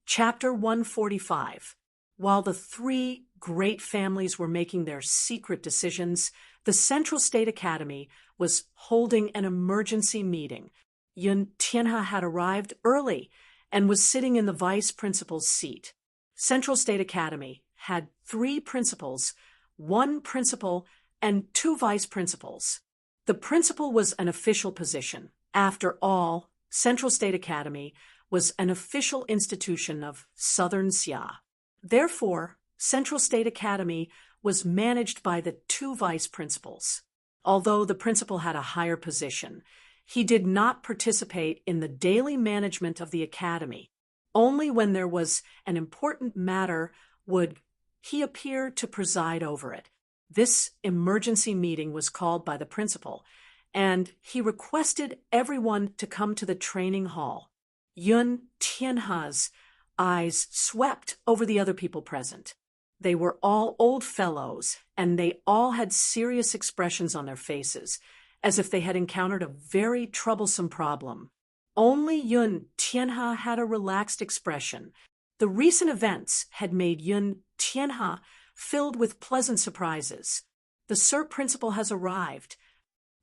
Chapter 145. While the three great families were making their secret decisions, the Central State Academy was holding an emergency meeting. Yun Tianhe had arrived early and was sitting in the vice principal's seat. Central State Academy had 3 principals, 1 principal, and 2 vice principals. The principal was an official position. After all, Central State Academy was an official institution of Southern Xia. Therefore, Central State Academy was managed by the 2 vice principals. Although the principal had a higher position, he did not participate in the daily management of the academy. Only when there was an important matter would he appear to preside over it. This emergency meeting was called by the principal, and he requested everyone to come to the training hall. Yun Tianhe's eyes swept over the other people present. They were all old fellows, and they all had serious expressions on their faces, as if they had encountered a very troublesome problem. Only Yun Tianhe had a relaxed expression. The recent events had made Yun Tianhe filled with pleasant surprises. The Sir Principal has arrived.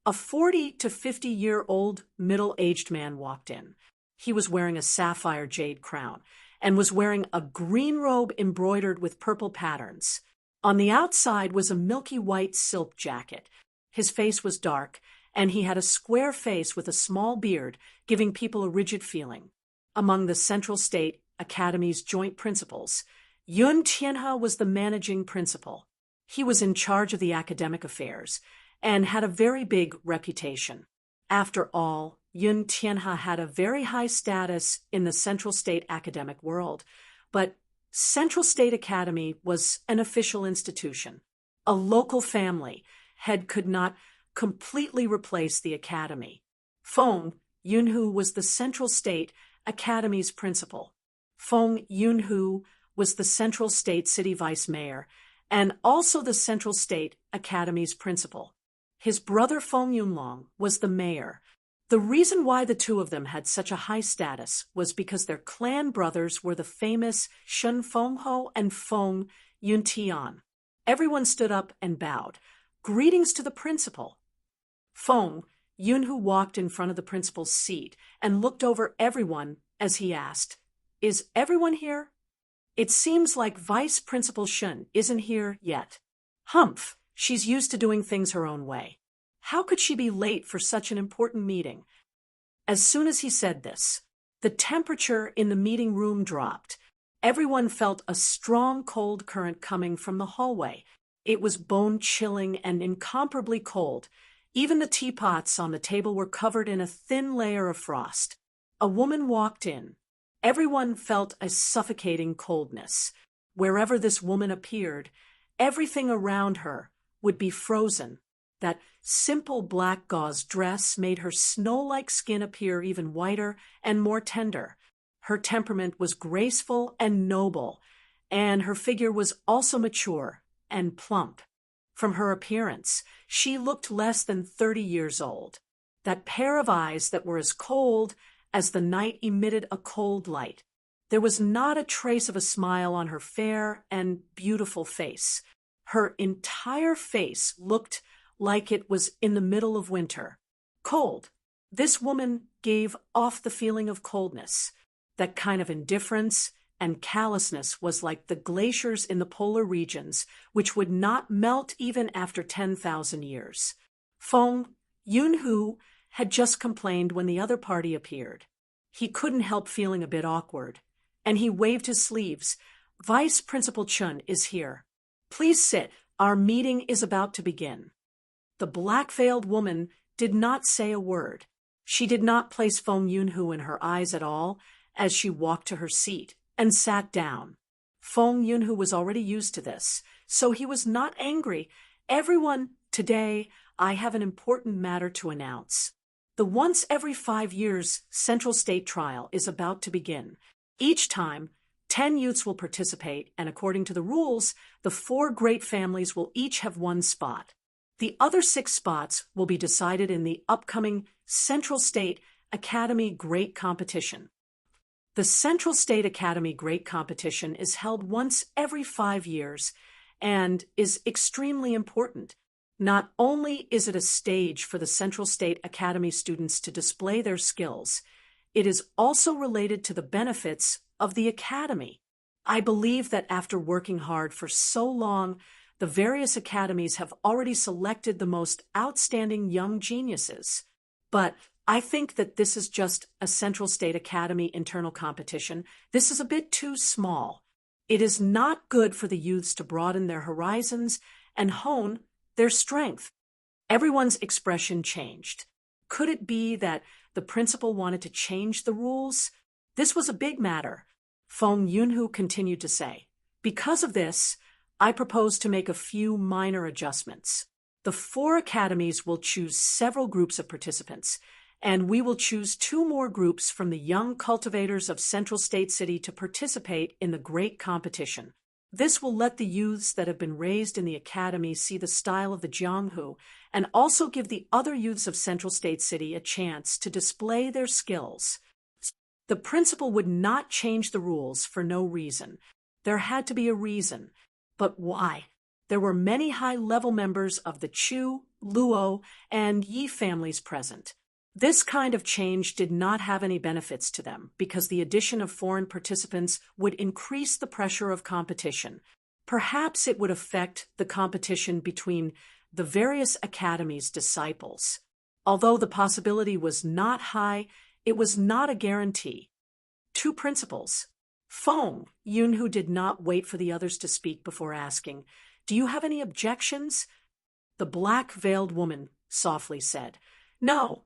A 40 to 50-year-old middle-aged man walked in. He was wearing a sapphire jade crown and was wearing a green robe embroidered with purple patterns. On the outside was a milky white silk jacket. His face was dark, and he had a square face with a small beard, giving people a rigid feeling. Among the Central State Academy's joint principals, Yun Tianhe was the managing principal. He was in charge of the academic affairs and had a very big reputation. After all, Yun Tianhe had a very high status in the Central State academic world, but Central State Academy was an official institution. A local family head could not completely replace the academy. Feng Yunhu was the Central State Academy's principal. Feng Yunhu was the Central State City Vice Mayor and also the Central State Academy's principal. His brother Feng Yunlong was the mayor. The reason why the 2 of them had such a high status was because their clan brothers were the famous Shen Fengho and Feng Yuntian. Everyone stood up and bowed. Greetings to the principal. Feng Yunhu walked in front of the principal's seat and looked over everyone as he asked, "Is everyone here? It seems like Vice Principal Shen isn't here yet. Humph, she's used to doing things her own way. How could she be late for such an important meeting?" As soon as he said this, the temperature in the meeting room dropped. Everyone felt a strong cold current coming from the hallway. It was bone-chilling and incomparably cold. Even the teapots on the table were covered in a thin layer of frost. A woman walked in. Everyone felt a suffocating coldness. Wherever this woman appeared, everything around her would be frozen. That simple black gauze dress made her snow-like skin appear even whiter and more tender. Her temperament was graceful and noble, and her figure was also mature and plump. From her appearance, she looked less than 30 years old. That pair of eyes that were as cold as the night emitted a cold light. There was not a trace of a smile on her fair and beautiful face. Her entire face looked like it was in the middle of winter. Cold. This woman gave off the feeling of coldness. That kind of indifference and callousness was like the glaciers in the polar regions, which would not melt even after 10,000 years. Feng Yunhu had just complained when the other party appeared. He couldn't help feeling a bit awkward, and he waved his sleeves. "Vice Principal Chun is here. Please sit. Our meeting is about to begin." The black-veiled woman did not say a word. She did not place Feng Yunhu in her eyes at all as she walked to her seat and sat down. Feng Yunhu was already used to this, so he was not angry. "Everyone, today I have an important matter to announce. The once every 5 years Central State trial is about to begin. Each time, 10 youths will participate, and according to the rules, the 4 great families will each have 1 spot. The other 6 spots will be decided in the upcoming Central State Academy Great Competition. The Central State Academy Great Competition is held once every 5 years and is extremely important. Not only is it a stage for the Central State Academy students to display their skills, it is also related to the benefits of the academy. I believe that after working hard for so long, the various academies have already selected the most outstanding young geniuses. But I think that this is just a Central State Academy internal competition. This is a bit too small. It is not good for the youths to broaden their horizons and hone their strength. Everyone's expression changed. Could it be that the principal wanted to change the rules? This was a big matter. Fong Yunhu continued to say, because of this, I propose to make a few minor adjustments. The 4 academies will choose several groups of participants, and we will choose 2 more groups from the young cultivators of Central State City to participate in the great competition. This will let the youths that have been raised in the academy see the style of the Jianghu and also give the other youths of Central State City a chance to display their skills. The principal would not change the rules for no reason. There had to be a reason. But why? There were many high-level members of the Chu, Luo, and Yi families present. This kind of change did not have any benefits to them because the addition of foreign participants would increase the pressure of competition. Perhaps it would affect the competition between the various academies' disciples. Although the possibility was not high, it was not a guarantee. 2 principals. Fong Yunhu did not wait for the others to speak before asking, "Do you have any objections?" The black-veiled woman softly said, "No."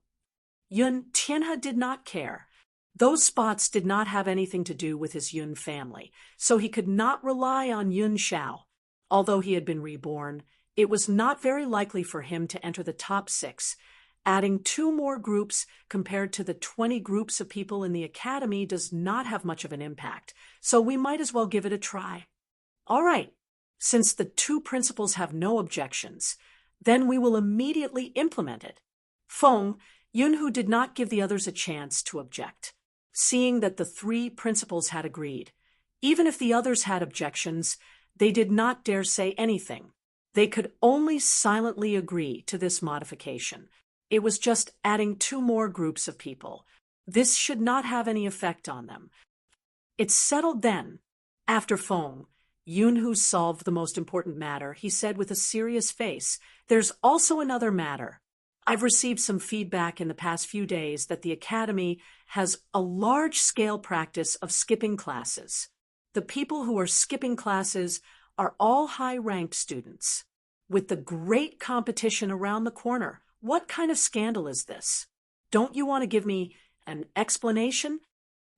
Yun Tianhe did not care. Those spots did not have anything to do with his Yun family, so he could not rely on Yun Xiao. Although he had been reborn, it was not very likely for him to enter the top 6. Adding 2 more groups compared to the 20 groups of people in the academy does not have much of an impact, so we might as well give it a try. All right, since the 2 principals have no objections, then we will immediately implement it. Fong Yunhu did not give the others a chance to object, seeing that the 3 principals had agreed. Even if the others had objections, they did not dare say anything. They could only silently agree to this modification. It was just adding 2 more groups of people. This should not have any effect on them. It's settled then. After Fong Yunhu solved the most important matter, he said with a serious face, "There's also another matter. I've received some feedback in the past few days that the academy has a large-scale practice of skipping classes. The people who are skipping classes are all high-ranked students. With the great competition around the corner, what kind of scandal is this? Don't you want to give me an explanation?"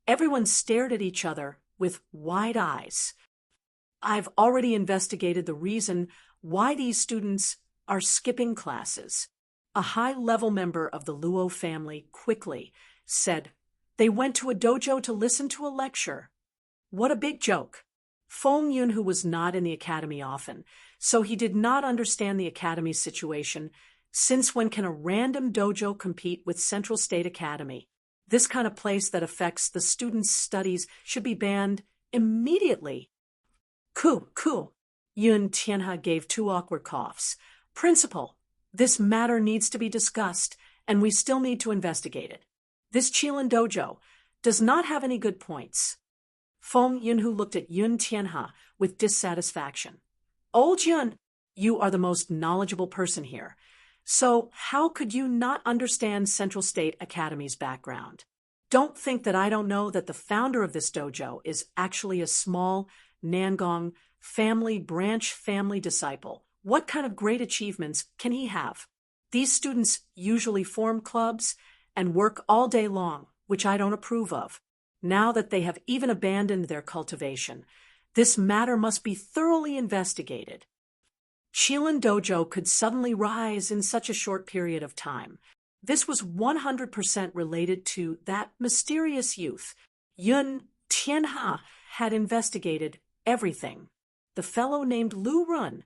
Everyone stared at each other with wide eyes. I've already investigated the reason why these students are skipping classes. A high-level member of the Luo family quickly said, "They went to a dojo to listen to a lecture." What a big joke. Fong Yunhu was not in the academy often, so he did not understand the academy's situation. Since when can a random dojo compete with Central State Academy? This kind of place that affects the students' studies should be banned immediately. Ku. Yun Tianhe gave 2 awkward coughs. "Principal, this matter needs to be discussed, and we still need to investigate it. This Qilin dojo does not have any good points." Fong Yunhu looked at Yun Tianhe with dissatisfaction. "Old Yun, you are the most knowledgeable person here. So how could you not understand Central State Academy's background? Don't think that I don't know that the founder of this dojo is actually a small Nangong family disciple. What kind of great achievements can he have? These students usually form clubs and work all day long, which I don't approve of. Now that they have even abandoned their cultivation, this matter must be thoroughly investigated." Qilin Dojo could suddenly rise in such a short period of time. This was 100% related to that mysterious youth. Yun Tianhe had investigated everything. The fellow named Lu Run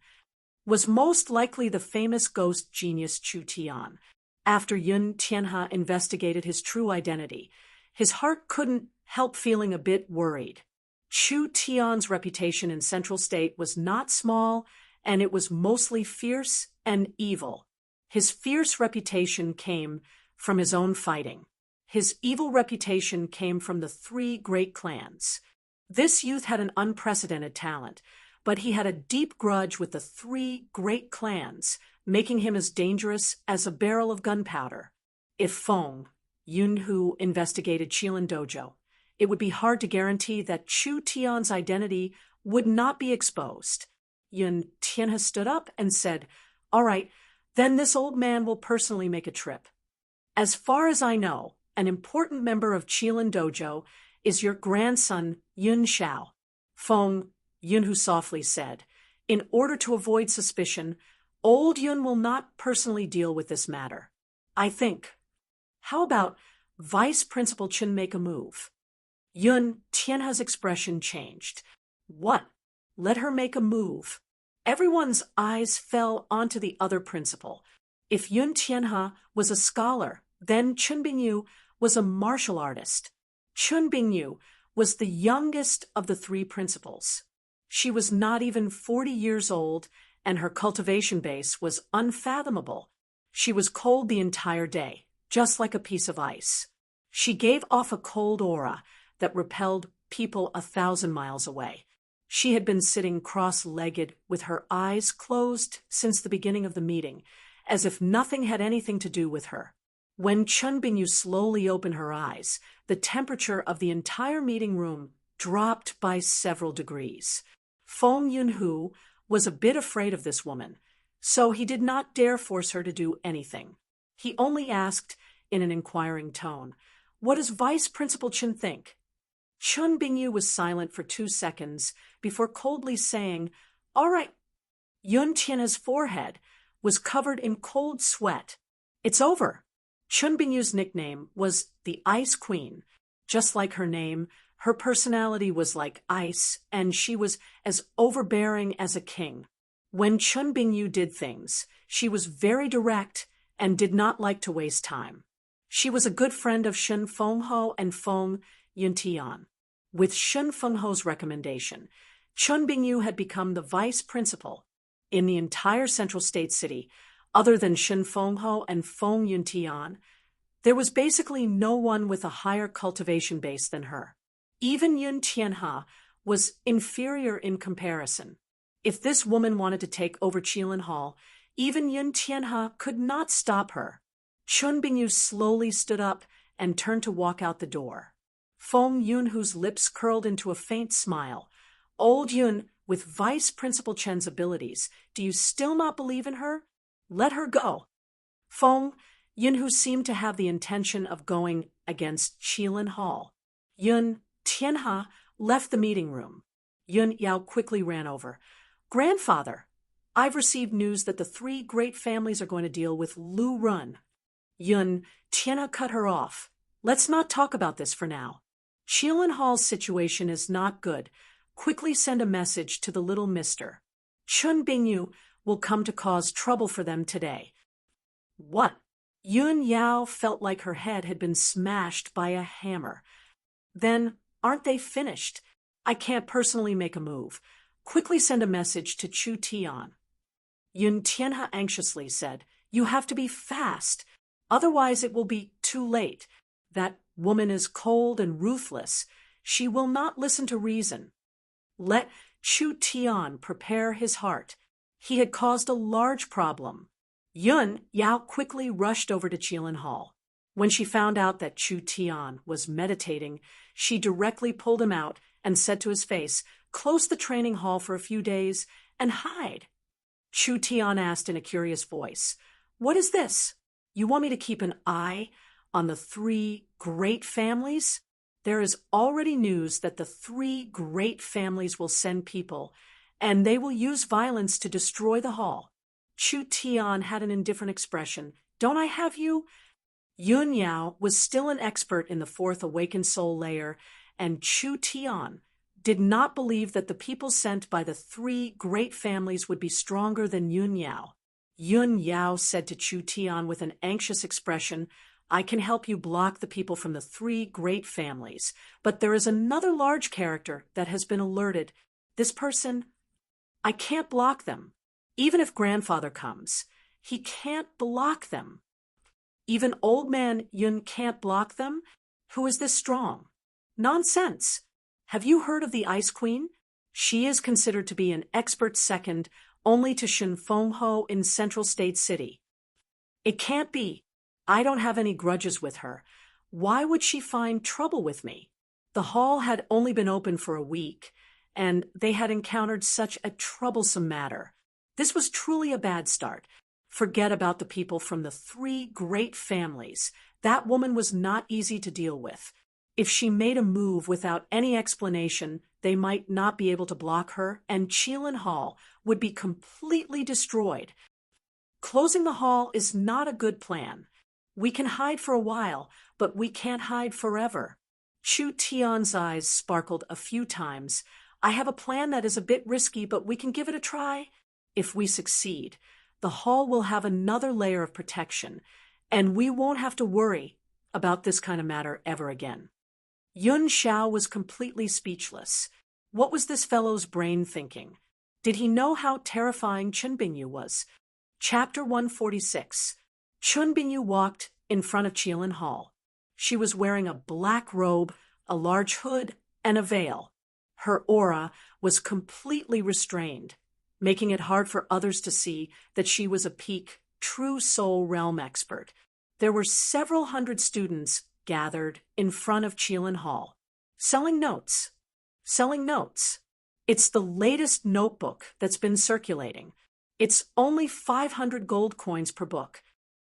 was most likely the famous ghost genius Chu Tian. After Yun Tianhe investigated his true identity, His heart couldn't help feeling a bit worried. Chu Tian's reputation in Central State was not small, and it was mostly fierce and evil. His fierce reputation came from his own fighting. His evil reputation came from the three great clans. This youth had an unprecedented talent, but he had a deep grudge with the three great clans, making him as dangerous as a barrel of gunpowder. If Feng Yunhu investigated Qilin Dojo, it would be hard to guarantee that Chu Tian's identity would not be exposed. Yun Tianhe stood up and said, "All right, then this old man will personally make a trip. As far as I know, an important member of Qilin Dojo is your grandson, Yun Xiao." Feng Yunhu softly said, "In order to avoid suspicion, old Yun will not personally deal with this matter. I think. How about Vice Principal Chen make a move?" Yun Tianhe's expression changed. What? Let her make a move? Everyone's eyes fell onto the other principal. If Yun Tianhe was a scholar, then Chun Bingyu was a martial artist. Chun Bingyu was the youngest of the three principals. She was not even 40 years old, and her cultivation base was unfathomable. She was cold the entire day, just like a piece of ice. She gave off a cold aura that repelled people 1,000 miles away. She had been sitting cross-legged with her eyes closed since the beginning of the meeting, as if nothing had anything to do with her. When Chun Bingyu slowly opened her eyes, the temperature of the entire meeting room dropped by several degrees. Feng Yunhu was a bit afraid of this woman, so he did not dare force her to do anything. He only asked, in an inquiring tone, "What does Vice Principal Chen think?" Chun Bingyu was silent for 2 seconds before coldly saying, "All right." Yun Tianhe's forehead was covered in cold sweat. "It's over." Chun Bingyu's nickname was the Ice Queen. Just like her name, her personality was like ice, and she was as overbearing as a king. When Chun Bingyu did things, she was very direct and did not like to waste time. She was a good friend of Shen Fengho and Feng Yuntian. With Shen Fengho's recommendation, Chun Bingyu had become the vice principal. In the entire Central State City, other than Shen Fengho and Feng Yuntian, there was basically no one with a higher cultivation base than her. Even Yun Tianhe was inferior in comparison. If this woman wanted to take over Qilin Hall, even Yun Tianhe could not stop her. Chun Bingyu slowly stood up and turned to walk out the door. Feng Yunhu's lips curled into a faint smile. "Old Yun, with Vice Principal Chen's abilities, do you still not believe in her? Let her go." Feng Yunhu seemed to have the intention of going against Qilin Hall. Yun Tianhe left the meeting room. Yun Yao quickly ran over. "Grandfather, I've received news that the three great families are going to deal with Lu Run." Yun Tianhe cut her off. "Let's not talk about this for now. Qilin Hall's situation is not good. Quickly send a message to the little mister. Chun Bingyu will come to cause trouble for them today." "What?" Yun Yao felt like her head had been smashed by a hammer. "Then aren't they finished? I can't personally make a move. Quickly send a message to Chu Tian." Yun Tianhe anxiously said, "You have to be fast. Otherwise it will be too late. That woman is cold and ruthless. She will not listen to reason. Let Chu Tian prepare his heart. He had caused a large problem." Yun Yao quickly rushed over to Qilin Hall. When she found out that Chu Tian was meditating, she directly pulled him out and said to his face, "Close the training hall for a few days and hide." Chu Tian asked in a curious voice, "What is this? You want me to keep an eye on the three great families?" "There is already news that the three great families will send people, and they will use violence to destroy the hall." Chu Tian had an indifferent expression. "Don't I have you?" Yun Yao was still an expert in the fourth awakened soul layer, and Chu Tian did not believe that the people sent by the three great families would be stronger than Yun Yao. Yun Yao said to Chu Tian with an anxious expression, I can help you block the people from the three great families, but there is another large character that has been alerted. This person, I can't block them. Even if grandfather comes, he can't block them. Even old man Yun can't block them? Who is this strong? Nonsense. Have you heard of the Ice Queen? She is considered to be an expert second only to Shun Fengho in Central State City. It can't be. I don't have any grudges with her. Why would she find trouble with me? The hall had only been open for a week, and they had encountered such a troublesome matter. This was truly a bad start. Forget about the people from the three great families. That woman was not easy to deal with. If she made a move without any explanation, they might not be able to block her, and Qilin Hall would be completely destroyed. Closing the hall is not a good plan. We can hide for a while, but we can't hide forever. Chu Tian's eyes sparkled a few times. I have a plan that is a bit risky, but we can give it a try. If we succeed, the hall will have another layer of protection, and we won't have to worry about this kind of matter ever again. Yun Xiao was completely speechless. What was this fellow's brain thinking? Did he know how terrifying Chun Bingyu was? Chapter 146. Chun Bingyu walked in front of Qilin Hall. She was wearing a black robe, a large hood, and a veil. Her aura was completely restrained, making it hard for others to see that she was a peak, true soul realm expert. There were several hundred students gathered in front of Qilin Hall, selling notes. Selling notes. It's the latest notebook that's been circulating. It's only 500 gold coins per book.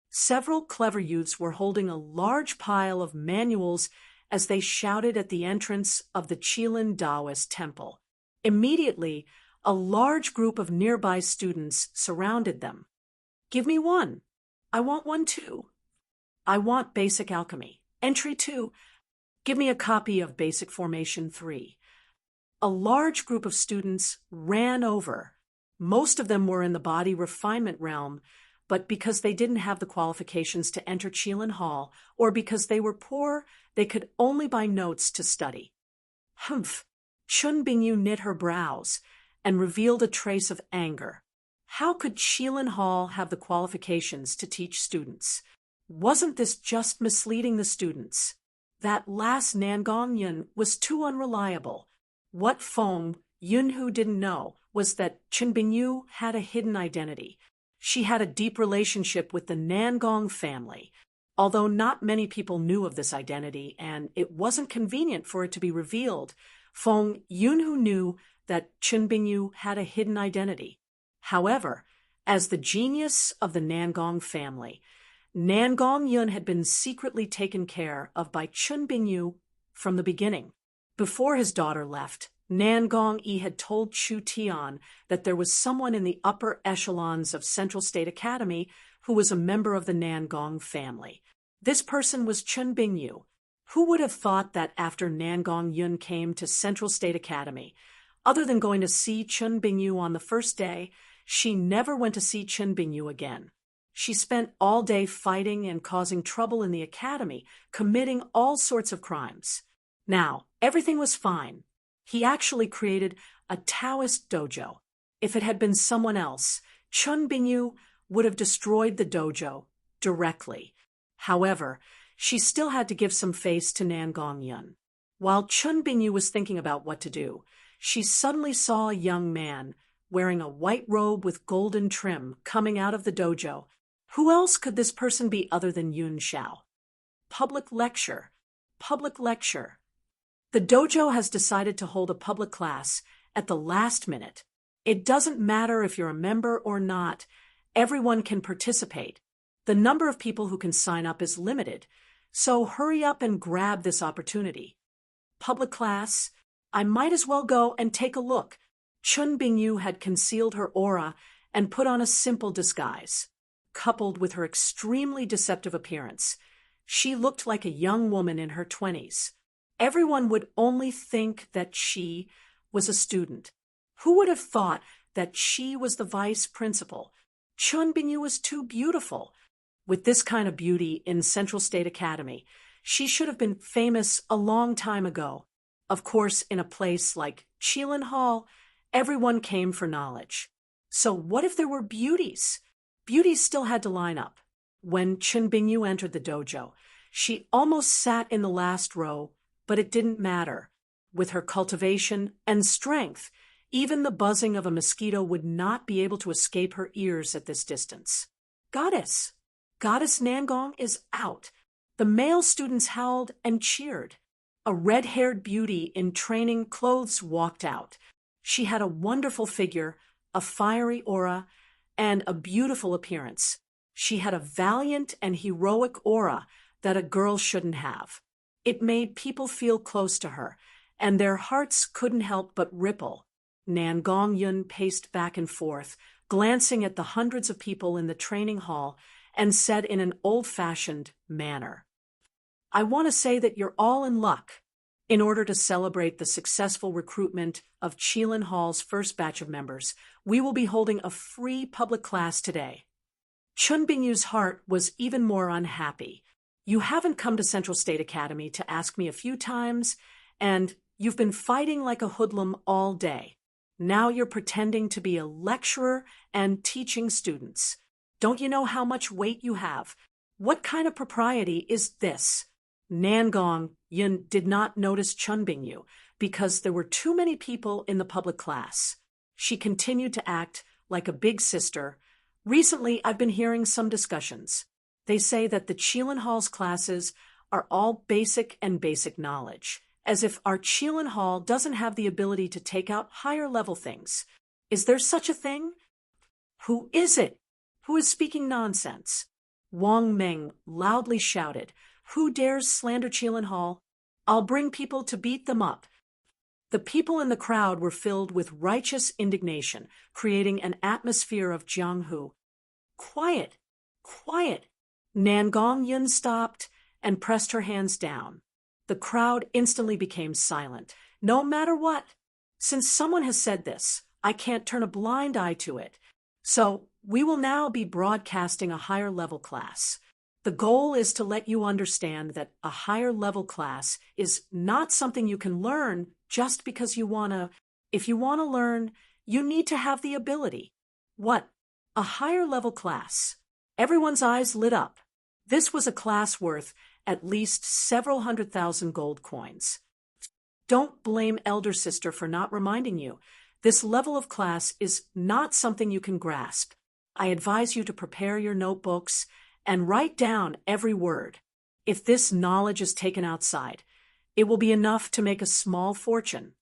Several clever youths were holding a large pile of manuals as they shouted at the entrance of the Qilin Taoist temple. Immediately, a large group of nearby students surrounded them. Give me one. I want one too. I want Basic Alchemy. Entry 2. Give me a copy of Basic Formation 3. A large group of students ran over. Most of them were in the body refinement realm, but because they didn't have the qualifications to enter Qilin Hall, or because they were poor, they could only buy notes to study. Humph! Chun Bingyu knit her brows and revealed a trace of anger. How could Qilin Hall have the qualifications to teach students? Wasn't this just misleading the students? That last Nangong Yun was too unreliable. What Feng Yunhu didn't know was that Chun Bingyu had a hidden identity. She had a deep relationship with the Nangong family, although not many people knew of this identity, and it wasn't convenient for it to be revealed. Feng Yunhu knew that Chun Bingyu had a hidden identity. However, as the genius of the Nangong family, Nangong Yun had been secretly taken care of by Chun Bingyu from the beginning. Before his daughter left, Nangong Yi had told Chu Tian that there was someone in the upper echelons of Central State Academy who was a member of the Nangong family. This person was Chun Bingyu. Who would have thought that after Nangong Yun came to Central State Academy, other than going to see Chun Bingyu on the first day, she never went to see Chun Bingyu again. She spent all day fighting and causing trouble in the academy, committing all sorts of crimes. Now, everything was fine. He actually created a Taoist dojo. If it had been someone else, Chun Bingyu would have destroyed the dojo directly. However, she still had to give some face to Nangong Yun. While Chun Bingyu was thinking about what to do, she suddenly saw a young man wearing a white robe with golden trim coming out of the dojo. Who else could this person be other than Yun Xiao? Public lecture. Public lecture. The dojo has decided to hold a public class at the last minute. It doesn't matter if you're a member or not. Everyone can participate. The number of people who can sign up is limited, so hurry up and grab this opportunity. Public class? I might as well go and take a look. Chun Bingyu had concealed her aura and put on a simple disguise. Coupled with her extremely deceptive appearance, she looked like a young woman in her 20s. Everyone would only think that she was a student. Who would have thought that she was the vice principal? Chun Bingyu was too beautiful. With this kind of beauty in Central State Academy, she should have been famous a long time ago. Of course, in a place like Chelan Hall, everyone came for knowledge. So what if there were beauties? Beauties still had to line up. When Chun Bingyu entered the dojo, she almost sat in the last row, but it didn't matter. With her cultivation and strength, even the buzzing of a mosquito would not be able to escape her ears at this distance. Goddess! Goddess Nangong is out. The male students howled and cheered. A red-haired beauty in training clothes walked out. She had a wonderful figure, a fiery aura, and a beautiful appearance. She had a valiant and heroic aura that a girl shouldn't have. It made people feel close to her, and their hearts couldn't help but ripple. Nangong Yun paced back and forth, glancing at the hundreds of people in the training hall, and said in an old-fashioned manner, "I want to say that you're all in luck. In order to celebrate the successful recruitment of Chelan Hall's first batch of members, we will be holding a free public class today." Chun Bingyu's heart was even more unhappy. You haven't come to Central State Academy to ask me a few times, and you've been fighting like a hoodlum all day. Now you're pretending to be a lecturer and teaching students. Don't you know how much weight you have? What kind of propriety is this? Nangong Yun did not notice Chun Bingyu because there were too many people in the public class. She continued to act like a big sister. "Recently, I've been hearing some discussions. They say that the Chelan Hall's classes are all basic and basic knowledge, as if our Chelan Hall doesn't have the ability to take out higher-level things. Is there such a thing? Who is it? Who is speaking nonsense?" Wang Meng loudly shouted, "Who dares slander Chelan Hall? I'll bring people to beat them up." The people in the crowd were filled with righteous indignation, creating an atmosphere of jianghu. "Quiet! Quiet!" Nangong Yun stopped and pressed her hands down. The crowd instantly became silent. No matter what. Since someone has said this, I can't turn a blind eye to it. So, we will now be broadcasting a higher level class. The goal is to let you understand that a higher level class is not something you can learn just because you want to. If you want to learn, you need to have the ability. What? A higher level class? Everyone's eyes lit up. This was a class worth at least several 100,000 gold coins. Don't blame elder sister for not reminding you. This level of class is not something you can grasp. I advise you to prepare your notebooks and write down every word. If this knowledge is taken outside, it will be enough to make a small fortune.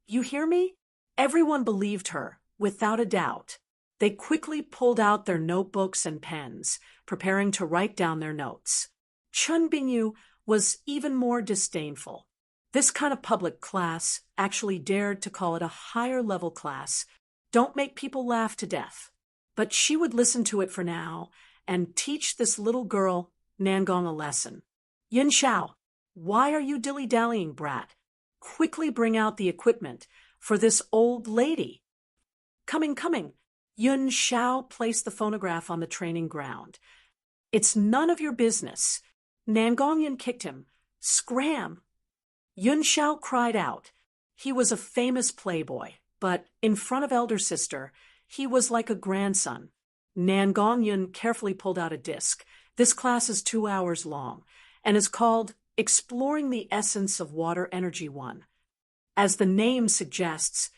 You hear me? Everyone believed her, without a doubt. They quickly pulled out their notebooks and pens, preparing to write down their notes. Chun Bingyu was even more disdainful. This kind of public class actually dared to call it a higher level class. Don't make people laugh to death. But she would listen to it for now and teach this little girl, Nangong, a lesson. "Yin Xiao, why are you dilly-dallying, brat? Quickly bring out the equipment for this old lady." Coming. Yun Xiao placed the phonograph on the training ground. "It's none of your business." Nangong Yun kicked him. "Scram!" Yun Xiao cried out. He was a famous playboy, but in front of elder sister, he was like a grandson. Nangong Yun carefully pulled out a disc. This class is 2 hours long and is called Exploring the Essence of Water Energy 1. As the name suggests,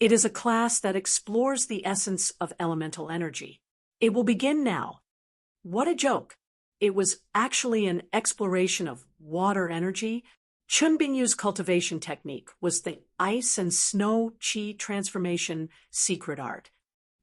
it is a class that explores the essence of elemental energy. It will begin now. What a joke. It was actually an exploration of water energy. Chun Bingyu's cultivation technique was the ice and snow chi transformation secret art.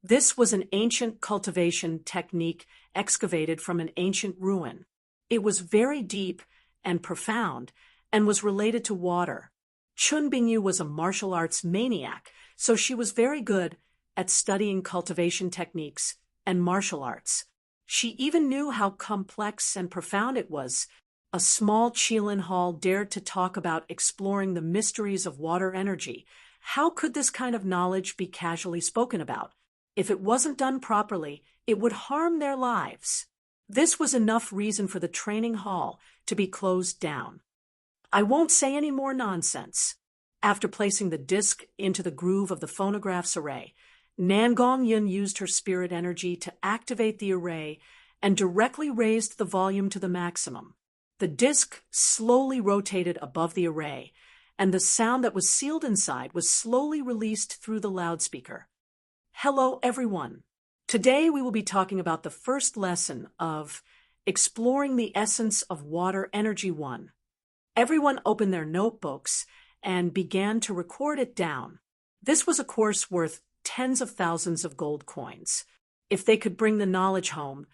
This was an ancient cultivation technique excavated from an ancient ruin. It was very deep and profound and was related to water. Chun Bingyu was a martial arts maniac, so she was very good at studying cultivation techniques and martial arts. She even knew how complex and profound it was. A small Chelan Hall dared to talk about exploring the mysteries of water energy. How could this kind of knowledge be casually spoken about? If it wasn't done properly, it would harm their lives. This was enough reason for the training hall to be closed down. I won't say any more nonsense. After placing the disc into the groove of the phonograph's array, Nangong-yin used her spirit energy to activate the array and directly raised the volume to the maximum. The disc slowly rotated above the array, and the sound that was sealed inside was slowly released through the loudspeaker. Hello, everyone. Today we will be talking about the first lesson of Exploring the Essence of Water Energy 1. Everyone opened their notebooks and began to record it down. This was a course worth tens of thousands of gold coins. If they could bring the knowledge home,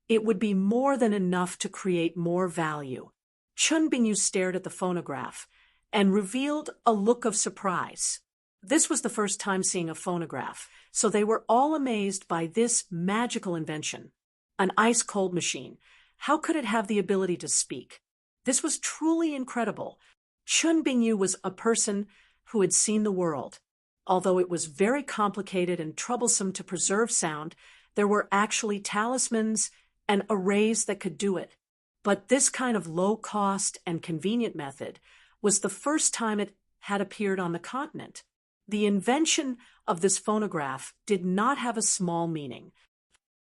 it would be more than enough to create more value. Chun Bingyu stared at the phonograph and revealed a look of surprise. This was the first time seeing a phonograph, so they were all amazed by this magical invention. An ice-cold machine. How could it have the ability to speak? This was truly incredible. Chun Bingyu was a person who had seen the world. Although it was very complicated and troublesome to preserve sound, there were actually talismans and arrays that could do it. But this kind of low-cost and convenient method was the first time it had appeared on the continent. The invention of this phonograph did not have a small meaning.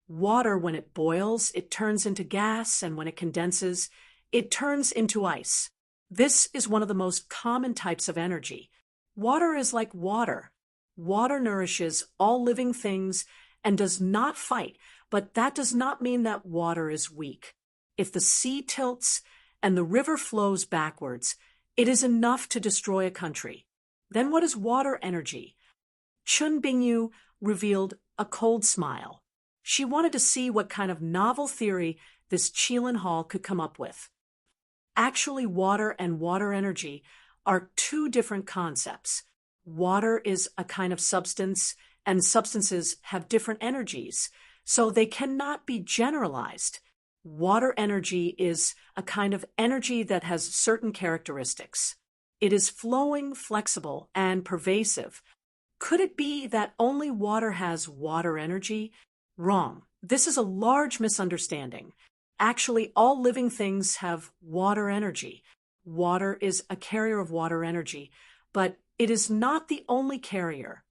Water, when it boils, it turns into gas, and when it condenses, it turns into ice. This is one of the most common types of energy. Water is like water. Water nourishes all living things and does not fight, but that does not mean that water is weak. If the sea tilts and the river flows backwards, it is enough to destroy a country. Then what is water energy? Chun Bingyu revealed a cold smile. She wanted to see what kind of novel theory this Qilin Hall could come up with. Actually, water and water energy are two different concepts. Water is a kind of substance, and substances have different energies, so they cannot be generalized. Water energy is a kind of energy that has certain characteristics. It is flowing, flexible, and pervasive. Could it be that only water has water energy? Wrong. This is a large misunderstanding. Actually, all living things have water energy. Water is a carrier of water energy, but it is not the only carrier.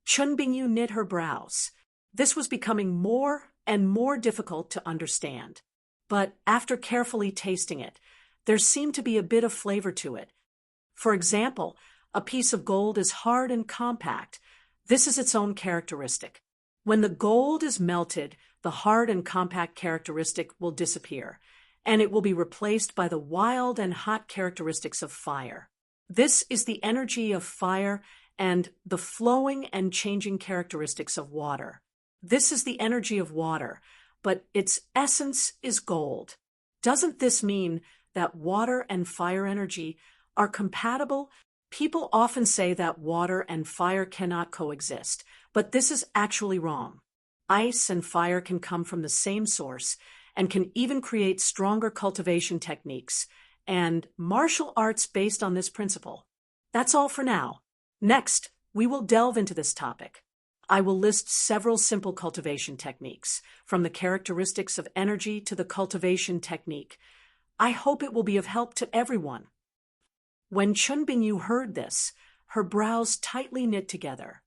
Chun Bingyu knit her brows. This was becoming more and more difficult to understand. But after carefully tasting it, there seemed to be a bit of flavor to it. For example, a piece of gold is hard and compact. This is its own characteristic. When the gold is melted, the hard and compact characteristic will disappear, and it will be replaced by the wild and hot characteristics of fire. This is the energy of fire and the flowing and changing characteristics of water. This is the energy of water, but its essence is gold. Doesn't this mean that water and fire energy are compatible? People often say that water and fire cannot coexist, but this is actually wrong. Ice and fire can come from the same source and can even create stronger cultivation techniques and martial arts based on this principle. That's all for now. Next, we will delve into this topic. I will list several simple cultivation techniques, from the characteristics of energy to the cultivation technique. I hope it will be of help to everyone. When Chun Bingyu heard this, her brows tightly knit together.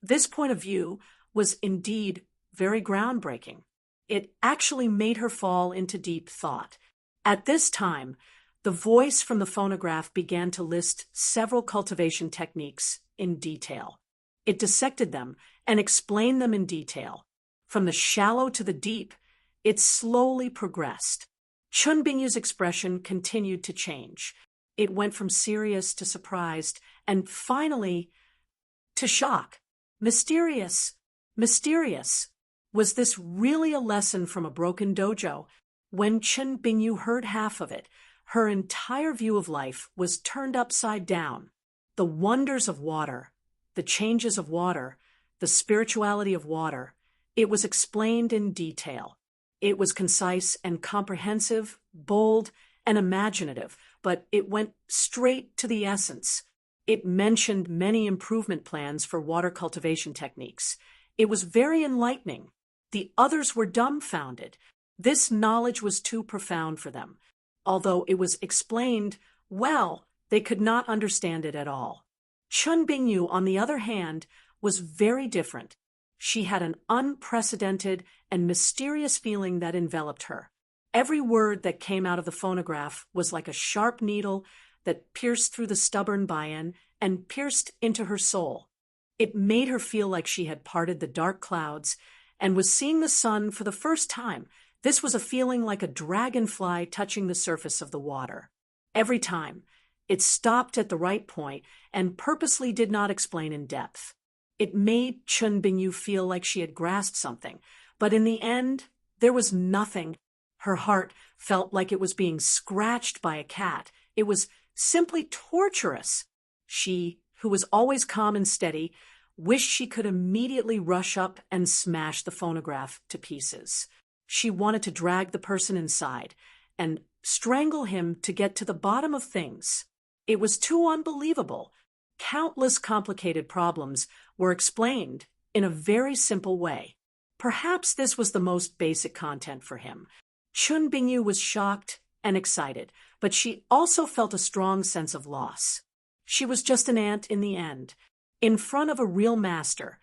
This point of view was indeed very groundbreaking. It actually made her fall into deep thought. At this time, the voice from the phonograph began to list several cultivation techniques in detail. It dissected them and explained them in detail. From the shallow to the deep, it slowly progressed. Chun Bingyu's expression continued to change. It went from serious to surprised, and finally to shock. Mysterious. Mysterious. Was this really a lesson from a broken dojo? When Chun Bingyu heard half of it, her entire view of life was turned upside down. The wonders of water, the changes of water, the spirituality of water, it was explained in detail. It was concise and comprehensive, bold and imaginative, but it went straight to the essence. It mentioned many improvement plans for water cultivation techniques. It was very enlightening. The others were dumbfounded. This knowledge was too profound for them. Although it was explained well, they could not understand it at all. Chun Bingyu, on the other hand, was very different. She had an unprecedented and mysterious feeling that enveloped her. Every word that came out of the phonograph was like a sharp needle that pierced through the stubborn Bayan and pierced into her soul. It made her feel like she had parted the dark clouds and was seeing the sun for the first time. This was a feeling like a dragonfly touching the surface of the water. Every time, it stopped at the right point and purposely did not explain in depth. It made Chun Bingyu feel like she had grasped something, but in the end, there was nothing. Her heart felt like it was being scratched by a cat. It was simply torturous. She, who was always calm and steady, wished she could immediately rush up and smash the phonograph to pieces. She wanted to drag the person inside and strangle him to get to the bottom of things. It was too unbelievable. Countless complicated problems were explained in a very simple way. Perhaps this was the most basic content for him. Chun Bingyu was shocked and excited, but she also felt a strong sense of loss. She was just an ant in the end, in front of a real master.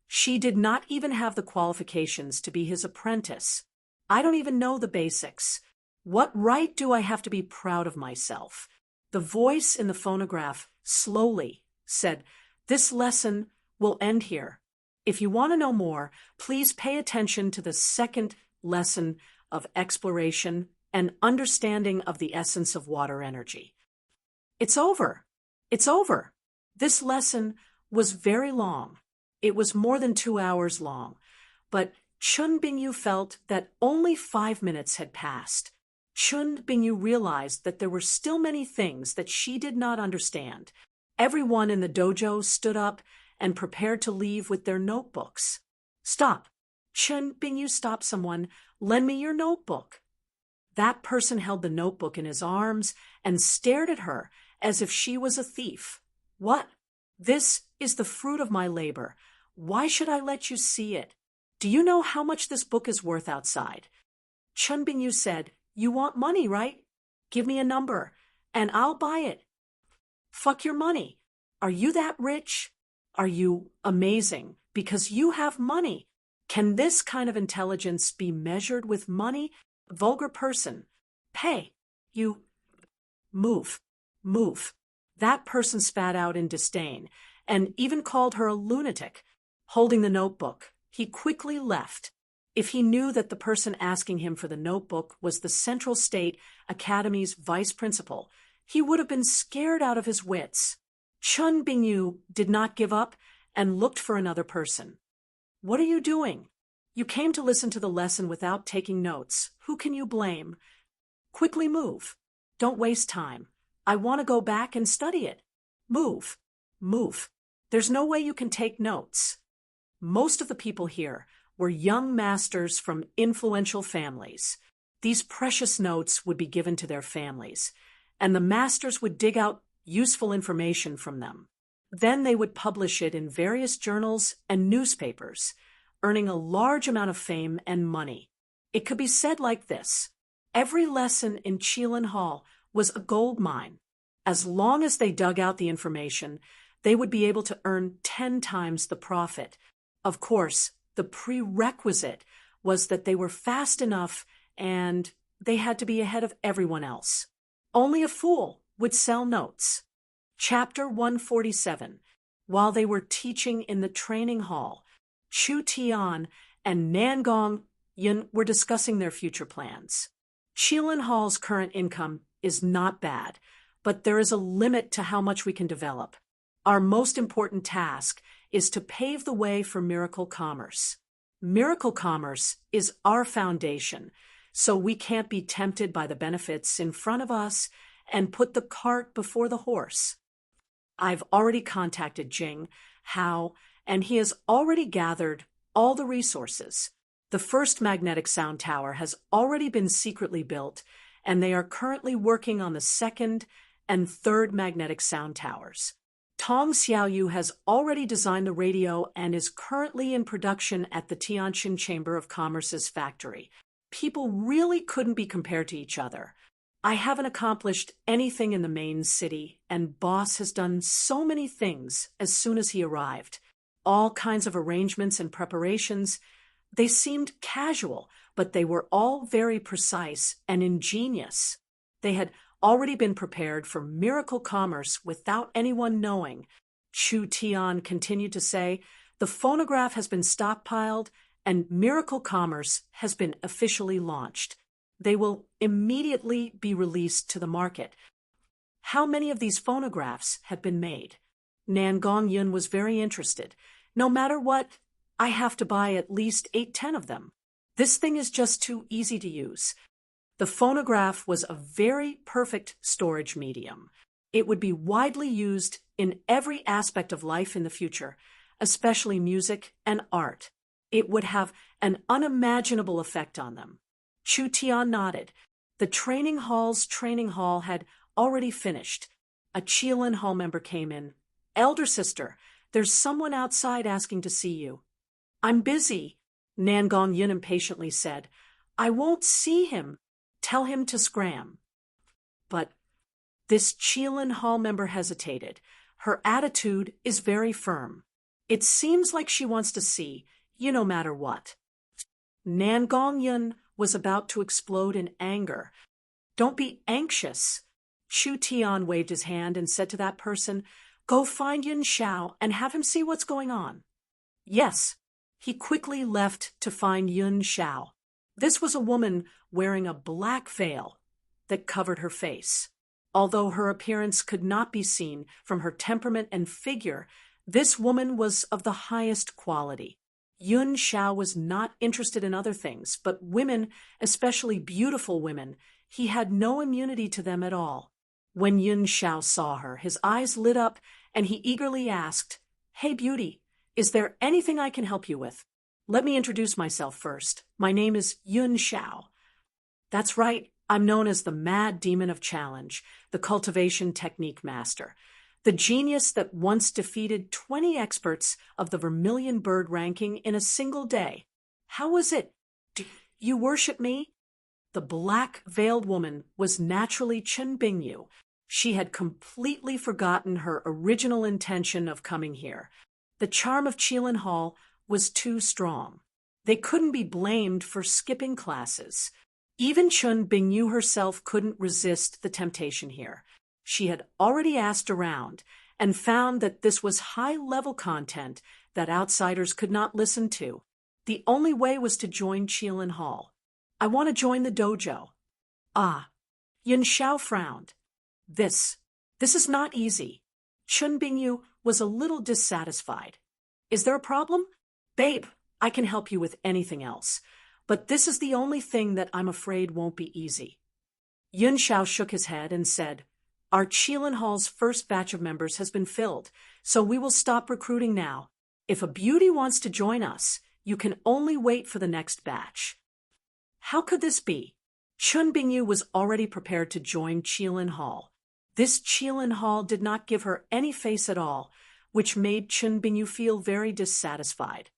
She did not even have the qualifications to be his apprentice. I don't even know the basics. What right do I have to be proud of myself? The voice in the phonograph slowly said, "This lesson will end here. If you want to know more, please pay attention to the second lesson of exploration and understanding of the essence of water energy." It's over. It's over. This lesson was very long. It was more than 2 hours long, but Chun Bingyu felt that only 5 minutes had passed. Chun Bingyu realized that there were still many things that she did not understand. Everyone in the dojo stood up and prepared to leave with their notebooks. "Stop!" Chun Bingyu stopped someone. "Lend me your notebook." That person held the notebook in his arms and stared at her as if she was a thief. "What? This is the fruit of my labor. Why should I let you see it? Do you know how much this book is worth outside?" Chun Bingyu said, "You want money, right? Give me a number, and I'll buy it." "Fuck your money. Are you that rich? Are you amazing because you have money? Can this kind of intelligence be measured with money? Vulgar person. Pay. You. Move. Move." That person spat out in disdain and even called her a lunatic. Holding the notebook, he quickly left. If he knew that the person asking him for the notebook was the Central State Academy's vice principal, he would have been scared out of his wits. Chun Bingyu did not give up and looked for another person. "What are you doing? You came to listen to the lesson without taking notes. Who can you blame? Quickly move. Don't waste time. I want to go back and study it. Move. Move. There's no way you can take notes." Most of the people here were young masters from influential families. These precious notes would be given to their families, and the masters would dig out useful information from them. Then they would publish it in various journals and newspapers, earning a large amount of fame and money. It could be said like this: every lesson in Qilin Hall was a gold mine. As long as they dug out the information, they would be able to earn 10 times the profit. Of course, the prerequisite was that they were fast enough and they had to be ahead of everyone else. Only a fool would sell notes. Chapter 147. While they were teaching in the training hall, Chu Tian and Nangong Yin were discussing their future plans. Qilin Hall's current income is not bad, but there is a limit to how much we can develop. Our most important task is to pave the way for miracle commerce. Miracle commerce is our foundation, so we can't be tempted by the benefits in front of us and put the cart before the horse. I've already contacted Jing Hao, and he has already gathered all the resources. The first magnetic sound tower has already been secretly built, and they are currently working on the second and third magnetic sound towers. Tong Xiaoyu has already designed the radio and is currently in production at the Tianjin Chamber of Commerce's factory. people really couldn't be compared to each other. I haven't accomplished anything in the main city, and boss has done so many things as soon as he arrived. All kinds of arrangements and preparations. They seemed casual, but they were all very precise and ingenious. They had already been prepared for miracle commerce without anyone knowing. Chu Tian continued to say, the phonograph has been stockpiled and miracle commerce has been officially launched. They will immediately be released to the market. How many of these phonographs have been made? Nan Gongyun was very interested. No matter what, I have to buy at least 8-10 of them. This thing is just too easy to use. The phonograph was a very perfect storage medium. It would be widely used in every aspect of life in the future, especially music and art. It would have an unimaginable effect on them. Chu Tian nodded. The training hall had already finished. A Qilin Hall member came in. Elder sister, there's someone outside asking to see you. I'm busy, Nan Gongyun impatiently said. I won't see him. Tell him to scram. But this Qilin Hall member hesitated. Her attitude is very firm. It seems like she wants to see you no matter what. Nan Gongyun was about to explode in anger. Don't be anxious. Chu Tian waved his hand and said to that person, go find Yun Xiao and have him see what's going on. Yes. He quickly left to find Yun Xiao. This was a woman wearing a black veil that covered her face. Although her appearance could not be seen from her temperament and figure, this woman was of the highest quality. Yun Xiao was not interested in other things, but women, especially beautiful women, he had no immunity to them at all. When Yun Xiao saw her, his eyes lit up and he eagerly asked, Hey beauty, is there anything I can help you with? Let me introduce myself first. My name is Yun Xiao. That's right, I'm known as the Mad Demon of Challenge, the cultivation technique master. The genius that once defeated 20 experts of the Vermilion Bird ranking in a single day. How was it? Do you worship me? The black-veiled woman was naturally Chen Bingyu. She had completely forgotten her original intention of coming here. The charm of Qilin Hall was too strong. They couldn't be blamed for skipping classes. Even Chen Bingyu herself couldn't resist the temptation here. She had already asked around and found that this was high-level content that outsiders could not listen to. The only way was to join Qilin Hall. I want to join the dojo. Ah, Yun Xiao frowned. This is not easy. Chen Bingyu was a little dissatisfied. Is there a problem? Babe, I can help you with anything else. But this is the only thing that I'm afraid won't be easy. Yun Xiao shook his head and said, Our Qilin Hall's first batch of members has been filled, so we will stop recruiting now. If a beauty wants to join us, you can only wait for the next batch. How could this be? Chen Bingyu was already prepared to join Qilin Hall. This Qilin Hall did not give her any face at all, which made Chen Bingyu feel very dissatisfied.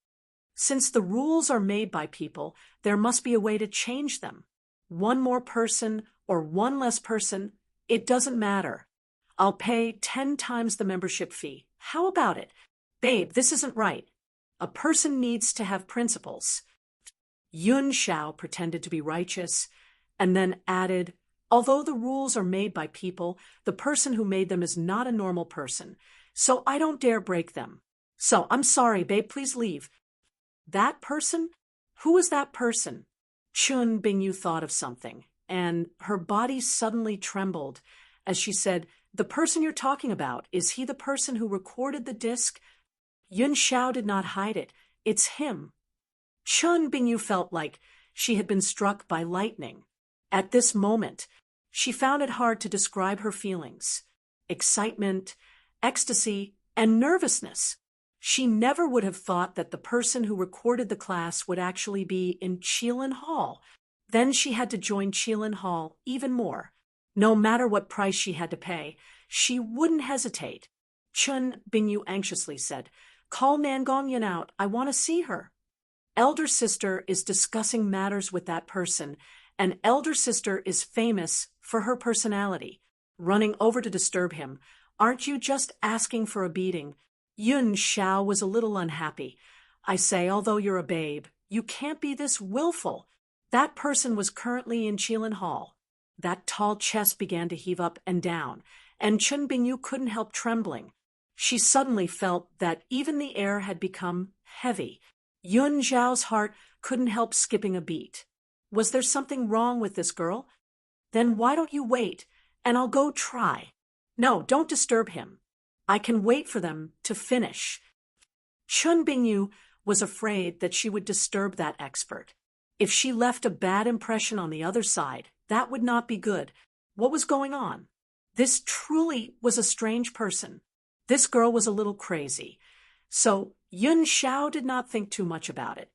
Since the rules are made by people, there must be a way to change them. One more person or one less person, it doesn't matter. I'll pay 10 times the membership fee. How about it? Babe, this isn't right. A person needs to have principles. Yun Xiao pretended to be righteous and then added, Although the rules are made by people, the person who made them is not a normal person, so I don't dare break them. So, I'm sorry, babe, please leave. That person? Who was that person? Chen Bingyu thought of something, and her body suddenly trembled as she said, The person you're talking about, is he the person who recorded the disc? Yun Xiao did not hide it. It's him. Chen Bingyu felt like she had been struck by lightning. At this moment, she found it hard to describe her feelings. Excitement, ecstasy, and nervousness. She never would have thought that the person who recorded the class would actually be in Qilin Hall. Then she had to join Qilin Hall even more. No matter what price she had to pay, she wouldn't hesitate. Chen Bingyu anxiously said, Call Nan Gongyun out. I want to see her. elder sister is discussing matters with that person, and elder sister is famous for her personality. Running over to disturb him. Aren't you just asking for a beating? Yun Xiao was a little unhappy. I say, although you're a babe, you can't be this willful. That person was currently in Qilin Hall. That tall chest began to heave up and down, and Chun Bingyu couldn't help trembling. She suddenly felt that even the air had become heavy. Yun Zhao's heart couldn't help skipping a beat. Was there something wrong with this girl? Then why don't you wait, and I'll go try. No, don't disturb him. I can wait for them to finish. Chun Bingyu was afraid that she would disturb that expert. If she left a bad impression on the other side, that would not be good. What was going on? This truly was a strange person. This girl was a little crazy. So Yun Xiao did not think too much about it.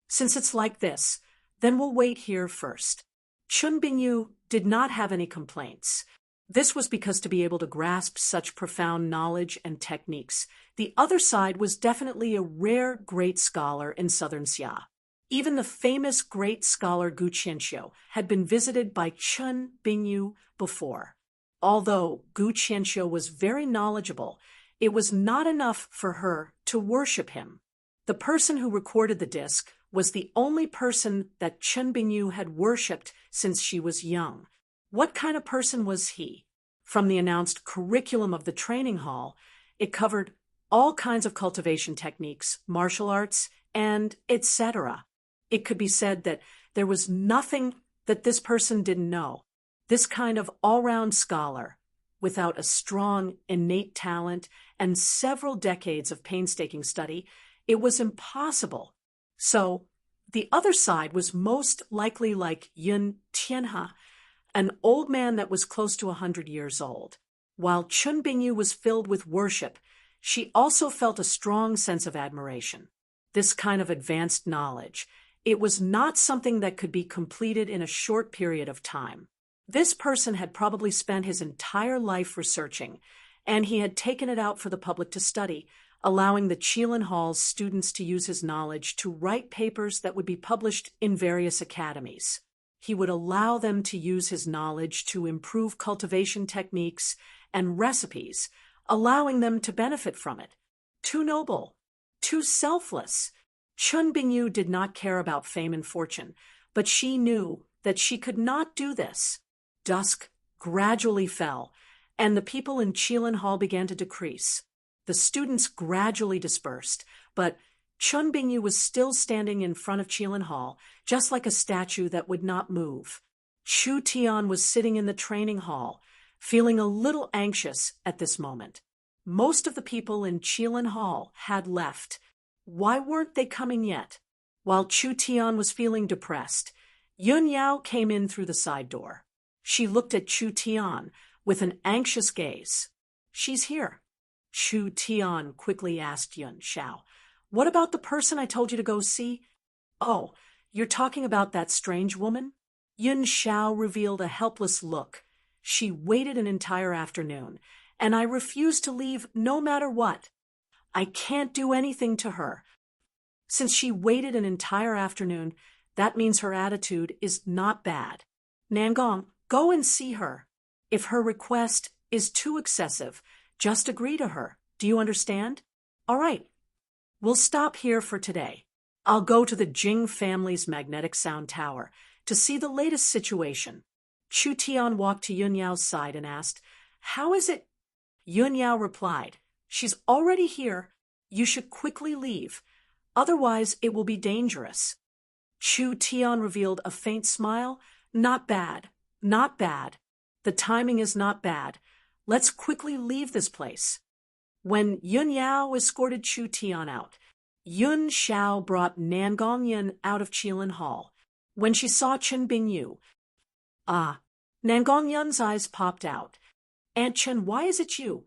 Since it's like this, then we'll wait here first. Chun Bingyu did not have any complaints. This was because to be able to grasp such profound knowledge and techniques, the other side was definitely a rare great scholar in southern Xia. Even the famous great scholar Gu Qianxiu had been visited by Chun Bingyu before. Although Gu Qianxiu was very knowledgeable, it was not enough for her to worship him. The person who recorded the disc was the only person that Chun Bingyu had worshipped since she was young. What kind of person was he? From the announced curriculum of the training hall, it covered all kinds of cultivation techniques, martial arts, and etc. It could be said that there was nothing that this person didn't know. This kind of all-round scholar, without a strong, innate talent and several decades of painstaking study, it was impossible. So, the other side was most likely like Yun Tianhe, an old man that was close to 100 years old. While Chun Bingyu was filled with worship, she also felt a strong sense of admiration. This kind of advanced knowledge, it was not something that could be completed in a short period of time. This person had probably spent his entire life researching, and he had taken it out for the public to study, allowing the Qilin Hall's students to use his knowledge to write papers that would be published in various academies. He would allow them to use his knowledge to improve cultivation techniques and recipes, allowing them to benefit from it. Too noble, too selfless. Chun Bingyu did not care about fame and fortune, but she knew that she could not do this. Dusk gradually fell, and the people in Qilin Hall began to decrease. The students gradually dispersed, but Chun Bingyu was still standing in front of Qilin Hall, just like a statue that would not move. Chu Tian was sitting in the training hall, feeling a little anxious at this moment. Most of the people in Qilin Hall had left. Why weren't they coming yet? While Chu Tian was feeling depressed, Yun Yao came in through the side door. She looked at Chu Tian with an anxious gaze. She's here. Chu Tian quickly asked Yun Xiao, "What about the person I told you to go see?" "Oh, you're talking about that strange woman?" Yun Xiao revealed a helpless look. "She waited an entire afternoon, and I refused to leave no matter what. I can't do anything to her. Since she waited an entire afternoon, that means her attitude is not bad. Nangong, go and see her. If her request is too excessive, just agree to her. Do you understand? All right. We'll stop here for today. I'll go to the Jing family's magnetic sound tower to see the latest situation." Chu Tian walked to Yun Yao's side and asked, "How is it?" Yun Yao replied, "She's already here. You should quickly leave. Otherwise, it will be dangerous." Chu Tian revealed a faint smile. "Not bad. Not bad. The timing is not bad. Let's quickly leave this place." When Yun Yao escorted Chu Tian out, Yun Xiao brought Nangong Yun out of Qilin Hall. When she saw Chun Bingyu, Nangong Yun's eyes popped out. "Aunt Chen, why is it you?"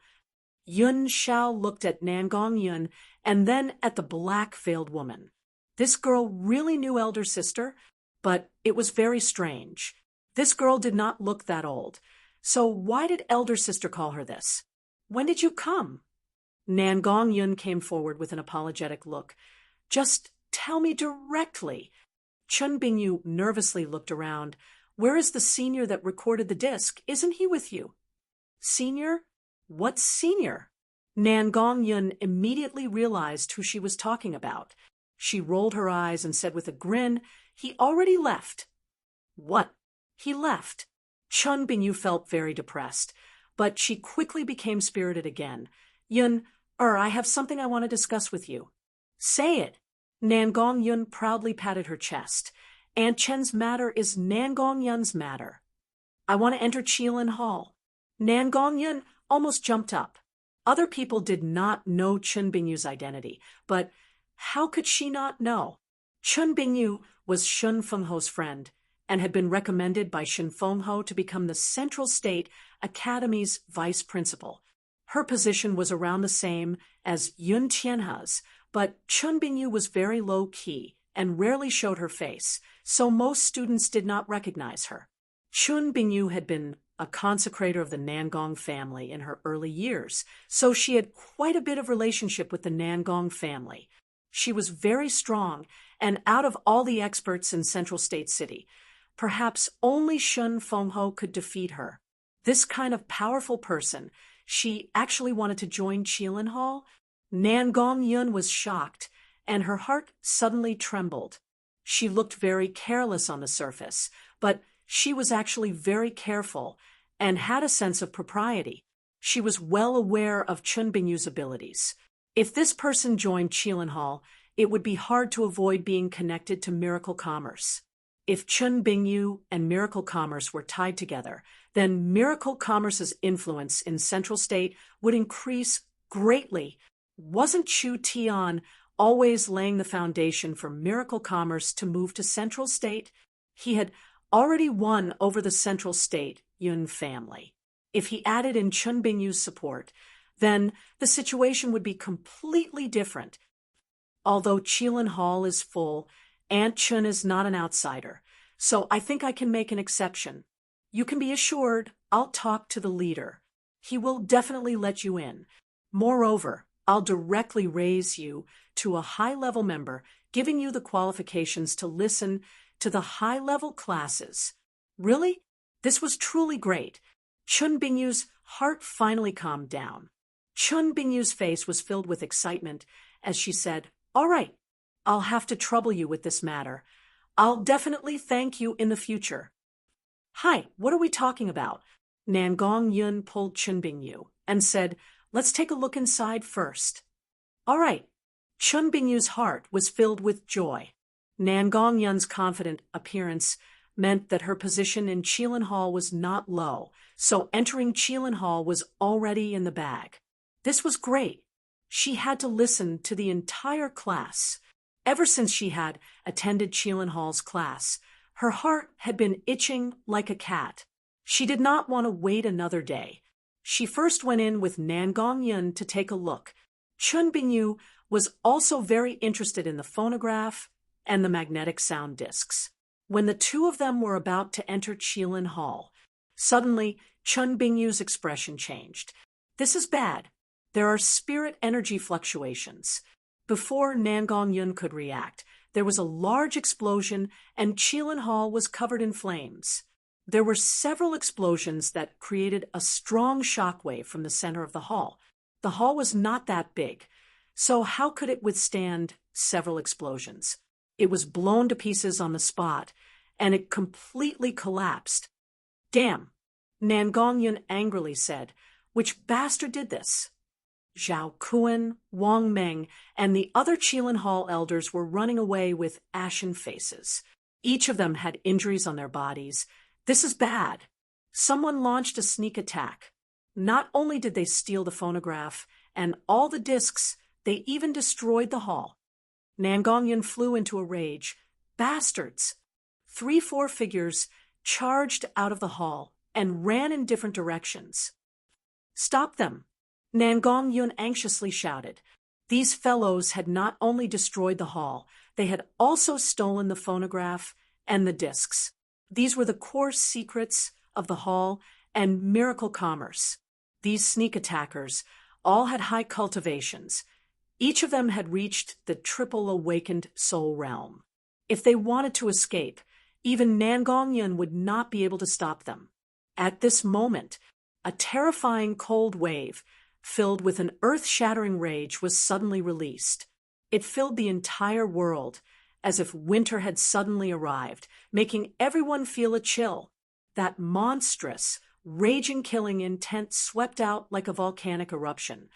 Yun Xiao looked at Nangong Yun and then at the black-veiled woman. This girl really knew elder sister, but it was very strange. This girl did not look that old. So why did elder sister call her this? "When did you come?" Nangong Yun came forward with an apologetic look. Just Tell me directly." Chun Bingyu nervously looked around. "Where is the senior that recorded the disc? Isn't he with you?" "Senior? What senior?" Nan Gongyun immediately realized who she was talking about. She rolled her eyes and said with a grin, "He already left." "What? He left?" Chun Bingyu felt very depressed, but she quickly became spirited again. I have something I want to discuss with you." "Say it." Nan Gongyun proudly patted her chest. "Aunt Chen's matter is Nan Gongyun's matter. I want to enter Qilin Hall." Nan Gongyun almost jumped up. Other people did not know Chun Bingyu's identity, but how could she not know? Chun Bingyu was Shun Fengho's friend and had been recommended by Shun Fengho to become the Central State Academy's vice principal. Her position was around the same as Yun Tianhe's, but Chun Bingyu was very low-key and rarely showed her face, so most students did not recognize her. Chun Bingyu had been a consecrator of the Nangong family in her early years, so she had quite a bit of relationship with the Nangong family. She was very strong, and out of all the experts in Central State City, perhaps only Shun Fengho could defeat her. This kind of powerful person, she actually wanted to join Qilin Hall? Nan Gongyun was shocked, and her heart suddenly trembled. She looked very careless on the surface, but she was actually very careful and had a sense of propriety. She was well aware of Chun Bingyu's abilities. If this person joined Qilin Hall, it would be hard to avoid being connected to miracle commerce. If Chun Bingyu and miracle commerce were tied together, then miracle commerce's influence in Central State would increase greatly. Wasn't Chu Tian always laying the foundation for miracle commerce to move to Central State? He had already won over the Central State Yun family. If he added in Chun Bingyu's support, then the situation would be completely different. Although Qilin Hall is full, Aunt Chun is not an outsider, so I think I can make an exception. You can be assured I'll talk to the leader. He will definitely let you in. Moreover, I'll directly raise you to a high-level member, giving you the qualifications to listen to the high-level classes. Really? This was truly great. Chun Bingyu's heart finally calmed down. Chun Bingyu's face was filled with excitement as she said, "All right, I'll have to trouble you with this matter. I'll definitely thank you in the future." "Hi, what are we talking about?" Nan Gongyun pulled Chun Bingyu and said, "Let's take a look inside first." "All right." Chun Bingyu's heart was filled with joy. Nan Gongyun's confident appearance meant that her position in Qilin Hall was not low, so entering Qilin Hall was already in the bag. This was great. She had to listen to the entire class. Ever since she had attended Qilin Hall's class, her heart had been itching like a cat. She did not want to wait another day. She first went in with Nan Gongyun to take a look. Chun Bingyu was also very interested in the phonograph and the magnetic sound discs. When the two of them were about to enter Qilin Hall, suddenly Chun Bingyu's expression changed. "This is bad. There are spirit energy fluctuations." Before Nan Gongyun could react, there was a large explosion and Qilin Hall was covered in flames. There were several explosions that created a strong shockwave from the center of the hall. The hall was not that big, so how could it withstand several explosions? It was blown to pieces on the spot, and it completely collapsed. "Damn," Nan Gongyun angrily said. "Which bastard did this?" Zhao Kuan, Wang Meng, and the other Qilin Hall elders were running away with ashen faces. Each of them had injuries on their bodies. This is bad. Someone launched a sneak attack. Not only did they steal the phonograph and all the discs, they even destroyed the hall. Nan Gongyun flew into a rage. Bastards! 3-4 figures charged out of the hall and ran in different directions. "Stop them!" Nan Gongyun anxiously shouted. These fellows had not only destroyed the hall, they had also stolen the phonograph and the discs. These were the core secrets of the hall and miracle commerce. These sneak attackers all had high cultivations. Each of them had reached the triple awakened soul realm. If they wanted to escape, even Nangongyun would not be able to stop them. At this moment, a terrifying cold wave, filled with an earth-shattering rage, was suddenly released. It filled the entire world, as if winter had suddenly arrived, making everyone feel a chill. That monstrous, raging killing intent swept out like a volcanic eruption.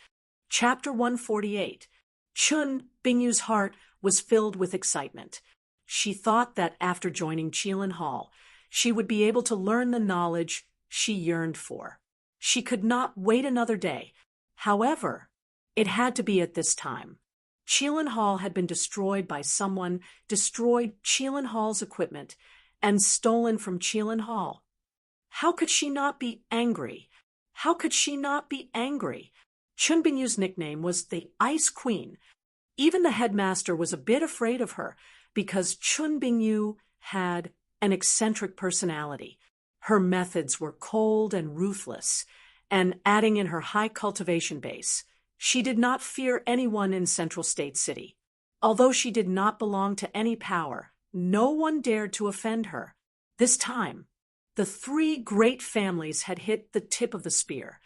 Chapter 148. Chun Bingyu's heart was filled with excitement. She thought that after joining Qilin Hall, she would be able to learn the knowledge she yearned for. She could not wait another day. However, it had to be at this time. Qilin Hall had been destroyed by someone, destroyed Qilin Hall's equipment, and stolen from Qilin Hall. How could she not be angry? How could she not be angry? Chun Bingyu's nickname was the Ice Queen. Even the headmaster was a bit afraid of her because Chun Bingyu had an eccentric personality. Her methods were cold and ruthless, and adding in her high cultivation base, she did not fear anyone in Central State City. Although she did not belong to any power, no one dared to offend her. This time, the three great families had hit the tip of the spear.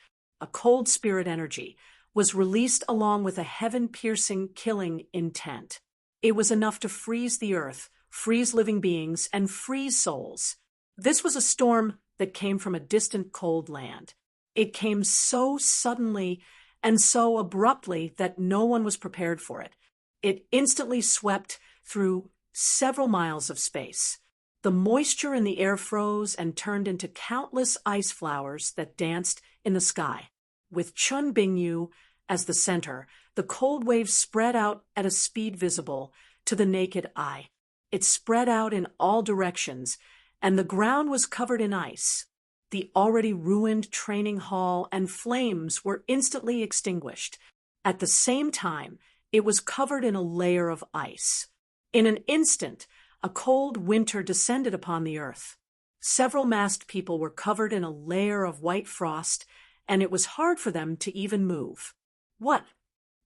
A cold spirit energy was released along with a heaven-piercing killing intent. It was enough to freeze the earth, freeze living beings, and freeze souls. This was a storm that came from a distant cold land. It came so suddenly and so abruptly that no one was prepared for it. It instantly swept through several miles of space. The moisture in the air froze and turned into countless ice flowers that danced in the sky. With Chun Bingyu as the center, the cold wave spread out at a speed visible to the naked eye. It spread out in all directions, and the ground was covered in ice. The already ruined training hall and flames were instantly extinguished. At the same time, it was covered in a layer of ice. In an instant, a cold winter descended upon the earth. Several masked people were covered in a layer of white frost, and it was hard for them to even move. What?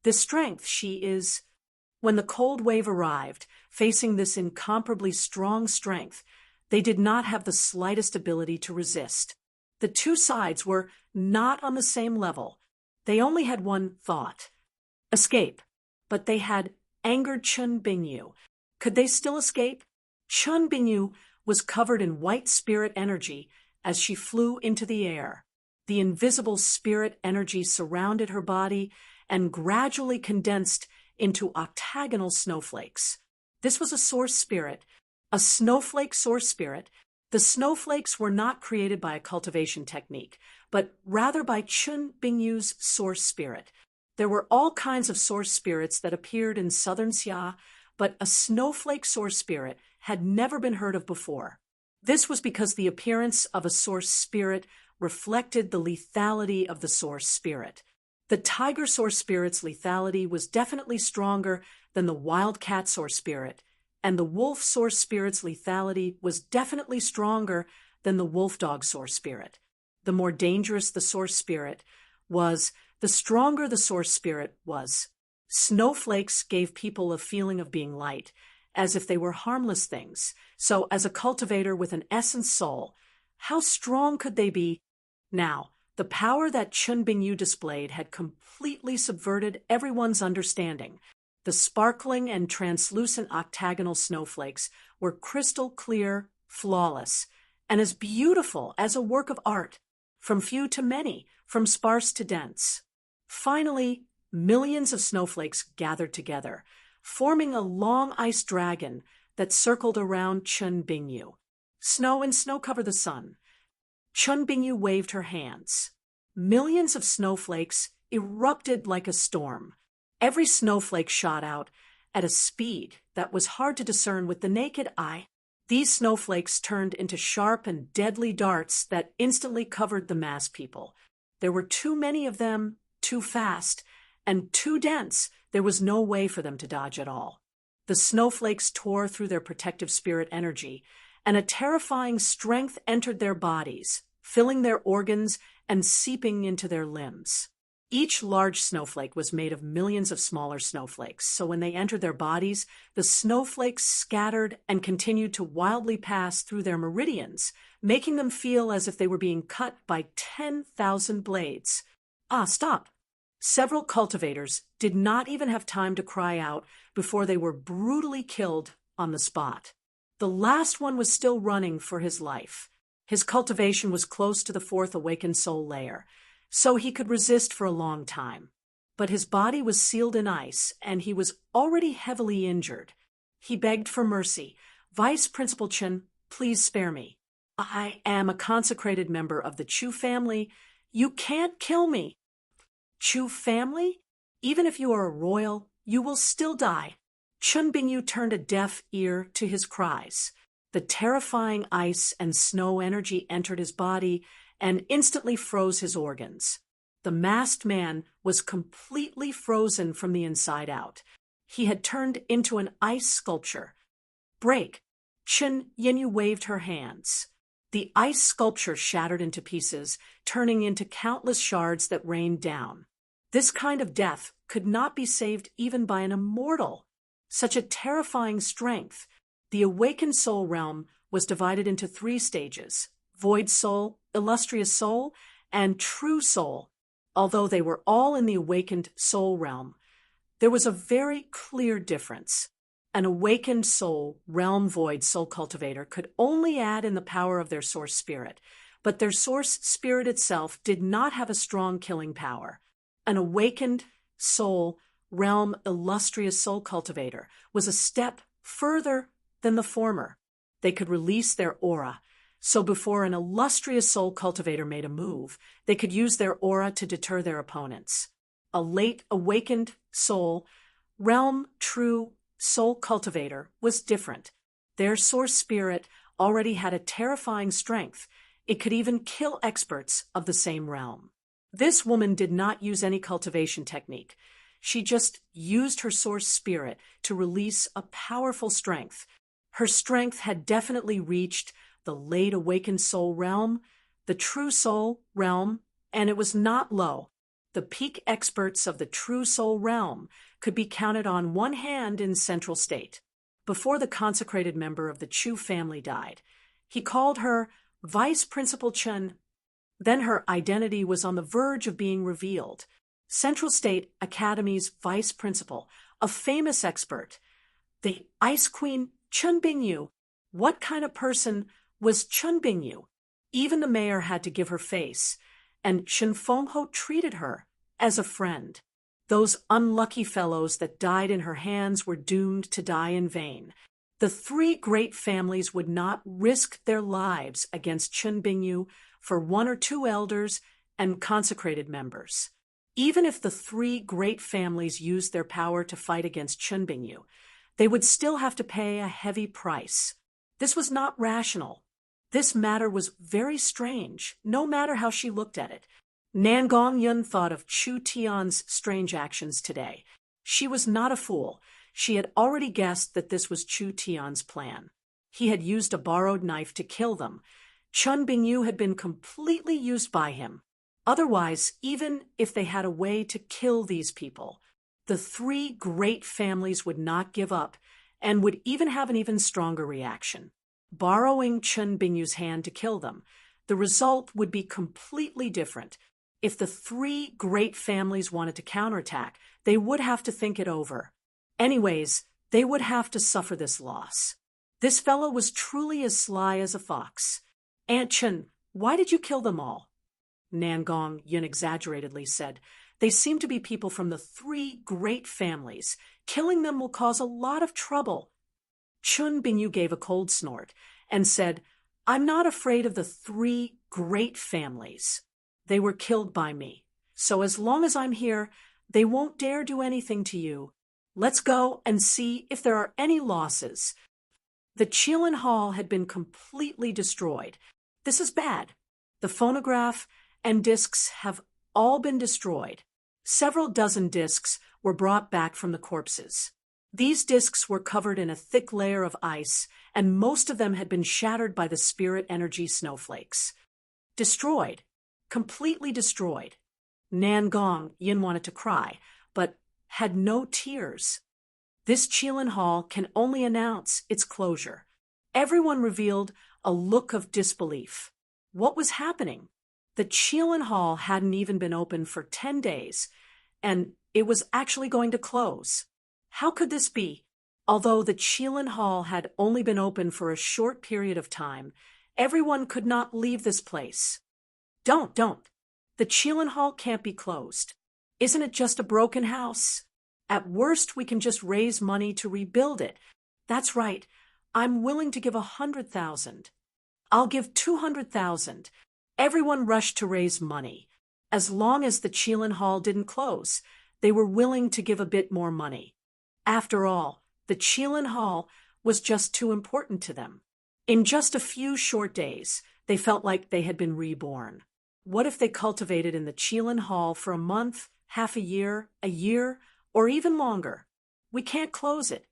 The strength she is. When the cold wave arrived, facing this incomparably strong strength, they did not have the slightest ability to resist. The two sides were not on the same level. They only had one thought: escape. But they had angered Chun Bingyu. Could they still escape? Chun Bingyu was covered in white spirit energy as she flew into the air. The invisible spirit energy surrounded her body and gradually condensed into octagonal snowflakes. This was a source spirit, a snowflake source spirit. The snowflakes were not created by a cultivation technique, but rather by Chun Bingyu's source spirit. There were all kinds of source spirits that appeared in southern Xia, but a snowflake source spirit had never been heard of before. This was because the appearance of a source spirit reflected the lethality of the source spirit. The tiger source spirit's lethality was definitely stronger than the wildcat source spirit, and the wolf source spirit's lethality was definitely stronger than the wolf dog source spirit. The more dangerous the source spirit was, the stronger the source spirit was. Snowflakes gave people a feeling of being light, as if they were harmless things. So, as a cultivator with an essence soul, how strong could they be? Now, the power that Chun Bingyu displayed had completely subverted everyone's understanding. The sparkling and translucent octagonal snowflakes were crystal clear, flawless, and as beautiful as a work of art, from few to many, from sparse to dense. Finally, millions of snowflakes gathered together, forming a long ice dragon that circled around Chun Bingyu. Snow and snow cover the sun. Chun Bingyu waved her hands. Millions of snowflakes erupted like a storm. Every snowflake shot out at a speed that was hard to discern with the naked eye. These snowflakes turned into sharp and deadly darts that instantly covered the mass people. There were too many of them, too fast, and too dense. There was no way for them to dodge at all. The snowflakes tore through their protective spirit energy, and a terrifying strength entered their bodies, filling their organs and seeping into their limbs. Each large snowflake was made of millions of smaller snowflakes, so when they entered their bodies, the snowflakes scattered and continued to wildly pass through their meridians, making them feel as if they were being cut by 10,000 blades. Ah, stop! Several cultivators did not even have time to cry out before they were brutally killed on the spot. The last one was still running for his life. His cultivation was close to the fourth awakened soul layer, so he could resist for a long time. But his body was sealed in ice, and he was already heavily injured. He begged for mercy. "Vice Principal Chen, please spare me. I am a consecrated member of the Chu family. You can't kill me." "Chu family? Even if you are a royal, you will still die." Chun Bingyu turned a deaf ear to his cries. The terrifying ice and snow energy entered his body and instantly froze his organs. The masked man was completely frozen from the inside out. He had turned into an ice sculpture. "Break!" Chun Yinyu waved her hands. The ice sculpture shattered into pieces, turning into countless shards that rained down. This kind of death could not be saved even by an immortal. Such a terrifying strength. The awakened soul realm was divided into 3 stages: void soul, illustrious soul, and true soul. Although they were all in the awakened soul realm, there was a very clear difference. An awakened soul, realm void soul cultivator could only add in the power of their source spirit, but their source spirit itself did not have a strong killing power. An awakened soul, realm illustrious soul cultivator was a step further than the former. They could release their aura, so before an illustrious soul cultivator made a move, they could use their aura to deter their opponents. A late awakened soul, realm true soul cultivator was different. Their source spirit already had a terrifying strength. It could even kill experts of the same realm. This woman did not use any cultivation technique. She just used her source spirit to release a powerful strength. Her strength had definitely reached the late awakened soul realm, the true soul realm, and it was not low. The peak experts of the true soul realm could be counted on one hand in Central State. Before the consecrated member of the Chu family died, he called her Vice Principal Chen. Then her identity was on the verge of being revealed. Central State Academy's vice principal, a famous expert, the Ice Queen Chun Bingyu. What kind of person was Chun Bingyu? Even the mayor had to give her face, and Shen Fengho treated her as a friend. Those unlucky fellows that died in her hands were doomed to die in vain. The 3 great families would not risk their lives against Chun Bingyu for 1 or 2 elders and consecrated members. Even if the 3 great families used their power to fight against Chun Bingyu, they would still have to pay a heavy price. This was not rational. This matter was very strange, no matter how she looked at it. Nan Gongyun thought of Chu Tian's strange actions today. She was not a fool. She had already guessed that this was Chu Tian's plan. He had used a borrowed knife to kill them. Chun Bingyu had been completely used by him. Otherwise, even if they had a way to kill these people, the 3 great families would not give up and would even have an even stronger reaction. Borrowing Chun Bingyu's hand to kill them, the result would be completely different. If the 3 great families wanted to counterattack, they would have to think it over. Anyways, they would have to suffer this loss. This fellow was truly as sly as a fox. "Aunt Chen, why did you kill them all?" Nan Gongyun exaggeratedly said, "They seem to be people from the 3 great families. Killing them will cause a lot of trouble." Chun Bingyu gave a cold snort and said, "I'm not afraid of the 3 great families. They were killed by me. So as long as I'm here, they won't dare do anything to you. Let's go and see if there are any losses." The Qilin Hall had been completely destroyed. This is bad. The phonograph and discs have all been destroyed. Several dozen discs were brought back from the corpses. These discs were covered in a thick layer of ice, and most of them had been shattered by the spirit energy snowflakes. Destroyed. Completely destroyed. Nan Gong Yin wanted to cry, but had no tears. This Qilin Hall can only announce its closure. Everyone revealed a look of disbelief. What was happening? The Qilin Hall hadn't even been open for 10 days, and it was actually going to close. How could this be? Although the Qilin Hall had only been open for a short period of time, everyone could not leave this place. Don't. The Qilin Hall can't be closed. Isn't it just a broken house? At worst, we can just raise money to rebuild it. That's right. I'm willing to give 100,000. I'll give 200,000. Everyone rushed to raise money. As long as the Qilin Hall didn't close, they were willing to give a bit more money. After all, the Qilin Hall was just too important to them. In just a few short days, they felt like they had been reborn. What if they cultivated in the Qilin Hall for a month, half a year, or even longer? We can't close it.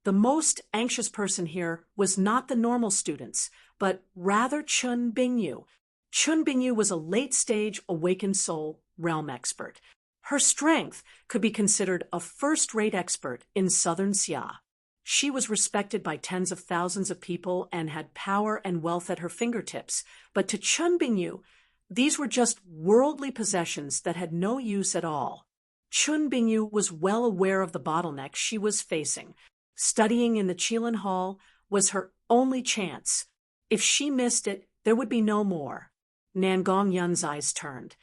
The most anxious person here was not the normal students, but rather Chun Bingyu. Chun Bingyu was a late-stage awakened soul realm expert. Her strength could be considered a first-rate expert in southern Xia. She was respected by tens of thousands of people and had power and wealth at her fingertips. But to Chun Bingyu, these were just worldly possessions that had no use at all. Chun Bingyu was well aware of the bottleneck she was facing. Studying in the Qilin Hall was her only chance. If she missed it, there would be no more. Nan Gong Yun's eyes turned.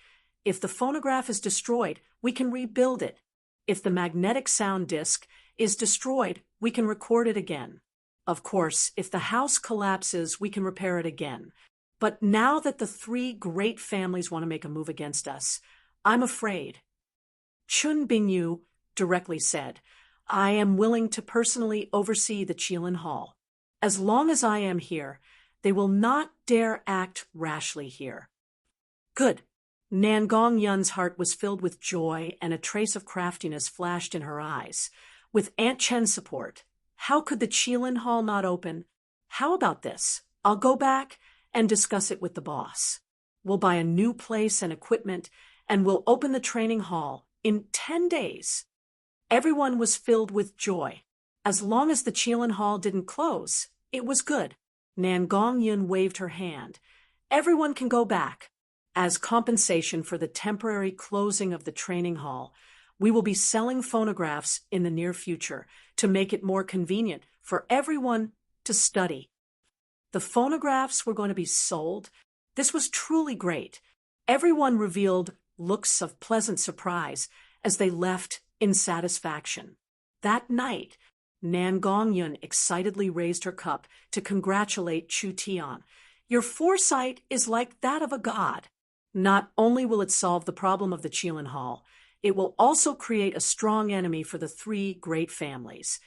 If the phonograph is destroyed, we can rebuild it. If the magnetic sound disc is destroyed, we can record it again. Of course, if the house collapses, we can repair it again. But now that the three great families want to make a move against us, I'm afraid. Chun Bingyu directly said, I am willing to personally oversee the Qilin Hall. As long as I am here, they will not dare act rashly here. Good. Nan Gong Yun's heart was filled with joy, and a trace of craftiness flashed in her eyes. With Aunt Chen's support, how could the Qilin Hall not open? How about this? I'll go back and discuss it with the boss. We'll buy a new place and equipment, and we'll open the training hall in 10 days. Everyone was filled with joy. As long as the Qilin Hall didn't close, it was good. Nan Gong Yun waved her hand. Everyone can go back. As compensation for the temporary closing of the training hall, we will be selling phonographs in the near future to make it more convenient for everyone to study. The phonographs were going to be sold. This was truly great. Everyone revealed looks of pleasant surprise as they left in satisfaction. That night, Nan Gong Yun excitedly raised her cup to congratulate Chu Tian. Your foresight is like that of a god. Not only will it solve the problem of the Qilin Hall, it will also create a strong enemy for the three great families,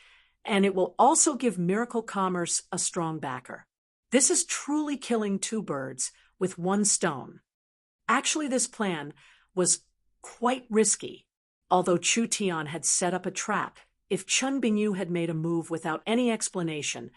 and it will also give Miracle Commerce a strong backer. This is truly killing two birds with one stone. Actually, this plan was quite risky. Although Chu Tian had set up a trap, if Chun Bingyu had made a move without any explanation,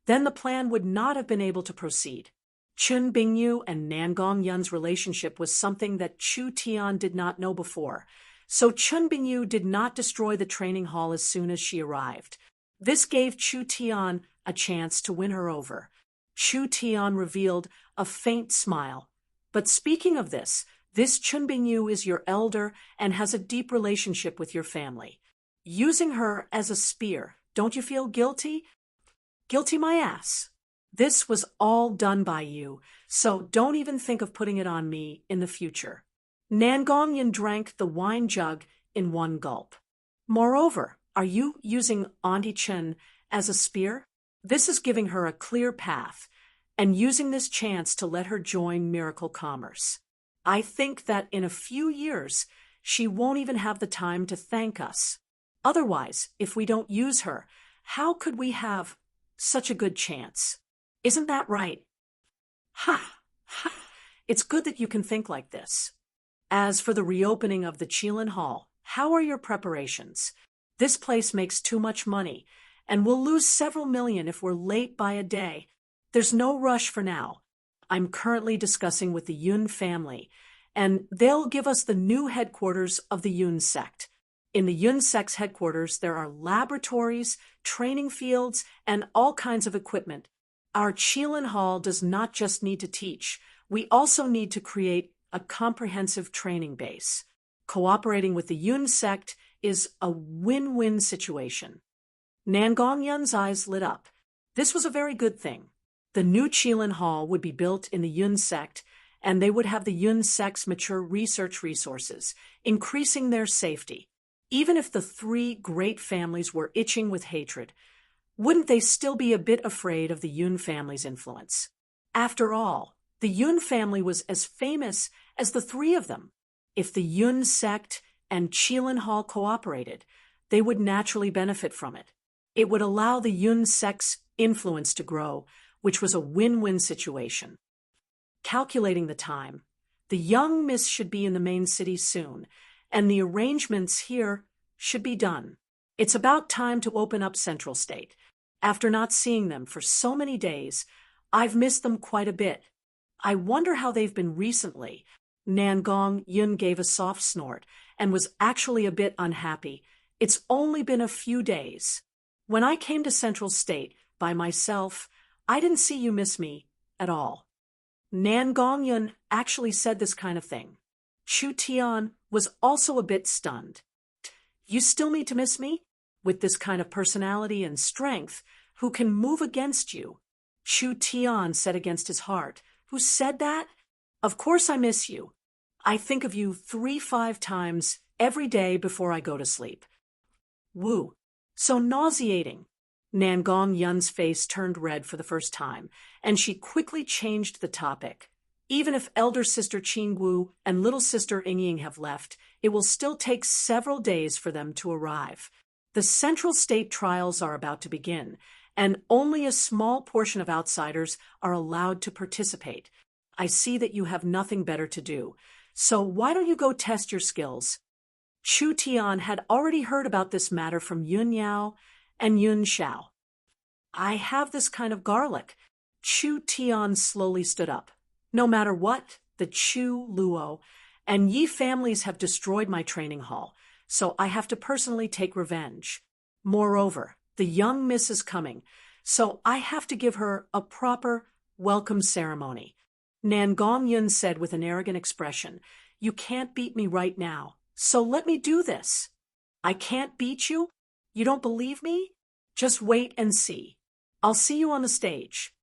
then the plan would not have been able to proceed. Chun Bingyu and Nan Gong Yun's relationship was something that Chu Tian did not know before, so Chun Bingyu did not destroy the training hall as soon as she arrived. This gave Chu Tian a chance to win her over. Chu Tian revealed a faint smile. But speaking of this Chun Bingyu is your elder and has a deep relationship with your family. Using her as a spear, don't you feel guilty? Guilty my ass. This was all done by you, so don't even think of putting it on me in the future. Nan Gong Yun drank the wine jug in one gulp. Moreover, are you using Auntie Chen as a spear? This is giving her a clear path, and using this chance to let her join Miracle Commerce. I think that in a few years, she won't even have the time to thank us. Otherwise, if we don't use her, how could we have such a good chance? Isn't that right? Ha! It's good that you can think like this. As for the reopening of the Qilin Hall, how are your preparations? This place makes too much money, and we'll lose several million if we're late by a day. There's no rush for now. I'm currently discussing with the Yun family, and they'll give us the new headquarters of the Yun sect. In the Yun sect's headquarters, there are laboratories, training fields, and all kinds of equipment. Our Qilin Hall does not just need to teach. We also need to create a comprehensive training base. Cooperating with the Yun sect is a win-win situation. Nangong-yun's eyes lit up. This was a very good thing. The new Qilin Hall would be built in the Yun sect, and they would have the Yun sect's mature research resources, increasing their safety. Even if the three great families were itching with hatred, wouldn't they still be a bit afraid of the Yun family's influence? After all, the Yun family was as famous as the three of them. If the Yun sect and Qilin Hall cooperated, they would naturally benefit from it. It would allow the Yun sect's influence to grow, which was a win-win situation. Calculating the time, the young miss should be in the main city soon, and the arrangements here should be done. It's about time to open up Central State. After not seeing them for so many days, I've missed them quite a bit. I wonder how they've been recently. Nangong-yun gave a soft snort and was actually a bit unhappy. It's only been a few days. When I came to Central State by myself, I didn't see you miss me at all. Nangong-yun actually said this kind of thing. Chu Tian was also a bit stunned. You still need to miss me? With this kind of personality and strength, who can move against you? Chu Tian said against his heart. Who said that? Of course I miss you. I think of you 3-5 times every day before I go to sleep. Woo. So nauseating. Nangong-yun's face turned red for the first time, and she quickly changed the topic. Even if elder sister Qingwu and little sister Yingying have left, it will still take several days for them to arrive. The Central State trials are about to begin, and only a small portion of outsiders are allowed to participate. I see that you have nothing better to do, so why don't you go test your skills? Chu Tian had already heard about this matter from Yun Yao and Yun Xiao. I have this kind of garlic. Chu Tian slowly stood up. No matter what, the Chu, Luo, and Yi families have destroyed my training hall, so I have to personally take revenge. Moreover, the young miss is coming, so I have to give her a proper welcome ceremony. Nangong-yun said with an arrogant expression, You can't beat me right now, so let me do this. I can't beat you? You don't believe me? Just wait and see. I'll see you on the stage.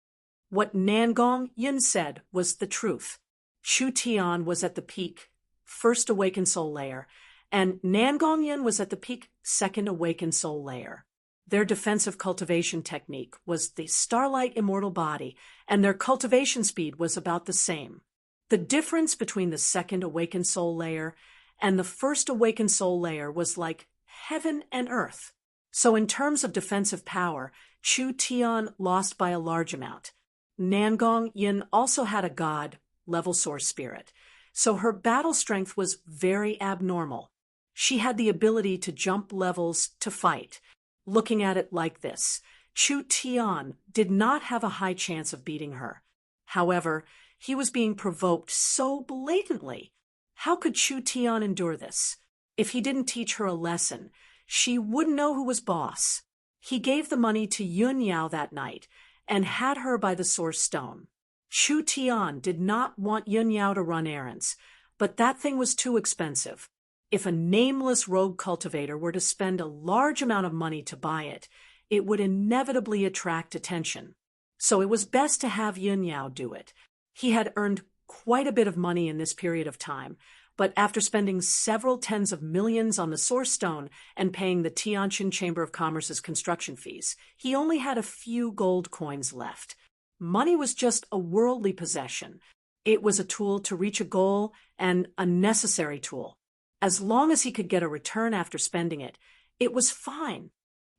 What Nangong-yun said was the truth. Chu Tian was at the peak, first awakened soul layer, and Nangong-yun was at the peak, second awakened soul layer. Their defensive cultivation technique was the starlight immortal body, and their cultivation speed was about the same. The difference between the second awakened soul layer and the first awakened soul layer was like heaven and earth. So in terms of defensive power, Chu Tian lost by a large amount. Nangong-yun also had a god-level source spirit, so her battle strength was very abnormal. She had the ability to jump levels to fight. Looking at it like this, Chu Tian did not have a high chance of beating her. However, he was being provoked so blatantly. How could Chu Tian endure this? If he didn't teach her a lesson, she wouldn't know who was boss. He gave the money to Yun Yao that night and had her by the source stone. Chu Tian did not want Yun Yao to run errands, but that thing was too expensive. If a nameless rogue cultivator were to spend a large amount of money to buy it, it would inevitably attract attention. So it was best to have Yun Yao do it. He had earned quite a bit of money in this period of time, but after spending several tens of millions on the source stone and paying the Tianjin Chamber of Commerce's construction fees, he only had a few gold coins left. Money was just a worldly possession. It was a tool to reach a goal and a necessary tool. As long as he could get a return after spending it, it was fine.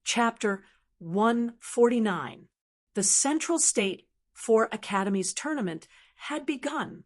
Chapter 149. The Central State 4 Academies tournament had begun.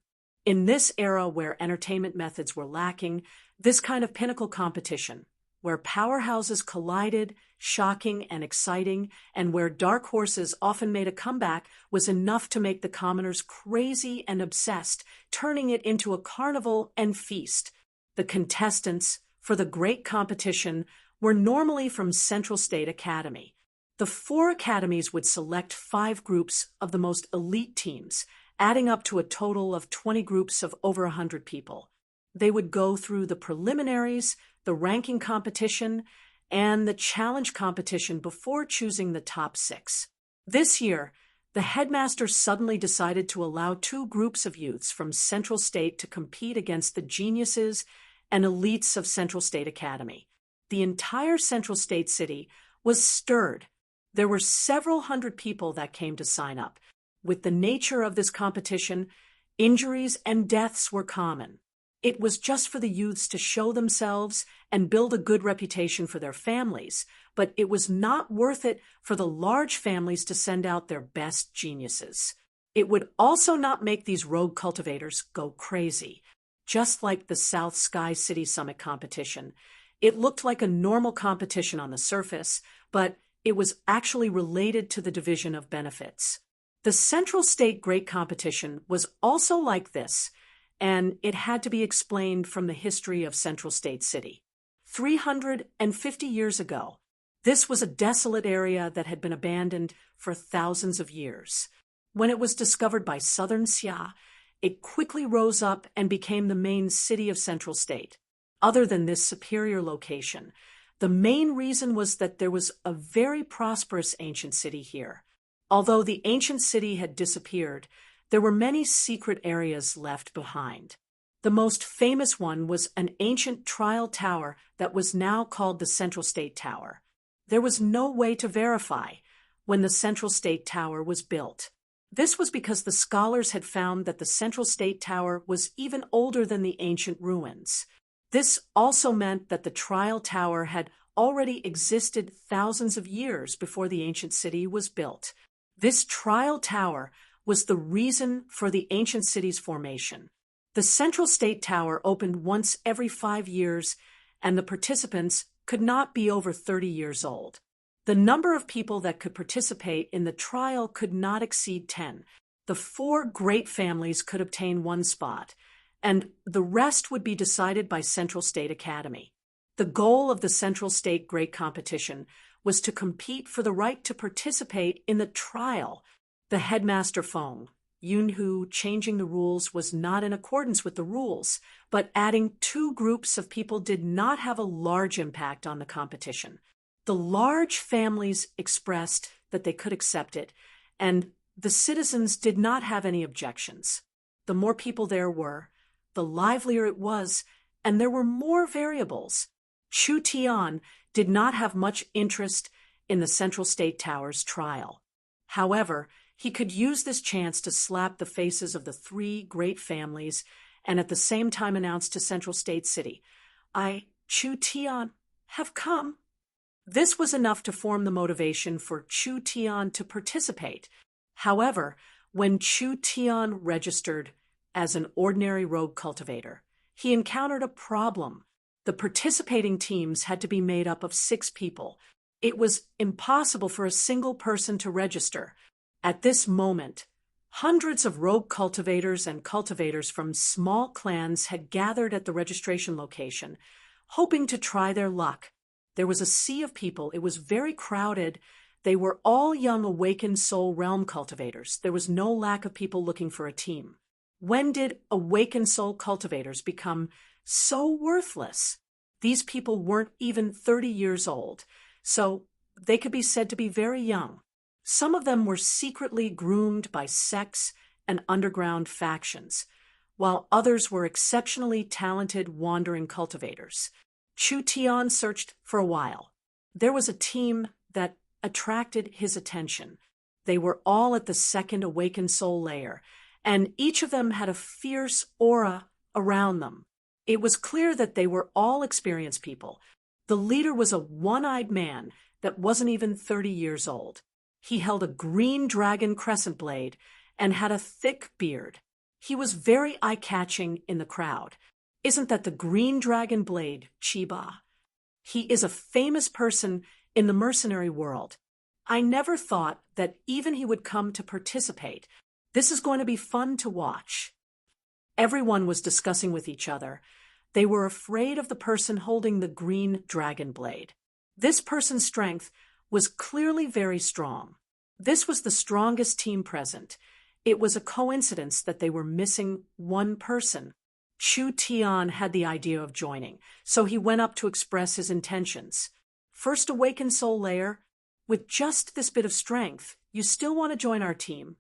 In this era where entertainment methods were lacking, this kind of pinnacle competition where powerhouses collided, shocking and exciting, and where dark horses often made a comeback, was enough to make the commoners crazy and obsessed, turning it into a carnival and feast. The contestants for the great competition were normally from Central State Academy. The 4 academies would select 5 groups of the most elite teams, adding up to a total of 20 groups of over 100 people. They would go through the preliminaries, the ranking competition, and the challenge competition before choosing the top 6. This year, the headmaster suddenly decided to allow 2 groups of youths from Central State to compete against the geniuses and elites of Central State Academy. The entire Central State city was stirred. There were several hundred people that came to sign up. With the nature of this competition, injuries and deaths were common. It was just for the youths to show themselves and build a good reputation for their families, but it was not worth it for the large families to send out their best geniuses. It would also not make these rogue cultivators go crazy. Just like the South Sky City Summit competition, it looked like a normal competition on the surface, but it was actually related to the division of benefits. The Central State Great Competition was also like this, and it had to be explained from the history of Central State City. 350 years ago, this was a desolate area that had been abandoned for thousands of years. When it was discovered by Southern Xia, it quickly rose up and became the main city of Central State. Other than this superior location, the main reason was that there was a very prosperous ancient city here. Although the ancient city had disappeared, there were many secret areas left behind. The most famous one was an ancient trial tower that was now called the Central State Tower. There was no way to verify when the Central State Tower was built. This was because the scholars had found that the Central State Tower was even older than the ancient ruins. This also meant that the trial tower had already existed thousands of years before the ancient city was built. This trial tower was the reason for the ancient city's formation. The Central State Tower opened once every 5 years, and the participants could not be over 30 years old. The number of people that could participate in the trial could not exceed 10. The 4 great families could obtain 1 spot, and the rest would be decided by Central State Academy. The goal of the Central State Great Competition was to compete for the right to participate in the trial. The headmaster Feng Yunhu changing the rules was not in accordance with the rules, but adding 2 groups of people did not have a large impact on the competition. The large families expressed that they could accept it, and the citizens did not have any objections. The more people there were, the livelier it was, and there were more variables. Chu Tian did not have much interest in the Central State Tower's trial. However, he could use this chance to slap the faces of the 3 great families and at the same time announce to Central State City, "I, Chu Tian, have come." This was enough to form the motivation for Chu Tian to participate. However, when Chu Tian registered as an ordinary rogue cultivator, he encountered a problem. The participating teams had to be made up of 6 people. It was impossible for a single person to register. At this moment, hundreds of rogue cultivators and cultivators from small clans had gathered at the registration location, hoping to try their luck. There was a sea of people. It was very crowded. They were all young awakened soul realm cultivators. There was no lack of people looking for a team. When did awakened soul cultivators become so worthless? These people weren't even 30 years old, so they could be said to be very young. Some of them were secretly groomed by sects and underground factions, while others were exceptionally talented wandering cultivators. Chu Tian searched for a while. There was a team that attracted his attention. They were all at the second awakened soul layer, and each of them had a fierce aura around them. It was clear that they were all experienced people. The leader was a one-eyed man that wasn't even 30 years old. He held a green dragon crescent blade and had a thick beard. He was very eye-catching in the crowd. Isn't that the green dragon blade, Chiba? He is a famous person in the mercenary world. I never thought that even he would come to participate. This is going to be fun to watch." Everyone was discussing with each other. They were afraid of the person holding the green dragon blade. This person's strength was clearly very strong. This was the strongest team present. It was a coincidence that they were missing one person. Chu Tian had the idea of joining, so he went up to express his intentions. "First awakened soul layer, with just this bit of strength, you still want to join our team?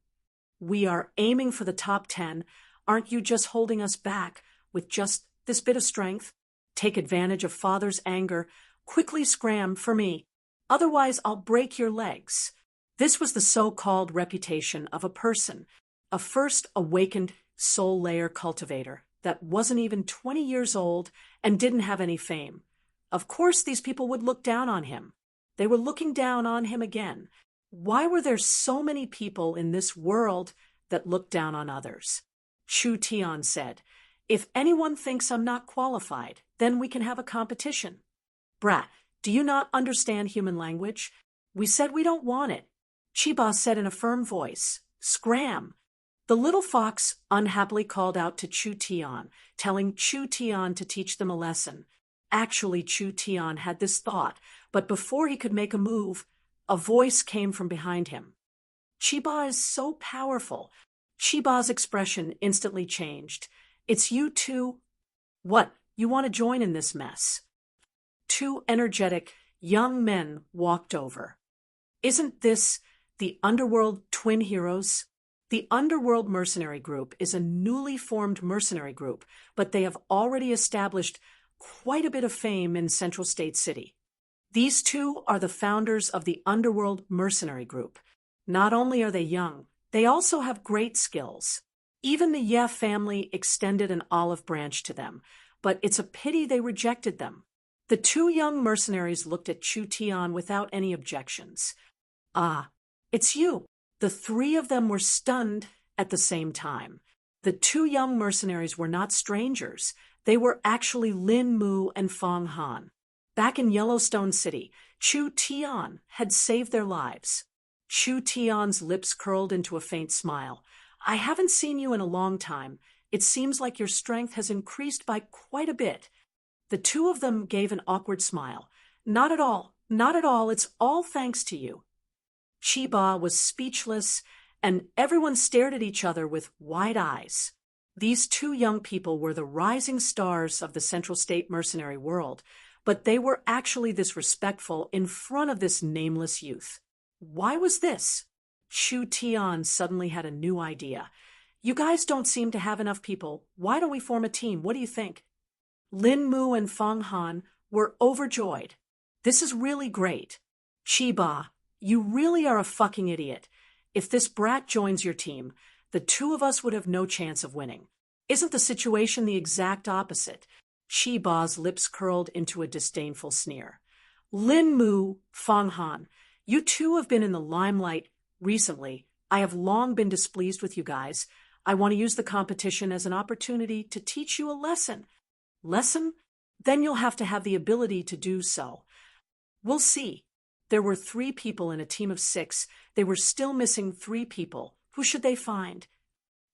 We are aiming for the top 10. Aren't you just holding us back with just this bit of strength? Take advantage of Father's anger. Quickly scram for me. Otherwise, I'll break your legs." This was the so-called reputation of a person, a first awakened soul layer cultivator that wasn't even 20 years old and didn't have any fame. Of course, these people would look down on him. They were looking down on him again. Why were there so many people in this world that looked down on others? Chu Tian said, "If anyone thinks I'm not qualified, then we can have a competition." "Brat, do you not understand human language? We said we don't want it." Chiba said in a firm voice, "Scram." The little fox unhappily called out to Chu Tian, telling Chu Tian to teach them a lesson. Actually, Chu Tian had this thought, but before he could make a move, a voice came from behind him. "Chiba is so powerful." Chiba's expression instantly changed. "It's you two." "What, you want to join in this mess?" Two energetic young men walked over. "Isn't this the Underworld Twin Heroes?" The Underworld Mercenary Group is a newly formed mercenary group, but they have already established quite a bit of fame in Central State City. These two are the founders of the Underworld Mercenary Group. Not only are they young, they also have great skills. Even the Ye family extended an olive branch to them, but it's a pity they rejected them. The two young mercenaries looked at Chu Tian without any objections. "Ah, it's you." The three of them were stunned at the same time. The two young mercenaries were not strangers. They were actually Lin Mu and Fong Han. Back in Yellowstone City, Chu Tian had saved their lives. Chu Tian's lips curled into a faint smile. "I haven't seen you in a long time. It seems like your strength has increased by quite a bit." The two of them gave an awkward smile. "Not at all. Not at all. It's all thanks to you." Chiba was speechless, and everyone stared at each other with wide eyes. These two young people were the rising stars of the Central State mercenary world, but they were actually disrespectful in front of this nameless youth. Why was this? Chu Tian suddenly had a new idea. "You guys don't seem to have enough people. Why don't we form a team? What do you think?" Lin Mu and Fong Han were overjoyed. "This is really great. Chiba, you really are a fucking idiot. If this brat joins your team, the two of us would have no chance of winning. Isn't the situation the exact opposite?" Chiba's lips curled into a disdainful sneer. "Lin Mu, Fong Han, you two have been in the limelight recently. I have long been displeased with you guys. I want to use the competition as an opportunity to teach you a lesson." "Lesson? Then you'll have to have the ability to do so." "We'll see." There were 3 people in a team of 6. They were still missing 3 people. Who should they find?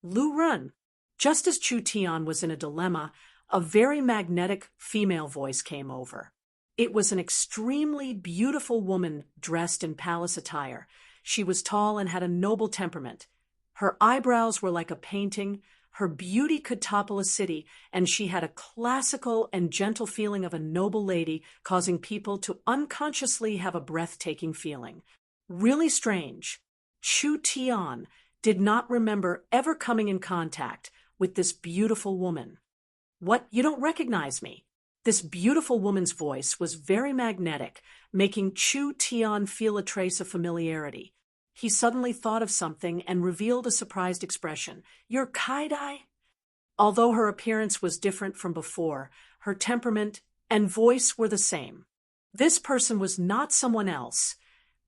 Lu Run. Just as Chu Tian was in a dilemma, a very magnetic female voice came over. It was an extremely beautiful woman dressed in palace attire. She was tall and had a noble temperament. Her eyebrows were like a painting. Her beauty could topple a city, and she had a classical and gentle feeling of a noble lady, causing people to unconsciously have a breathtaking feeling. Really strange. Chu Tian did not remember ever coming in contact with this beautiful woman. "What, you don't recognize me?" This beautiful woman's voice was very magnetic, making Chu Tian feel a trace of familiarity. He suddenly thought of something and revealed a surprised expression. "You're Kai-Dai?" Although her appearance was different from before, her temperament and voice were the same. This person was not someone else.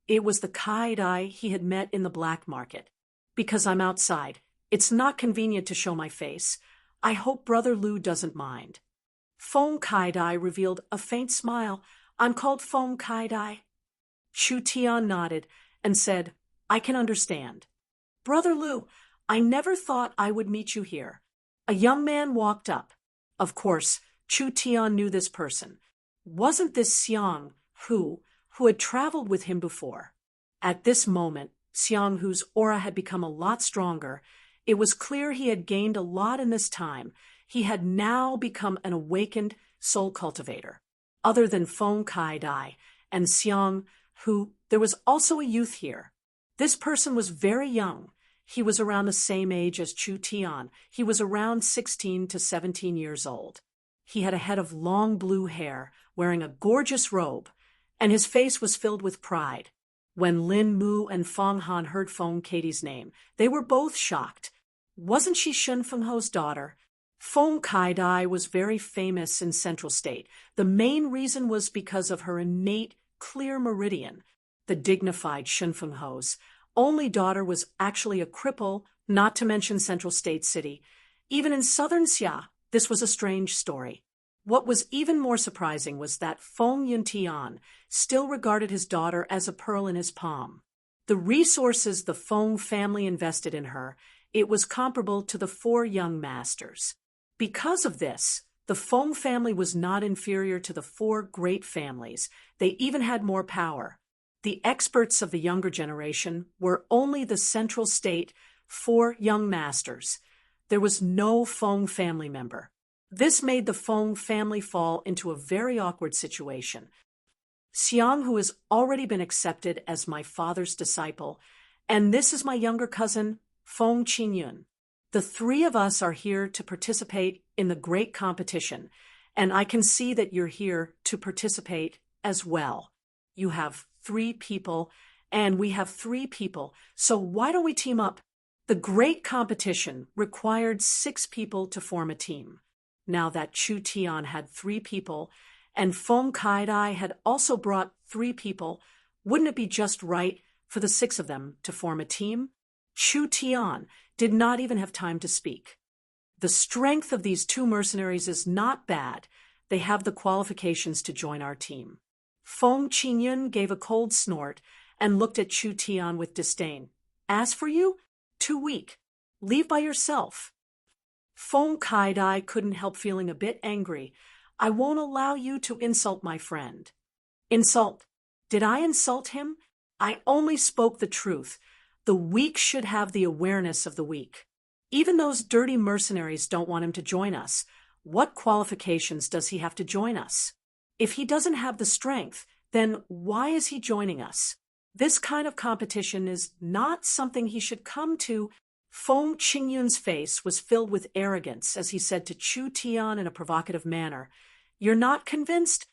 It was the Kai-Dai he had met in the black market. "Because I'm outside. It's not convenient to show my face. I hope Brother Lu doesn't mind." Fong Kai-Dai revealed a faint smile. I'm called Fong Kai-dai. Chu Tian nodded and said, I can understand. Brother Lu, I never thought I would meet you here. A young man walked up. Of course, Chu Tian knew this person. Wasn't this Xiang Hu, who had traveled with him before? At this moment, Xiang Hu's aura had become a lot stronger. It was clear he had gained a lot in this time. He had now become an awakened soul cultivator. Other than Fong Kai-dai and Xiang Hu, there was also a youth here. This person was very young. He was around the same age as Chu Tian. He was around 16 to 17 years old. He had a head of long blue hair, wearing a gorgeous robe, and his face was filled with pride. When Lin Mu and Fong Han heard Fong Katie's name, they were both shocked. Wasn't she Shun Fengho's daughter? Fong Kai-dai was very famous in Central State. The main reason was because of her innate, clear meridian. The dignified Shun Fengho's only daughter was actually a cripple, not to mention Central State City. Even in southern Xia, this was a strange story. What was even more surprising was that Fong Yuntian still regarded his daughter as a pearl in his palm. The resources the Fong family invested in her, it was comparable to the 4 young masters. Because of this, the Fong family was not inferior to the 4 great families. They even had more power. The experts of the younger generation were only the Central State 4 young masters. There was no Fong family member. This made the Fong family fall into a very awkward situation. Xiang, who has already been accepted as my father's disciple, and this is my younger cousin, Fong Qingyun. The 3 of us are here to participate in the great competition, and I can see that you're here to participate as well. You have 3 people, and we have 3 people, so why don't we team up? The great competition required 6 people to form a team. Now that Chu Tian had 3 people, and Fong Kai-dai had also brought 3 people, wouldn't it be just right for the 6 of them to form a team? Chu Tian did not even have time to speak. The strength of these 2 mercenaries is not bad. They have the qualifications to join our team. Fong Qingyun gave a cold snort and looked at Chu Tian with disdain. As for you? Too weak. Leave by yourself. Fong Kai-dai couldn't help feeling a bit angry. I won't allow you to insult my friend. Insult? Did I insult him? I only spoke the truth. The weak should have the awareness of the weak. Even those dirty mercenaries don't want him to join us. What qualifications does he have to join us? If he doesn't have the strength, then why is he joining us? This kind of competition is not something he should come to. Fong Qingyun's face was filled with arrogance as he said to Chu Tian in a provocative manner, You're not convinced?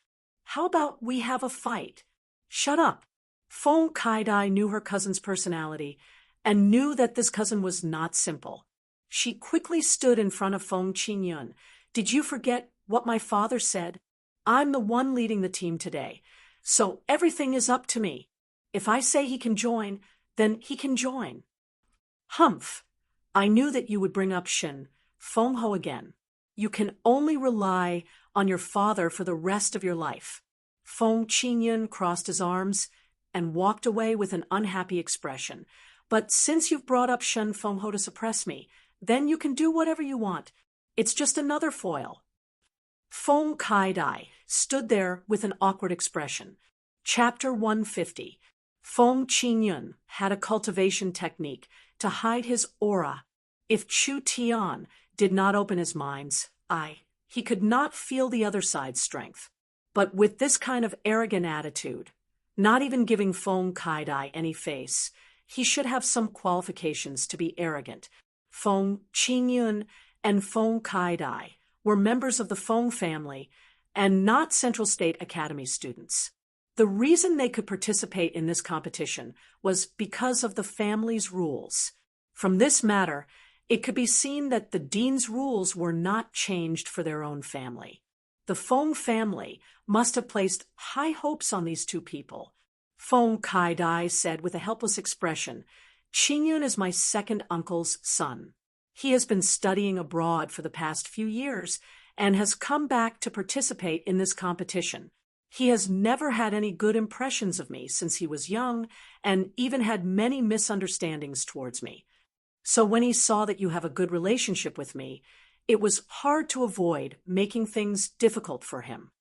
How about we have a fight? Shut up. Fong Kai-dai knew her cousin's personality and knew that this cousin was not simple. She quickly stood in front of Fong Qingyun. Did you forget what my father said? I'm the one leading the team today, so everything is up to me. If I say he can join, then he can join. Humph. I knew that you would bring up Shin Fengho again. You can only rely on your father for the rest of your life. Fong Qingyun crossed his arms and walked away with an unhappy expression. But since you've brought up Shen Fengho to suppress me, then you can do whatever you want. It's just another foil. Fong Kai-dai stood there with an awkward expression. Chapter 150. Fong Qingyun had a cultivation technique to hide his aura. If Chu Tian did not open his mind's eye, he could not feel the other side's strength. But with this kind of arrogant attitude, not even giving Fong Kai-dai any face, he should have some qualifications to be arrogant. Fong Qingyun and Fong Kai-dai were members of the Fong family and not Central State Academy students. The reason they could participate in this competition was because of the family's rules. From this matter, it could be seen that the dean's rules were not changed for their own family. The Fong family must have placed high hopes on these 2 people. Fong Kai-dai said with a helpless expression, Qingyun is my second uncle's son. He has been studying abroad for the past few years and has come back to participate in this competition. He has never had any good impressions of me since he was young, and even had many misunderstandings towards me. So when he saw that you have a good relationship with me, it was hard to avoid making things difficult for him.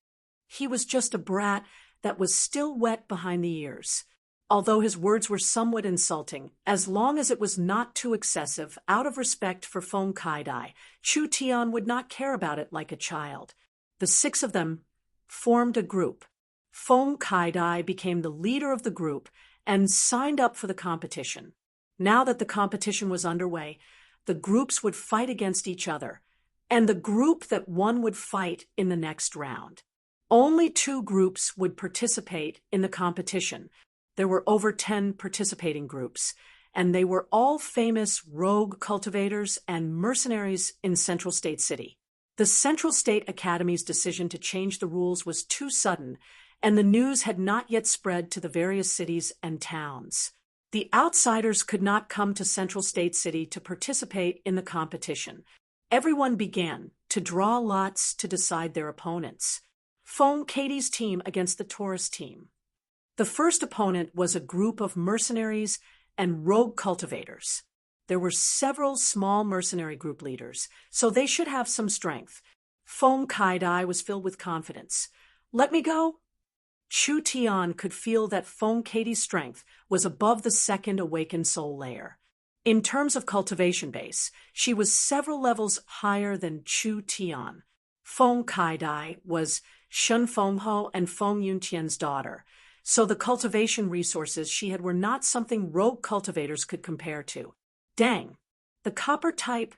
He was just a brat that was still wet behind the ears. Although his words were somewhat insulting, as long as it was not too excessive, out of respect for Feng Kaidai, Chu Tian would not care about it like a child. The 6 of them formed a group. Feng Kaidai became the leader of the group and signed up for the competition. Now that the competition was underway, the groups would fight against each other, and the group that won would fight in the next round. Only 2 groups would participate in the competition. There were over 10 participating groups, and they were all famous rogue cultivators and mercenaries in Central State City. The Central State Academy's decision to change the rules was too sudden, and the news had not yet spread to the various cities and towns. The outsiders could not come to Central State City to participate in the competition. Everyone began to draw lots to decide their opponents. Feng Katie's team against the tourist team. The first opponent was a group of mercenaries and rogue cultivators. There were several small mercenary group leaders, so they should have some strength. Feng Kaidai was filled with confidence. Let me go? Chu Tian could feel that Feng Katie's strength was above the second awakened soul layer. In terms of cultivation base, she was several levels higher than Chu Tian. Feng Kaidai was Shun Fengho and Feng Yuntian's daughter, so the cultivation resources she had were not something rogue cultivators could compare to. Dang! The copper type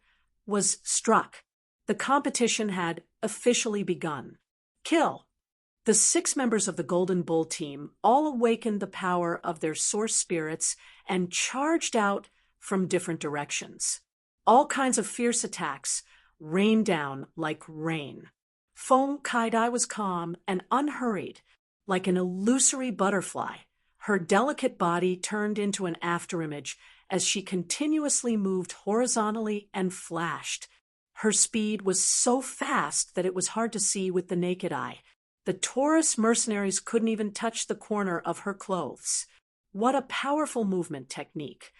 was struck. The competition had officially begun. Kill! The 6 members of the Golden Bull team all awakened the power of their source spirits and charged out from different directions. All kinds of fierce attacks rained down like rain. Feng Kaidai was calm and unhurried, like an illusory butterfly. Her delicate body turned into an afterimage as she continuously moved horizontally and flashed. Her speed was so fast that it was hard to see with the naked eye. The Taurus mercenaries couldn't even touch the corner of her clothes. What a powerful movement technique.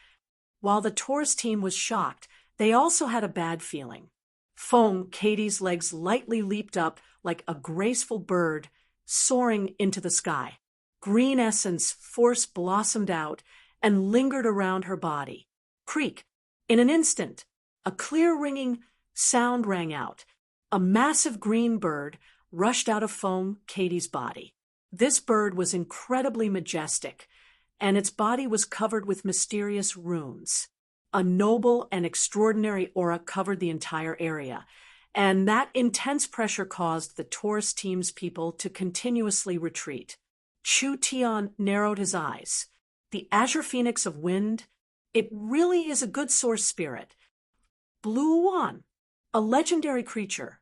While the Taurus team was shocked, they also had a bad feeling. Feng Katie's legs lightly leaped up like a graceful bird soaring into the sky. Green essence force blossomed out and lingered around her body. Creak! In an instant, a clear ringing sound rang out. A massive green bird rushed out of Feng Katie's body. This bird was incredibly majestic, and its body was covered with mysterious runes. A noble and extraordinary aura covered the entire area, and that intense pressure caused the Taurus team's people to continuously retreat. Chu Tian narrowed his eyes. The Azure Phoenix of Wind, it really is a good source spirit. Blue Wan, a legendary creature.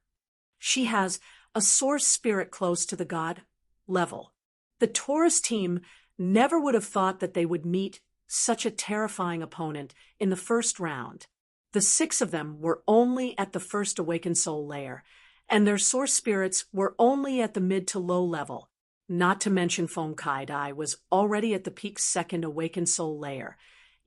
She has a source spirit close to the god level. The Taurus team never would have thought that they would meet such a terrifying opponent in the first round. The 6 of them were only at the first awakened soul layer, and their source spirits were only at the mid to low level. Not to mention Feng Kaidai was already at the peak second awakened soul layer.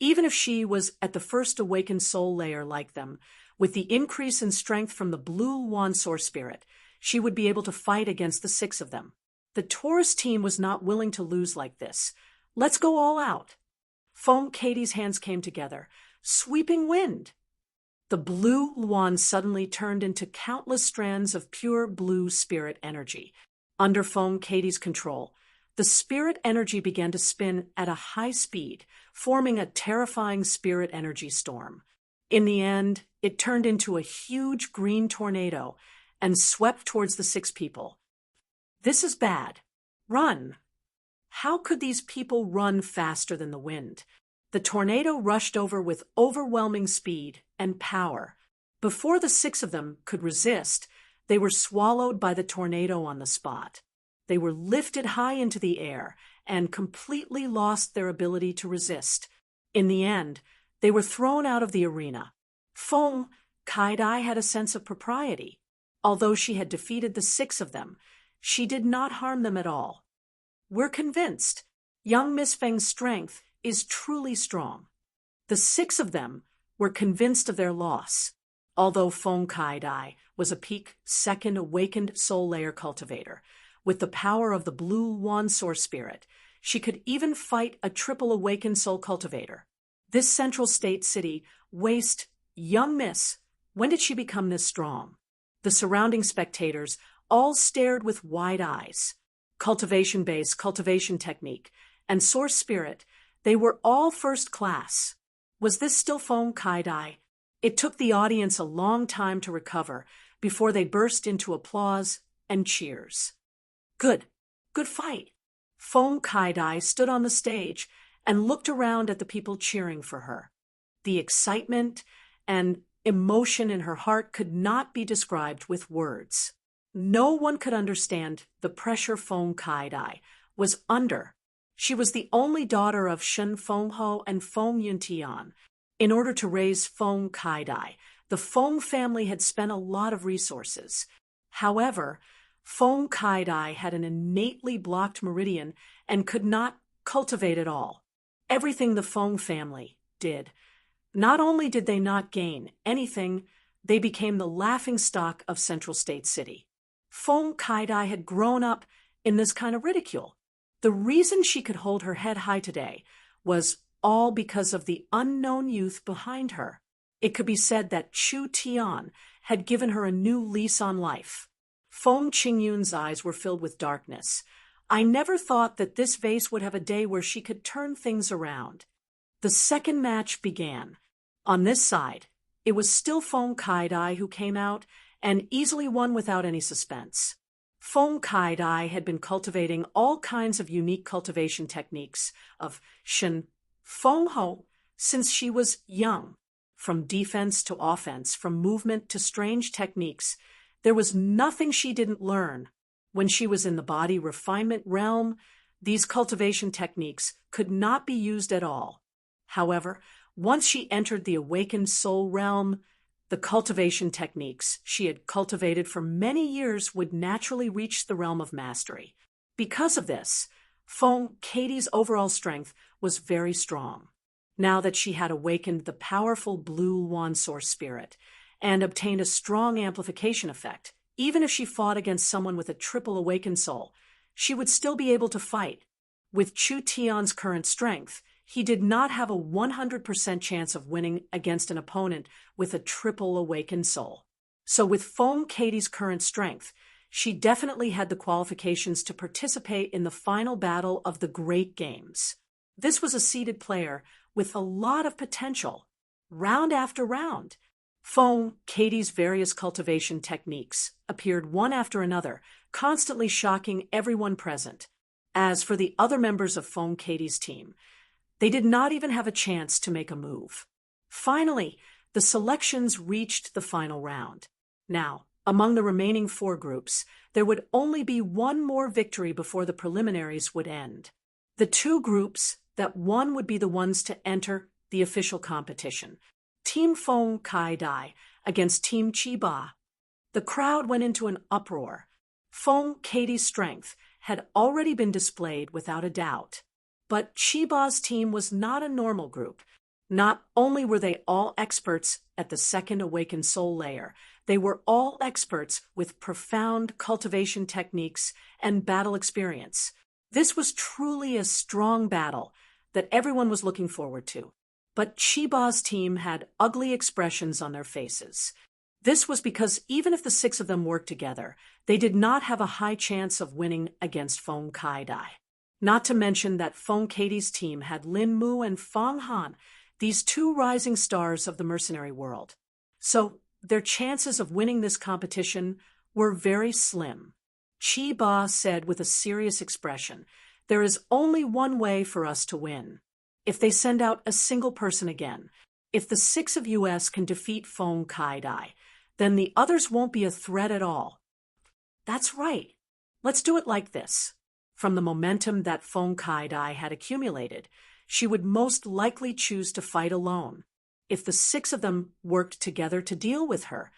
Even if she was at the first awakened soul layer like them, with the increase in strength from the blue Wan source spirit, she would be able to fight against the 6 of them. The Taurus team was not willing to lose like this. Let's go all out. Feng Katie's hands came together. Sweeping wind! The blue Luan suddenly turned into countless strands of pure blue spirit energy. Under Feng Katie's control, the spirit energy began to spin at a high speed, forming a terrifying spirit energy storm. In the end, it turned into a huge green tornado and swept towards the 6 people. This is bad. Run! How could these people run faster than the wind? The tornado rushed over with overwhelming speed and power. Before the 6 of them could resist, they were swallowed by the tornado on the spot. They were lifted high into the air and completely lost their ability to resist. In the end, they were thrown out of the arena. Feng Kaidai had a sense of propriety. Although she had defeated the 6 of them, she did not harm them at all. We're convinced young Miss Feng's strength is truly strong. The 6 of them were convinced of their loss. Although Feng Kai-dai was a peak second awakened soul layer cultivator, with the power of the blue Wan source spirit, she could even fight a triple awakened soul cultivator. This central state city waste young miss. When did she become this strong? The surrounding spectators all stared with wide eyes. Cultivation base, cultivation technique, and source spirit, they were all first class. Was this still Feng Kai-dai? It took the audience a long time to recover before they burst into applause and cheers. Good fight. Feng Kai-dai stood on the stage and looked around at the people cheering for her. The excitement and emotion in her heart could not be described with words. No one could understand the pressure Feng Kai-dai was under. She was the only daughter of Shen Fengho and Feng Yuntian. In order to raise Feng Kai-dai, the Feng family had spent a lot of resources. However, Feng Kai-dai had an innately blocked meridian and could not cultivate at all. Everything the Feng family did. Not only did they not gain anything, they became the laughingstock of Central State City. Feng Kai-dai had grown up in this kind of ridicule. The reason she could hold her head high today was all because of the unknown youth behind her. It could be said that Chu Tian had given her a new lease on life. Feng Qingyun's eyes were filled with darkness. I never thought that this vase would have a day where she could turn things around. The second match began. On this side, it was still Feng Kai-dai who came out and easily won without any suspense. Feng Kai-dai had been cultivating all kinds of unique cultivation techniques of Shen Fengho since she was young. From defense to offense, from movement to strange techniques, there was nothing she didn't learn. When she was in the body refinement realm, these cultivation techniques could not be used at all. However, once she entered the awakened soul realm, the cultivation techniques she had cultivated for many years would naturally reach the realm of mastery. Because of this, Feng Katie's overall strength was very strong. Now that she had awakened the powerful blue Wan source spirit and obtained a strong amplification effect, even if she fought against someone with a triple awakened soul, she would still be able to fight. With Chu Tian's current strength, he did not have a 100% chance of winning against an opponent with a triple awakened soul. So with Feng Katie's current strength, she definitely had the qualifications to participate in the final battle of the Great Games. This was a seeded player with a lot of potential. Round after round, Feng Katie's various cultivation techniques appeared one after another, constantly shocking everyone present. As for the other members of Feng Katie's team, they did not even have a chance to make a move. Finally, the selections reached the final round. Now, among the remaining 4 groups, there would only be one more victory before the preliminaries would end. The 2 groups that won would be the ones to enter the official competition. Team Feng Kai-dai against Team Chiba. The crowd went into an uproar. Feng Katie's strength had already been displayed without a doubt. But Chiba's team was not a normal group. Not only were they all experts at the second awakened soul layer, they were all experts with profound cultivation techniques and battle experience. This was truly a strong battle that everyone was looking forward to. But Chiba's team had ugly expressions on their faces. This was because even if the 6 of them worked together, they did not have a high chance of winning against Feng Kai-dai. Not to mention that Feng Katie's team had Lin Mu and Fang Han, these 2 rising stars of the mercenary world. So their chances of winning this competition were very slim. Chiba said with a serious expression, "There is only one way for us to win. If they send out a single person again, if the 6 of US can defeat Feng Kai-dai, then the others won't be a threat at all." That's right. Let's do it like this. From the momentum that Feng Kai-dai had accumulated, she would most likely choose to fight alone. If the 6 of them worked together to deal with her,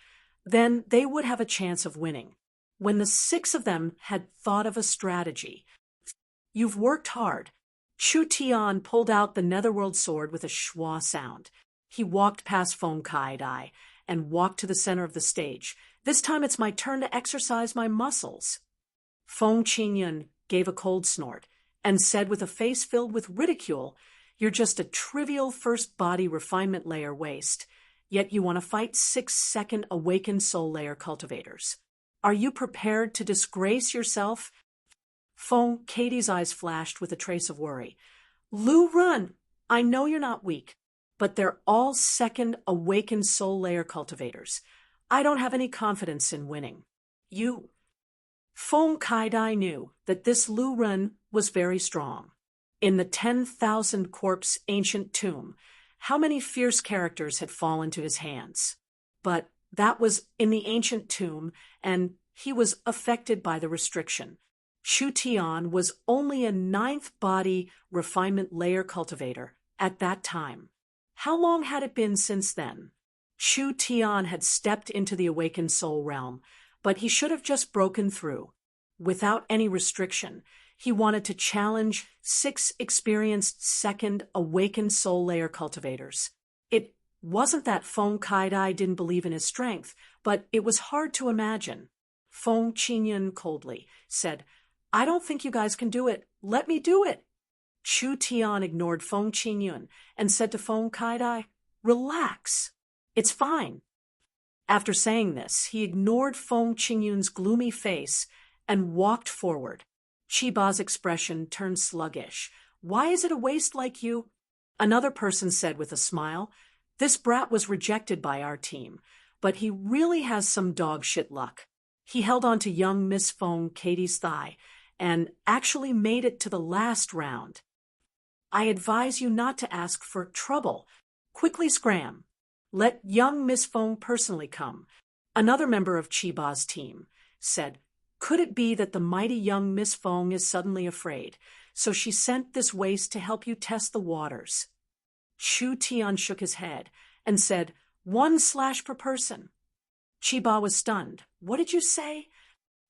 then they would have a chance of winning. When the six of them had thought of a strategy, "You've worked hard." Chu Tian pulled out the netherworld sword with a schwa sound. He walked past Feng Kai-dai and walked to the center of the stage. "This time it's my turn to exercise my muscles." Feng Qingyun gave a cold snort and said with a face filled with ridicule, "You're just a trivial first body refinement layer waste, yet you want to fight 6-second awakened soul layer cultivators. Are you prepared to disgrace yourself?" Katie's eyes flashed with a trace of worry. "Lu Run, I know you're not weak, but they're all second awakened soul layer cultivators. I don't have any confidence in winning. You." Feng Kai-dai knew that this Lu Run was very strong. In the 10,000 corpse ancient tomb, how many fierce characters had fallen to his hands? But that was in the ancient tomb, and he was affected by the restriction. Chu Tian was only a 9th body refinement layer cultivator at that time. How long had it been since then? Chu Tian had stepped into the awakened soul realm, but he should have just broken through. Without any restriction, he wanted to challenge 6 experienced second awakened soul layer cultivators. It wasn't that Feng Kai-dai didn't believe in his strength, but it was hard to imagine. Feng Qingyun coldly said, "I don't think you guys can do it. Let me do it." Chu Tian ignored Feng Qingyun and said to Feng Kai-dai, "Relax. It's fine." After saying this, he ignored Feng Qingyun's gloomy face and walked forward. Chiba's expression turned sluggish. "Why is it a waste like you?" Another person said with a smile, "This brat was rejected by our team, but he really has some dog shit luck. He held on to young Miss Feng Katie's thigh and actually made it to the last round. I advise you not to ask for trouble. Quickly scram. Let young Miss Feng personally come." Another member of Chiba's team said, "Could it be that the mighty young Miss Feng is suddenly afraid, so she sent this waste to help you test the waters?" Chu Tian shook his head and said, "1/ per person." Chiba was stunned. "What did you say?"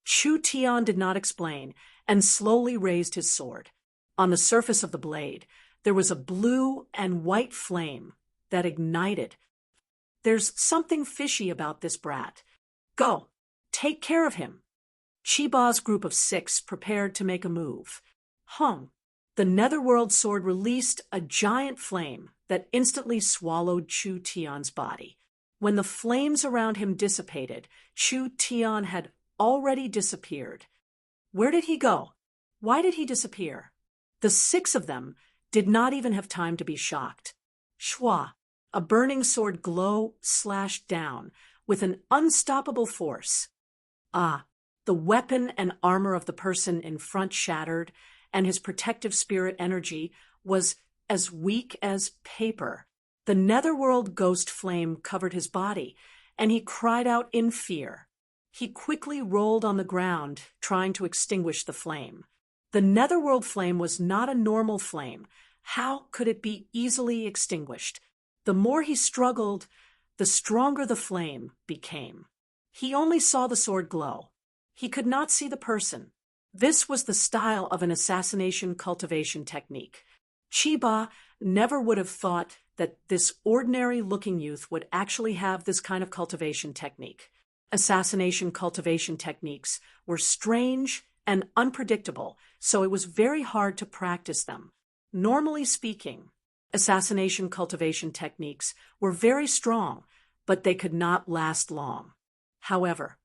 Chu Tian did not explain and slowly raised his sword. On the surface of the blade, there was a blue and white flame that ignited. "There's something fishy about this brat. Go, take care of him." Chiba's group of 6 prepared to make a move. The netherworld sword released a giant flame that instantly swallowed Chu Tian's body. When the flames around him dissipated, Chu Tian had already disappeared. Where did he go? Why did he disappear? The 6 of them did not even have time to be shocked. Schwa, a burning sword glow slashed down with an unstoppable force. The weapon and armor of the person in front shattered, and his protective spirit energy was as weak as paper. The netherworld ghost flame covered his body, and he cried out in fear. He quickly rolled on the ground, trying to extinguish the flame. The netherworld flame was not a normal flame. How could it be easily extinguished? The more he struggled, the stronger the flame became. He only saw the sword glow. He could not see the person. This was the style of an assassination cultivation technique. Chiba never would have thought that this ordinary-looking youth would actually have this kind of cultivation technique. Assassination cultivation techniques were strange and unpredictable, so it was very hard to practice them. Normally speaking, assassination cultivation techniques were very strong, but they could not last long. However,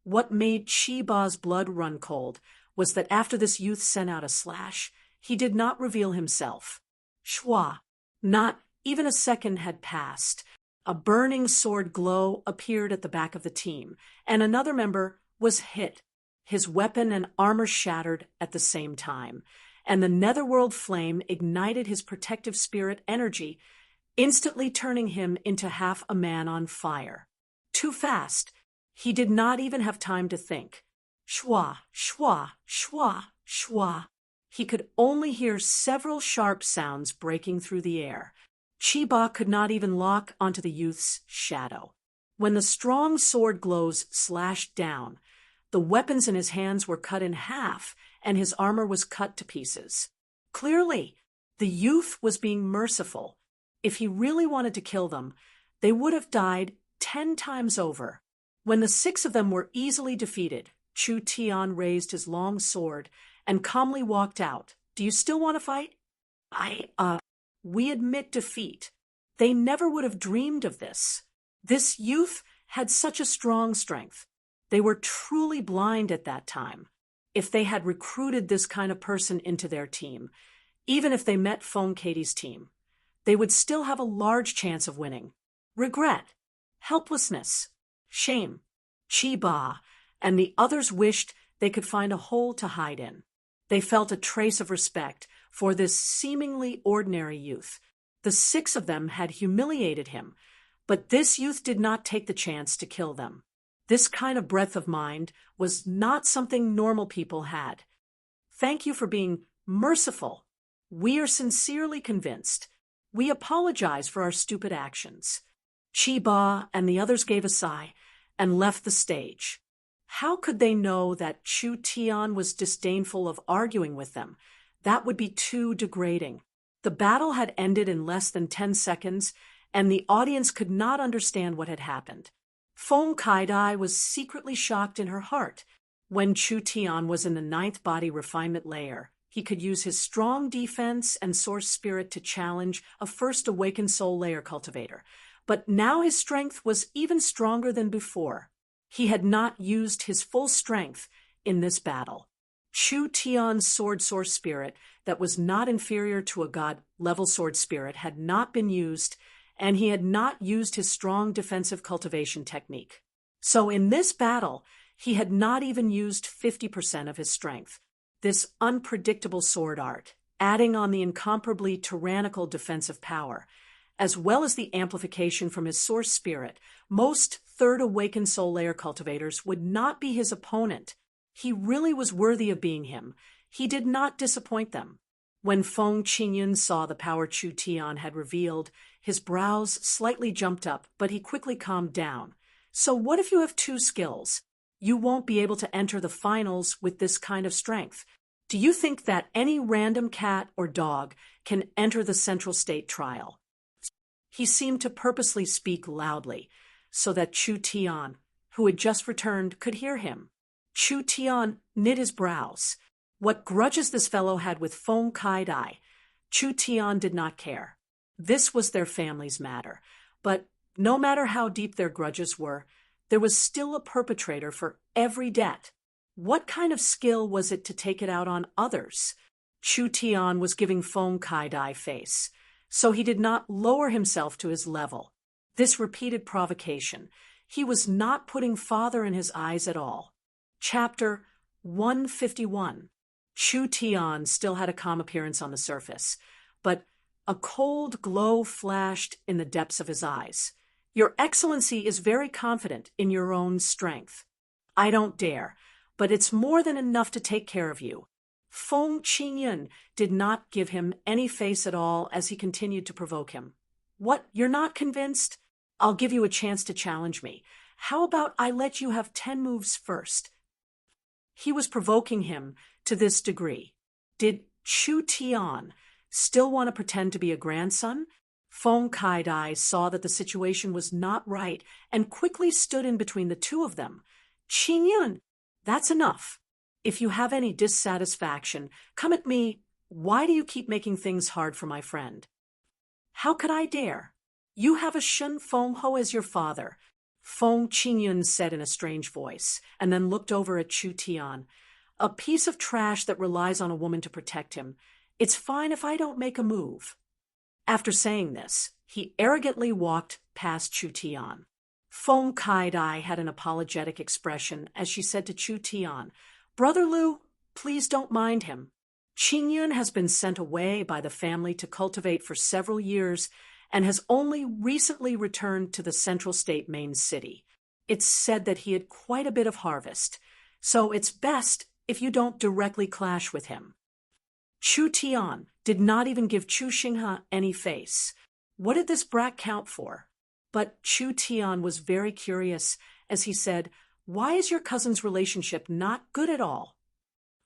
what made Chiba's blood run cold was that after this youth sent out a slash, he did not reveal himself. Schwa, not even a second had passed. A burning sword glow appeared at the back of the team, and another member was hit. His weapon and armor shattered at the same time, and the netherworld flame ignited his protective spirit energy, instantly turning him into half a man on fire. Too fast. He did not even have time to think. Schwa, schwa, schwa, schwa. He could only hear several sharp sounds breaking through the air. Chiba could not even lock onto the youth's shadow. When the strong sword glows slashed down, The weapons in his hands were cut in half, and his armor was cut to pieces. Clearly, the youth was being merciful. If he really wanted to kill them, they would have died 10 times over. When the 6 of them were easily defeated, Chu Tian raised his long sword and calmly walked out. Do you still want to fight? We admit defeat. They never would have dreamed of this. This youth had such a strong strength. They were truly blind at that time. If they had recruited this kind of person into their team, even if they met Feng Katie's team, they would still have a large chance of winning. Regret, helplessness, shame, Qi Ba, and the others wished they could find a hole to hide in. They felt a trace of respect for this seemingly ordinary youth. The 6 of them had humiliated him, but this youth did not take the chance to kill them. This kind of breadth of mind was not something normal people had. Thank you for being merciful. We are sincerely convinced. We apologize for our stupid actions. Qi Ba and the others gave a sigh and left the stage. How could they know that Chu Tian was disdainful of arguing with them? That would be too degrading. The battle had ended in less than 10 seconds, and the audience could not understand what had happened. Feng Kaidai was secretly shocked in her heart. When Chu Tian was in the 9th body refinement layer, he could use his strong defense and source spirit to challenge a first awakened soul layer cultivator. But now his strength was even stronger than before. He had not used his full strength in this battle. Chu Tian's sword source spirit that was not inferior to a god-level sword spirit had not been used, and he had not used his strong defensive cultivation technique. So in this battle, he had not even used 50% of his strength. This unpredictable sword art, adding on the incomparably tyrannical defensive power, as well as the amplification from his source spirit, most third awakened soul layer cultivators would not be his opponent. He really was worthy of being him. He did not disappoint them. When Feng Qingyun saw the power Chu Tian had revealed, his brows slightly jumped up, but he quickly calmed down. So what if you have 2 skills? You won't be able to enter the finals with this kind of strength. Do you think that any random cat or dog can enter the Central State trial? He seemed to purposely speak loudly, so that Chu Tian, who had just returned, could hear him. Chu Tian knit his brows. What grudges this fellow had with Feng Kaidai, Chu Tian did not care. This was their family's matter. But no matter how deep their grudges were, there was still a perpetrator for every debt. What kind of skill was it to take it out on others? Chu Tian was giving Feng Kaidai face, so he did not lower himself to his level. This repeated provocation, he was not putting father in his eyes at all. Chapter 151. Chu Tian still had a calm appearance on the surface, but a cold glow flashed in the depths of his eyes. Your Excellency is very confident in your own strength. I don't dare, but it's more than enough to take care of you. Feng Qingyun did not give him any face at all as he continued to provoke him. What, you're not convinced? I'll give you a chance to challenge me. How about I let you have 10 moves first? He was provoking him to this degree. Did Chu Tian still want to pretend to be a grandson? Feng Kaidai saw that the situation was not right and quickly stood in between the 2 of them. Qingyun, that's enough. If you have any dissatisfaction, come at me. Why do you keep making things hard for my friend? How could I dare? You have a Shun Feng Ho as your father, Feng Qingyun said in a strange voice, and then looked over at Chu Tian. A piece of trash that relies on a woman to protect him. It's fine if I don't make a move. After saying this, he arrogantly walked past Chu Tian. Feng Kaidai had an apologetic expression as she said to Chu Tian, Brother Lu, please don't mind him. Qingyun has been sent away by the family to cultivate for several years and has only recently returned to the Central State main city. It's said that he had quite a bit of harvest, so it's best if you don't directly clash with him. Chu Tian did not even give Chu Xinghe any face. What did this brat count for? But Chu Tian was very curious as he said, Why is your cousin's relationship not good at all?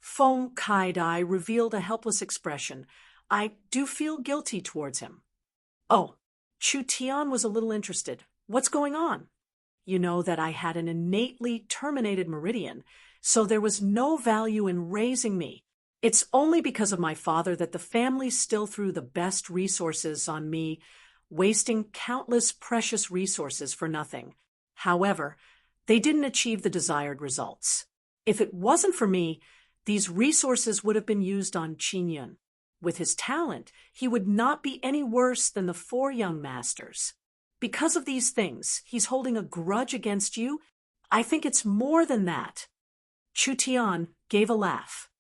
Feng Kai-dai revealed a helpless expression. I do feel guilty towards him. Oh, Chu Tian was a little interested. What's going on? You know that I had an innately terminated meridian, so there was no value in raising me. It's only because of my father that the family still threw the best resources on me, wasting countless precious resources for nothing. However, they didn't achieve the desired results. If it wasn't for me, these resources would have been used on Qingyun. With his talent, he would not be any worse than the 4 young masters. Because of these things, he's holding a grudge against you? I think it's more than that. Chu Tian gave a laugh.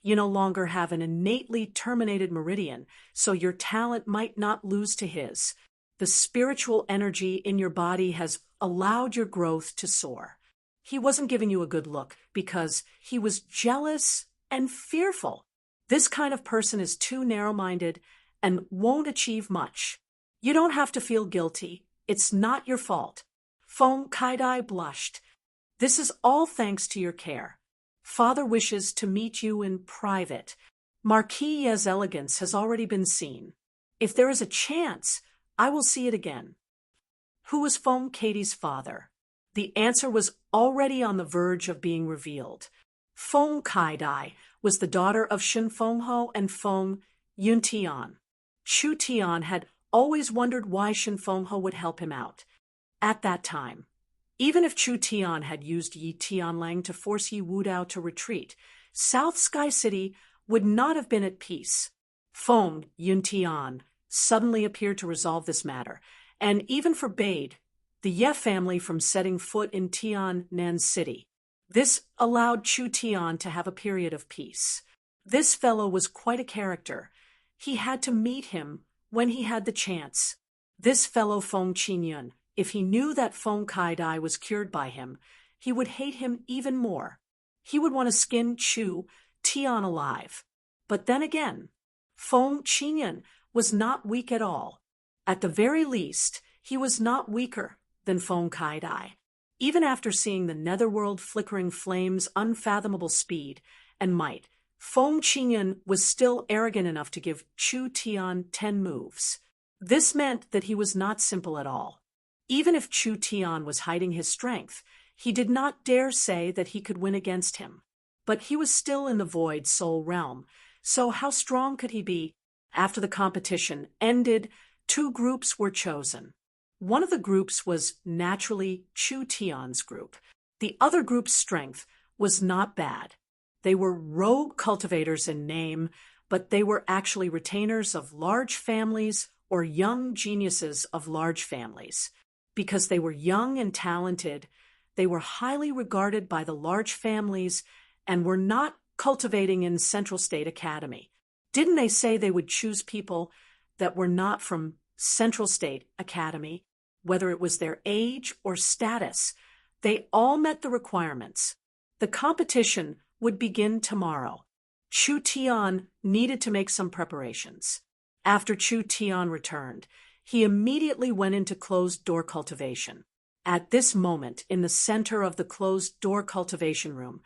You no longer have an innately terminated meridian, so your talent might not lose to his. The spiritual energy in your body has allowed your growth to soar. He wasn't giving you a good look because he was jealous and fearful. This kind of person is too narrow-minded and won't achieve much. You don't have to feel guilty. It's not your fault. Feng Kai-dai blushed. This is all thanks to your care. Father wishes to meet you in private. Marquis Ye's elegance has already been seen. If there is a chance, I will see it again. Who was Feng Katie's father? The answer was already on the verge of being revealed. Feng Kai-dai was the daughter of Shen Fengho and Feng Yuntian. Chu Tian had always wondered why Shen Fengho would help him out. At that time, even if Chu Tian had used Yi Tianlang to force Yi Wudao to retreat, South Sky City would not have been at peace. Feng Yuntian suddenly appeared to resolve this matter, and even forbade the Ye family from setting foot in Tiannan City. This allowed Chu Tian to have a period of peace. This fellow was quite a character. He had to meet him when he had the chance. This fellow Feng Qingyun, if he knew that Feng Kai-dai was cured by him, he would hate him even more. He would want to skin Chu Tian alive. But then again, Feng Qingyun was not weak at all. At the very least, he was not weaker than Feng Kai-dai. Even after seeing the netherworld flickering flames' unfathomable speed and might, Feng Qingyun was still arrogant enough to give Chu Tian 10 moves. This meant that he was not simple at all. Even if Chu Tian was hiding his strength, he did not dare say that he could win against him. But he was still in the Void Soul realm, so how strong could he be? After the competition ended, 2 groups were chosen. One of the groups was naturally Chu Tian's group. The other group's strength was not bad. They were rogue cultivators in name, but they were actually retainers of large families or young geniuses of large families. Because they were young and talented, they were highly regarded by the large families and were not cultivating in Central State Academy. Didn't they say they would choose people that were not from Central State Academy, whether it was their age or status? They all met the requirements. The competition would begin tomorrow. Chu Tian needed to make some preparations. After Chu Tian returned, he immediately went into closed-door cultivation. At this moment, in the center of the closed-door cultivation room,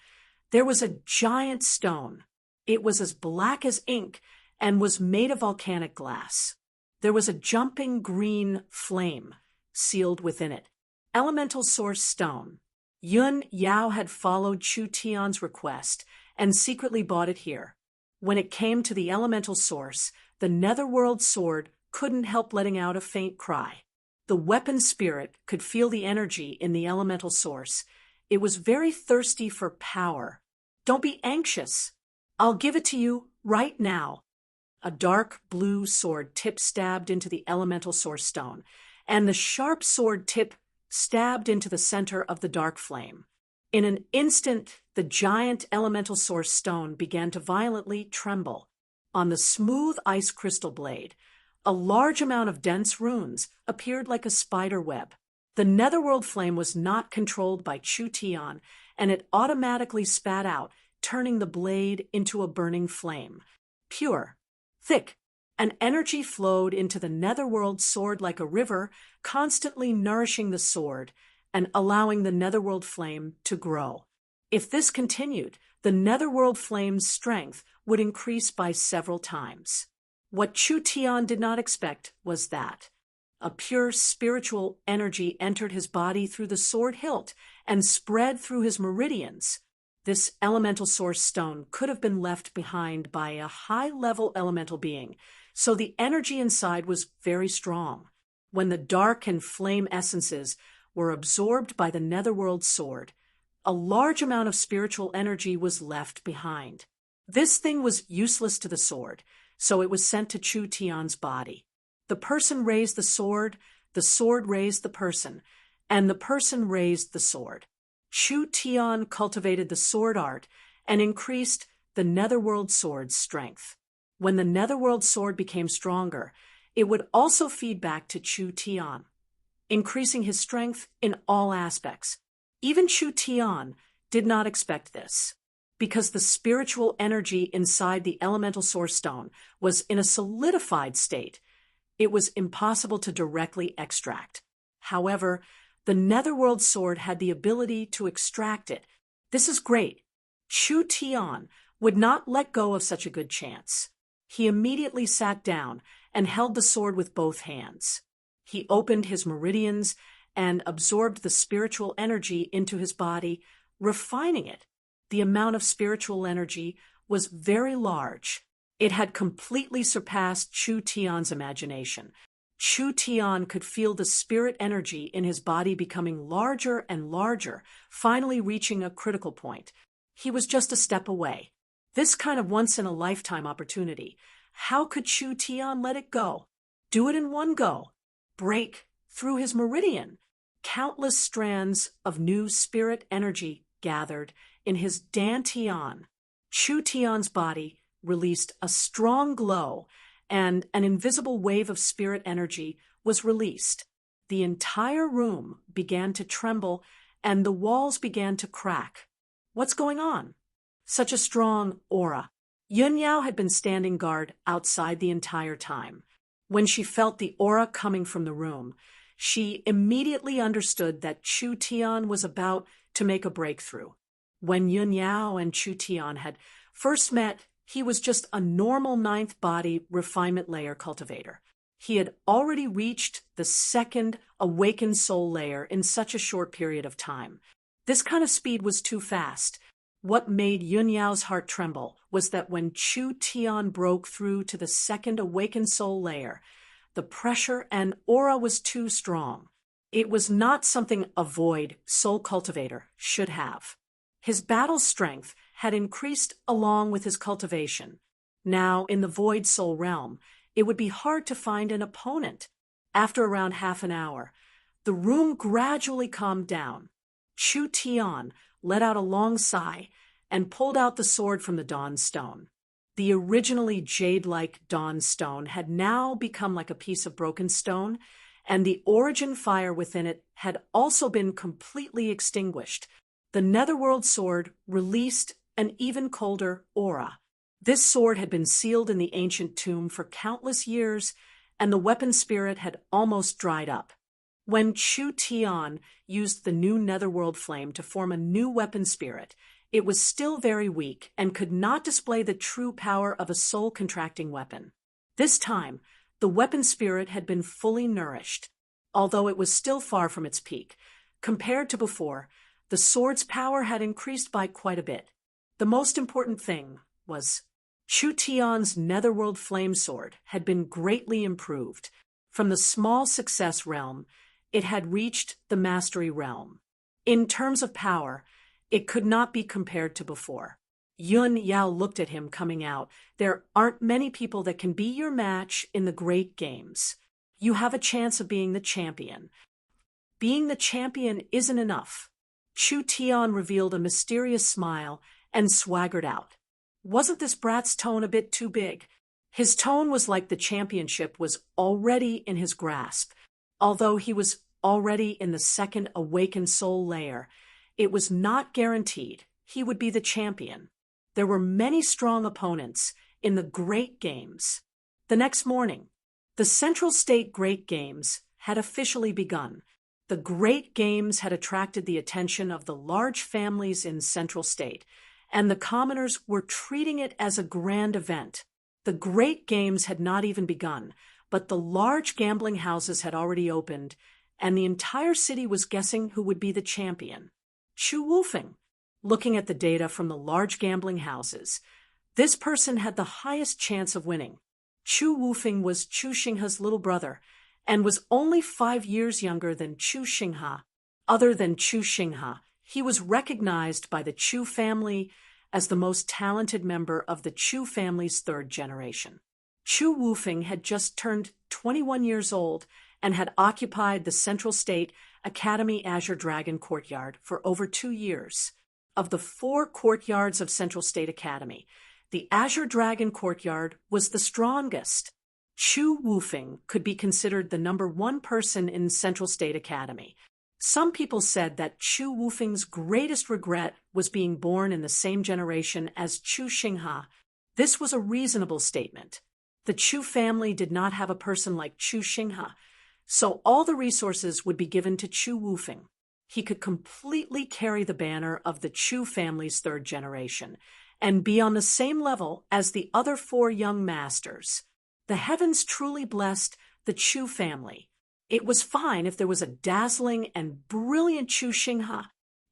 there was a giant stone. It was as black as ink and was made of volcanic glass. There was a jumping green flame sealed within it. Elemental Source Stone. Yun Yao had followed Chu Tian's request and secretly bought it here. When it came to the elemental source, the netherworld sword couldn't help letting out a faint cry. The weapon spirit could feel the energy in the elemental source. It was very thirsty for power. Don't be anxious. I'll give it to you right now. A dark blue sword tip stabbed into the elemental source stone, and the sharp sword tip stabbed into the center of the dark flame. In an instant, the giant elemental source stone began to violently tremble. On the smooth ice crystal blade, a large amount of dense runes appeared like a spider web. The netherworld flame was not controlled by Chu Tian, and it automatically spat out, turning the blade into a burning flame. Pure, thick, an energy flowed into the netherworld sword like a river, constantly nourishing the sword and allowing the netherworld flame to grow. If this continued, the netherworld flame's strength would increase by several times. What Chu Tian did not expect was that a pure spiritual energy entered his body through the sword hilt and spread through his meridians. This elemental source stone could have been left behind by a high-level elemental being, so the energy inside was very strong. When the dark and flame essences were absorbed by the netherworld sword, a large amount of spiritual energy was left behind. This thing was useless to the sword, so it was sent to Chu Tian's body. The person raised the sword raised the person, and the person raised the sword. Chu Tian cultivated the sword art and increased the netherworld sword's strength. When the netherworld sword became stronger, it would also feed back to Chu Tian, increasing his strength in all aspects. Even Chu Tian did not expect this. Because the spiritual energy inside the elemental source stone was in a solidified state, it was impossible to directly extract. However, the netherworld sword had the ability to extract it. This is great. Chu Tian would not let go of such a good chance. He immediately sat down and held the sword with both hands. He opened his meridians and absorbed the spiritual energy into his body, refining it. The amount of spiritual energy was very large. It had completely surpassed Chu Tian's imagination. Chu Tian could feel the spirit energy in his body becoming larger and larger, finally reaching a critical point. He was just a step away. This kind of once-in-a-lifetime opportunity. How could Chu Tian let it go? Do it in one go. Break through his meridian. Countless strands of new spirit energy gathered in his dantian. Chu Tian's body released a strong glow, and an invisible wave of spirit energy was released. The entire room began to tremble, and the walls began to crack. What's going on? Such a strong aura. Yun Yao had been standing guard outside the entire time. When she felt the aura coming from the room, she immediately understood that Chu Tian was about to make a breakthrough. When Yun Yao and Chu Tian had first met, he was just a normal ninth body refinement layer cultivator. He had already reached the second awakened soul layer in such a short period of time. This kind of speed was too fast. What made Yun Yao's heart tremble was that when Chu Tian broke through to the second awakened soul layer, the pressure and aura was too strong. It was not something a void soul cultivator should have. His battle strength had increased along with his cultivation. Now, in the void soul realm, it would be hard to find an opponent. After around half an hour, the room gradually calmed down. Chu Tian let out a long sigh and pulled out the sword from the Dawn Stone. The originally jade-like Dawn Stone had now become like a piece of broken stone, and the origin fire within it had also been completely extinguished. The netherworld sword released an even colder aura. This sword had been sealed in the ancient tomb for countless years, and the weapon spirit had almost dried up. When Chu Tian used the new netherworld flame to form a new weapon spirit, it was still very weak and could not display the true power of a soul-contracting weapon. This time, the weapon spirit had been fully nourished. Although it was still far from its peak, compared to before, the sword's power had increased by quite a bit. The most important thing was Chu Tian's netherworld flame sword had been greatly improved. From the small success realm, it had reached the mastery realm. In terms of power, it could not be compared to before. Yun Yao looked at him coming out. There aren't many people that can be your match in the great games. You have a chance of being the champion. Being the champion isn't enough. Chu Tian revealed a mysterious smile and swaggered out. Wasn't this brat's tone a bit too big? His tone was like the championship was already in his grasp. Although he was already in the second awakened soul layer, it was not guaranteed he would be the champion. There were many strong opponents in the Great Games. The next morning, the Central State Great Games had officially begun. The Great Games had attracted the attention of the large families in Central State, and the commoners were treating it as a grand event. The Great Games had not even begun, but the large gambling houses had already opened, and the entire city was guessing who would be the champion. Chu Wufeng. Looking at the data from the large gambling houses, this person had the highest chance of winning. Chu Wufeng was Chu Xinghe's little brother and was only 5 years younger than Chu Xinghe. Other than Chu Xinghe, he was recognized by the Chu family as the most talented member of the Chu family's third generation. Chu Wufeng had just turned 21 years old and had occupied the Central State Academy Azure Dragon Courtyard for over 2 years. Of the 4 courtyards of Central State Academy, the Azure Dragon Courtyard was the strongest. Chu Wufeng could be considered the #1 person in Central State Academy. Some people said that Chu Wufeng's greatest regret was being born in the same generation as Chu Xinghe. This was a reasonable statement. The Chu family did not have a person like Chu Xinghe, so all the resources would be given to Chu Wufeng. He could completely carry the banner of the Chu family's third generation and be on the same level as the other 4 young masters. The heavens truly blessed the Chu family. It was fine if there was a dazzling and brilliant Chu Xinghe.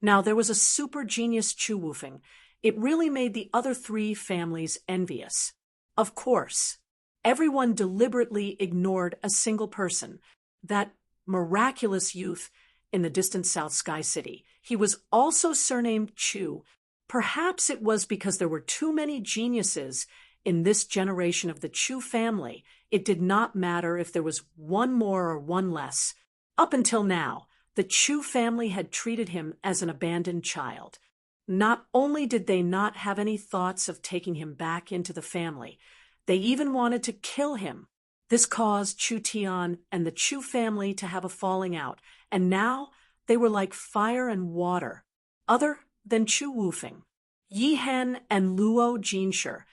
Now there was a super genius Chu Wufeng. It really made the other 3 families envious. Of course, everyone deliberately ignored a single person, that miraculous youth in the distant South Sky City. He was also surnamed Chu. Perhaps it was because there were too many geniuses in this generation of the Chu family. It did not matter if there was 1 more or 1 less. Up until now, the Chu family had treated him as an abandoned child. Not only did they not have any thoughts of taking him back into the family, they even wanted to kill him. This caused Chu Tian and the Chu family to have a falling out, and now they were like fire and water. Other than Chu Wufeng, Yi Hen and Luo Jinshe,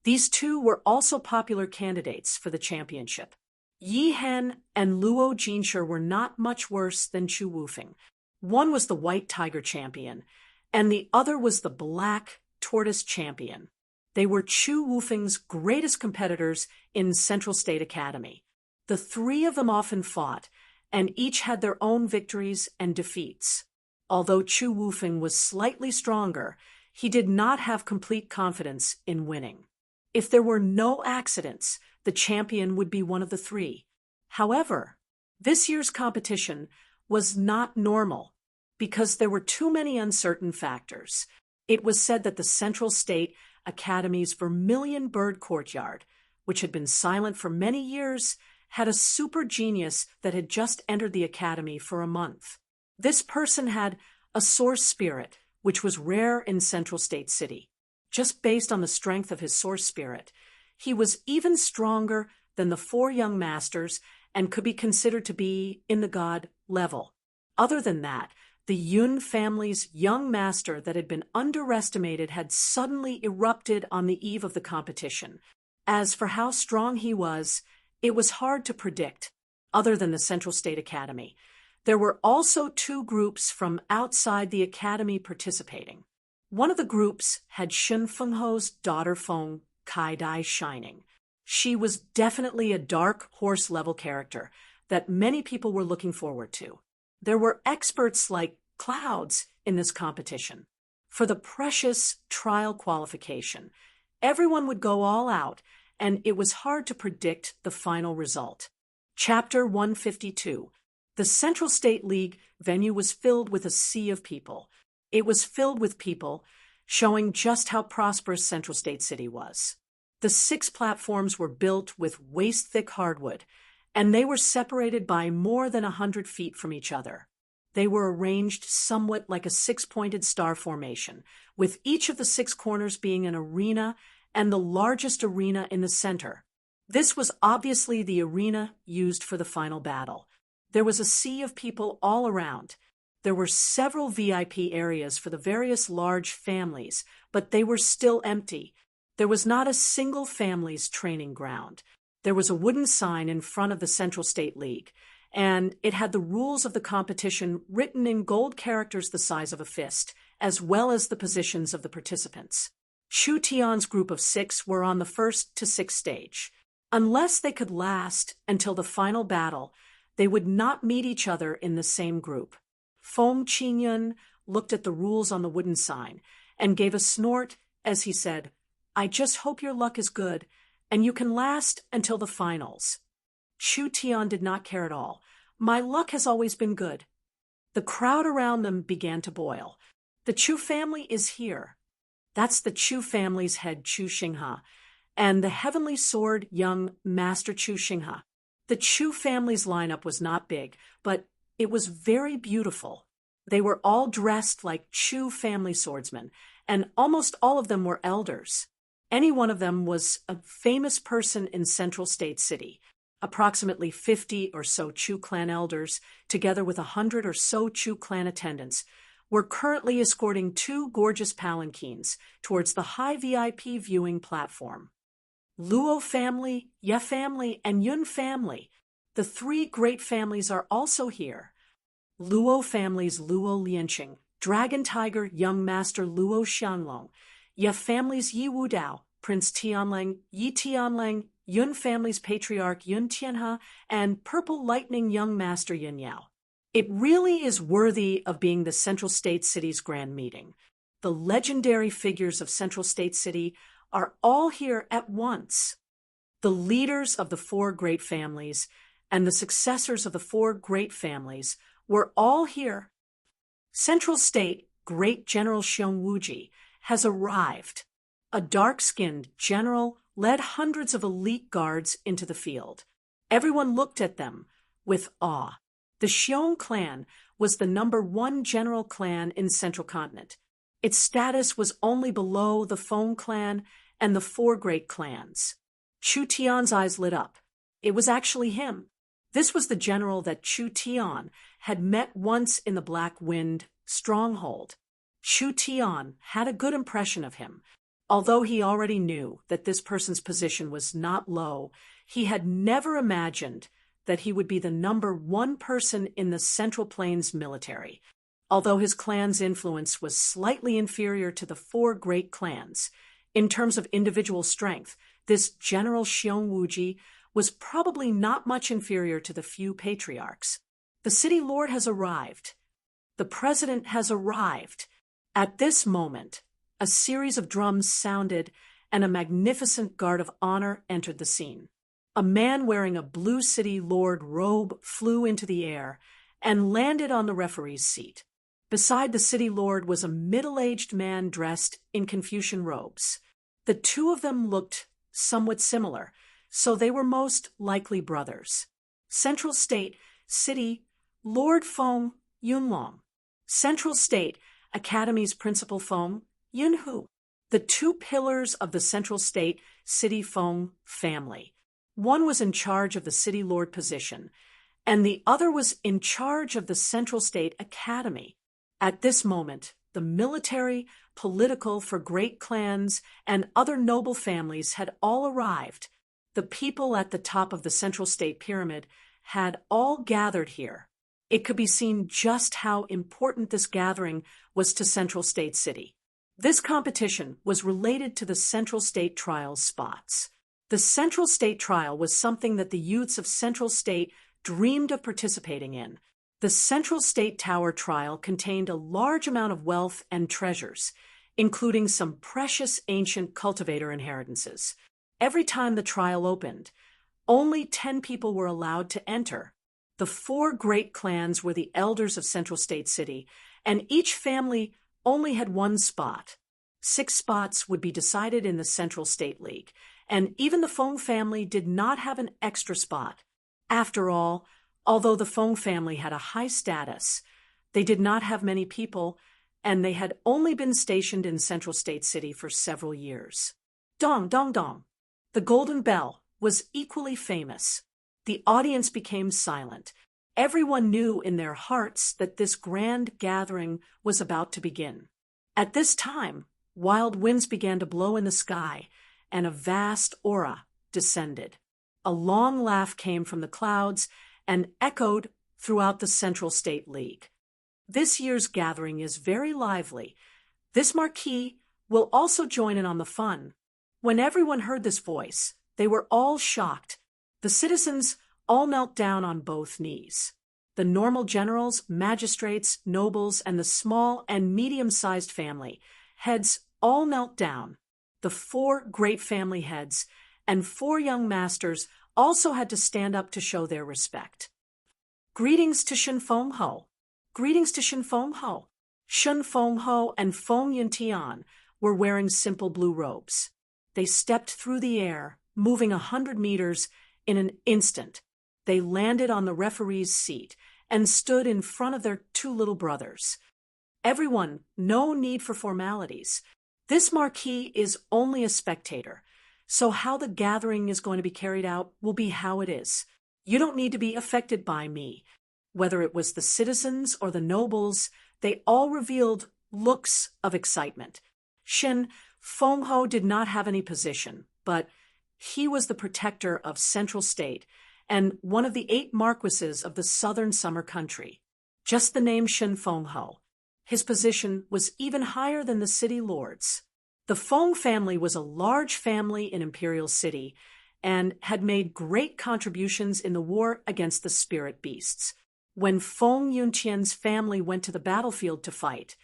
these 2 were also popular candidates for the championship. Yi Hen and Luo Jinshe were not much worse than Chu Wufeng. One was the White Tiger champion, and the other was the Black Tortoise champion. They were Chu Wufeng's greatest competitors in Central State Academy. The 3 of them often fought, and each had their own victories and defeats. Although Chu Wufeng was slightly stronger, he did not have complete confidence in winning. If there were no accidents, the champion would be one of the 3. However, this year's competition was not normal because there were too many uncertain factors. It was said that the Central State Academy's Vermilion Bird Courtyard, which had been silent for many years, had a super genius that had just entered the academy for a month. This person had a source spirit, which was rare in Central State City. Just based on the strength of his source spirit, he was even stronger than the 4 young masters and could be considered to be in the god level. Other than that, the Yun family's young master that had been underestimated had suddenly erupted on the eve of the competition. As for how strong he was, it was hard to predict. Other than the Central State Academy, there were also 2 groups from outside the academy participating. One of the groups had Shun Fengho's daughter Feng Kai Dai shining. She was definitely a dark horse-level character that many people were looking forward to. There were experts like clouds in this competition. For the precious trial qualification, everyone would go all out, and it was hard to predict the final result. Chapter 152. The Central State League venue was filled with a sea of people. It was filled with people, showing just how prosperous Central State City was. The 6 platforms were built with waist-thick hardwood, and they were separated by more than 100 feet from each other. They were arranged somewhat like a 6-pointed star formation, with each of the 6 corners being an arena and the largest arena in the center. This was obviously the arena used for the final battle. There was a sea of people all around. There were several VIP areas for the various large families, but they were still empty. There was not a single family's training ground. There was a wooden sign in front of the Central State League, and it had the rules of the competition written in gold characters the size of a fist, as well as the positions of the participants. Chu Tian's group of 6 were on the 1st to 6th stage. Unless they could last until the final battle, they would not meet each other in the same group. Feng Qingyun looked at the rules on the wooden sign and gave a snort as he said, "I just hope your luck is good, and you can last until the finals." Chu Tian did not care at all. "My luck has always been good." The crowd around them began to boil. "The Chu family is here." That's the Chu family's head, Chu Xinghe, and the Heavenly Sword young Master Chu Xinghe. The Chu family's lineup was not big, but it was very beautiful. They were all dressed like Chu family swordsmen, and almost all of them were elders. Any one of them was a famous person in Central State City. Approximately 50 or so Chu clan elders, together with 100 or so Chu clan attendants, were currently escorting 2 gorgeous palanquins towards the high VIP viewing platform. Luo family, Ye family, and Yun family, the 3 great families, are also here. Luo family's Luo Lianqing, Dragon Tiger young Master Luo Xianlong, Ye family's Yi Wudao, Prince Tianlang, Yi Tianlang, Yun family's Patriarch Yun Tianhe, and Purple Lightning young Master Yin Yao. It really is worthy of being the Central State City's grand meeting. The legendary figures of Central State City are all here at once. The leaders of the 4 great families and the successors of the 4 great families were all here. Central State Great General Xiong Wuji has arrived. A dark-skinned general led hundreds of elite guards into the field. Everyone looked at them with awe. The Xiong clan was the #1 general clan in Central Continent. Its status was only below the Feng clan and the 4 great clans. Chu Tian's eyes lit up. It was actually him. This was the general that Chu Tian had met once in the Black Wind stronghold. Chu Tian had a good impression of him. Although he already knew that this person's position was not low, he had never imagined that he would be the #1 person in the Central Plains military. Although his clan's influence was slightly inferior to the 4 great clans, in terms of individual strength, this General Xiong Wuji was probably not much inferior to the few patriarchs. The city lord has arrived. The president has arrived. At this moment, a series of drums sounded and a magnificent guard of honor entered the scene. A man wearing a blue city lord robe flew into the air and landed on the referee's seat. Beside the city lord was a middle-aged man dressed in Confucian robes. The 2 of them looked somewhat similar, so they were most likely brothers. Central State City Lord Feng Yunlong. Central State Academy's Principal Feng Yunhu. The 2 pillars of the Central State City Feng family. One was in charge of the city lord position, and the other was in charge of the Central State Academy. At this moment, the military, political for great clans, and other noble families had all arrived. The people at the top of the Central State Pyramid had all gathered here. It could be seen just how important this gathering was to Central State City. This competition was related to the Central State Trials spots. The Central State Trial was something that the youths of Central State dreamed of participating in. The Central State Tower Trial contained a large amount of wealth and treasures, including some precious ancient cultivator inheritances. Every time the trial opened, only 10 people were allowed to enter. The 4 great clans were the elders of Central State City, and each family only had 1 spot. 6 spots would be decided in the Central State League, and even the Feng family did not have an extra spot. After all, although the Feng family had a high status, they did not have many people, and they had only been stationed in Central State City for several years. Dong, dong, dong. The golden bell was equally famous. The audience became silent. Everyone knew in their hearts that this grand gathering was about to begin. At this time, wild winds began to blow in the sky, and a vast aura descended. A long laugh came from the clouds, and echoed throughout the Central State League. This year's gathering is very lively. This marquis will also join in on the fun. When everyone heard this voice, they were all shocked. The citizens all knelt down on both knees. The normal generals, magistrates, nobles, and the small and medium-sized family heads all knelt down. The 4 great family heads and 4 young masters also had to stand up to show their respect. Greetings to Shun Fong Ho. Greetings to Shun Fong Ho. Shun Fong Ho and Fong Yun Tian were wearing simple blue robes. They stepped through the air, moving 100 meters in an instant. They landed on the referee's seat and stood in front of their 2 little brothers. Everyone, no need for formalities. This marquis is only a spectator, so how the gathering is going to be carried out will be how it is. You don't need to be affected by me. Whether it was the citizens or the nobles, they all revealed looks of excitement. Shin Fong Ho did not have any position, but he was the protector of Central State and one of the 8 marquises of the southern summer country. Just the name Shin Fong Ho. His position was even higher than the city lords. The Fong family was a large family in Imperial City and had made great contributions in the war against the spirit beasts. When Fong Yunqian's family went to the battlefield to fight,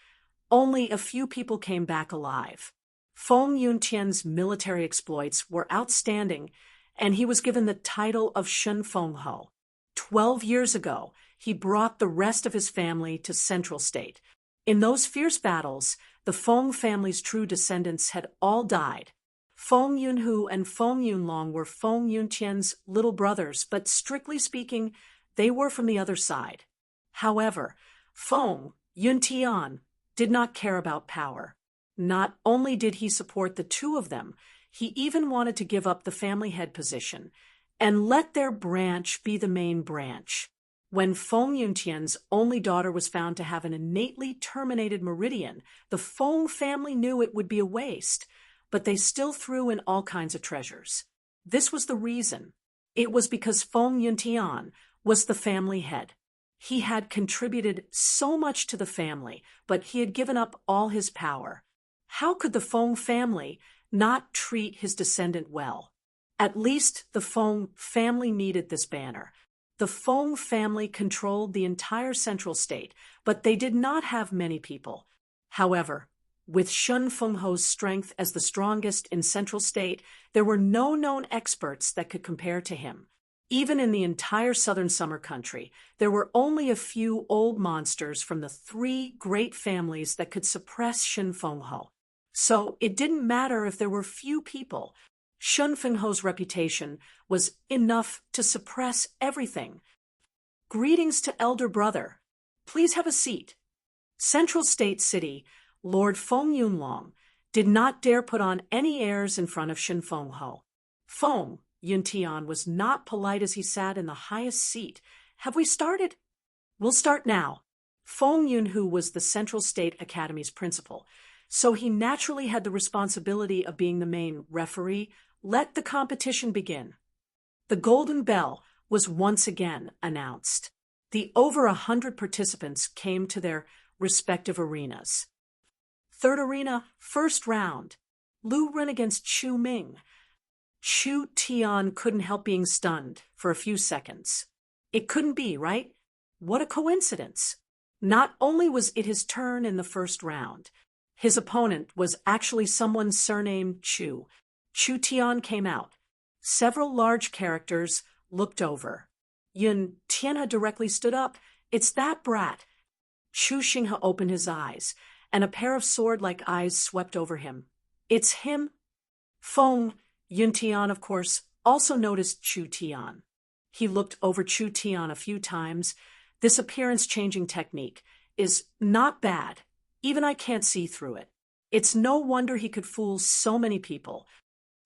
only a few people came back alive. Fong Yunqian's military exploits were outstanding, and he was given the title of Shun Fong Ho. 12 years ago, he brought the rest of his family to Central State. In those fierce battles, the Fong family's true descendants had all died. Fong Yunhu and Fong Yunlong were Fong Yunqian's little brothers, but strictly speaking, they were from the other side. However, Fong Yuntian did not care about power. Not only did he support the 2 of them, he even wanted to give up the family head position and let their branch be the main branch. When Fong Yuntian's only daughter was found to have an innately terminated meridian, the Fong family knew it would be a waste, but they still threw in all kinds of treasures. This was the reason. It was because Fong Yuntian was the family head. He had contributed so much to the family, but he had given up all his power. How could the Fong family not treat his descendant well? At least the Fong family needed this banner. The Fong family controlled the entire Central State, but they did not have many people. However, with Shun Fong Ho's strength as the strongest in Central State, there were no known experts that could compare to him. Even in the entire southern summer country, there were only a few old monsters from the 3 great families that could suppress Shun Fong Ho. So it didn't matter if there were few people. Shun Fong Ho's reputation was enough to suppress everything. Greetings to elder brother. Please have a seat. Central State City, Lord Fong Yunlong, did not dare put on any airs in front of Shun Fong Ho. Fong Yuntian was not polite as he sat in the highest seat. Have we started? We'll start now. Fong Yunhu was the Central State Academy's principal, so he naturally had the responsibility of being the main referee. Let the competition begin. The golden bell was once again announced. The over 100 participants came to their respective arenas. Third arena, first round. Lu Ren against Chu Ming. Chu Tian couldn't help being stunned for a few seconds. It couldn't be, right? What a coincidence. Not only was it his turn in the first round, his opponent was actually someone surnamed Chu. Chu Tian came out. Several large characters looked over. Yun Tianhe directly stood up. It's that brat. Chu Xinghe opened his eyes, and a pair of sword-like eyes swept over him. It's him? Fong Yuntian, of course, also noticed Chu Tian. He looked over Chu Tian a few times. This appearance-changing technique is not bad. Even I can't see through it. It's no wonder he could fool so many people.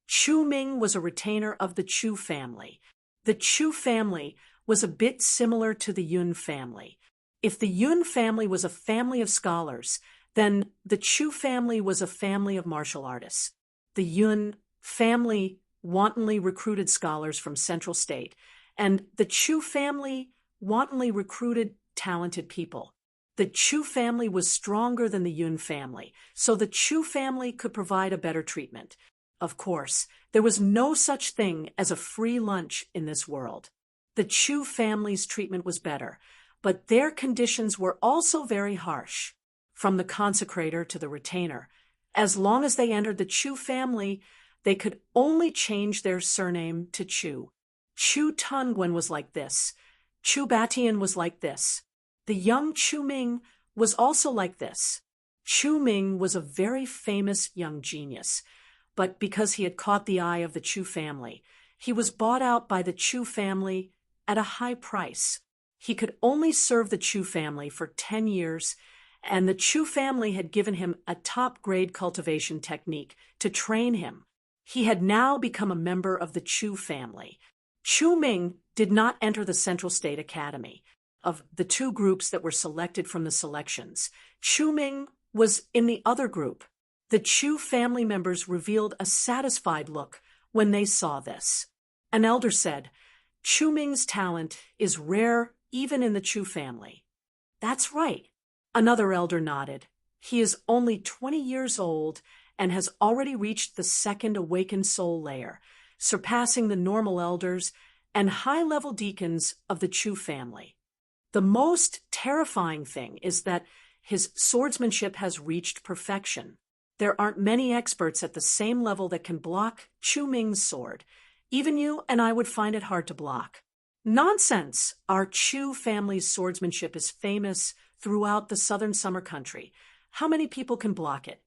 Chu Ming was a retainer of the Chu family. The Chu family was a bit similar to the Yun family. If the Yun family was a family of scholars, then the Chu family was a family of martial artists. The Yun family wantonly recruited scholars from Central State and the Chu family wantonly recruited talented people. The Chu family was stronger than the Yun family, so the Chu family could provide a better treatment. Of course, there was no such thing as a free lunch in this world. The Chu family's treatment was better, but their conditions were also very harsh. From the consecrator to the retainer, as long as they entered the Chu family, they could only change their surname to Chu. Chu Tungwen was like this. Chu Batian was like this. The young Chu Ming was also like this. Chu Ming was a very famous young genius, but because he had caught the eye of the Chu family, he was bought out by the Chu family at a high price. He could only serve the Chu family for 10 years, and the Chu family had given him a top-grade cultivation technique to train him. He had now become a member of the Chu family. Chu Ming did not enter the Central State Academy. Of the two groups that were selected from the selections, Chu Ming was in the other group. The Chu family members revealed a satisfied look when they saw this. An elder said, "Chu Ming's talent is rare even in the Chu family." "That's right." Another elder nodded. "He is only 20 years old and has already reached the second awakened soul layer, surpassing the normal elders and high-level deacons of the Chu family. The most terrifying thing is that his swordsmanship has reached perfection. There aren't many experts at the same level that can block Chu Ming's sword. Even you and I would find it hard to block." "Nonsense! Our Chu family's swordsmanship is famous throughout the southern summer country. How many people can block it?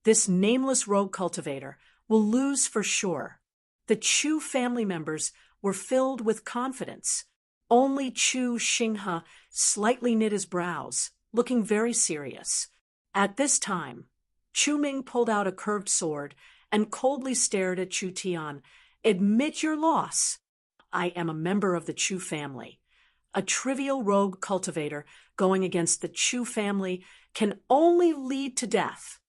This nameless rogue cultivator will lose for sure." The Chu family members were filled with confidence. Only Chu Xinghe slightly knit his brows, looking very serious. At this time, Chu Ming pulled out a curved sword and coldly stared at Chu Tian. "Admit your loss." "I am a member of the Chu family. A trivial rogue cultivator going against the Chu family can only lead to death."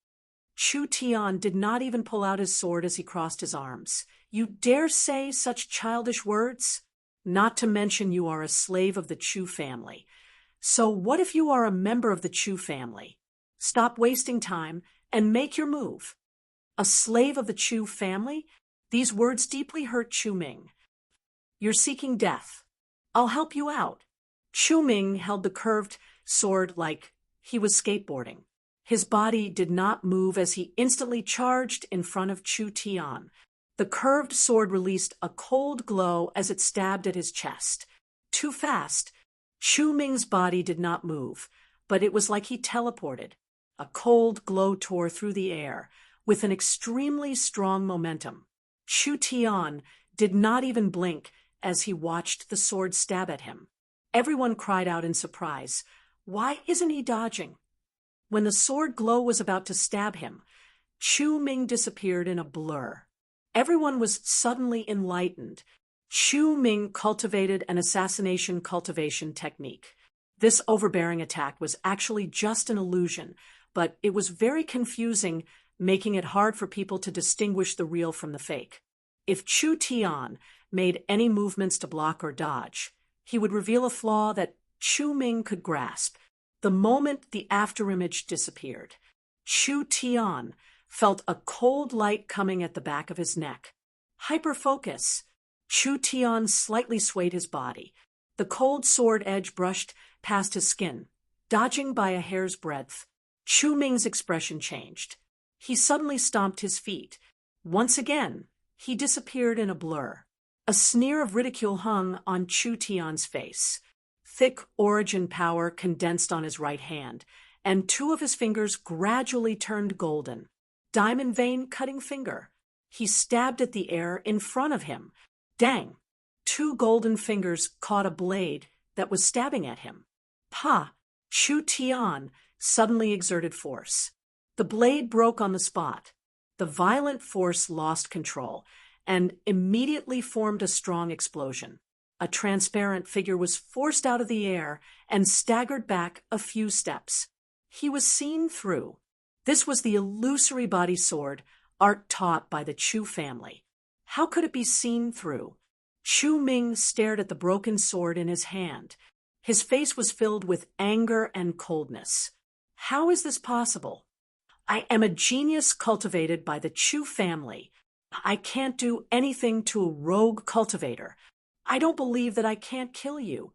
Chu Tian did not even pull out his sword as he crossed his arms. "You dare say such childish words? Not to mention you are a slave of the Chu family. So what if you are a member of the Chu family? Stop wasting time and make your move." A slave of the Chu family? These words deeply hurt Chu Ming. "You're seeking death. I'll help you out." Chu Ming held the curved sword like he was skateboarding. His body did not move as he instantly charged in front of Chu Tian. The curved sword released a cold glow as it stabbed at his chest. Too fast. Chu Ming's body did not move, but it was like he teleported. A cold glow tore through the air, with an extremely strong momentum. Chu Tian did not even blink as he watched the sword stab at him. Everyone cried out in surprise. Why isn't he dodging? When the sword glow was about to stab him, Chu Ming disappeared in a blur. Everyone was suddenly enlightened. Chu Ming cultivated an assassination cultivation technique. This overbearing attack was actually just an illusion, but it was very confusing, making it hard for people to distinguish the real from the fake. If Chu Tian made any movements to block or dodge, he would reveal a flaw that Chu Ming could grasp. The moment the afterimage disappeared, Chu Tian felt a cold light coming at the back of his neck. Hyperfocus. Chu Tian slightly swayed his body. The cold sword edge brushed past his skin, dodging by a hair's breadth. Chu Ming's expression changed. He suddenly stomped his feet. Once again, he disappeared in a blur. A sneer of ridicule hung on Chu Tian's face. Thick origin power condensed on his right hand, and two of his fingers gradually turned golden. Diamond vein cutting finger. He stabbed at the air in front of him. Dang! Two golden fingers caught a blade that was stabbing at him. Pa! Chu Tian suddenly exerted force. The blade broke on the spot. The violent force lost control and immediately formed a strong explosion. A transparent figure was forced out of the air and staggered back a few steps. He was seen through. This was the illusory body sword, art taught by the Chu family. How could it be seen through? Chu Ming stared at the broken sword in his hand. His face was filled with anger and coldness. How is this possible? I am a genius cultivated by the Chu family. I can't do anything to a rogue cultivator. I don't believe that I can't kill you.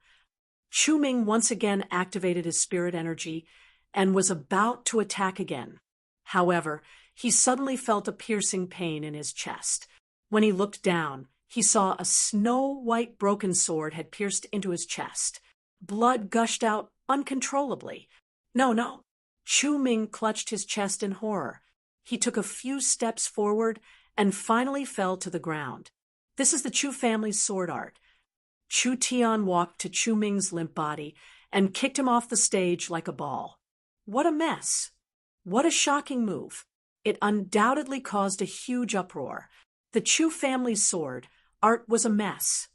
Chu Ming once again activated his spirit energy and was about to attack again. However, he suddenly felt a piercing pain in his chest. When he looked down, he saw a snow-white broken sword had pierced into his chest. Blood gushed out uncontrollably. No. Chu Ming clutched his chest in horror. He took a few steps forward and finally fell to the ground. This is the Chu family's sword art. Chu Tian walked to Chu Ming's limp body and kicked him off the stage like a ball. What a mess! What a shocking move! It undoubtedly caused a huge uproar. The Chu family's sword art was a mess.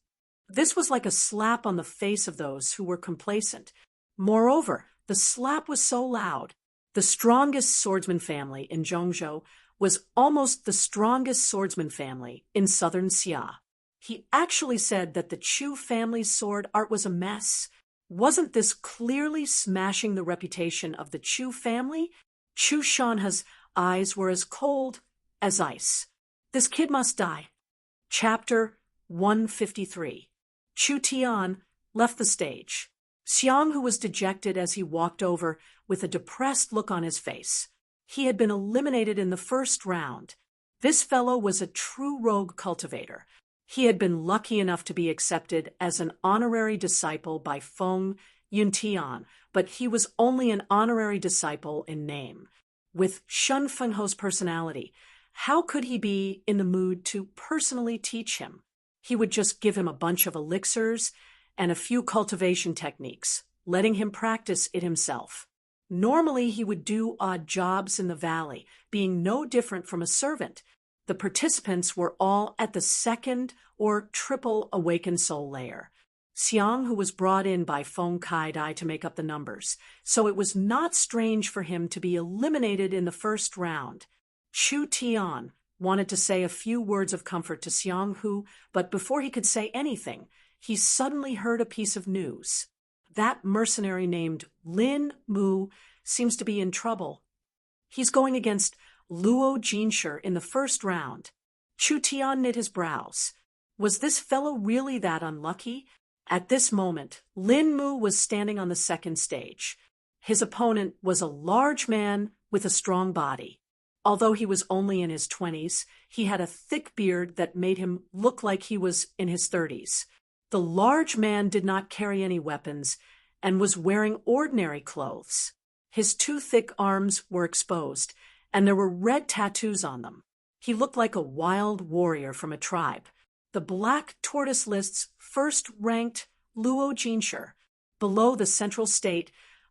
This was like a slap on the face of those who were complacent. Moreover, the slap was so loud. The strongest swordsman family in Zhongzhou was almost the strongest swordsman family in southern Xia. He actually said that the Chu family's sword art was a mess. Wasn't this clearly smashing the reputation of the Chu family? Chu Shanha's eyes were as cold as ice. This kid must die. Chapter 153. Chu Tian left the stage. Xiang, who was dejected as he walked over with a depressed look on his face. He had been eliminated in the first round. This fellow was a true rogue cultivator. He had been lucky enough to be accepted as an honorary disciple by Feng Yuntian, but he was only an honorary disciple in name. With Shun Fengho's personality, how could he be in the mood to personally teach him? He would just give him a bunch of elixirs and a few cultivation techniques, letting him practice it himself. Normally, he would do odd jobs in the valley, being no different from a servant. The participants were all at the second or triple awakened soul layer. Xiang, who was brought in by Feng Kaidai to make up the numbers, so it was not strange for him to be eliminated in the first round. Chu Tian wanted to say a few words of comfort to Xiang Hu, but before he could say anything, he suddenly heard a piece of news. That mercenary named Lin Mu seems to be in trouble. He's going against Luo Jinsher in the first round. Chu Tian knit his brows. Was this fellow really that unlucky? At this moment, Lin Mu was standing on the second stage. His opponent was a large man with a strong body. Although he was only in his 20s, he had a thick beard that made him look like he was in his 30s. The large man did not carry any weapons and was wearing ordinary clothes. His two thick arms were exposed, and there were red tattoos on them. He looked like a wild warrior from a tribe. The Black Tortoise lists first ranked Luo Jinsher. Below the central state,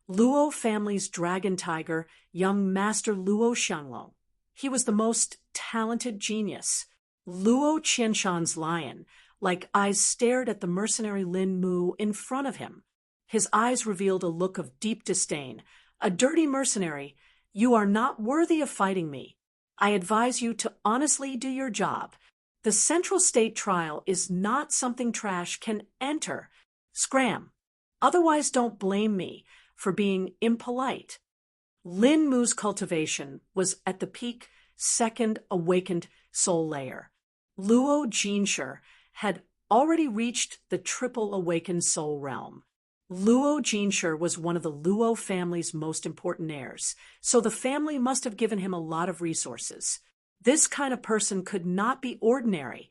Luo family's dragon tiger, young master Luo Xianglong. He was the most talented genius. Luo Qianshan's lion, like eyes, stared at the mercenary Lin Mu in front of him. His eyes revealed a look of deep disdain. A dirty mercenary, you are not worthy of fighting me. I advise you to honestly do your job. The central state trial is not something trash can enter. Scram. Otherwise, don't blame me for being impolite. Lin Mu's cultivation was at the peak second awakened soul layer. Luo Jinsher had already reached the triple awakened soul realm. Luo Jinsher was one of the Luo family's most important heirs, so the family must have given him a lot of resources. This kind of person could not be ordinary.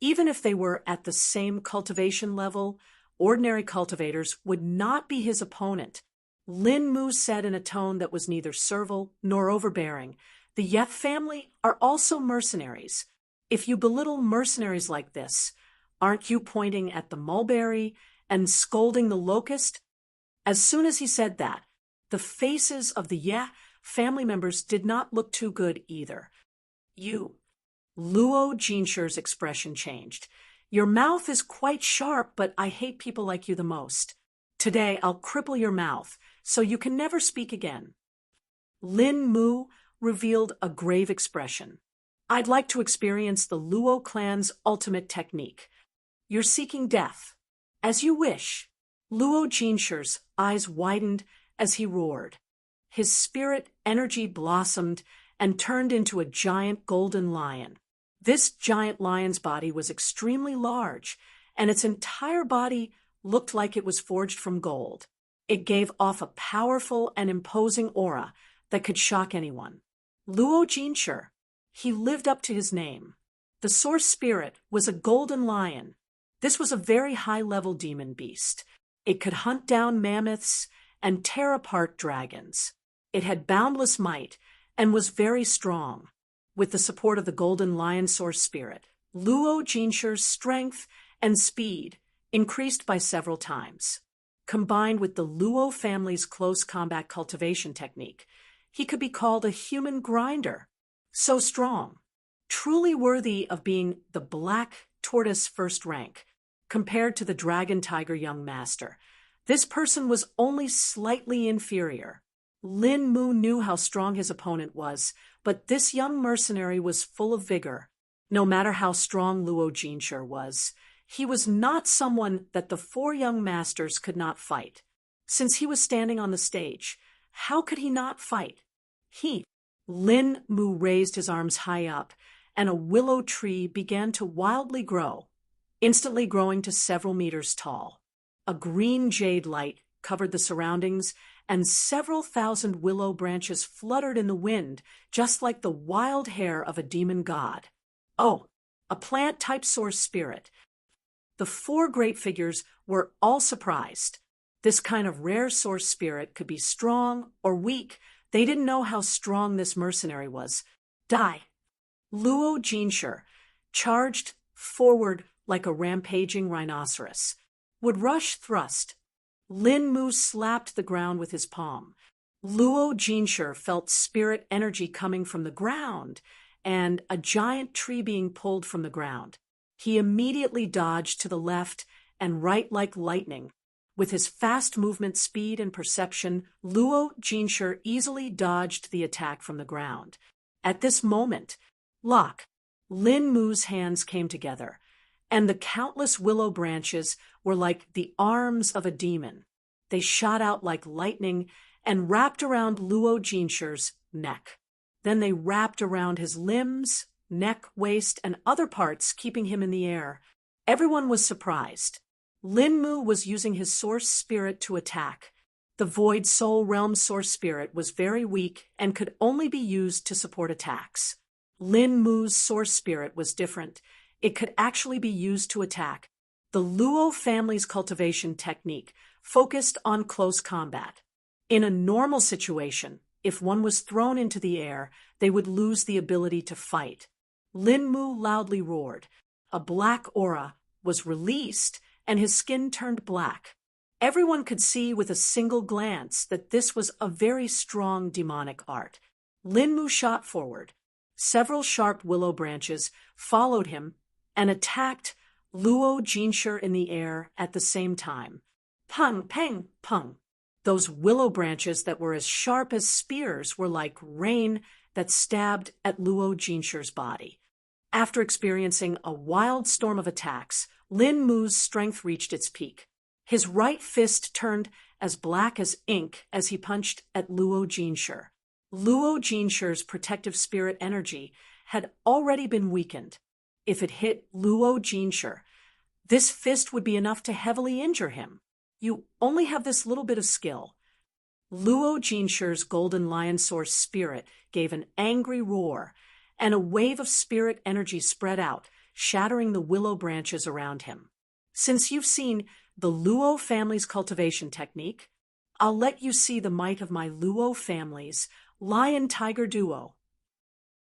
Even if they were at the same cultivation level, ordinary cultivators would not be his opponent. Lin Mu said in a tone that was neither servile nor overbearing, "The Yef family are also mercenaries. If you belittle mercenaries like this, aren't you pointing at the mulberry and scolding the locust?" As soon as he said that, the faces of the Yef family members did not look too good either. Luo Jinsher's expression changed. Your mouth is quite sharp, but I hate people like you the most. Today I'll cripple your mouth, so you can never speak again. Lin Mu revealed a grave expression. I'd like to experience the Luo clan's ultimate technique. You're seeking death. As you wish. Luo Jinsher's eyes widened as he roared. His spirit energy blossomed and turned into a giant golden lion. This giant lion's body was extremely large, and its entire body looked like it was forged from gold. It gave off a powerful and imposing aura that could shock anyone. Luo Jinsher. He lived up to his name. The source spirit was a golden lion. This was a very high-level demon beast. It could hunt down mammoths and tear apart dragons. It had boundless might and was very strong. With the support of the golden lion source spirit, Luo Jinsher's strength and speed increased by several times. Combined with the Luo family's close combat cultivation technique, he could be called a human grinder. So strong, truly worthy of being the black tortoise first rank. Compared to the dragon tiger young master, this person was only slightly inferior. Lin Mu knew how strong his opponent was, but this young mercenary was full of vigor. No matter how strong Luo Jinsher was, he was not someone that the four young masters could not fight. Since he was standing on the stage, how could he not fight? Lin Mu raised his arms high up, and a willow tree began to wildly grow, instantly growing to several meters tall. A green jade light covered the surroundings, and several thousand willow branches fluttered in the wind, just like the wild hair of a demon god. Oh, a plant-type source spirit. The four great figures were all surprised. This kind of rare source spirit could be strong or weak. They didn't know how strong this mercenary was. Die! Luo Jinsher charged forward like a rampaging rhinoceros. Would rush thrust. Lin Mu slapped the ground with his palm. Luo Jinsher felt spirit energy coming from the ground and a giant tree being pulled from the ground. He immediately dodged to the left and right like lightning. With his fast movement speed and perception, Luo Jinsher easily dodged the attack from the ground. At this moment, Lin Mu's hands came together, and the countless willow branches were like the arms of a demon. They shot out like lightning and wrapped around Luo Jinsher's neck. Then they wrapped around his limbs, neck, waist, and other parts, keeping him in the air. Everyone was surprised. Lin Mu was using his source spirit to attack. The Void Soul Realm source spirit was very weak and could only be used to support attacks. Lin Mu's source spirit was different. It could actually be used to attack. The Luo family's cultivation technique focused on close combat. In a normal situation, if one was thrown into the air, they would lose the ability to fight. Lin Mu loudly roared. A black aura was released, and his skin turned black. Everyone could see with a single glance that this was a very strong demonic art. Lin Mu shot forward. Several sharp willow branches followed him and attacked Luo Jinsher in the air at the same time. Pung, pang, pung. Those willow branches that were as sharp as spears were like rain that stabbed at Luo Jinsher's body. After experiencing a wild storm of attacks, Lin Mu's strength reached its peak. His right fist turned as black as ink as he punched at Luo Jinsher. Luo Jinsher's protective spirit energy had already been weakened. If it hit Luo Jinsher, this fist would be enough to heavily injure him. You only have this little bit of skill. Luo Jinsher's golden lion source spirit gave an angry roar, and a wave of spirit energy spread out, shattering the willow branches around him. Since you've seen the Luo family's cultivation technique, I'll let you see the might of my Luo family's lion-tiger duo.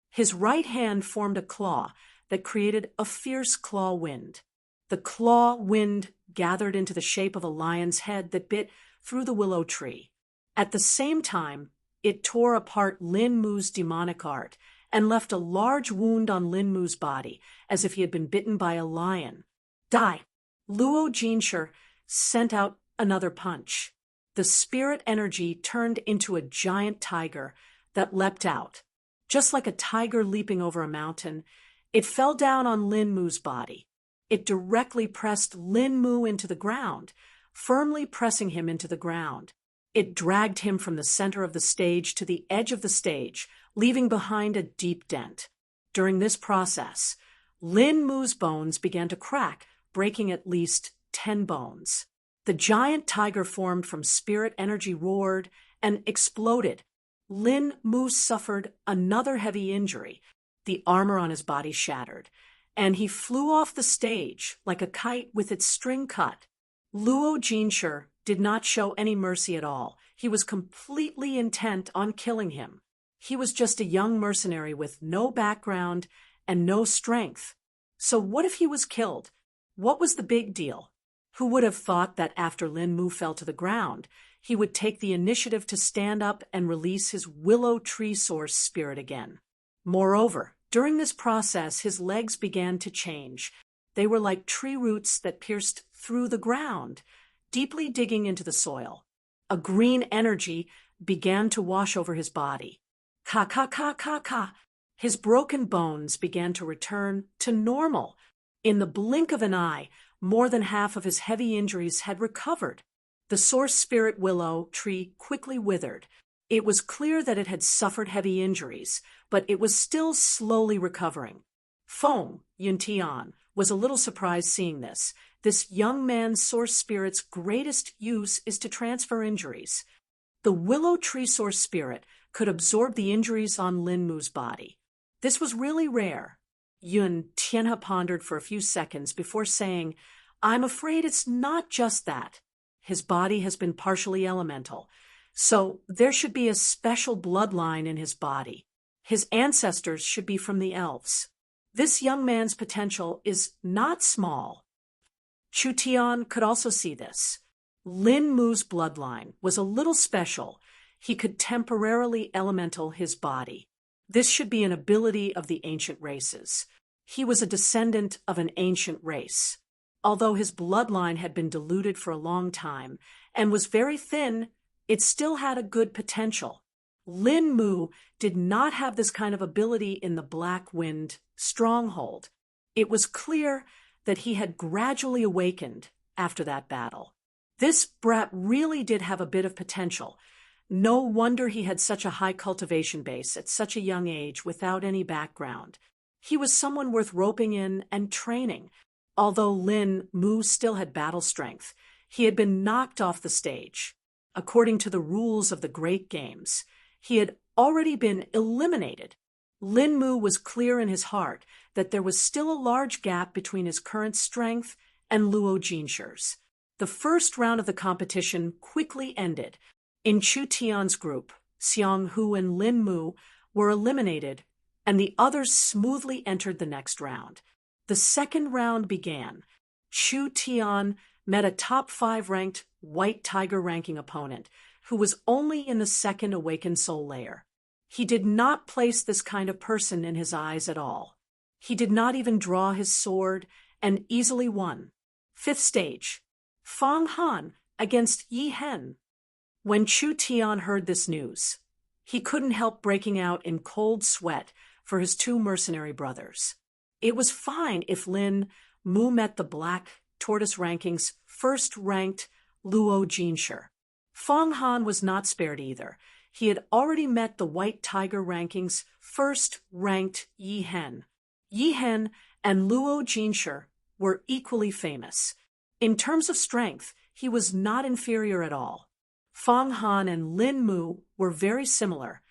His right hand formed a claw that created a fierce claw wind. The claw wind gathered into the shape of a lion's head that bit through the willow tree. At the same time, it tore apart Lin Mu's demonic art and left a large wound on Lin Mu's body, as if he had been bitten by a lion. Die! Luo Jinsher sent out another punch. The spirit energy turned into a giant tiger that leapt out. Just like a tiger leaping over a mountain, it fell down on Lin Mu's body. It directly pressed Lin Mu into the ground, firmly pressing him into the ground. It dragged him from the center of the stage to the edge of the stage, leaving behind a deep dent. During this process, Lin Mu's bones began to crack, breaking at least 10 bones. The giant tiger formed from spirit energy roared and exploded. Lin Mu suffered another heavy injury. The armor on his body shattered, and he flew off the stage like a kite with its string cut. Luo Jinshi did not show any mercy at all. He was completely intent on killing him. He was just a young mercenary with no background and no strength. So what if he was killed? What was the big deal? Who would have thought that after Lin Mu fell to the ground, he would take the initiative to stand up and release his willow tree source spirit again? Moreover, during this process, his legs began to change. They were like tree roots that pierced through the ground, deeply digging into the soil. A green energy began to wash over his body. Ka ka ka ka ka. His broken bones began to return to normal. In the blink of an eye, more than half of his heavy injuries had recovered. The source spirit willow tree quickly withered. It was clear that it had suffered heavy injuries, but it was still slowly recovering. Feng Yuntian was a little surprised seeing this. This young man's source spirit's greatest use is to transfer injuries. The willow tree source spirit could absorb the injuries on Lin Mu's body. This was really rare. Yun Tianhe pondered for a few seconds before saying, "I'm afraid it's not just that. His body has been partially elemental, so there should be a special bloodline in his body. His ancestors should be from the elves. This young man's potential is not small." Chu Tian could also see this. Lin Mu's bloodline was a little special. He could temporarily elemental his body. This should be an ability of the ancient races. He was a descendant of an ancient race. Although his bloodline had been diluted for a long time and was very thin, it still had a good potential. Lin Mu did not have this kind of ability in the Black Wind stronghold. It was clear that he had gradually awakened after that battle. This brat really did have a bit of potential. No wonder he had such a high cultivation base at such a young age without any background. He was someone worth roping in and training. Although Lin Mu still had battle strength, he had been knocked off the stage. According to the rules of the Great Games, he had already been eliminated. Lin Mu was clear in his heart that there was still a large gap between his current strength and Luo Jinshi's. The first round of the competition quickly ended. In Chu Tian's group, Xiang Hu and Lin Mu were eliminated, and the others smoothly entered the next round. The second round began. Chu Tian met a top 5 ranked White Tiger ranking opponent who was only in the second awakened soul layer. He did not place this kind of person in his eyes at all. He did not even draw his sword and easily won. Fifth stage, Fang Han against Yi Hen. When Chu Tian heard this news, he couldn't help breaking out in cold sweat for his 2 mercenary brothers. It was fine if Lin Mu met the Black Tortoise ranking's first-ranked Luo Jinshi. Fang Han was not spared either. He had already met the White Tiger ranking's first-ranked Yi Hen. Yi Hen and Luo Jinshi were equally famous. In terms of strength, he was not inferior at all. Fang Han and Lin Mu were very similar.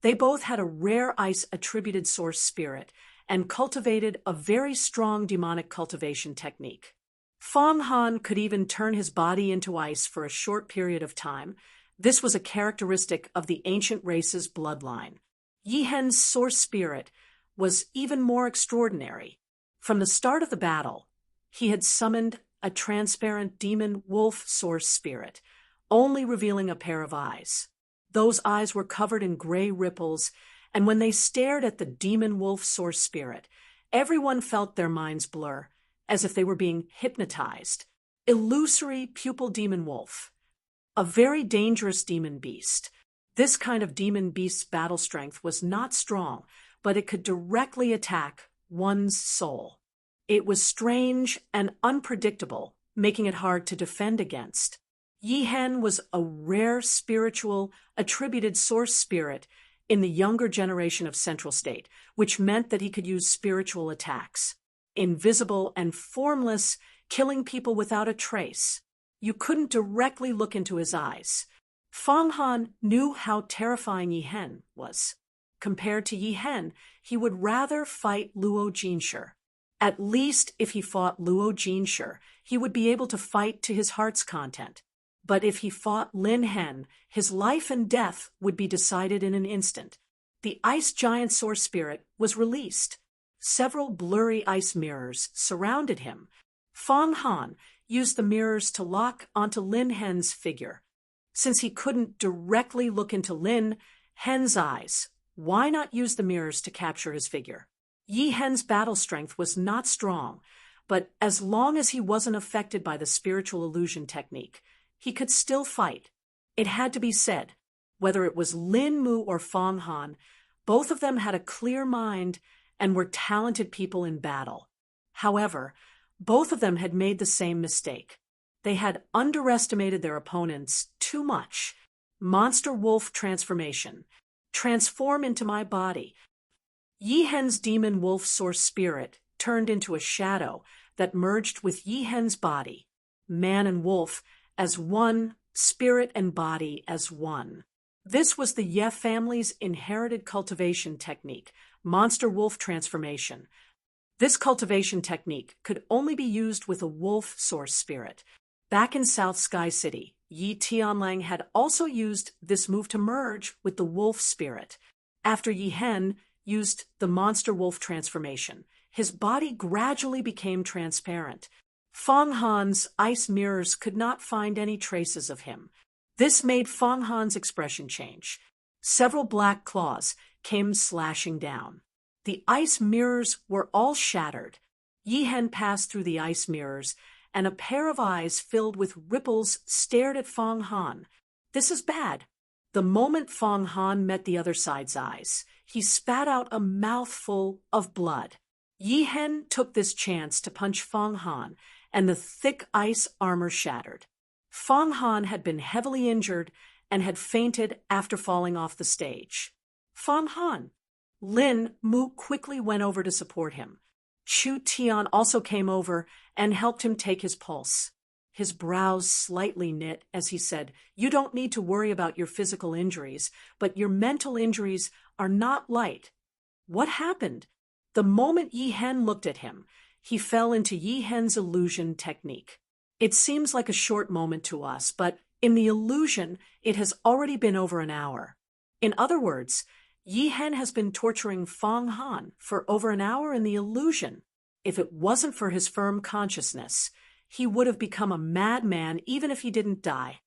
They both had a rare ice-attributed source spirit and cultivated a very strong demonic cultivation technique. Fang Han could even turn his body into ice for a short period of time. This was a characteristic of the ancient race's bloodline. Yi Hen's source spirit was even more extraordinary. From the start of the battle, he had summoned a transparent demon wolf source spirit, only revealing a pair of eyes. Those eyes were covered in gray ripples, and when they stared at the demon wolf source spirit, everyone felt their minds blur, as if they were being hypnotized. Illusory pupil demon wolf. A very dangerous demon beast. This kind of demon beast's battle strength was not strong, but it could directly attack one's soul. It was strange and unpredictable, making it hard to defend against. Yi Hen was a rare spiritual, attributed source spirit in the younger generation of Central State, which meant that he could use spiritual attacks. Invisible and formless, killing people without a trace. You couldn't directly look into his eyes. Fang Han knew how terrifying Yi Hen was. Compared to Yi Hen, he would rather fight Luo Jinshi. At least if he fought Luo Jinshi, he would be able to fight to his heart's content. But if he fought Lin Hen, his life and death would be decided in an instant. The ice giant source spirit was released. Several blurry ice mirrors surrounded him. Fang Han used the mirrors to lock onto Lin Hen's figure. Since he couldn't directly look into Lin Hen's eyes, why not use the mirrors to capture his figure? Yi Hen's battle strength was not strong, but as long as he wasn't affected by the spiritual illusion technique, he could still fight. It had to be said, whether it was Lin Mu or Fang Han, both of them had a clear mind and were talented people in battle. However, both of them had made the same mistake. They had underestimated their opponents too much. Monster wolf transformation. Transform into my body. Yi Hen's demon wolf source spirit turned into a shadow that merged with Yi Hen's body. Man and wolf as one, spirit and body as one. This was the Ye family's inherited cultivation technique, monster wolf transformation. This cultivation technique could only be used with a wolf source spirit. Back in South Sky City, Yi Tianlang had also used this move to merge with the wolf spirit. After Yi Hen used the monster wolf transformation, his body gradually became transparent. Fang Han's ice mirrors could not find any traces of him. This made Fang Han's expression change. Several black claws came slashing down. The ice mirrors were all shattered. Yi Hen passed through the ice mirrors, and a pair of eyes filled with ripples stared at Fang Han. This is bad. The moment Fang Han met the other side's eyes, he spat out a mouthful of blood. Yi Hen took this chance to punch Fang Han, and the thick ice armor shattered. Fang Han had been heavily injured and had fainted after falling off the stage. Fang Han. Lin Mu quickly went over to support him. Chu Tian also came over and helped him take his pulse. His brows slightly knit as he said, "You don't need to worry about your physical injuries, but your mental injuries are not light." What happened? The moment Yi Hen looked at him, he fell into Yi Hen's illusion technique. It seems like a short moment to us, but in the illusion, it has already been over an hour. In other words, Yi Hen has been torturing Fang Han for over an hour in the illusion. If it wasn't for his firm consciousness, he would have become a madman even if he didn't die.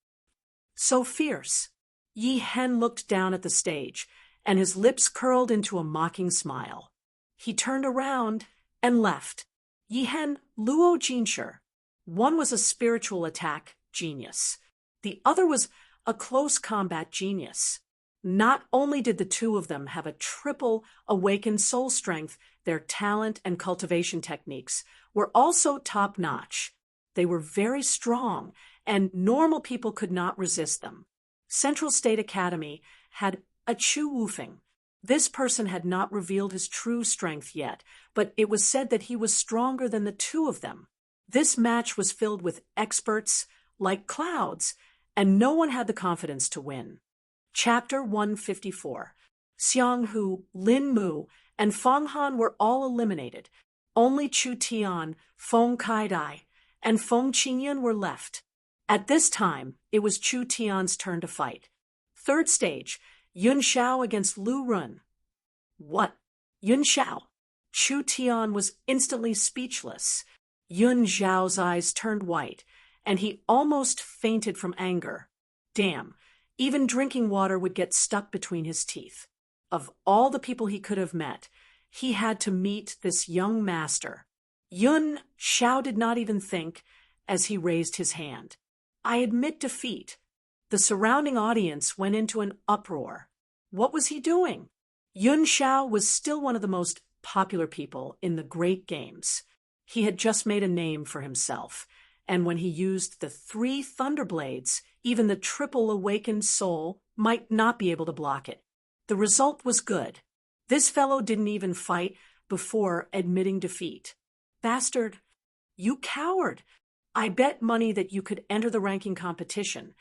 So fierce. Yi Hen looked down at the stage, and his lips curled into a mocking smile. He turned around and left. Yi Hen, Luo Jinshi. One was a spiritual attack genius. The other was a close combat genius. Not only did the two of them have a triple awakened soul strength, their talent and cultivation techniques were also top-notch. They were very strong, and normal people could not resist them. Central State Academy had a Chu Wufeng. This person had not revealed his true strength yet, but it was said that he was stronger than the two of them. This match was filled with experts like clouds, and no one had the confidence to win. Chapter 154. Xiang Hu, Lin Mu, and Fang Han were all eliminated. Only Chu Tian, Feng Kaidai, and Feng Qingyan were left. At this time, it was Chu Tian's turn to fight. Third stage, Yun Xiao against Lu Run. What? Yun Xiao? Chu Tian was instantly speechless. Yun Xiao's eyes turned white, and he almost fainted from anger. Damn, even drinking water would get stuck between his teeth. Of all the people he could have met, he had to meet this young master. Yun Xiao did not even think as he raised his hand. I admit defeat. The surrounding audience went into an uproar. What was he doing? Yun Xiao was still one of the most popular people in the Great Games. He had just made a name for himself, and when he used the 3 Thunderblades, even the triple awakened soul might not be able to block it. The result was good. This fellow didn't even fight before admitting defeat. Bastard, you coward! I bet money that you could enter the ranking competition.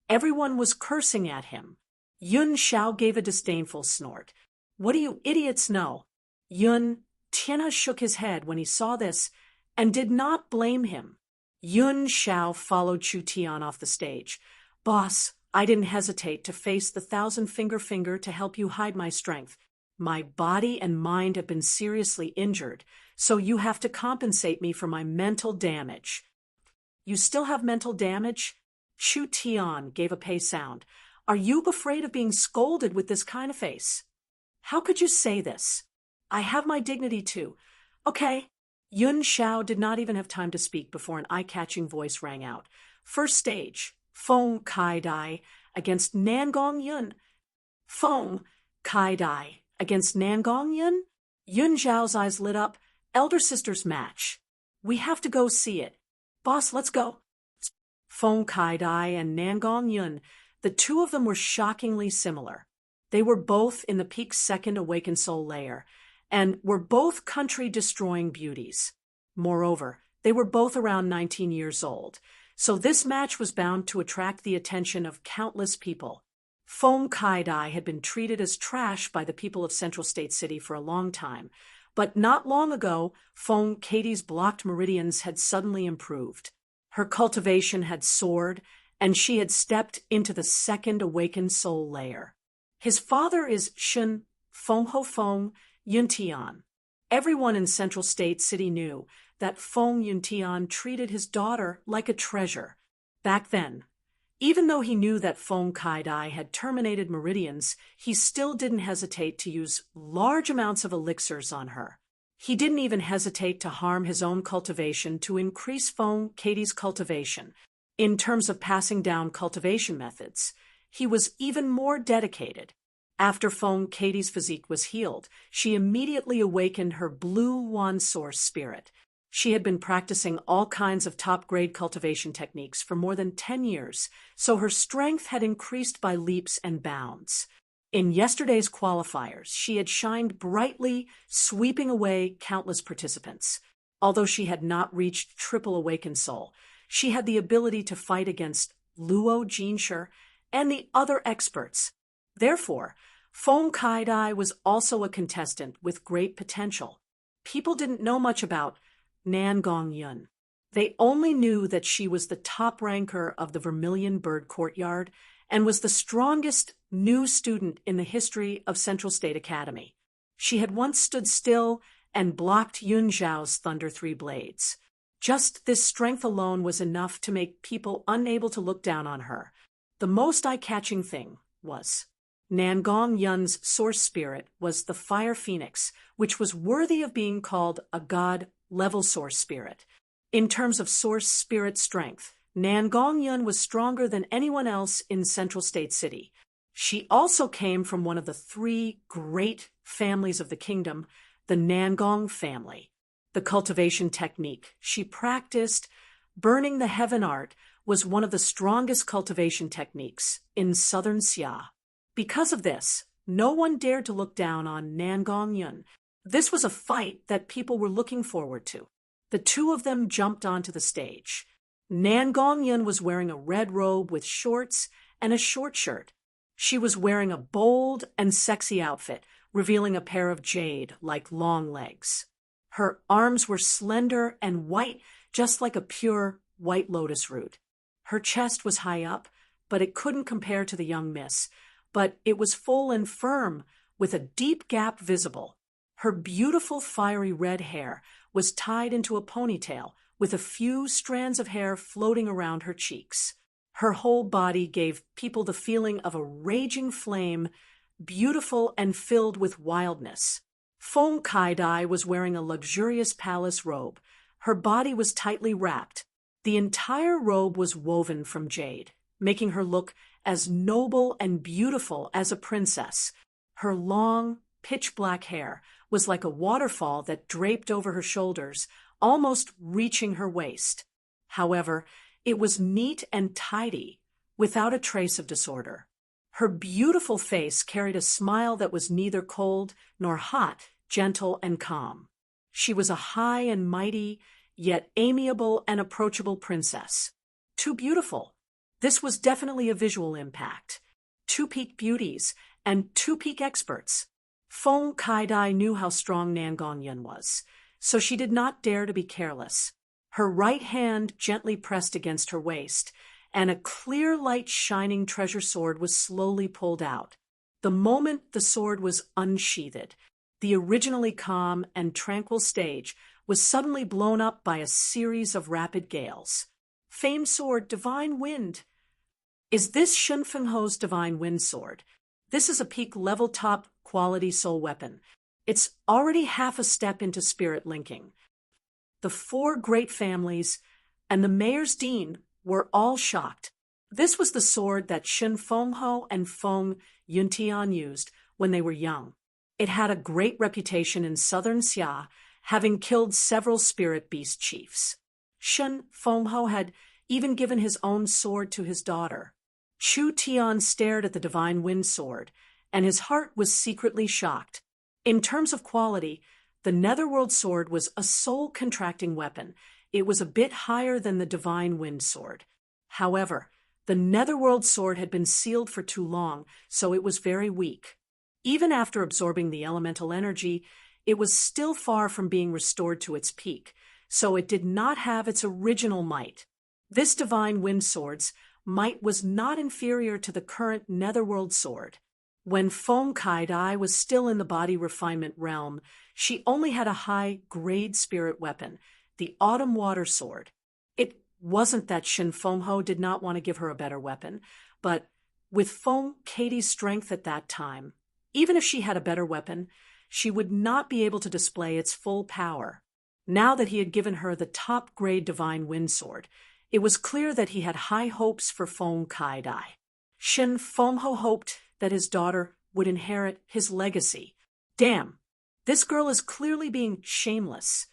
Everyone was cursing at him. Yun Xiao gave a disdainful snort. What do you idiots know? Yun Tianhe shook his head when he saw this and did not blame him. Yun Xiao followed Chu Tian off the stage. Boss, I didn't hesitate to face the 1,000-finger finger to help you hide my strength. My body and mind have been seriously injured, so you have to compensate me for my mental damage. You still have mental damage? Chu Tian gave a pay sound. Are you afraid of being scolded with this kind of face? How could you say this? I have my dignity too. Okay. Yun Xiao did not even have time to speak before an eye-catching voice rang out. First stage, Feng Kai Dai against Nangong Yun. Feng Kai Dai against Nangong Yun? Yun Zhao's eyes lit up. Elder sister's match. We have to go see it. Boss, let's go. Feng Kai Dai and Nangong Yun, the two of them were shockingly similar. They were both in the peak second awakened soul layer, and were both country-destroying beauties. Moreover, they were both around 19 years old, so this match was bound to attract the attention of countless people. Feng Kai Dai had been treated as trash by the people of Central State City for a long time, but not long ago, Feng Katie's blocked meridians had suddenly improved. Her cultivation had soared, and she had stepped into the second awakened soul layer. His father is Shun Feng Ho Feng Yuntian. Everyone in Central State City knew that Feng Yuntian treated his daughter like a treasure. Back then, even though he knew that Feng Kai Dai had terminated meridians, he still didn't hesitate to use large amounts of elixirs on her. He didn't even hesitate to harm his own cultivation to increase Feng Katie's cultivation. In terms of passing down cultivation methods, he was even more dedicated. After Feng Katie's physique was healed, she immediately awakened her blue wand source spirit. She had been practicing all kinds of top-grade cultivation techniques for more than 10 years, so her strength had increased by leaps and bounds. In yesterday's qualifiers, she had shined brightly, sweeping away countless participants. Although she had not reached triple awakened soul, she had the ability to fight against Luo Jinsher and the other experts. Therefore, Feng Kai Dai was also a contestant with great potential. People didn't know much about Nangong Yun. They only knew that she was the top ranker of the Vermilion Bird Courtyard and was the strongest new student in the history of Central State Academy. She had once stood still and blocked Yun Zhao's Thunder 3 blades. Just this strength alone was enough to make people unable to look down on her. The most eye-catching thing was Nangong Yun's source spirit was the Fire Phoenix, which was worthy of being called a god-level source spirit. In terms of source spirit strength, Nangong Yun was stronger than anyone else in Central State City. She also came from one of the 3 great families of the kingdom, the Nangong family. The cultivation technique she practiced, burning the heaven art, was one of the strongest cultivation techniques in southern Xia. Because of this, no one dared to look down on Nangong Yun. This was a fight that people were looking forward to. The two of them jumped onto the stage. Nangong Yun was wearing a red robe with shorts and a short shirt. She was wearing a bold and sexy outfit, revealing a pair of jade-like long legs. Her arms were slender and white, just like a pure white lotus root. Her chest was high up, but it couldn't compare to the young miss. But it was full and firm, with a deep gap visible. Her beautiful fiery red hair was tied into a ponytail, with a few strands of hair floating around her cheeks. Her whole body gave people the feeling of a raging flame, beautiful and filled with wildness. Feng Kai Dai was wearing a luxurious palace robe. Her body was tightly wrapped. The entire robe was woven from jade, making her look as noble and beautiful as a princess. Her long, pitch-black hair was like a waterfall that draped over her shoulders, almost reaching her waist. However, it was neat and tidy, without a trace of disorder. Her beautiful face carried a smile that was neither cold nor hot, gentle and calm. She was a high and mighty, yet amiable and approachable princess. Too beautiful. This was definitely a visual impact. Two peak beauties and two peak experts. Feng Kaidai knew how strong Nan Gongyan was, so she did not dare to be careless. Her right hand gently pressed against her waist, and a clear light shining treasure sword was slowly pulled out. The moment the sword was unsheathed, the originally calm and tranquil stage was suddenly blown up by a series of rapid gales. Famed sword, Divine Wind. Is this Shun Fengho's Divine Wind sword? This is a peak level top quality soul weapon. It's already half a step into spirit linking. The four great families and the mayor's dean were all shocked. This was the sword that Shun Fengho and Feng Yuntian used when they were young. It had a great reputation in southern Xia, having killed several spirit beast chiefs. Shun Fengho had even given his own sword to his daughter. Chu Tian stared at the Divine Wind sword, and his heart was secretly shocked. In terms of quality, the Netherworld sword was a soul-contracting weapon. It was a bit higher than the Divine Wind sword. However, the Netherworld sword had been sealed for too long, so it was very weak. Even after absorbing the elemental energy, it was still far from being restored to its peak, so it did not have its original might. This Divine Wind sword's might was not inferior to the current Netherworld sword. When Feng Kaidai was still in the body refinement realm, she only had a high-grade spirit weapon, the Autumn Water Sword. It wasn't that Shin Fengho did not want to give her a better weapon, but with Feng Katie's strength at that time, even if she had a better weapon, she would not be able to display its full power. Now that he had given her the top-grade Divine Wind Sword, it was clear that he had high hopes for Feng Kaidai. Shin Fengho hoped that his daughter would inherit his legacy. Damn, this girl is clearly being shameless.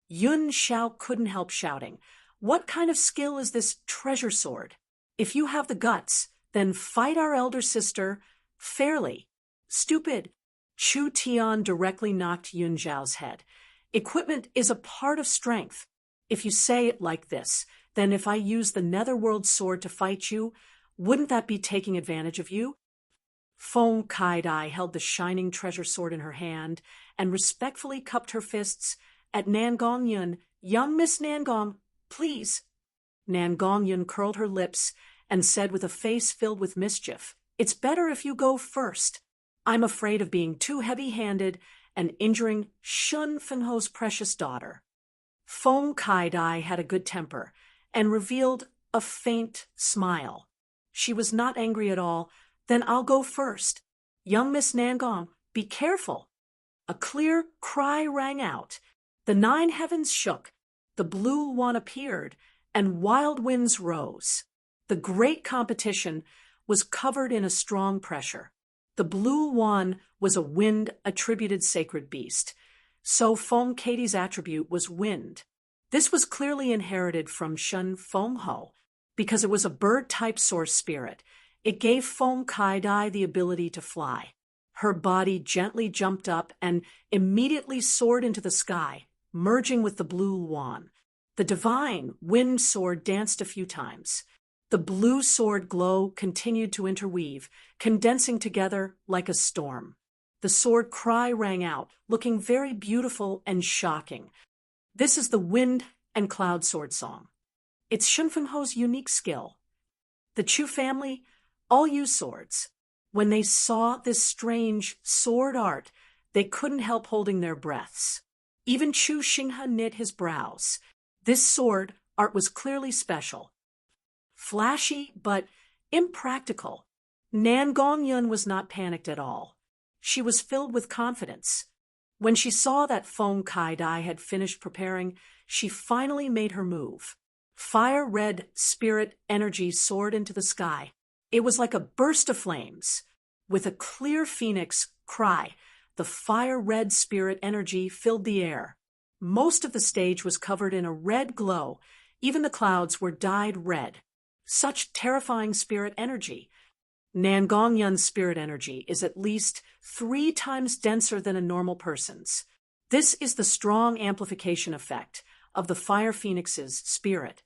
Yun Xiao couldn't help shouting, "What kind of skill is this treasure sword? If you have the guts, then fight our elder sister fairly." Stupid. Chu Tian directly knocked Yun Xiao's head. Equipment is a part of strength. If you say it like this, then if I use the Netherworld sword to fight you, wouldn't that be taking advantage of you? Feng Kaidai held the shining treasure sword in her hand and respectfully cupped her fists at Nan Gongyan. "Young Miss Nan Gong, please." Nan Gongyan curled her lips and said with a face filled with mischief, "It's better if you go first. I'm afraid of being too heavy-handed and injuring Shun Fengho's precious daughter." Feng Kaidai had a good temper and revealed a faint smile. She was not angry at all. "Then I'll go first. Young Miss Nan Gong, be careful." A clear cry rang out. The 9 heavens shook, the blue one appeared, and wild winds rose. The great competition was covered in a strong pressure. The blue one was a wind-attributed sacred beast, so Feng Katie's attribute was wind. This was clearly inherited from Shun Fengho, because it was a bird-type source spirit. It gave Feng Kaidai the ability to fly. Her body gently jumped up and immediately soared into the sky, merging with the blue wand. The divine wind sword danced a few times. The blue sword glow continued to interweave, condensing together like a storm. The sword cry rang out, looking very beautiful and shocking. This is the Wind and Cloud Sword song. It's Shun Fengho's unique skill. The Chu family all use swords. When they saw this strange sword art, they couldn't help holding their breaths. Even Chu Xinghe knit his brows. This sword art was clearly special. Flashy, but impractical. Nan Gongyan was not panicked at all. She was filled with confidence. When she saw that Feng Kaidai had finished preparing, she finally made her move. Fire-red spirit energy soared into the sky. It was like a burst of flames. With a clear phoenix cry, the fire-red spirit energy filled the air. Most of the stage was covered in a red glow. Even the clouds were dyed red. Such terrifying spirit energy. Nangongyun's spirit energy is at least 3 times denser than a normal person's. This is the strong amplification effect of the fire phoenix's spirit.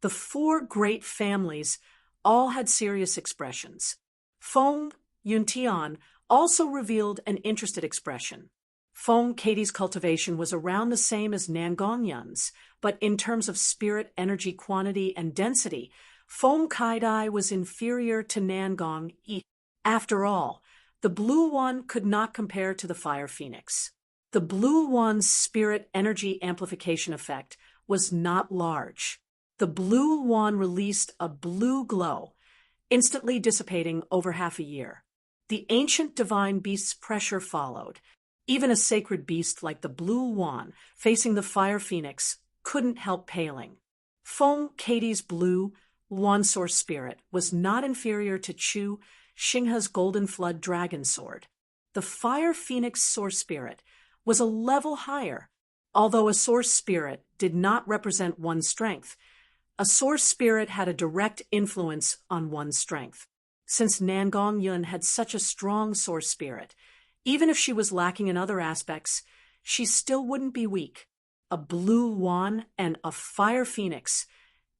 The 4 great families all had serious expressions. Feng Yuntian also revealed an interested expression. Feng Katie's cultivation was around the same as Nangongyun's, but in terms of spirit energy quantity and density, Feng Kaidai was inferior to Nangong Yi. After all, the blue one could not compare to the fire phoenix. The blue one's spirit energy amplification effect was not large. The blue one released a blue glow, instantly dissipating over half a year. The ancient divine beast's pressure followed. Even a sacred beast like the blue one, facing the fire phoenix, couldn't help paling. Feng Katie's blue one source spirit was not inferior to Chu Xinghe's golden flood dragon sword. The fire phoenix source spirit was a level higher. Although a source spirit did not represent one's strength, a source spirit had a direct influence on one's strength. Since Nangong Yun had such a strong source spirit, even if she was lacking in other aspects, she still wouldn't be weak. A blue wan and a fire phoenix,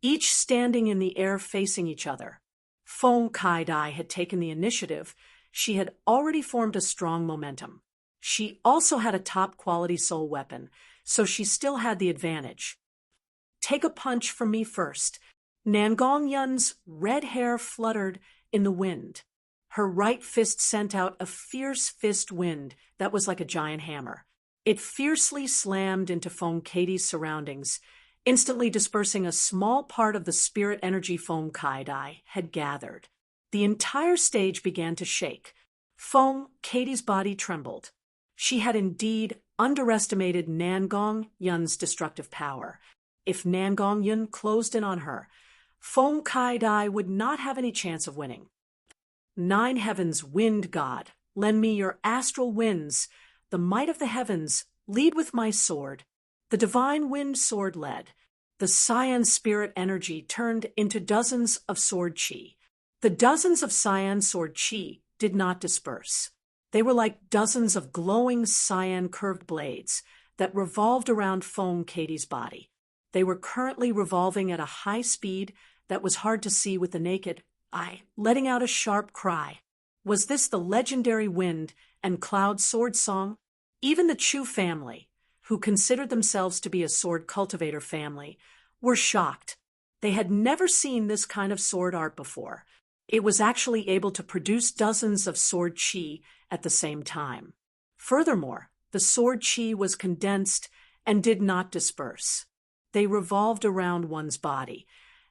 each standing in the air facing each other. Feng Kaidai had taken the initiative. She had already formed a strong momentum. She also had a top-quality soul weapon, so she still had the advantage. Take a punch from me first. Nangong Yun's red hair fluttered in the wind. Her right fist sent out a fierce fist wind that was like a giant hammer. It fiercely slammed into Feng Katie's surroundings, instantly dispersing a small part of the spirit energy Feng Kaidai had gathered. The entire stage began to shake. Feng Katie's body trembled. She had indeed underestimated Nangong Yun's destructive power. If Nangong Yun closed in on her, Feng Kaidai would not have any chance of winning. 9 heavens, wind god, lend me your astral winds. The might of the heavens, lead with my sword. The divine wind sword led. The cyan spirit energy turned into dozens of sword chi. The dozens of cyan sword chi did not disperse. They were like dozens of glowing cyan curved blades that revolved around Feng Katie's body. They were currently revolving at a high speed that was hard to see with the naked eye, letting out a sharp cry. Was this the legendary wind and cloud sword song? Even the Chu family, who considered themselves to be a sword cultivator family, were shocked. They had never seen this kind of sword art before. It was actually able to produce dozens of sword chi at the same time. Furthermore, the sword chi was condensed and did not disperse. They revolved around one's body,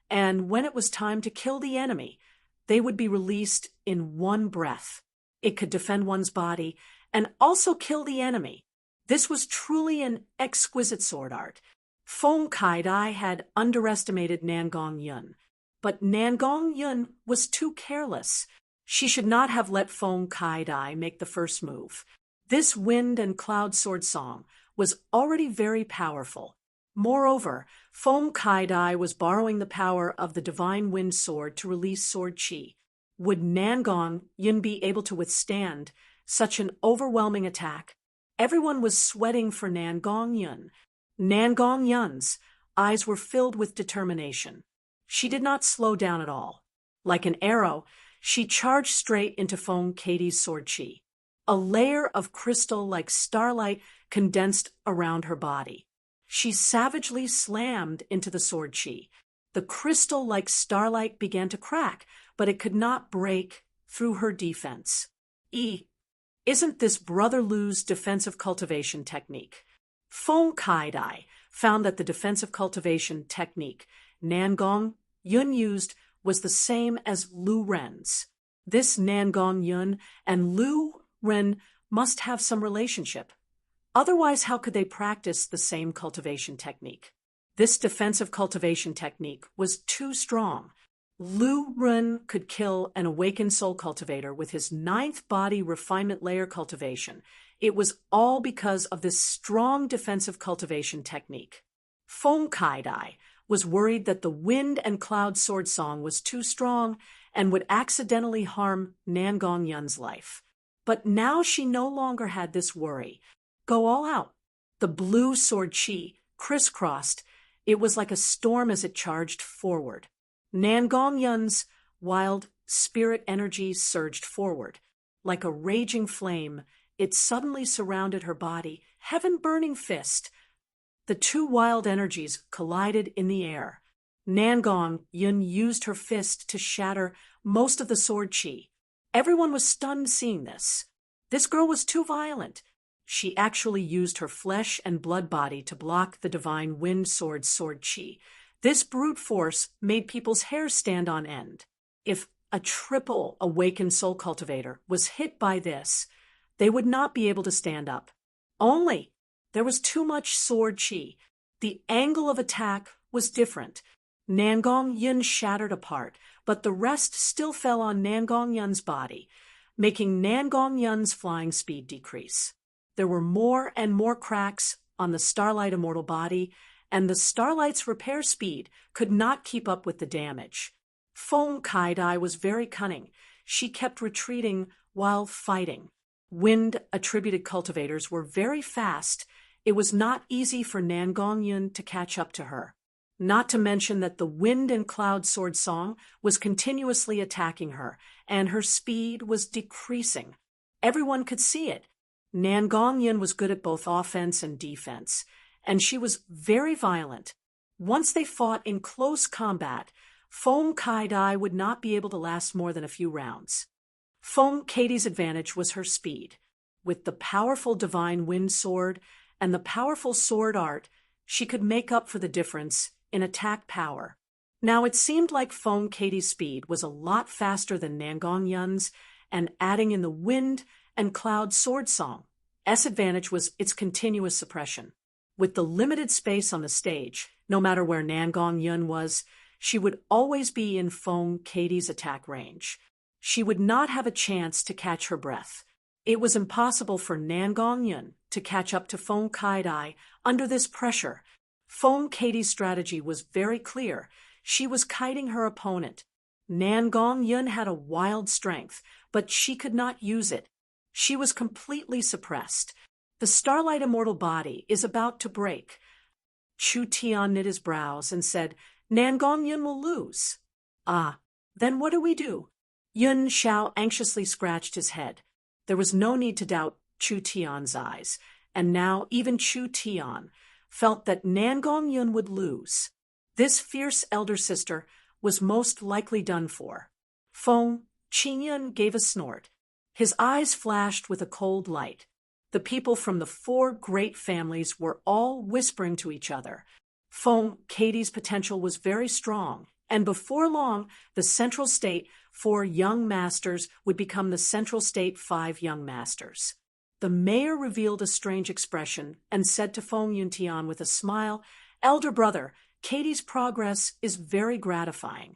and when it was time to kill the enemy, they would be released in one breath. It could defend one's body and also kill the enemy. This was truly an exquisite sword art. Feng Kaidai had underestimated Nangong Yun, but Nangong Yun was too careless. She should not have let Feng Kaidai make the first move. This wind and cloud sword song was already very powerful. Moreover, Feng Kaidai was borrowing the power of the divine wind sword to release sword chi. Would Nangong Yun be able to withstand such an overwhelming attack? Everyone was sweating for Nangong Yun. Nangong Yun's eyes were filled with determination. She did not slow down at all. Like an arrow, she charged straight into Feng Katie's sword chi. A layer of crystal like starlight condensed around her body. She savagely slammed into the sword chi. The crystal like starlight began to crack, but it could not break through her defense. Isn't this Brother Lu's defensive cultivation technique? Feng Kaidai found that the defensive cultivation technique Nangong Yun used was the same as Lu Ren's. This Nangong Yun and Lu Ren must have some relationship. Otherwise, how could they practice the same cultivation technique? This defensive cultivation technique was too strong. Lu Run could kill an awakened soul cultivator with his ninth body refinement layer cultivation. It was all because of this strong defensive cultivation technique. Feng Kaidai was worried that the wind and cloud sword song was too strong and would accidentally harm Nangong Yun's life. But now she no longer had this worry. Go all out. The blue sword chi crisscrossed. It was like a storm as it charged forward. Nangong Yun's wild spirit energy surged forward. Like a raging flame, it suddenly surrounded her body, heaven-burning fist. The two wild energies collided in the air. Nangong Yun used her fist to shatter most of the sword chi. Everyone was stunned seeing this. This girl was too violent. She actually used her flesh and blood body to block the divine wind sword chi. This brute force made people's hair stand on end. If a triple awakened soul cultivator was hit by this, they would not be able to stand up. Only there was too much sword chi. The angle of attack was different. Nangong Yun shattered apart, but the rest still fell on Nangong Yun's body, making Nangong Yun's flying speed decrease. There were more and more cracks on the Starlight immortal body, and the Starlight's repair speed could not keep up with the damage. Feng Kaidai was very cunning. She kept retreating while fighting. Wind-attributed cultivators were very fast. It was not easy for Nangong Yun to catch up to her. Not to mention that the wind and cloud sword song was continuously attacking her, and her speed was decreasing. Everyone could see it. Nangong Yun was good at both offense and defense, and she was very violent. Once they fought in close combat, Feng Kaidai would not be able to last more than a few rounds. Feng Katie's advantage was her speed. With the powerful divine wind sword and the powerful sword art, she could make up for the difference in attack power. Now it seemed like Feng Katie's speed was a lot faster than Nangong Yun's, and adding in the wind and cloud sword song. S advantage was its continuous suppression. With the limited space on the stage, no matter where Nangong Yun was, she would always be in Feng Katie's attack range. She would not have a chance to catch her breath. It was impossible for Nangong Yun to catch up to Feng Kaidai under this pressure. Feng Katie's strategy was very clear. She was kiting her opponent. Nangong Yun had a wild strength, but she could not use it. She was completely suppressed. The Starlight immortal body is about to break. Chu Tian knit his brows and said, Nangong Yun will lose. Ah, then what do we do? Yun Xiao anxiously scratched his head. There was no need to doubt Chu Tian's eyes, and now even Chu Tian felt that Nangong Yun would lose. This fierce elder sister was most likely done for. Feng Qingyun gave a snort. His eyes flashed with a cold light. The people from the four great families were all whispering to each other. Feng Katie's potential was very strong, and before long, the Central State 4 Young Masters would become the Central State 5 Young Masters. The mayor revealed a strange expression and said to Feng Yuntian with a smile, Elder brother, Katie's progress is very gratifying.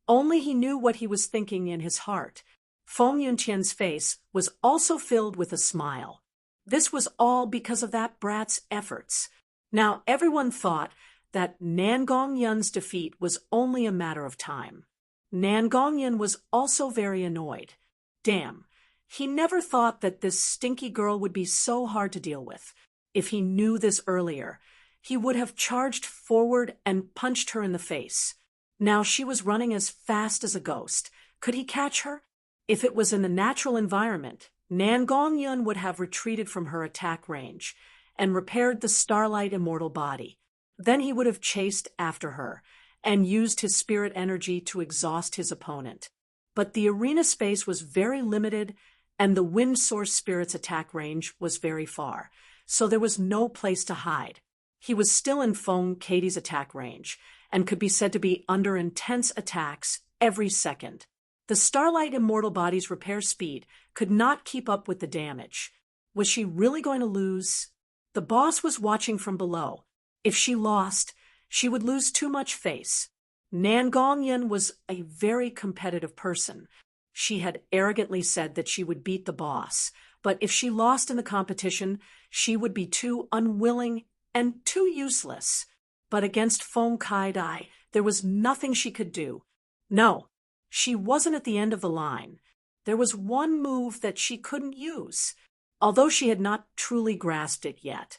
Only he knew what he was thinking in his heart. Feng Yuntian's face was also filled with a smile. This was all because of that brat's efforts. Now everyone thought that Nangong Yun's defeat was only a matter of time. Nangong Yun was also very annoyed. Damn, he never thought that this stinky girl would be so hard to deal with. If he knew this earlier, he would have charged forward and punched her in the face. Now she was running as fast as a ghost. Could he catch her? If it was in the natural environment, Nangong Yun would have retreated from her attack range and repaired the Starlight immortal body. Then he would have chased after her and used his spirit energy to exhaust his opponent. But the arena space was very limited and the wind source spirit's attack range was very far, so there was no place to hide. He was still in Feng Katie's attack range and could be said to be under intense attacks every second. The Starlight immortal body's repair speed could not keep up with the damage. Was she really going to lose? The boss was watching from below. If she lost, she would lose too much face. Nan Gongyan was a very competitive person. She had arrogantly said that she would beat the boss, but if she lost in the competition, she would be too unwilling and too useless. But against Feng Kaidai, there was nothing she could do. No, she wasn't at the end of the line. There was one move that she couldn't use, although she had not truly grasped it yet.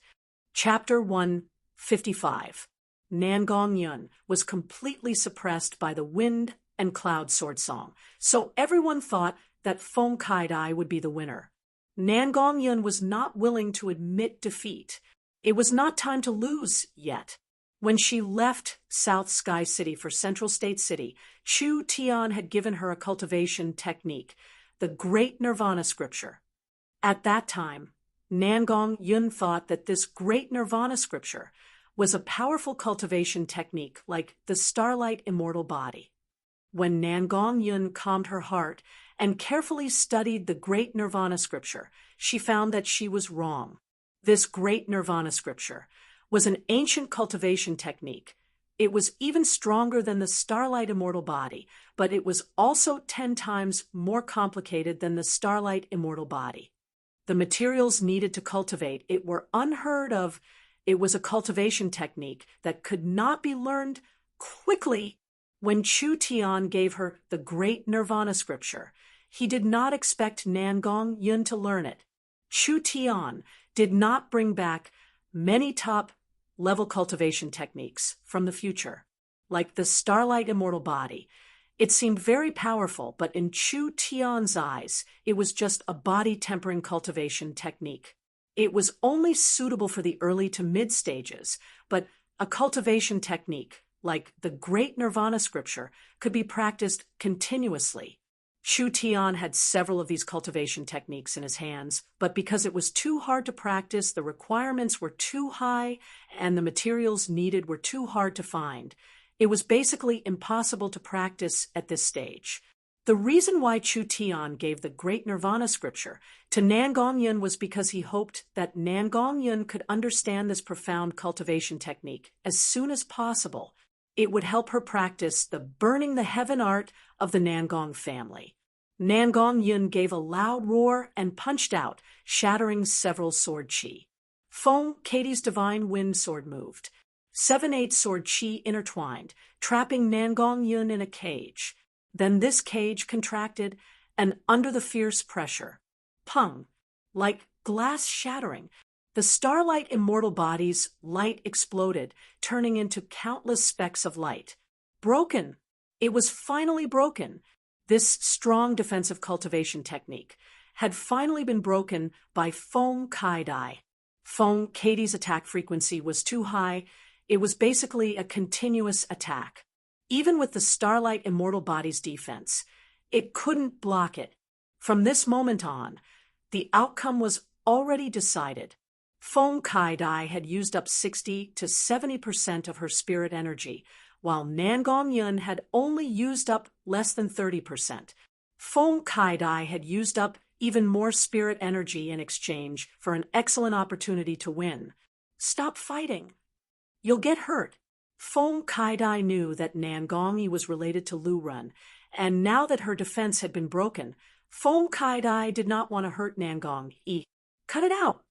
Chapter 155. Nan Gongyan was completely suppressed by the wind and cloud sword song, so everyone thought that Feng Kaidai would be the winner. Nan Gongyan was not willing to admit defeat. It was not time to lose yet. When she left South Sky City for Central State City, Chu Tian had given her a cultivation technique, the Great Nirvana Scripture. At that time, Nan Gongyan thought that this Great Nirvana Scripture was a powerful cultivation technique like the Starlight Immortal Body. When Nan Gongyan calmed her heart and carefully studied the Great Nirvana Scripture, she found that she was wrong. This Great Nirvana Scripture was an ancient cultivation technique. It was even stronger than the Starlight Immortal Body, but it was also 10 times more complicated than the Starlight Immortal Body. The materials needed to cultivate it were unheard of. It was a cultivation technique that could not be learned quickly. When Chu Tian gave her the Great Nirvana Scripture, he did not expect Nan Gongyan to learn it. Chu Tian did not bring back many top-level cultivation techniques from the future, like the Starlight Immortal Body. It seemed very powerful, but in Chu Tian's eyes, it was just a body-tempering cultivation technique. It was only suitable for the early to mid stages, but a cultivation technique, like the Great Nirvana Scripture, could be practiced continuously. Chu Tian had several of these cultivation techniques in his hands, but because it was too hard to practice, the requirements were too high, and the materials needed were too hard to find. It was basically impossible to practice at this stage. The reason why Chu Tian gave the Great Nirvana Scripture to Nan Gongyan was because he hoped that Nan Gongyan could understand this profound cultivation technique as soon as possible. It would help her practice the burning the heaven art of the Nan Gong family. Nan Gongyan gave a loud roar and punched out, shattering several sword chi. Feng Katie's divine wind sword moved. 7/8 sword chi intertwined, trapping Nan Gongyan in a cage. Then this cage contracted, and under the fierce pressure, pung, like glass shattering, the Starlight Immortal Body's light exploded, turning into countless specks of light. Broken! It was finally broken. This strong defensive cultivation technique had finally been broken by Feng Kaidai. Feng Katie's attack frequency was too high. It was basically a continuous attack. Even with the Starlight Immortal Body's defense, it couldn't block it. From this moment on, the outcome was already decided. Feng Kaidai had used up 60 to 70% of her spirit energy, while Nan Gongyan had only used up less than 30%. Feng Kaidai had used up even more spirit energy in exchange for an excellent opportunity to win. Stop fighting. You'll get hurt. Feng Kaidai knew that Nan Gongyi was related to Lu Run, and now that her defense had been broken, Feng Kaidai did not want to hurt Nan Gongyi. Cut it out.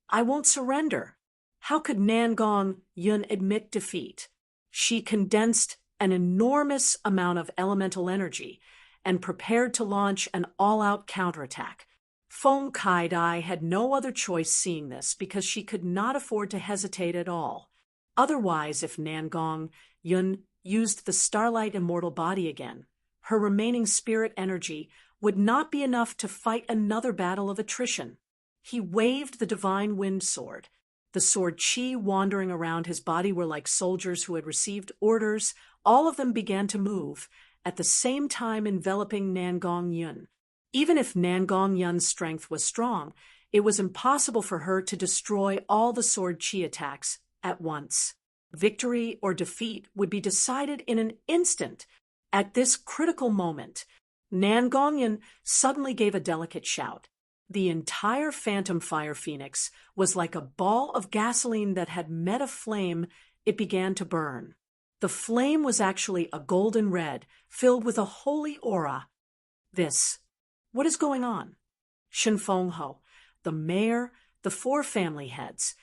I won't surrender. How could Nan Gongyan admit defeat? She condensed an enormous amount of elemental energy and prepared to launch an all-out counterattack. Feng Kaidai had no other choice seeing this because she could not afford to hesitate at all. Otherwise, if Nan Gongyan used the Starlight Immortal Body again, her remaining spirit energy would not be enough to fight another battle of attrition. He waved the divine wind sword. The sword chi wandering around his body were like soldiers who had received orders. All of them began to move, at the same time enveloping Nan Gongyan. Even if Nan Gongyan's strength was strong, it was impossible for her to destroy all the sword chi attacks at once. Victory or defeat would be decided in an instant. At this critical moment, Nan Gongyan suddenly gave a delicate shout. The entire Phantom Fire Phoenix was like a ball of gasoline that had met a flame. It began to burn. The flame was actually a golden red, filled with a holy aura. What is going on? Shen Fengho, the mayor, the 4 family heads,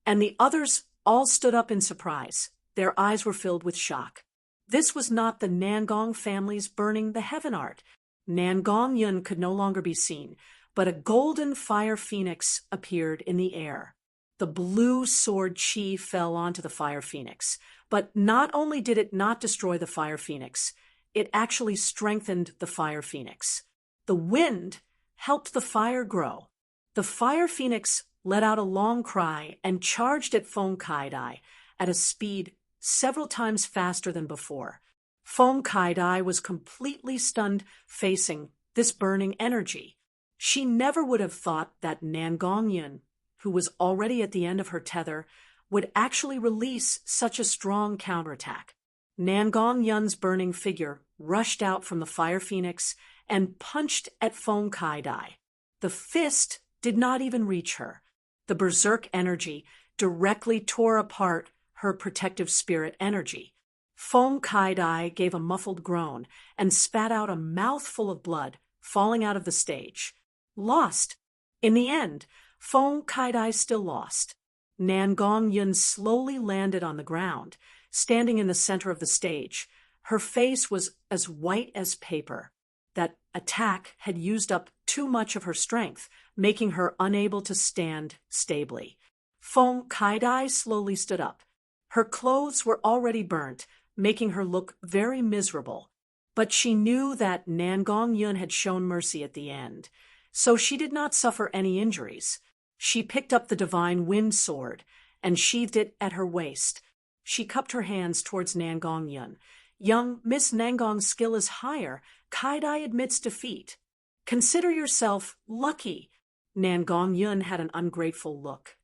and the others all stood up in surprise. Their eyes were filled with shock. This was not the Nangong families burning the heaven art. Nangong Yun could no longer be seen, but a golden fire phoenix appeared in the air. The blue sword chi fell onto the fire phoenix, but not only did it not destroy the fire phoenix, it actually strengthened the fire phoenix. The wind helped the fire grow. The fire phoenix let out a long cry and charged at Feng Kaidai at a speed several times faster than before. Feng Kaidai was completely stunned facing this burning energy. She never would have thought that Nangong Yun, who was already at the end of her tether, would actually release such a strong counterattack. Nangong Yun's burning figure rushed out from the fire phoenix and punched at Feng Kaidai. The fist did not even reach her. The berserk energy directly tore apart her protective spirit energy. Feng Kaidai gave a muffled groan and spat out a mouthful of blood, falling out of the stage. Lost. In the end, Feng Kaidai still lost. Nangong Yun slowly landed on the ground, standing in the center of the stage. Her face was as white as paper. That attack had used up too much of her strength, making her unable to stand stably. Feng Kaidai slowly stood up. Her clothes were already burnt, making her look very miserable. But she knew that Nangong Yun had shown mercy at the end, so she did not suffer any injuries. She picked up the divine wind sword and sheathed it at her waist. She cupped her hands towards Nangong Yun. Young Miss Nangong's skill is higher. Kaidai admits defeat. Consider yourself lucky. Nangong Yun had an ungrateful look.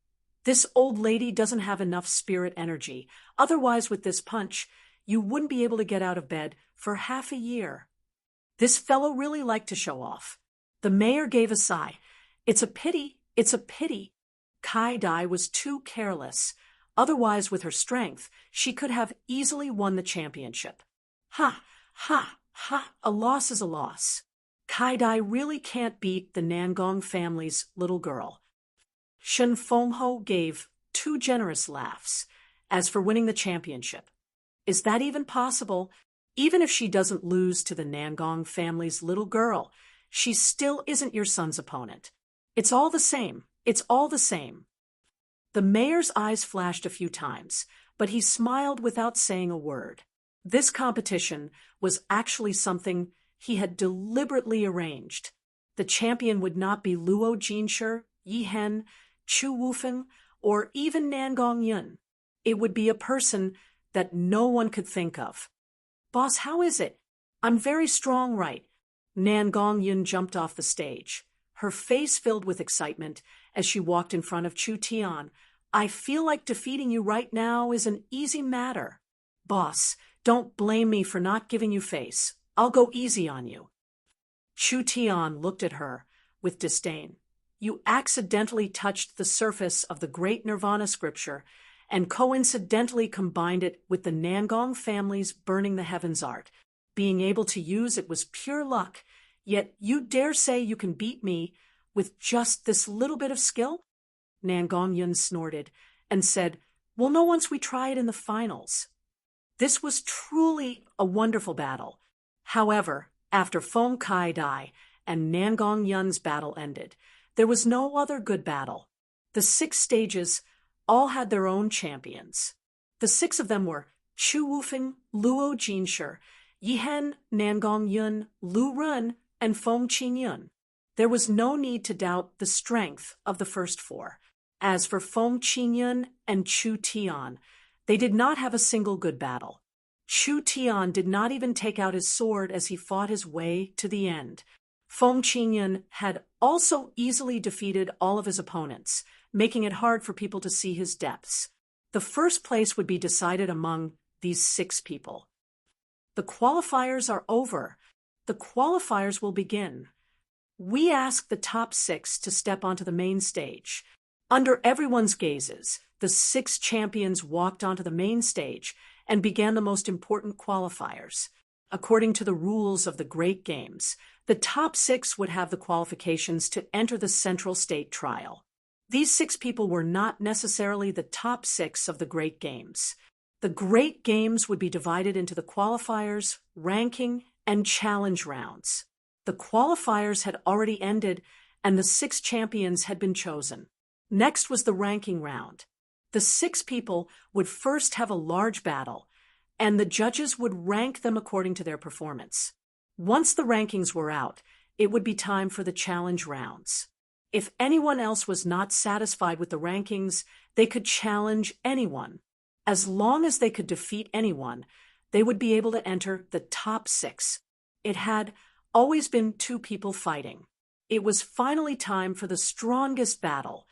This old lady doesn't have enough spirit energy. Otherwise, with this punch, you wouldn't be able to get out of bed for half a year. This fellow really liked to show off. The mayor gave a sigh. It's a pity. It's a pity. Kaidai was too careless. Otherwise, with her strength, she could have easily won the championship. Ha, ha, ha, a loss is a loss. Kaidai really can't beat the Nangong family's little girl. Shen Fengho gave 2 generous laughs. As for winning the championship, is that even possible? Even if she doesn't lose to the Nangong family's little girl, she still isn't your son's opponent. It's all the same. It's all the same. The mayor's eyes flashed a few times, but he smiled without saying a word. This competition was actually something he had deliberately arranged. The champion would not be Luo Jinshi, Yi Hen, Chu Wufeng, or even Nangong Yun. It would be a person that no one could think of. Boss, how is it? I'm very strong, right? Nangong Yun jumped off the stage, her face filled with excitement as she walked in front of Chu Tian. I feel like defeating you right now is an easy matter. Boss, don't blame me for not giving you face. I'll go easy on you. Chu Tian looked at her with disdain. You accidentally touched the surface of the great Nirvana scripture and coincidentally combined it with the Nangong family's burning the heavens art. Being able to use it was pure luck, yet you dare say you can beat me with just this little bit of skill? Nangong Yun snorted and said, We'll know once we try it in the finals. This was truly a wonderful battle. However, after Feng Kaidai and Nangong Yun's battle ended, there was no other good battle. The 6 stages all had their own champions. The 6 of them were Chu Wufeng, Luo Jinshi, Yi Hen, Nangong Yun, Lu Run, and Feng Qingyun. There was no need to doubt the strength of the first 4. As for Feng Qingyun and Chu Tian, they did not have a single good battle. Chu Tian did not even take out his sword as he fought his way to the end. Feng Qingyun had also easily defeated all of his opponents, making it hard for people to see his depths. The first place would be decided among these 6 people. The qualifiers are over. The qualifiers will begin. We ask the top 6 to step onto the main stage. Under everyone's gazes, the 6 champions walked onto the main stage and began the most important qualifiers. According to the rules of the Great Games, the top 6 would have the qualifications to enter the Central State Trial. These 6 people were not necessarily the top 6 of the Great Games. The Great Games would be divided into the qualifiers, ranking, and challenge rounds. The qualifiers had already ended, and the 6 champions had been chosen. Next was the ranking round. The 6 people would first have a large battle, and the judges would rank them according to their performance. Once the rankings were out, it would be time for the challenge rounds. If anyone else was not satisfied with the rankings, they could challenge anyone. As long as they could defeat anyone, they would be able to enter the top 6. It had always been 2 people fighting. It was finally time for the strongest battle.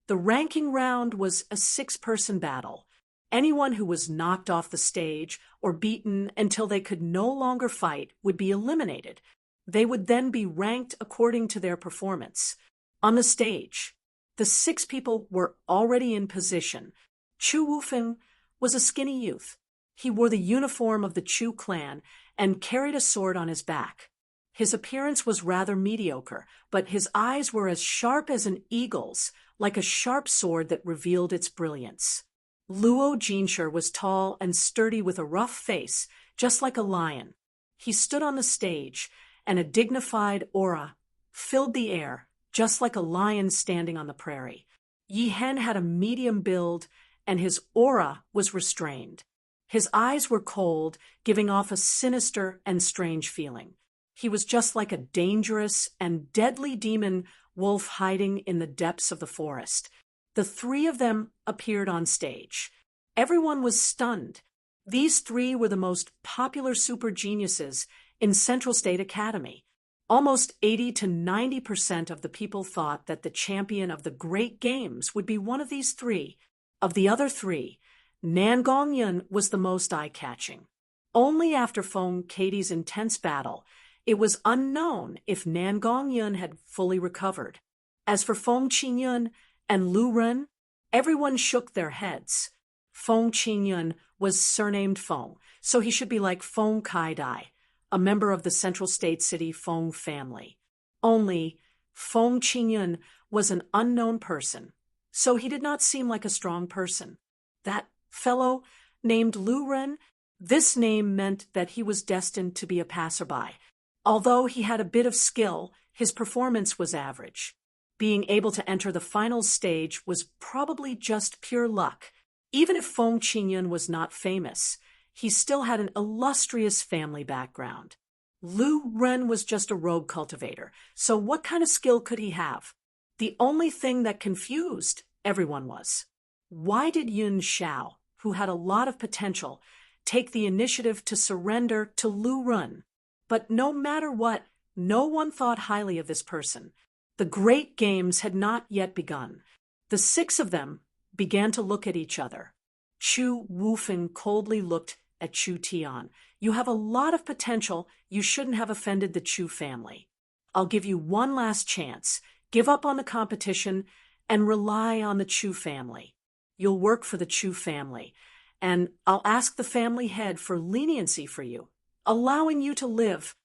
The ranking round was a 6-person battle. Anyone who was knocked off the stage or beaten until they could no longer fight would be eliminated. They would then be ranked according to their performance. On the stage, the 6 people were already in position. Chu Wufeng was a skinny youth. He wore the uniform of the Chu clan and carried a sword on his back. His appearance was rather mediocre, but his eyes were as sharp as an eagle's, like a sharp sword that revealed its brilliance. Luo Jinsher was tall and sturdy with a rough face, just like a lion. He stood on the stage, and a dignified aura filled the air, just like a lion standing on the prairie. Yi Hen had a medium build, and his aura was restrained. His eyes were cold, giving off a sinister and strange feeling. He was just like a dangerous and deadly demon wolf hiding in the depths of the forest. The 3 of them appeared on stage. Everyone was stunned. These 3 were the most popular super geniuses in Central State Academy. Almost 80 to 90% of the people thought that the champion of the Great Games would be one of these 3. Of the other 3, Nan Gongyun was the most eye-catching. Only after Feng Katie's intense battle, it was unknown if Nan Gongyun had fully recovered. As for Feng Qingyun and Lu Ren, everyone shook their heads. Feng Qingyun was surnamed Feng, so he should be like Feng Kaidai, a member of the Central State City Feng family. Only Feng Qingyun was an unknown person, so he did not seem like a strong person. That fellow named Lu Ren, this name meant that he was destined to be a passerby. Although he had a bit of skill, his performance was average. Being able to enter the final stage was probably just pure luck. Even if Feng Qingyun was not famous, he still had an illustrious family background. Lu Ren was just a rogue cultivator, so what kind of skill could he have? The only thing that confused everyone was, why did Yun Xiao, who had a lot of potential, take the initiative to surrender to Lu Ren? But no matter what, no one thought highly of this person. The Great Games had not yet begun. The 6 of them began to look at each other. Chu Wufeng coldly looked at Chu Tian. You have a lot of potential. You shouldn't have offended the Chu family. I'll give you one last chance. Give up on the competition and rely on the Chu family. You'll work for the Chu family, and I'll ask the family head for leniency for you, allowing you to live.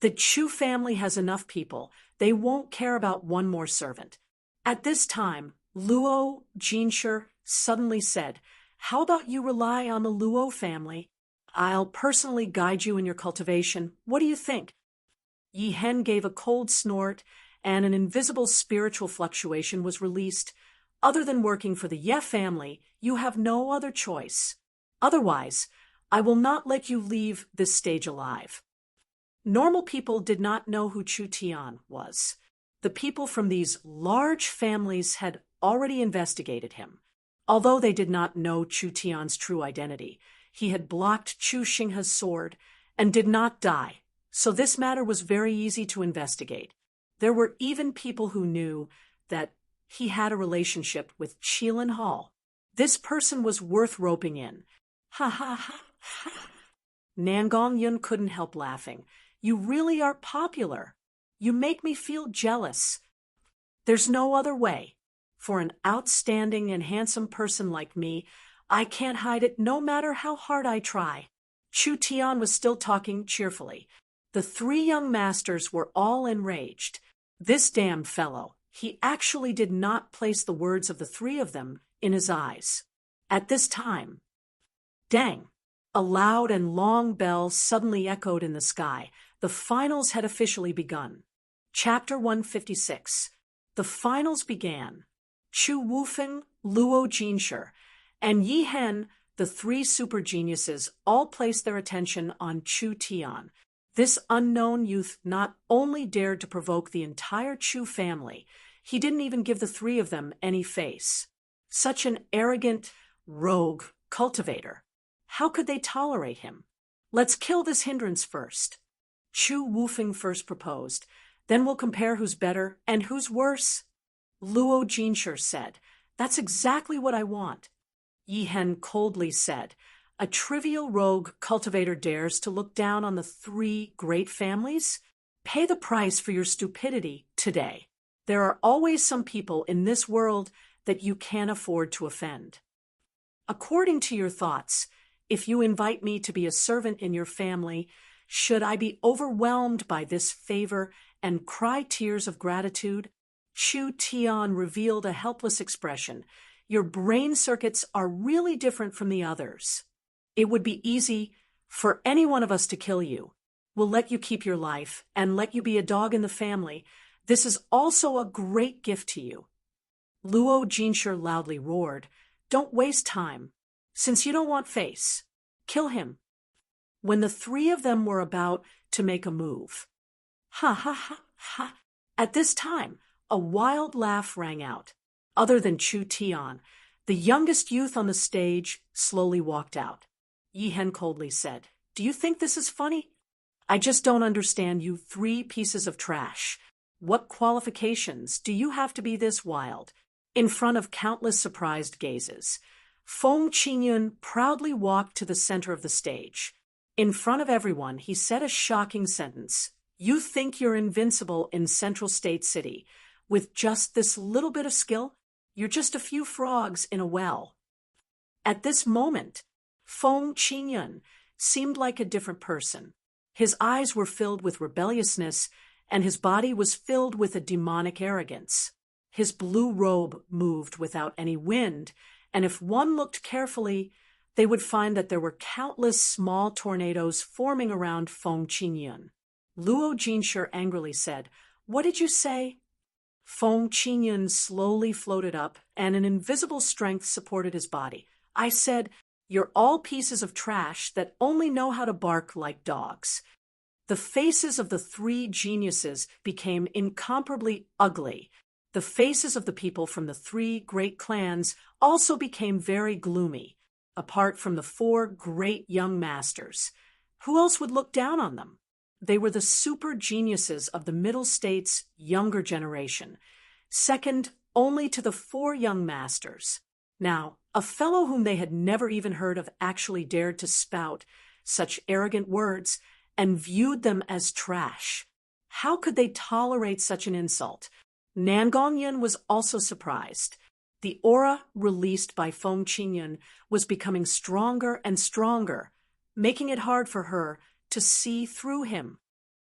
The Chu family has enough people. They won't care about one more servant. At this time, Luo Jinsher suddenly said, how about you rely on the Luo family? I'll personally guide you in your cultivation. What do you think? Yi Hen gave a cold snort, and an invisible spiritual fluctuation was released. Other than working for the Ye family, you have no other choice. Otherwise, I will not let you leave this stage alive. Normal people did not know who Chu Tian was. The people from these large families had already investigated him. Although they did not know Chu Tian's true identity, he had blocked Chu Xinghe's sword and did not die, so this matter was very easy to investigate. There were even people who knew that he had a relationship with Qilin Hall. This person was worth roping in. Ha ha ha ha. Nan Gongyun couldn't help laughing. You really are popular. You make me feel jealous. There's no other way. For an outstanding and handsome person like me, I can't hide it no matter how hard I try. Chu Tian was still talking cheerfully. The three young masters were all enraged. This damned fellow, he actually did not place the words of the three of them in his eyes. At this time, dang! A loud and long bell suddenly echoed in the sky. The finals had officially begun. Chapter 156. The finals began. Chu Wufeng, Luo Jinshe, and Yi Hen, the three super geniuses, all placed their attention on Chu Tian. This unknown youth not only dared to provoke the entire Chu family, he didn't even give the three of them any face. Such an arrogant, rogue cultivator. How could they tolerate him? Let's kill this hindrance first. Chu Wufeng first proposed. Then we'll compare who's better and who's worse. Luo Jinshe said, That's exactly what I want. Yi Hen coldly said, A trivial rogue cultivator dares to look down on the three great families? Pay the price for your stupidity today. There are always some people in this world that you can't afford to offend. According to your thoughts, if you invite me to be a servant in your family, should I be overwhelmed by this favor and cry tears of gratitude? Chu Tian revealed a helpless expression. Your brain circuits are really different from the others. It would be easy for any one of us to kill you. We'll let you keep your life and let you be a dog in the family. This is also a great gift to you. Luo Jinshe loudly roared, Don't waste time. Since you don't want face, kill him. When the three of them were about to make a move, ha ha ha ha, at this time, a wild laugh rang out. Other than Chu Tian, the youngest youth on the stage slowly walked out. Yi Hen coldly said, Do you think this is funny? I just don't understand you three pieces of trash. What qualifications do you have to be this wild? In front of countless surprised gazes, Feng Qingyun proudly walked to the center of the stage. In front of everyone, he said a shocking sentence. You think you're invincible in Central State City. With just this little bit of skill, you're just a few frogs in a well. At this moment, Feng Qingyun seemed like a different person. His eyes were filled with rebelliousness, and his body was filled with a demonic arrogance. His blue robe moved without any wind, and if one looked carefully, they would find that there were countless small tornadoes forming around Feng Qingyun. Luo Jinshe angrily said, What did you say? Feng Qingyun slowly floated up, and an invisible strength supported his body. I said, You're all pieces of trash that only know how to bark like dogs. The faces of the three geniuses became incomparably ugly. The faces of the people from the three great clans also became very gloomy, apart from the four great young masters. Who else would look down on them? They were the super geniuses of the Middle States' younger generation, second only to the four young masters. Now, a fellow whom they had never even heard of actually dared to spout such arrogant words and viewed them as trash. How could they tolerate such an insult? Nangongyan was also surprised. The aura released by Feng Qingyun was becoming stronger and stronger, making it hard for her to see through him.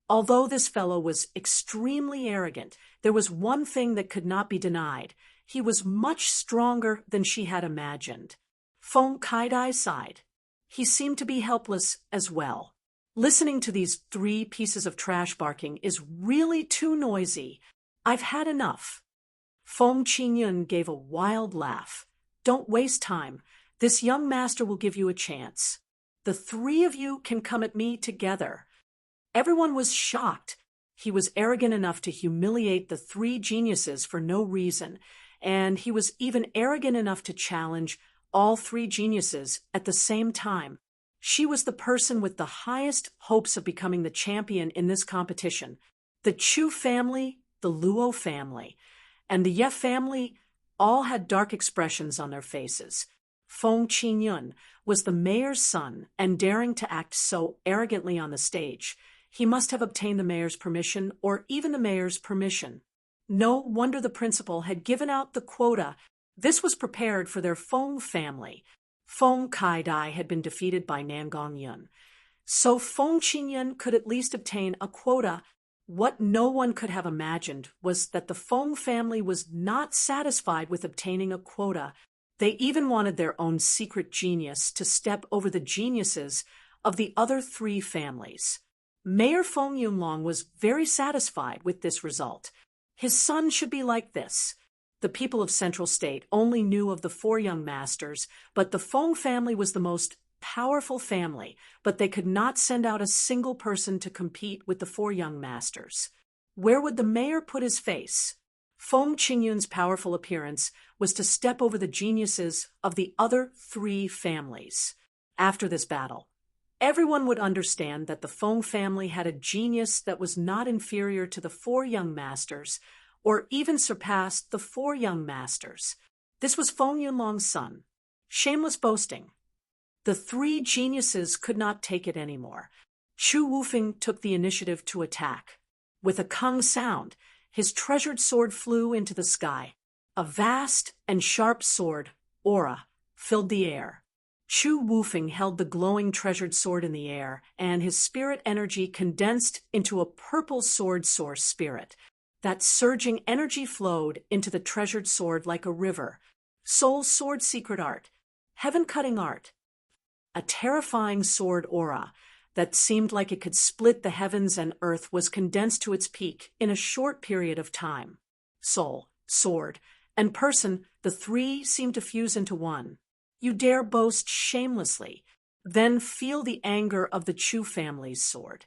Although this fellow was extremely arrogant, there was one thing that could not be denied. He was much stronger than she had imagined. Feng Kaidai sighed. He seemed to be helpless as well. Listening to these three pieces of trash barking is really too noisy. I've had enough. Feng Qingyun gave a wild laugh. Don't waste time. This young master will give you a chance. The three of you can come at me together. Everyone was shocked. He was arrogant enough to humiliate the three geniuses for no reason, and he was even arrogant enough to challenge all three geniuses at the same time. She was the person with the highest hopes of becoming the champion in this competition. The Chu family, the Luo family, and the Ye family all had dark expressions on their faces. Feng Qingyun was the mayor's son, and daring to act so arrogantly on the stage, he must have obtained the mayor's permission or even the mayor's permission. No wonder the principal had given out the quota. This was prepared for their Feng family. Feng Kai-dai had been defeated by Nangong Yun. So Feng Qingyun could at least obtain a quota. What no one could have imagined was that the Feng family was not satisfied with obtaining a quota. They even wanted their own secret genius to step over the geniuses of the other three families. Mayor Feng Yunlong was very satisfied with this result. His son should be like this. The people of Central State only knew of the four young masters, but the Feng family was the most powerful family, but they could not send out a single person to compete with the four young masters. Where would the mayor put his face? Feng Qingyun's powerful appearance was to step over the geniuses of the other three families. After this battle, everyone would understand that the Feng family had a genius that was not inferior to the four young masters, or even surpassed the four young masters. This was Feng Yunlong's son. Shameless boasting. The three geniuses could not take it anymore. Chu Wufeng took the initiative to attack. With a kung sound, his treasured sword flew into the sky. A vast and sharp sword, aura, filled the air. Chu Wufeng held the glowing treasured sword in the air, and his spirit energy condensed into a purple sword source spirit. That surging energy flowed into the treasured sword like a river. Soul sword secret art, heaven-cutting art. A terrifying sword aura that seemed like it could split the heavens and earth was condensed to its peak in a short period of time. Soul, sword, and person, the three seemed to fuse into one. You dare boast shamelessly, then feel the anger of the Chu family's sword.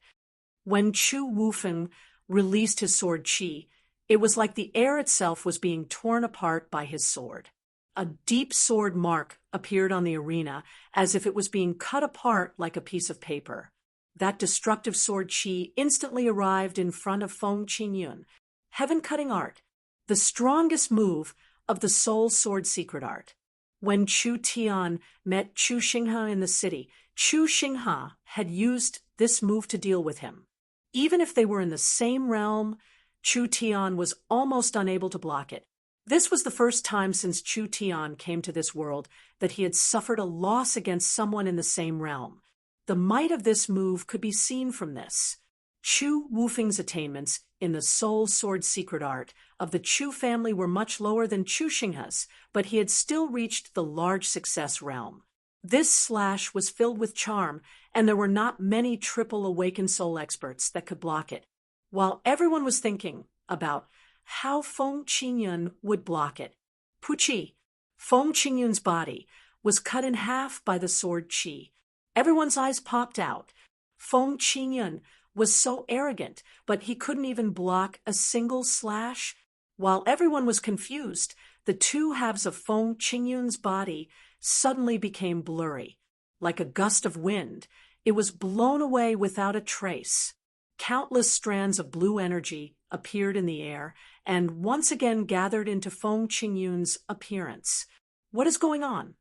When Chu Wufeng released his sword qi, it was like the air itself was being torn apart by his sword. A deep sword mark appeared on the arena as if it was being cut apart like a piece of paper. That destructive sword qi instantly arrived in front of Feng Qingyun. Heaven-cutting art, the strongest move of the soul sword secret art. When Chu Tian met Chu Xinghe in the city, Chu Xinghe had used this move to deal with him. Even if they were in the same realm, Chu Tian was almost unable to block it. This was the first time since Chu Tian came to this world that he had suffered a loss against someone in the same realm. The might of this move could be seen from this. Chu Wufeng's attainments in the soul sword secret art of the Chu family were much lower than Chu Xinghe's, but he had still reached the large success realm. This slash was filled with charm, and there were not many triple awakened soul experts that could block it. While everyone was thinking about how Feng Qingyun would block it, Puqi, Feng Qingyun's body, was cut in half by the sword qi. Everyone's eyes popped out. Feng Qingyun was so arrogant, but he couldn't even block a single slash. While everyone was confused, the two halves of Feng Qingyun's body suddenly became blurry. Like a gust of wind, it was blown away without a trace. Countless strands of blue energy appeared in the air and once again gathered into Feng Qingyun's appearance. What is going on?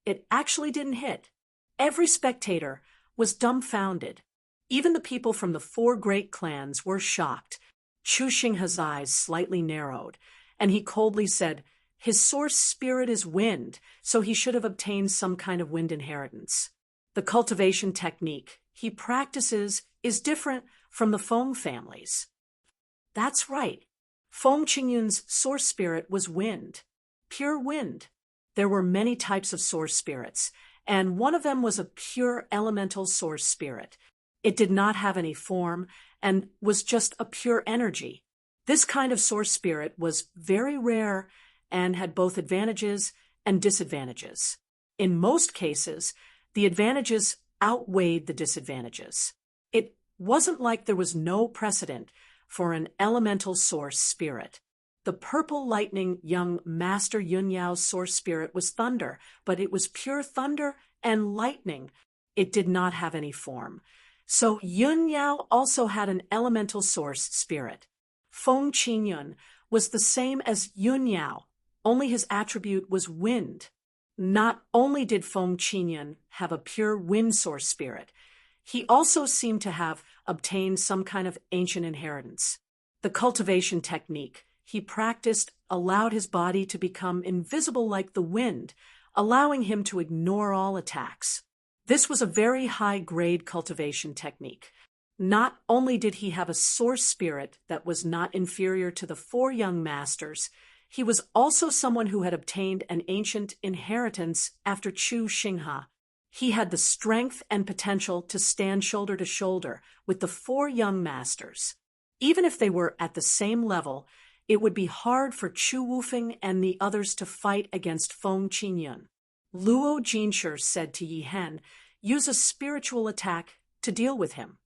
It actually didn't hit. Every spectator was dumbfounded. Even the people from the four great clans were shocked. Chu Xinghe's eyes slightly narrowed, and he coldly said, "His source spirit is wind, so he should have obtained some kind of wind inheritance. The cultivation technique he practices is different from the Feng families." That's right. Feng Qingyun's source spirit was wind, pure wind. There were many types of source spirits, and one of them was a pure elemental source spirit. It did not have any form and was just a pure energy. This kind of source spirit was very rare and had both advantages and disadvantages. In most cases, the advantages outweighed the disadvantages. It wasn't like there was no precedent for an elemental source spirit. The purple lightning young Master Yun Yao's source spirit was thunder, but it was pure thunder and lightning. It did not have any form. So Yun Yao also had an elemental source spirit. Feng Qingyun was the same as Yun Yao, only his attribute was wind. Not only did Feng Qingyun have a pure wind source spirit, he also seemed to have obtained some kind of ancient inheritance. The cultivation technique he practiced allowed his body to become invisible like the wind, allowing him to ignore all attacks. This was a very high-grade cultivation technique. Not only did he have a source spirit that was not inferior to the four young masters, he was also someone who had obtained an ancient inheritance after Chu Xinghe. He had the strength and potential to stand shoulder to shoulder with the four young masters. Even if they were at the same level, it would be hard for Chu Wufeng and the others to fight against Feng Qingyun. Luo Jinshi said to Yi Hen, "Use a spiritual attack to deal with him."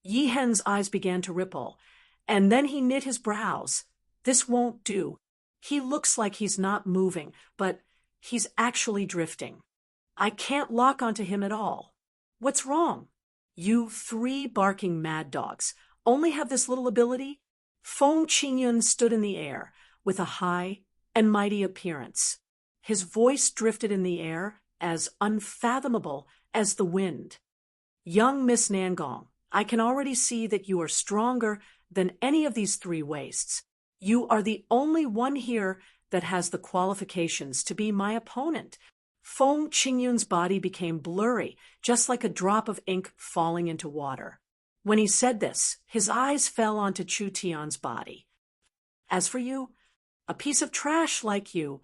Yi Hen's eyes began to ripple, and then he knit his brows. This won't do. He looks like he's not moving, but he's actually drifting. I can't lock onto him at all. What's wrong? You three barking mad dogs only have this little ability? Feng Qingyun stood in the air with a high and mighty appearance. His voice drifted in the air as unfathomable as the wind. Young Miss Nangong, I can already see that you are stronger than any of these three wastes. You are the only one here that has the qualifications to be my opponent. Feng Qingyun's body became blurry, just like a drop of ink falling into water. When he said this, his eyes fell onto Chu Tian's body. As for you, a piece of trash like you,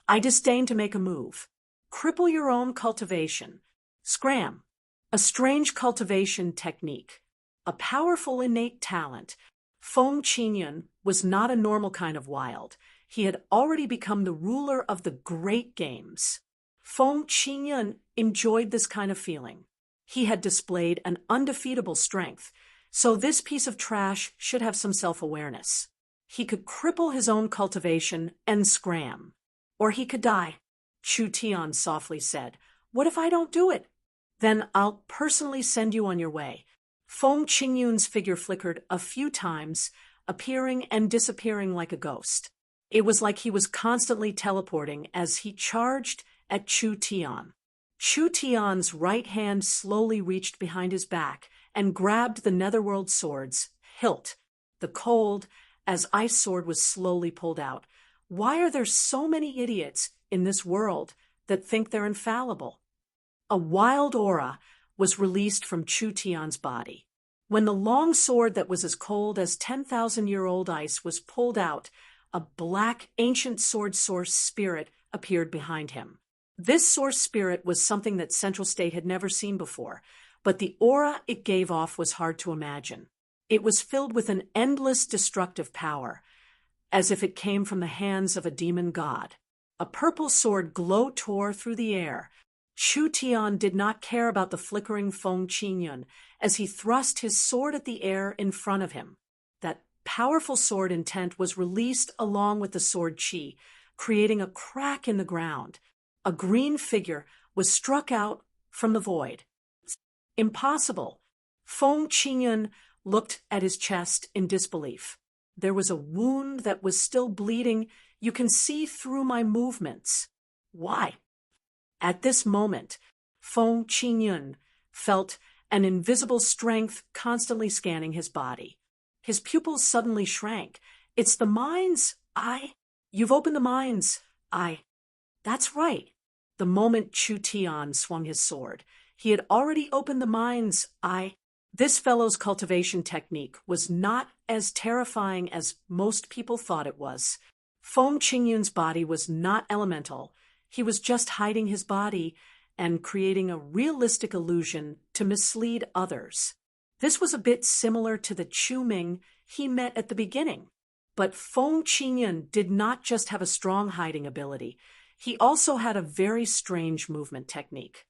I disdain to make a move. Cripple your own cultivation. Scram, a strange cultivation technique, a powerful innate talent. Feng Qingyun was not a normal kind of wild. He had already become the ruler of the great games. Feng Qingyun enjoyed this kind of feeling. He had displayed an undefeatable strength, so this piece of trash should have some self-awareness. He could cripple his own cultivation and scram. Or he could die. Chu Tian softly said, "What if I don't do it?" "Then I'll personally send you on your way." Feng Qingyun's figure flickered a few times, appearing and disappearing like a ghost. It was like he was constantly teleporting as he charged at Chu Tian. Chu Tian's right hand slowly reached behind his back and grabbed the netherworld sword's hilt. The cold, as ice sword was slowly pulled out. Why are there so many idiots in this world that think they're infallible? A wild aura was released from Chu Tian's body. When the long sword that was as cold as 10,000-year-old ice was pulled out, a black ancient sword source spirit appeared behind him. This source spirit was something that Central State had never seen before, but the aura it gave off was hard to imagine. It was filled with an endless destructive power, as if it came from the hands of a demon god. A purple sword glow tore through the air. Chu Tian did not care about the flickering Feng Qingyun as he thrust his sword at the air in front of him. That powerful sword intent was released along with the sword chi, creating a crack in the ground. A green figure was struck out from the void. Impossible. Feng Qingyun looked at his chest in disbelief. There was a wound that was still bleeding. You can see through my movements. Why? At this moment, Feng Qingyun felt an invisible strength constantly scanning his body. His pupils suddenly shrank. It's the mind's eye. You've opened the mind's eye. That's right. The moment Chu Tian swung his sword, he had already opened the mind's eye. This fellow's cultivation technique was not as terrifying as most people thought it was. Feng Qingyun's body was not elemental. He was just hiding his body and creating a realistic illusion to mislead others. This was a bit similar to the Chu Ming he met at the beginning. But Feng Qingyun did not just have a strong hiding ability. He also had a very strange movement technique.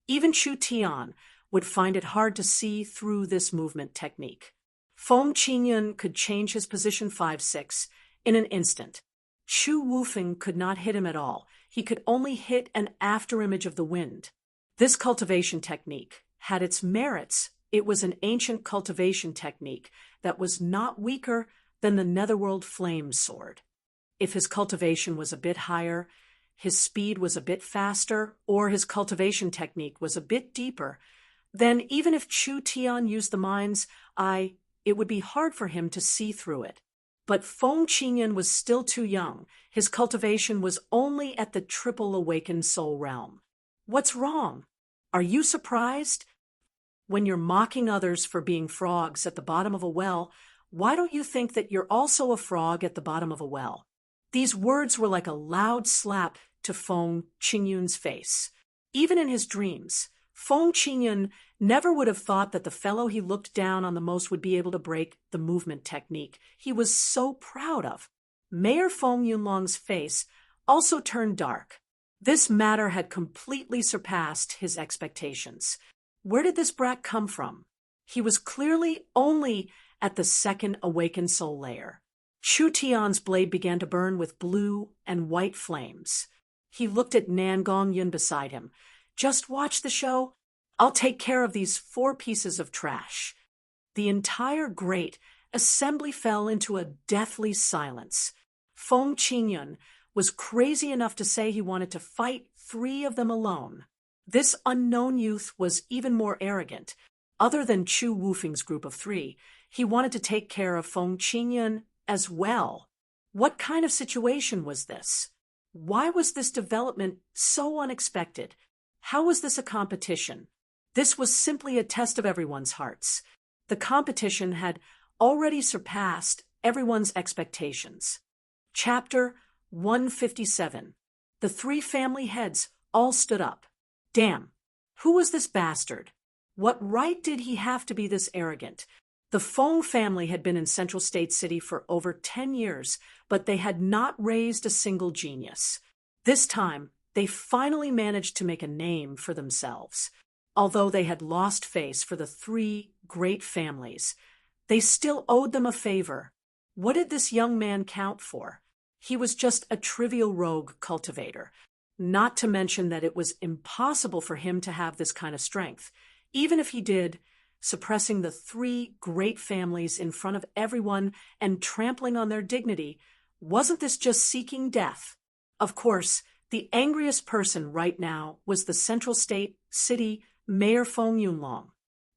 Even Chu Tian would find it hard to see through this movement technique. Feng Qingyun could change his position 5-6 in an instant. Chu Wufeng could not hit him at all. He could only hit an afterimage of the wind. This cultivation technique had its merits. It was an ancient cultivation technique that was not weaker than the Netherworld Flame Sword. If his cultivation was a bit higher, his speed was a bit faster, or his cultivation technique was a bit deeper, then even if Chu Tian used the mind's eye, it would be hard for him to see through it. But Feng Qingyun was still too young. His cultivation was only at the triple awakened soul realm. What's wrong? Are you surprised? When you're mocking others for being frogs at the bottom of a well, why don't you think that you're also a frog at the bottom of a well? These words were like a loud slap to Feng Qingyun's face. Even in his dreams, Feng Qingyun never would have thought that the fellow he looked down on the most would be able to break the movement technique he was so proud of. Mayor Feng Yunlong's face also turned dark. This matter had completely surpassed his expectations. Where did this brat come from? He was clearly only at the second awakened soul layer. Chu Tian's blade began to burn with blue and white flames. He looked at Nangong Yun beside him. Just watch the show. I'll take care of these 4 pieces of trash. The entire great assembly fell into a deathly silence. Feng Qingyun was crazy enough to say he wanted to fight 3 of them alone. This unknown youth was even more arrogant. Other than Chu Wufeng's group of 3, he wanted to take care of Feng Qingyun as well. What kind of situation was this? Why was this development so unexpected? How was this a competition? This was simply a test of everyone's hearts. The competition had already surpassed everyone's expectations. Chapter 157. The 3 family heads all stood up. Damn, who was this bastard? What right did he have to be this arrogant? The Feng family had been in Central State City for over 10 years, but they had not raised a single genius. This time, they finally managed to make a name for themselves. Although they had lost face for the 3 great families, they still owed them a favor. What did this young man count for? He was just a trivial rogue cultivator. Not to mention that it was impossible for him to have this kind of strength. Even if he did, suppressing the 3 great families in front of everyone and trampling on their dignity, wasn't this just seeking death? Of course, the angriest person right now was the Central State City Mayor Feng Yunlong.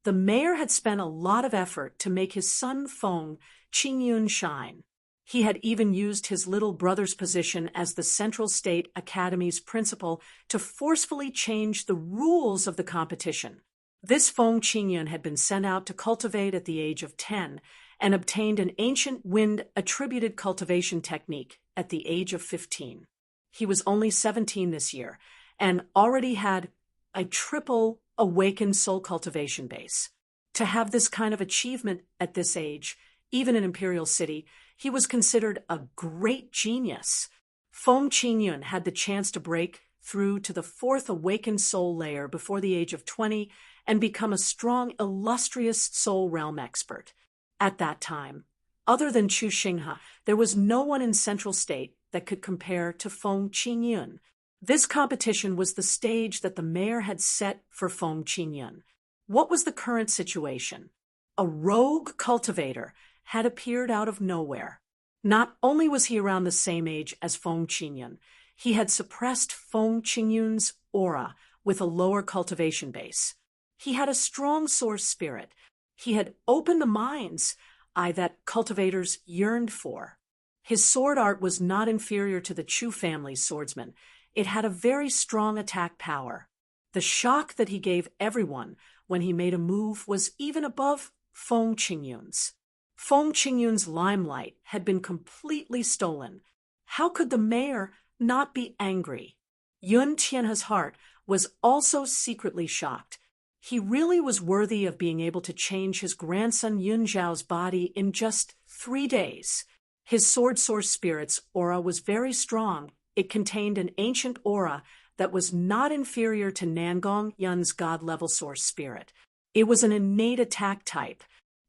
The mayor had spent a lot of effort to make his son Feng Qingyun shine. He had even used his little brother's position as the Central State Academy's principal to forcefully change the rules of the competition. This Feng Qingyun had been sent out to cultivate at the age of 10 and obtained an ancient wind-attributed cultivation technique at the age of 15. He was only 17 this year and already had a triple awakened soul cultivation base. To have this kind of achievement at this age, even in Imperial City, he was considered a great genius. Feng Qingyun had the chance to break through to the 4th awakened soul layer before the age of 20 and become a strong, illustrious soul realm expert. At that time, other than Chu Xinghe, there was no one in Central State that could compare to Feng Qingyun. This competition was the stage that the mayor had set for Feng Qingyun. What was the current situation? A rogue cultivator had appeared out of nowhere. Not only was he around the same age as Feng Qingyun, he had suppressed Feng Qingyun's aura with a lower cultivation base. He had a strong source spirit. He had opened the mind's eye that cultivators yearned for. His sword art was not inferior to the Chu family's swordsman. It had a very strong attack power. The shock that he gave everyone when he made a move was even above Feng Qingyun's. Feng Qingyun's limelight had been completely stolen. How could the mayor not be angry? Yun Tianhe's heart was also secretly shocked. He really was worthy of being able to change his grandson Yun Zhao's body in just 3 days. His sword source spirit's aura was very strong. It contained an ancient aura that was not inferior to Nangong Yun's god-level source spirit. It was an innate attack type.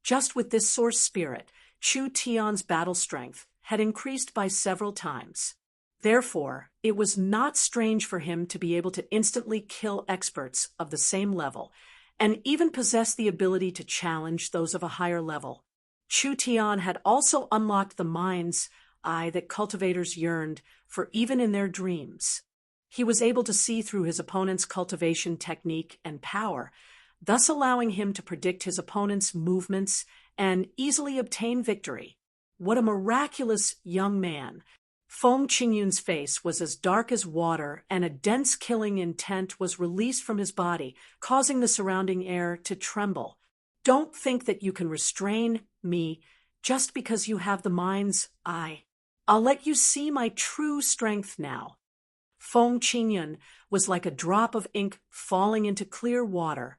Just with this source spirit, Chu Tian's battle strength had increased by several times. Therefore, it was not strange for him to be able to instantly kill experts of the same level, and even possess the ability to challenge those of a higher level. Chu Tian had also unlocked the mind's eye that cultivators yearned for even in their dreams. He was able to see through his opponent's cultivation technique and power, thus allowing him to predict his opponent's movements and easily obtain victory. What a miraculous young man! Feng Qingyun's face was as dark as water, and a dense killing intent was released from his body, causing the surrounding air to tremble. Don't think that you can restrain me just because you have the mind's eye. I'll let you see my true strength now. Feng Qingyun was like a drop of ink falling into clear water,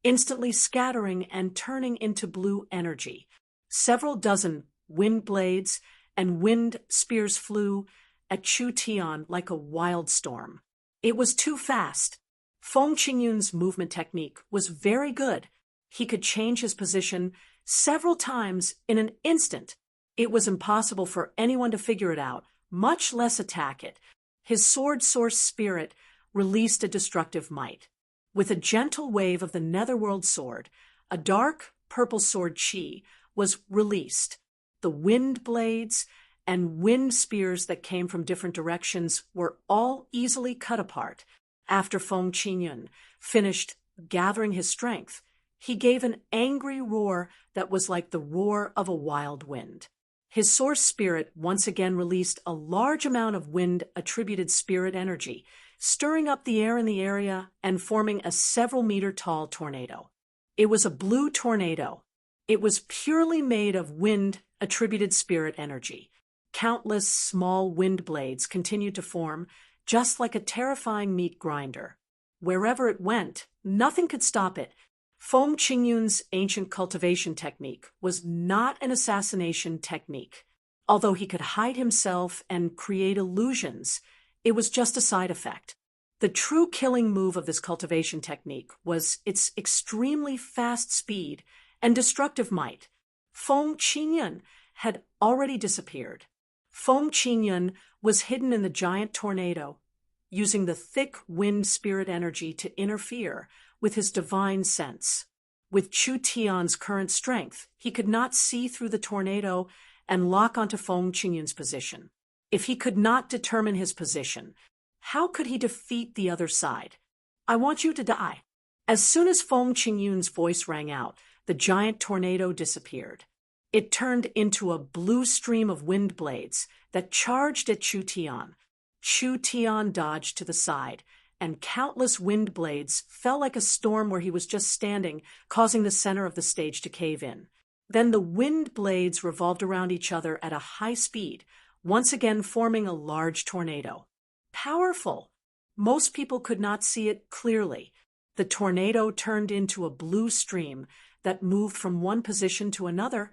instantly scattering and turning into blue energy. Several dozen wind blades and wind spears flew at Chu Tian like a wild storm. It was too fast. Feng Qingyun's movement technique was very good. He could change his position several times in an instant. It was impossible for anyone to figure it out, much less attack it. His sword-source spirit released a destructive might. With a gentle wave of the netherworld sword, a dark purple sword chi was released. The wind blades and wind spears that came from different directions were all easily cut apart. After Feng Qingyun finished gathering his strength, he gave an angry roar that was like the roar of a wild wind. His source spirit once again released a large amount of wind-attributed spirit energy, stirring up the air in the area and forming a several-meter-tall tornado. It was a blue tornado. It was purely made of wind-attributed spirit energy. Countless small wind blades continued to form, just like a terrifying meat grinder. Wherever it went, nothing could stop it. Feng Qingyun's ancient cultivation technique was not an assassination technique. Although he could hide himself and create illusions, it was just a side effect. The true killing move of this cultivation technique was its extremely fast speed and destructive might. Feng Qingyun had already disappeared. Feng Qingyun was hidden in the giant tornado, using the thick wind spirit energy to interfere with his divine sense. With Chu Tian's current strength, he could not see through the tornado and lock onto Feng Qingyun's position. If he could not determine his position, how could he defeat the other side? I want you to die. As soon as Feng Qingyun's voice rang out, the giant tornado disappeared. It turned into a blue stream of wind blades that charged at Chu Tian. Chu Tian dodged to the side, and countless wind blades fell like a storm where he was just standing, causing the center of the stage to cave in. Then the wind blades revolved around each other at a high speed, once again forming a large tornado. Powerful! Most people could not see it clearly. The tornado turned into a blue stream that moved from one position to another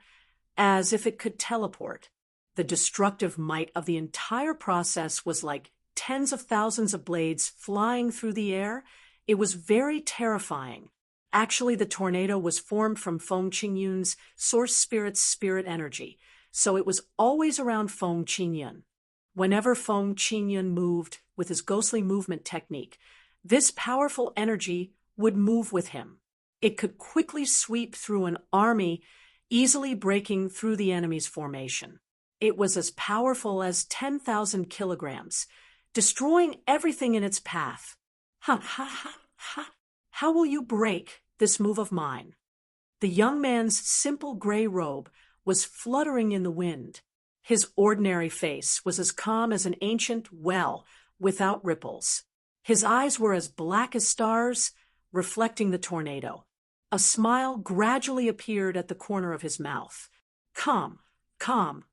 as if it could teleport. The destructive might of the entire process was like tens of thousands of blades flying through the air. It was very terrifying. Actually, the tornado was formed from Feng Qingyun's source spirit's spirit energy, so it was always around Feng Qingyun. Whenever Feng Qingyun moved with his ghostly movement technique, this powerful energy would move with him. It could quickly sweep through an army, easily breaking through the enemy's formation. It was as powerful as 10,000 kilograms, destroying everything in its path. Ha, ha, ha, ha. How will you break this move of mine? The young man's simple gray robe was fluttering in the wind. His ordinary face was as calm as an ancient well without ripples. His eyes were as black as stars, reflecting the tornado. A smile gradually appeared at the corner of his mouth. Calm, calm.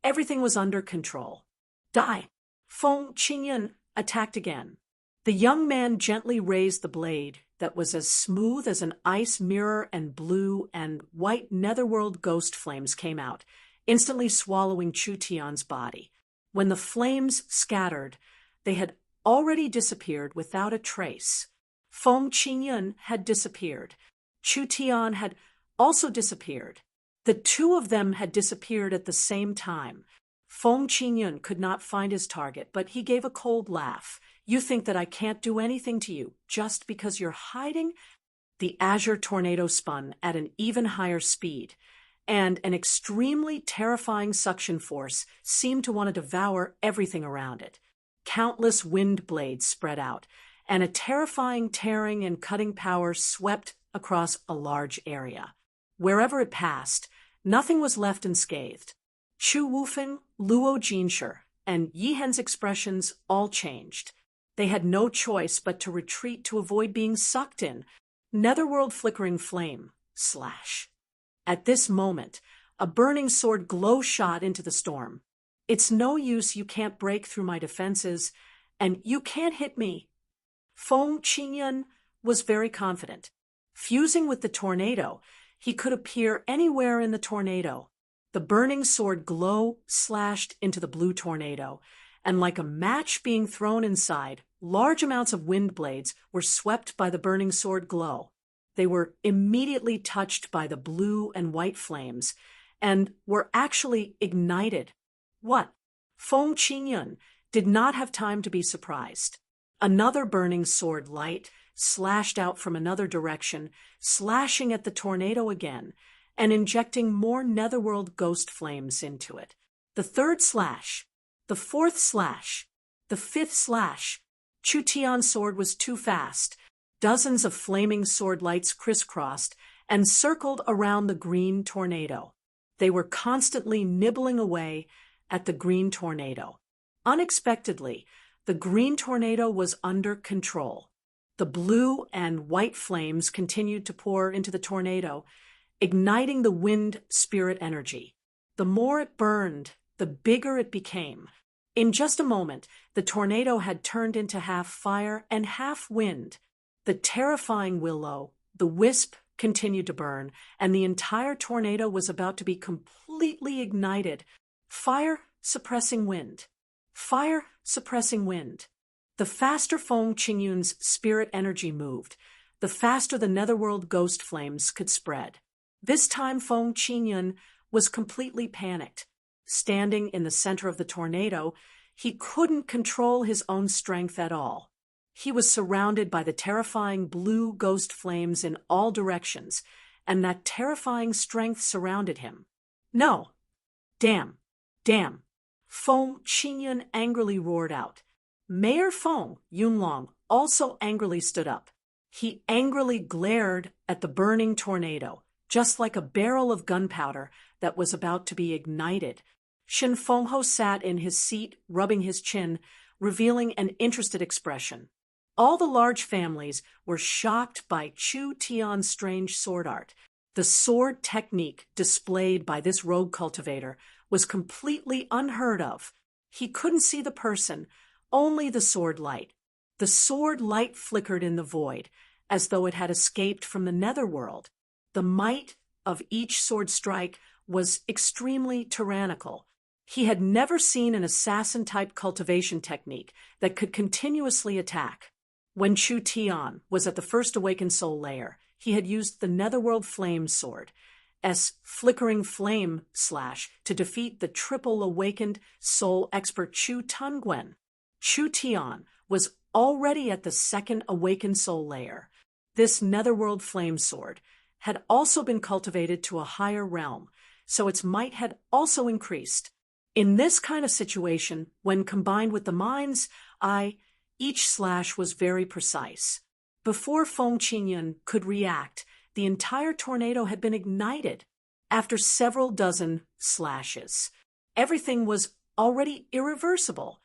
Everything was under control. Die! Feng Qingyun attacked again. The young man gently raised the blade that was as smooth as an ice mirror, and blue and white netherworld ghost flames came out, instantly swallowing Chu Tian's body. When the flames scattered, they had already disappeared without a trace. Feng Qingyun had disappeared. Chu Tian had also disappeared. The two of them had disappeared at the same time. Feng Qingyun could not find his target, but he gave a cold laugh. You think that I can't do anything to you just because you're hiding? The azure tornado spun at an even higher speed, and an extremely terrifying suction force seemed to want to devour everything around it. Countless wind blades spread out, and a terrifying tearing and cutting power swept across a large area. Wherever it passed, nothing was left unscathed. Chu Wufeng, Luo Jinshe, and Yi Hen's expressions all changed. They had no choice but to retreat to avoid being sucked in. Netherworld flickering flame, slash. At this moment, a burning sword glow shot into the storm. It's no use, you can't break through my defenses, and you can't hit me. Feng Qingyun was very confident. Fusing with the tornado, he could appear anywhere in the tornado. The burning sword glow slashed into the blue tornado, and like a match being thrown inside, large amounts of wind blades were swept by the burning sword glow. They were immediately touched by the blue and white flames, and were actually ignited. What? Feng Qingyun did not have time to be surprised. Another burning sword light slashed out from another direction, slashing at the tornado again, and injecting more netherworld ghost flames into it. The third slash, the fourth slash, the fifth slash. Chu Tian's sword was too fast. Dozens of flaming sword lights crisscrossed and circled around the green tornado. They were constantly nibbling away at the green tornado. Unexpectedly, the green tornado was under control. The blue and white flames continued to pour into the tornado, igniting the wind spirit energy. The more it burned, the bigger it became. In just a moment, the tornado had turned into half fire and half wind. The terrifying willow, the wisp, continued to burn, and the entire tornado was about to be completely ignited. Fire suppressing wind. Fire suppressing wind. The faster Feng Qingyun's spirit energy moved, the faster the netherworld ghost flames could spread. This time Feng Qingyun was completely panicked. Standing in the center of the tornado, he couldn't control his own strength at all. He was surrounded by the terrifying blue ghost flames in all directions, and that terrifying strength surrounded him. No! Damn! Damn! Feng Qingyun angrily roared out. Mayor Feng Yunlong also angrily stood up. He angrily glared at the burning tornado, just like a barrel of gunpowder that was about to be ignited. Shin Fengho sat in his seat, rubbing his chin, revealing an interested expression. All the large families were shocked by Chu Tian's strange sword art. The sword technique displayed by this rogue cultivator was completely unheard of. He couldn't see the person, only the sword light. The sword light flickered in the void, as though it had escaped from the netherworld. The might of each sword strike was extremely tyrannical. He had never seen an assassin-type cultivation technique that could continuously attack. When Chu Tian was at the first awakened soul layer, he had used the netherworld flame sword, flickering flame slash, to defeat the triple awakened soul expert Chu Tunguen. Chu Tian was already at the second awakened soul layer. This netherworld flame sword had also been cultivated to a higher realm, so its might had also increased. In this kind of situation, when combined with the mind's eye, each slash was very precise. Before Feng Qingyun could react, the entire tornado had been ignited. After several dozen slashes, everything was already irreversible.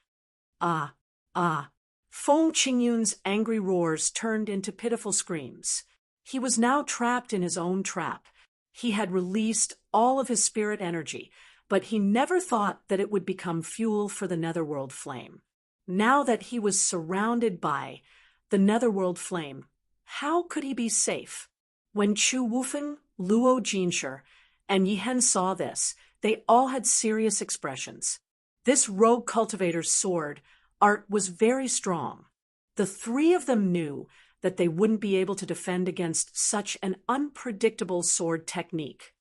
Ah, ah. Feng Qingyun's angry roars turned into pitiful screams. He was now trapped in his own trap. He had released all of his spirit energy, but he never thought that it would become fuel for the netherworld flame. Now that he was surrounded by the netherworld flame, how could he be safe? When Chu Wufeng, Luo Jinshe, and Yi Hen saw this, they all had serious expressions. This rogue cultivator's sword art was very strong. The three of them knew that they wouldn't be able to defend against such an unpredictable sword technique.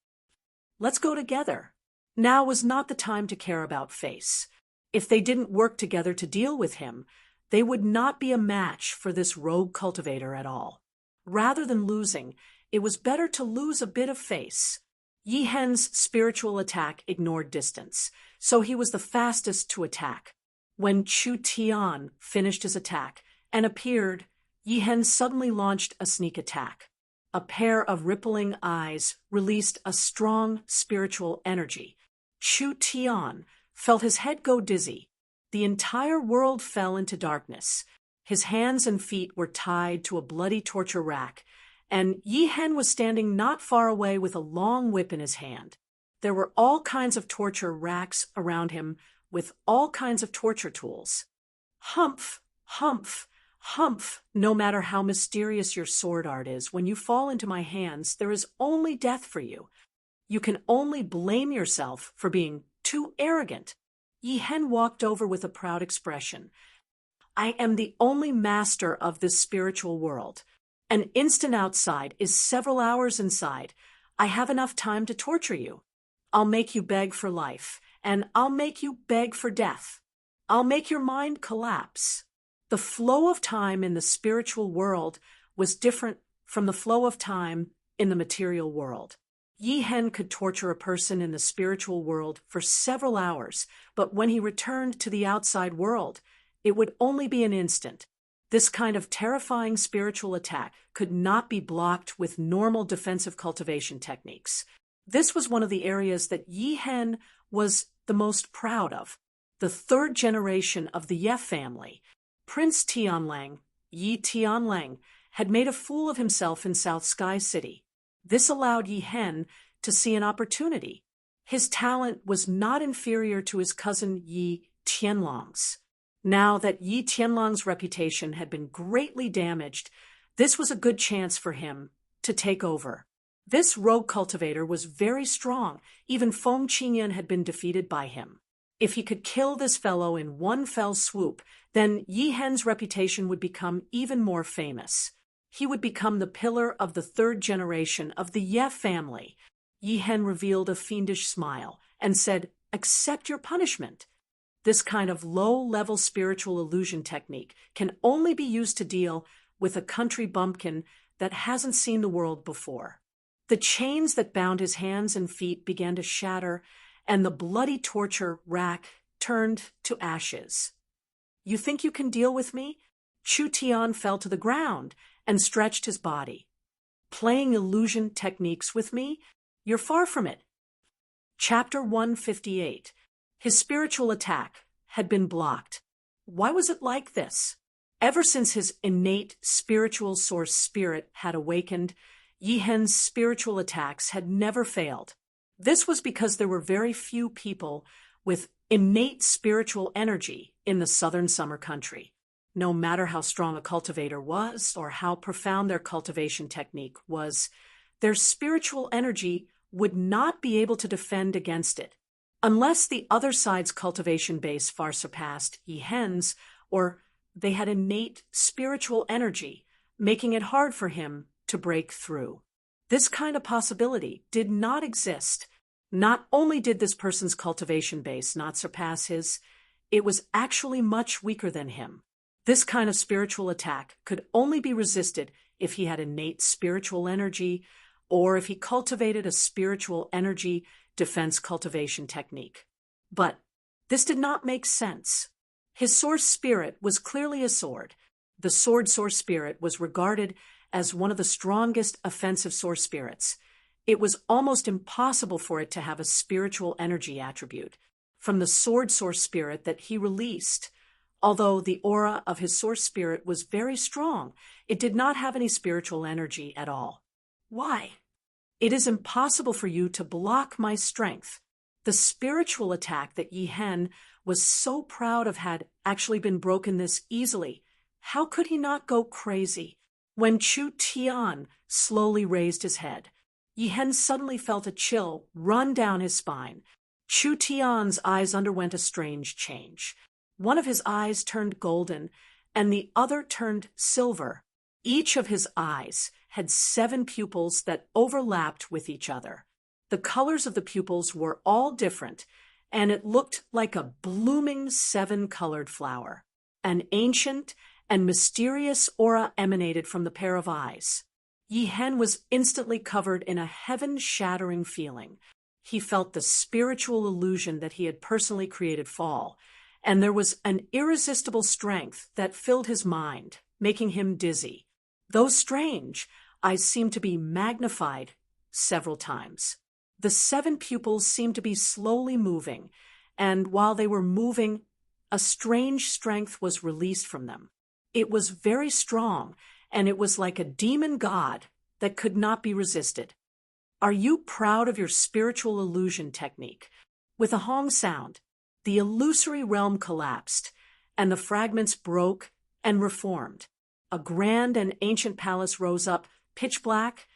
Let's go together. Now was not the time to care about face. If they didn't work together to deal with him, they would not be a match for this rogue cultivator at all. Rather than losing, it was better to lose a bit of face. Yi Hen's spiritual attack ignored distance, so he was the fastest to attack. When Chu Tian finished his attack and appeared, Yi Hen suddenly launched a sneak attack. A pair of rippling eyes released a strong spiritual energy. Chu Tian felt his head go dizzy. The entire world fell into darkness. His hands and feet were tied to a bloody torture rack, and Yi Hen was standing not far away with a long whip in his hand. There were all kinds of torture racks around him with all kinds of torture tools. Humph, humph, humph, no matter how mysterious your sword art is, when you fall into my hands, there is only death for you. You can only blame yourself for being too arrogant. Yi Hen walked over with a proud expression. I am the only master of this spiritual world. An instant outside is several hours inside. I have enough time to torture you. I'll make you beg for life, and I'll make you beg for death. I'll make your mind collapse. The flow of time in the spiritual world was different from the flow of time in the material world. Yi Hen could torture a person in the spiritual world for several hours, but when he returned to the outside world, it would only be an instant. This kind of terrifying spiritual attack could not be blocked with normal defensive cultivation techniques. This was one of the areas that Yi Hen was the most proud of. The third generation of the Ye family, Prince Tianlang, Yi Tianlang, had made a fool of himself in South Sky City. This allowed Yi Hen to see an opportunity. His talent was not inferior to his cousin Yi Tianlang's. Now that Yi Tianlang's reputation had been greatly damaged, this was a good chance for him to take over. This rogue cultivator was very strong. Even Feng Qingyan had been defeated by him. If he could kill this fellow in one fell swoop, then Yi Hen's reputation would become even more famous. He would become the pillar of the third generation of the Ye family. Yi Hen revealed a fiendish smile and said, "Accept your punishment." This kind of low-level spiritual illusion technique can only be used to deal with a country bumpkin that hasn't seen the world before. The chains that bound his hands and feet began to shatter, and the bloody torture rack turned to ashes. You think you can deal with me? Chu Tian fell to the ground and stretched his body. Playing illusion techniques with me? You're far from it. Chapter 158. His spiritual attack had been blocked. Why was it like this? Ever since his innate spiritual source spirit had awakened, Yi Hen's spiritual attacks had never failed. This was because there were very few people with innate spiritual energy in the southern summer country. No matter how strong a cultivator was or how profound their cultivation technique was, their spiritual energy would not be able to defend against it. Unless the other side's cultivation base far surpassed Yi Hen's, or they had innate spiritual energy, making it hard for him to break through. This kind of possibility did not exist. Not only did this person's cultivation base not surpass his, it was actually much weaker than him. This kind of spiritual attack could only be resisted if he had innate spiritual energy, or if he cultivated a spiritual energy defense cultivation technique. But this did not make sense. His source spirit was clearly a sword. The sword source spirit was regarded as one of the strongest offensive source spirits. It was almost impossible for it to have a spiritual energy attribute. From the sword source spirit that he released, although the aura of his source spirit was very strong, it did not have any spiritual energy at all. Why? It is impossible for you to block my strength. The spiritual attack that Yi Hen was so proud of had actually been broken this easily. How could he not go crazy? When Chu Tian slowly raised his head, Yi Hen suddenly felt a chill run down his spine. Chu Tian's eyes underwent a strange change. One of his eyes turned golden, and the other turned silver. Each of his eyes had 7 pupils that overlapped with each other. The colors of the pupils were all different, and it looked like a blooming 7-colored flower. An ancient and mysterious aura emanated from the pair of eyes. Yi Hen was instantly covered in a heaven-shattering feeling. He felt the spiritual illusion that he had personally created fall, and there was an irresistible strength that filled his mind, making him dizzy. Though strange, eyes seemed to be magnified several times. The 7 pupils seemed to be slowly moving, and while they were moving, a strange strength was released from them. It was very strong, and it was like a demon god that could not be resisted. Are you proud of your spiritual illusion technique? With a Hong sound, the illusory realm collapsed, and the fragments broke and reformed. A grand and ancient palace rose up, pitch black,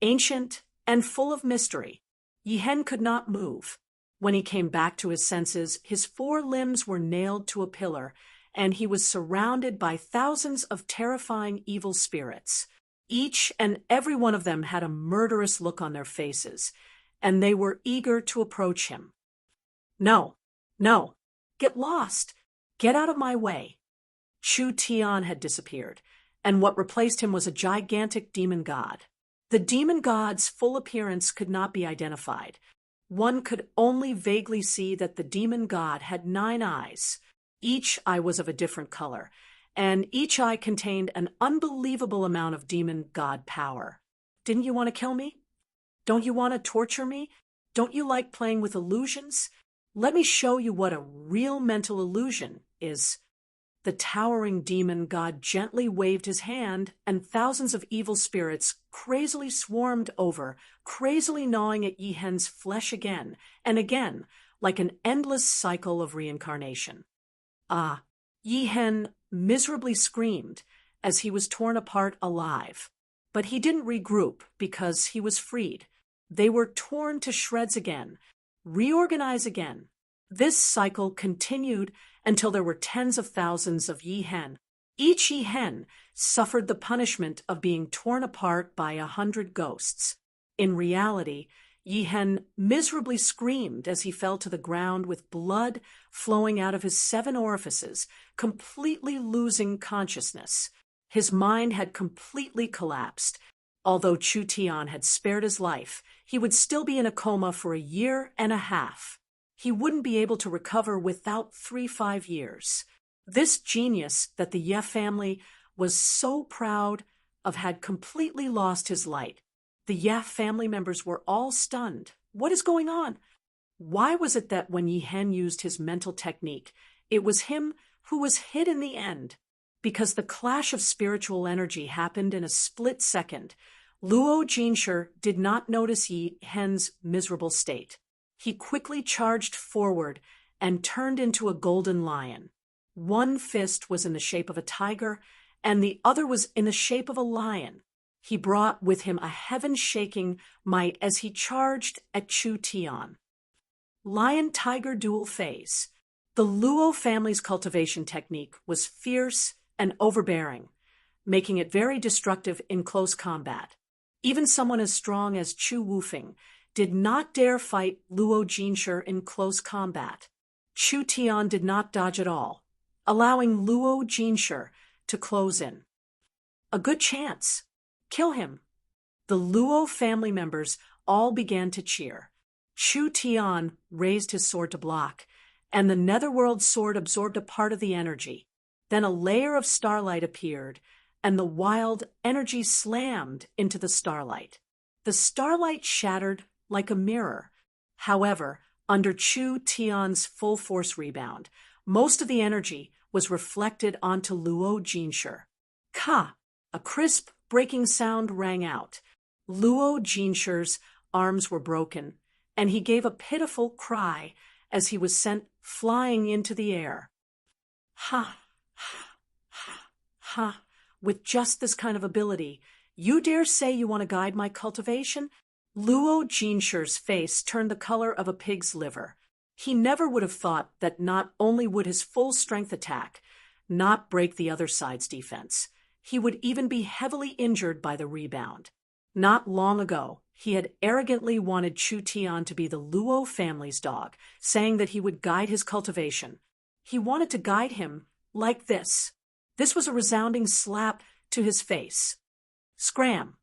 ancient, and full of mystery. Yi Hen could not move. When he came back to his senses, his 4 limbs were nailed to a pillar, and he was surrounded by thousands of terrifying evil spirits. Each and every one of them had a murderous look on their faces, and they were eager to approach him. No, no, get lost, get out of my way. Chu Tian had disappeared, and what replaced him was a gigantic demon god. The demon god's full appearance could not be identified. One could only vaguely see that the demon god had 9 eyes. Each eye was of a different color, and each eye contained an unbelievable amount of demon god power. Didn't you want to kill me? Don't you want to torture me? Don't you like playing with illusions? Let me show you what a real mental illusion is. The towering demon god gently waved his hand, and thousands of evil spirits crazily swarmed over, crazily gnawing at Yi Hen's flesh again and again, like an endless cycle of reincarnation. Ah, Yi Hen miserably screamed as he was torn apart alive. But he didn't regroup because he was freed. They were torn to shreds again, reorganize again. This cycle continued until there were tens of thousands of Yi Hen. Each Yi Hen suffered the punishment of being torn apart by 100 ghosts. In reality, Yi Hen miserably screamed as he fell to the ground with blood flowing out of his 7 orifices, completely losing consciousness. His mind had completely collapsed. Although Chu Tian had spared his life, he would still be in a coma for 1.5 years. He wouldn't be able to recover without 3-5 years. This genius that the Ye family was so proud of had completely lost his light. The Ye family members were all stunned. What is going on? Why was it that when Yi Hen used his mental technique, it was him who was hit in the end? Because the clash of spiritual energy happened in a split second. Luo Jinsher did not notice Yi Hen's miserable state. He quickly charged forward and turned into a golden lion. One fist was in the shape of a tiger, and the other was in the shape of a lion. He brought with him a heaven-shaking might as he charged at Chu Tian. Lion-tiger dual phase. The Luo family's cultivation technique was fierce and overbearing, making it very destructive in close combat. Even someone as strong as Chu Wufeng did not dare fight Luo Jinsher in close combat. Chu Tian did not dodge at all, allowing Luo Jinsher to close in. A good chance. Kill him. The Luo family members all began to cheer. Chu Tian raised his sword to block, and the netherworld sword absorbed a part of the energy. Then a layer of starlight appeared, and the wild energy slammed into the starlight. The starlight shattered like a mirror. However, under Chu Tian's full force rebound, most of the energy was reflected onto Luo Jinsher. Ka! A crisp, breaking sound rang out. Luo Jinsher's arms were broken, and he gave a pitiful cry as he was sent flying into the air. Ha! Ha! Ha! Ha! With just this kind of ability, you dare say you want to guide my cultivation? Luo Jinsher's face turned the color of a pig's liver. He never would have thought that not only would his full strength attack not break the other side's defense, he would even be heavily injured by the rebound. Not long ago, he had arrogantly wanted Chu Tian to be the Luo family's dog, saying that he would guide his cultivation. He wanted to guide him like this. This was a resounding slap to his face. Scram!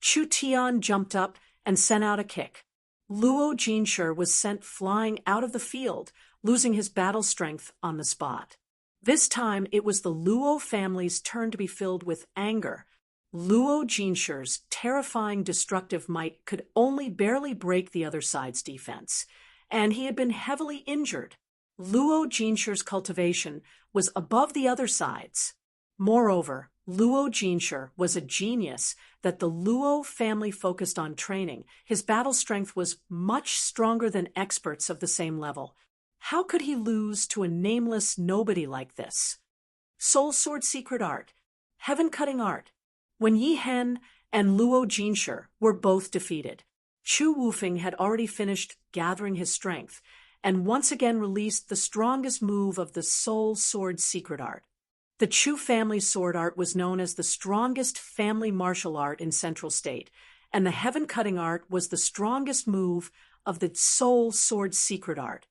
Chu Tian jumped up and sent out a kick. Luo Jinsher was sent flying out of the field, losing his battle strength on the spot. This time it was the Luo family's turn to be filled with anger. Luo Jinshi's terrifying destructive might could only barely break the other side's defense, and he had been heavily injured. Luo Jinshi's cultivation was above the other side's. Moreover, Luo Jinshi was a genius that the Luo family focused on training. His battle strength was much stronger than experts of the same level. How could he lose to a nameless nobody like this? Soul Sword Secret Art, Heaven-Cutting Art. When Yi Hen and Luo Jinshi were both defeated, Chu Wufeng had already finished gathering his strength and once again released the strongest move of the Soul Sword Secret Art. The Chu family sword art was known as the strongest family martial art in Central State, and the Heaven-Cutting Art was the strongest move of the Soul Sword Secret Art.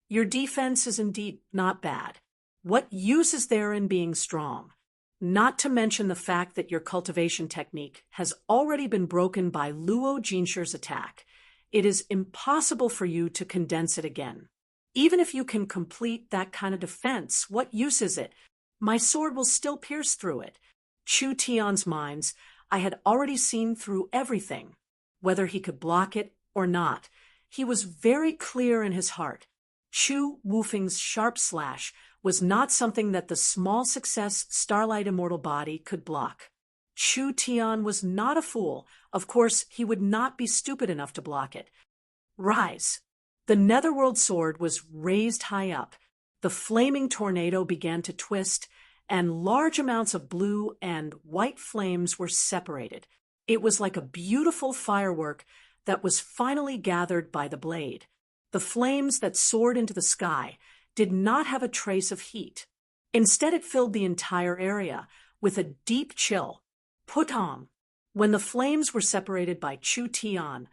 Your defense is indeed not bad. What use is there in being strong? Not to mention the fact that your cultivation technique has already been broken by Luo Jinshi's attack. It is impossible for you to condense it again. Even if you can complete that kind of defense, what use is it? My sword will still pierce through it. Chu Tian's minds, I had already seen through everything. Whether he could block it or not, he was very clear in his heart. Chu Wufeng's sharp slash was not something that the small success Starlight Immortal body could block. Chu Tian was not a fool. Of course, he would not be stupid enough to block it. Rise! The Netherworld sword was raised high up. The flaming tornado began to twist, and large amounts of blue and white flames were separated. It was like a beautiful firework that was finally gathered by the blade. The flames that soared into the sky did not have a trace of heat. Instead, it filled the entire area with a deep chill. Putong! When the flames were separated by Chu Tian,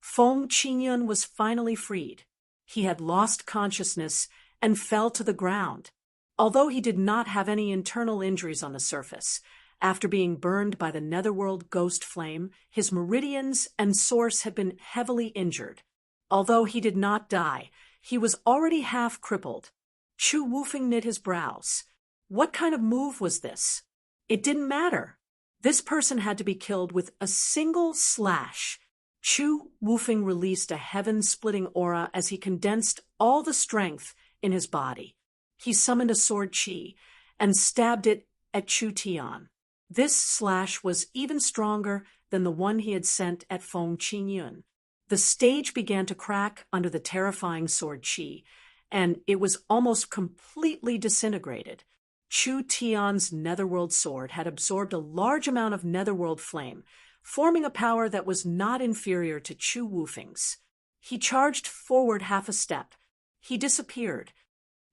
Feng Qingyun was finally freed. He had lost consciousness and fell to the ground. Although he did not have any internal injuries on the surface, after being burned by the Netherworld ghost flame, his meridians and source had been heavily injured. Although he did not die, he was already half crippled. Chu Wufeng knit his brows. What kind of move was this? It didn't matter. This person had to be killed with a single slash. Chu Wufeng released a heaven-splitting aura as he condensed all the strength in his body. He summoned a sword chi and stabbed it at Chu Tian. This slash was even stronger than the one he had sent at Feng Qingyun. The stage began to crack under the terrifying sword chi, and it was almost completely disintegrated. Chu Tian's Netherworld sword had absorbed a large amount of Netherworld flame, forming a power that was not inferior to Chu Wufeng's. He charged forward half a step. He disappeared.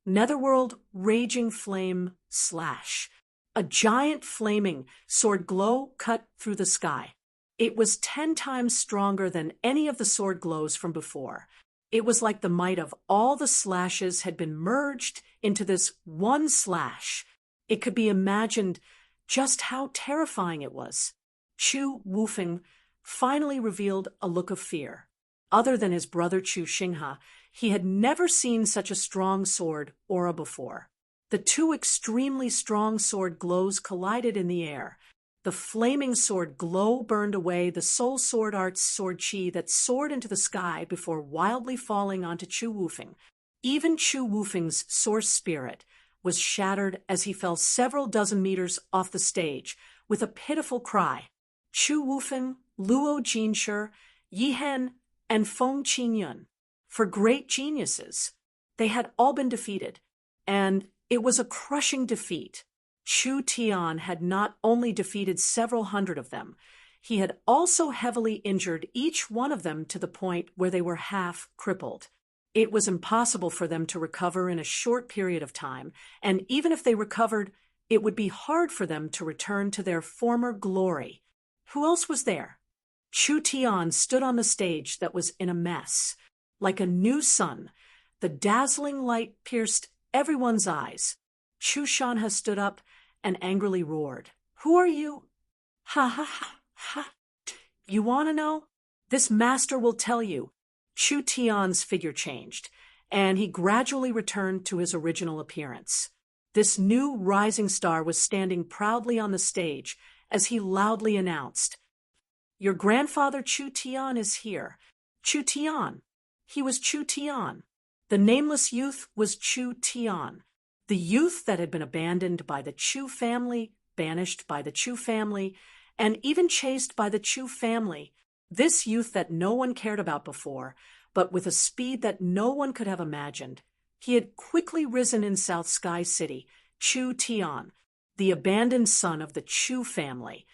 Netherworld Raging Flame Slash. A giant flaming sword glow cut through the sky. It was 10 times stronger than any of the sword glows from before. It was like the might of all the slashes had been merged into this one slash. It could be imagined just how terrifying it was. Chu Wufeng finally revealed a look of fear. Other than his brother Chu Xinghe, he had never seen such a strong sword aura before. The two extremely strong sword glows collided in the air. The flaming sword glow burned away the Soul Sword Art's sword chi that soared into the sky before wildly falling onto Chu Wufeng. Even Chu Wufeng's source spirit was shattered as he fell several dozen meters off the stage with a pitiful cry. Chu Wufeng, Luo Jinshi, Yi Hen, and Feng Qingyun. For great geniuses, they had all been defeated, and it was a crushing defeat. Chu Tian had not only defeated several hundred of them, he had also heavily injured each one of them to the point where they were half crippled. It was impossible for them to recover in a short period of time, and even if they recovered, it would be hard for them to return to their former glory. Who else was there? Chu Tian stood on the stage that was in a mess. Like a new sun, the dazzling light pierced everyone's eyes. Chu Shanhe stood up and angrily roared. Who are you? Ha ha ha ha. You want to know? This master will tell you. Chu Tian's figure changed, and he gradually returned to his original appearance. This new rising star was standing proudly on the stage as he loudly announced, "Your grandfather Chu Tian is here. Chu Tian. He was Chu Tian. The nameless youth was Chu Tian. The youth that had been abandoned by the Chu family, banished by the Chu family, and even chased by the Chu family. This youth that no one cared about before, but with a speed that no one could have imagined. He had quickly risen in South Sky City, Chu Tian, the abandoned son of the Chu family,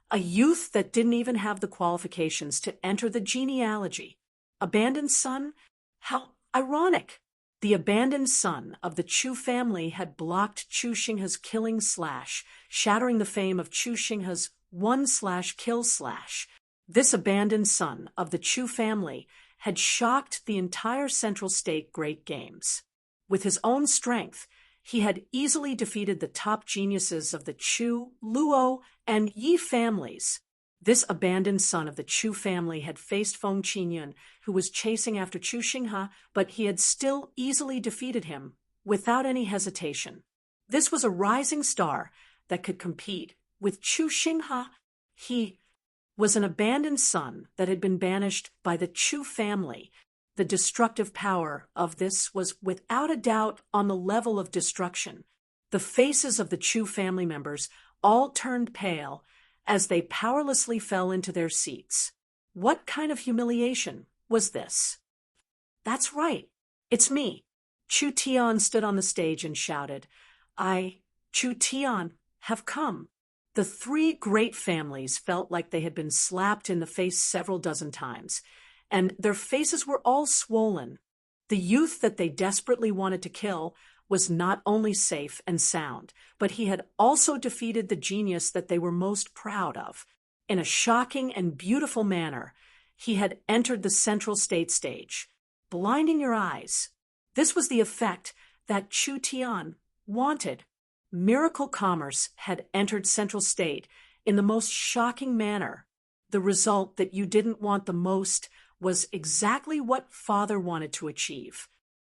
a youth that didn't even have the qualifications to enter the genealogy. Abandoned son? How ironic! The abandoned son of the Chu family had blocked Chu Xinghe's killing slash, shattering the fame of Chu Xinghe's one/kill slash. This abandoned son of the Chu family had shocked the entire Central State Great Games. With his own strength, he had easily defeated the top geniuses of the Chu, Luo, and Yi families. This abandoned son of the Chu family had faced Feng Qingyun, who was chasing after Chu Xinghe, but he had still easily defeated him, without any hesitation. This was a rising star that could compete with Chu Xinghe. He was an abandoned son that had been banished by the Chu family. The destructive power of this was without a doubt on the level of destruction. The faces of the Chu family members all turned pale as they powerlessly fell into their seats. What kind of humiliation was this? That's right. It's me. Chu Tian stood on the stage and shouted, "I, Chu Tian, have come." The three great families felt like they had been slapped in the face several dozen times, and their faces were all swollen. The youth that they desperately wanted to kill was not only safe and sound, but he had also defeated the genius that they were most proud of. In a shocking and beautiful manner, he had entered the Central State stage, blinding your eyes. This was the effect that Chu Tian wanted. Miracle Commerce had entered Central State in the most shocking manner. The result that you didn't want the most was exactly what Father wanted to achieve.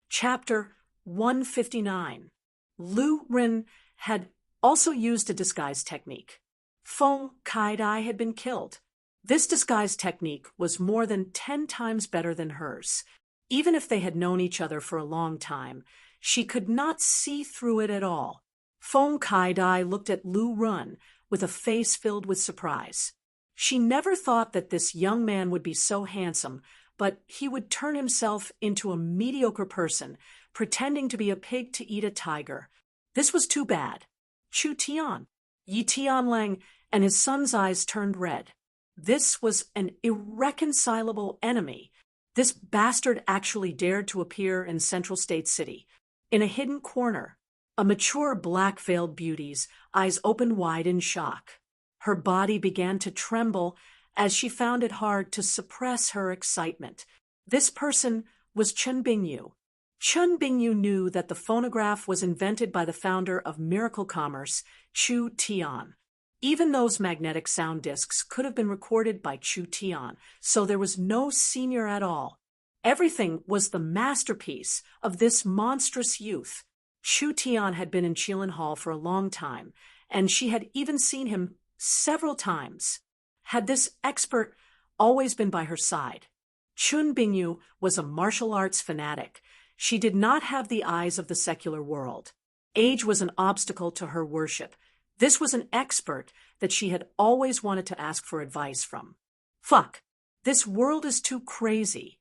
Chapter 159. Lu Ren had also used a disguise technique. Feng Kaidai had been killed. This disguise technique was more than 10 times better than hers. Even if they had known each other for a long time, she could not see through it at all. Feng Kaidai looked at Lu Ren with a face filled with surprise. She never thought that this young man would be so handsome, but he would turn himself into a mediocre person, pretending to be a pig to eat a tiger. This was too bad. Chu Tian, Yi Tianlang, and his son's eyes turned red. This was an irreconcilable enemy. This bastard actually dared to appear in Central State City. In a hidden corner, a mature black-veiled beauty's eyes opened wide in shock. Her body began to tremble as she found it hard to suppress her excitement. This person was Chen Bingyu. Chen Bingyu knew that the phonograph was invented by the founder of Miracle Commerce, Chu Tian. Even those magnetic sound discs could have been recorded by Chu Tian, so there was no senior at all. Everything was the masterpiece of this monstrous youth. Chu Tian had been in Qilin Hall for a long time, and she had even seen him several times. Had this expert always been by her side? Chen Bingyu was a martial arts fanatic. She did not have the eyes of the secular world. Age was an obstacle to her worship. This was an expert that she had always wanted to ask for advice from. Fuck, this world is too crazy.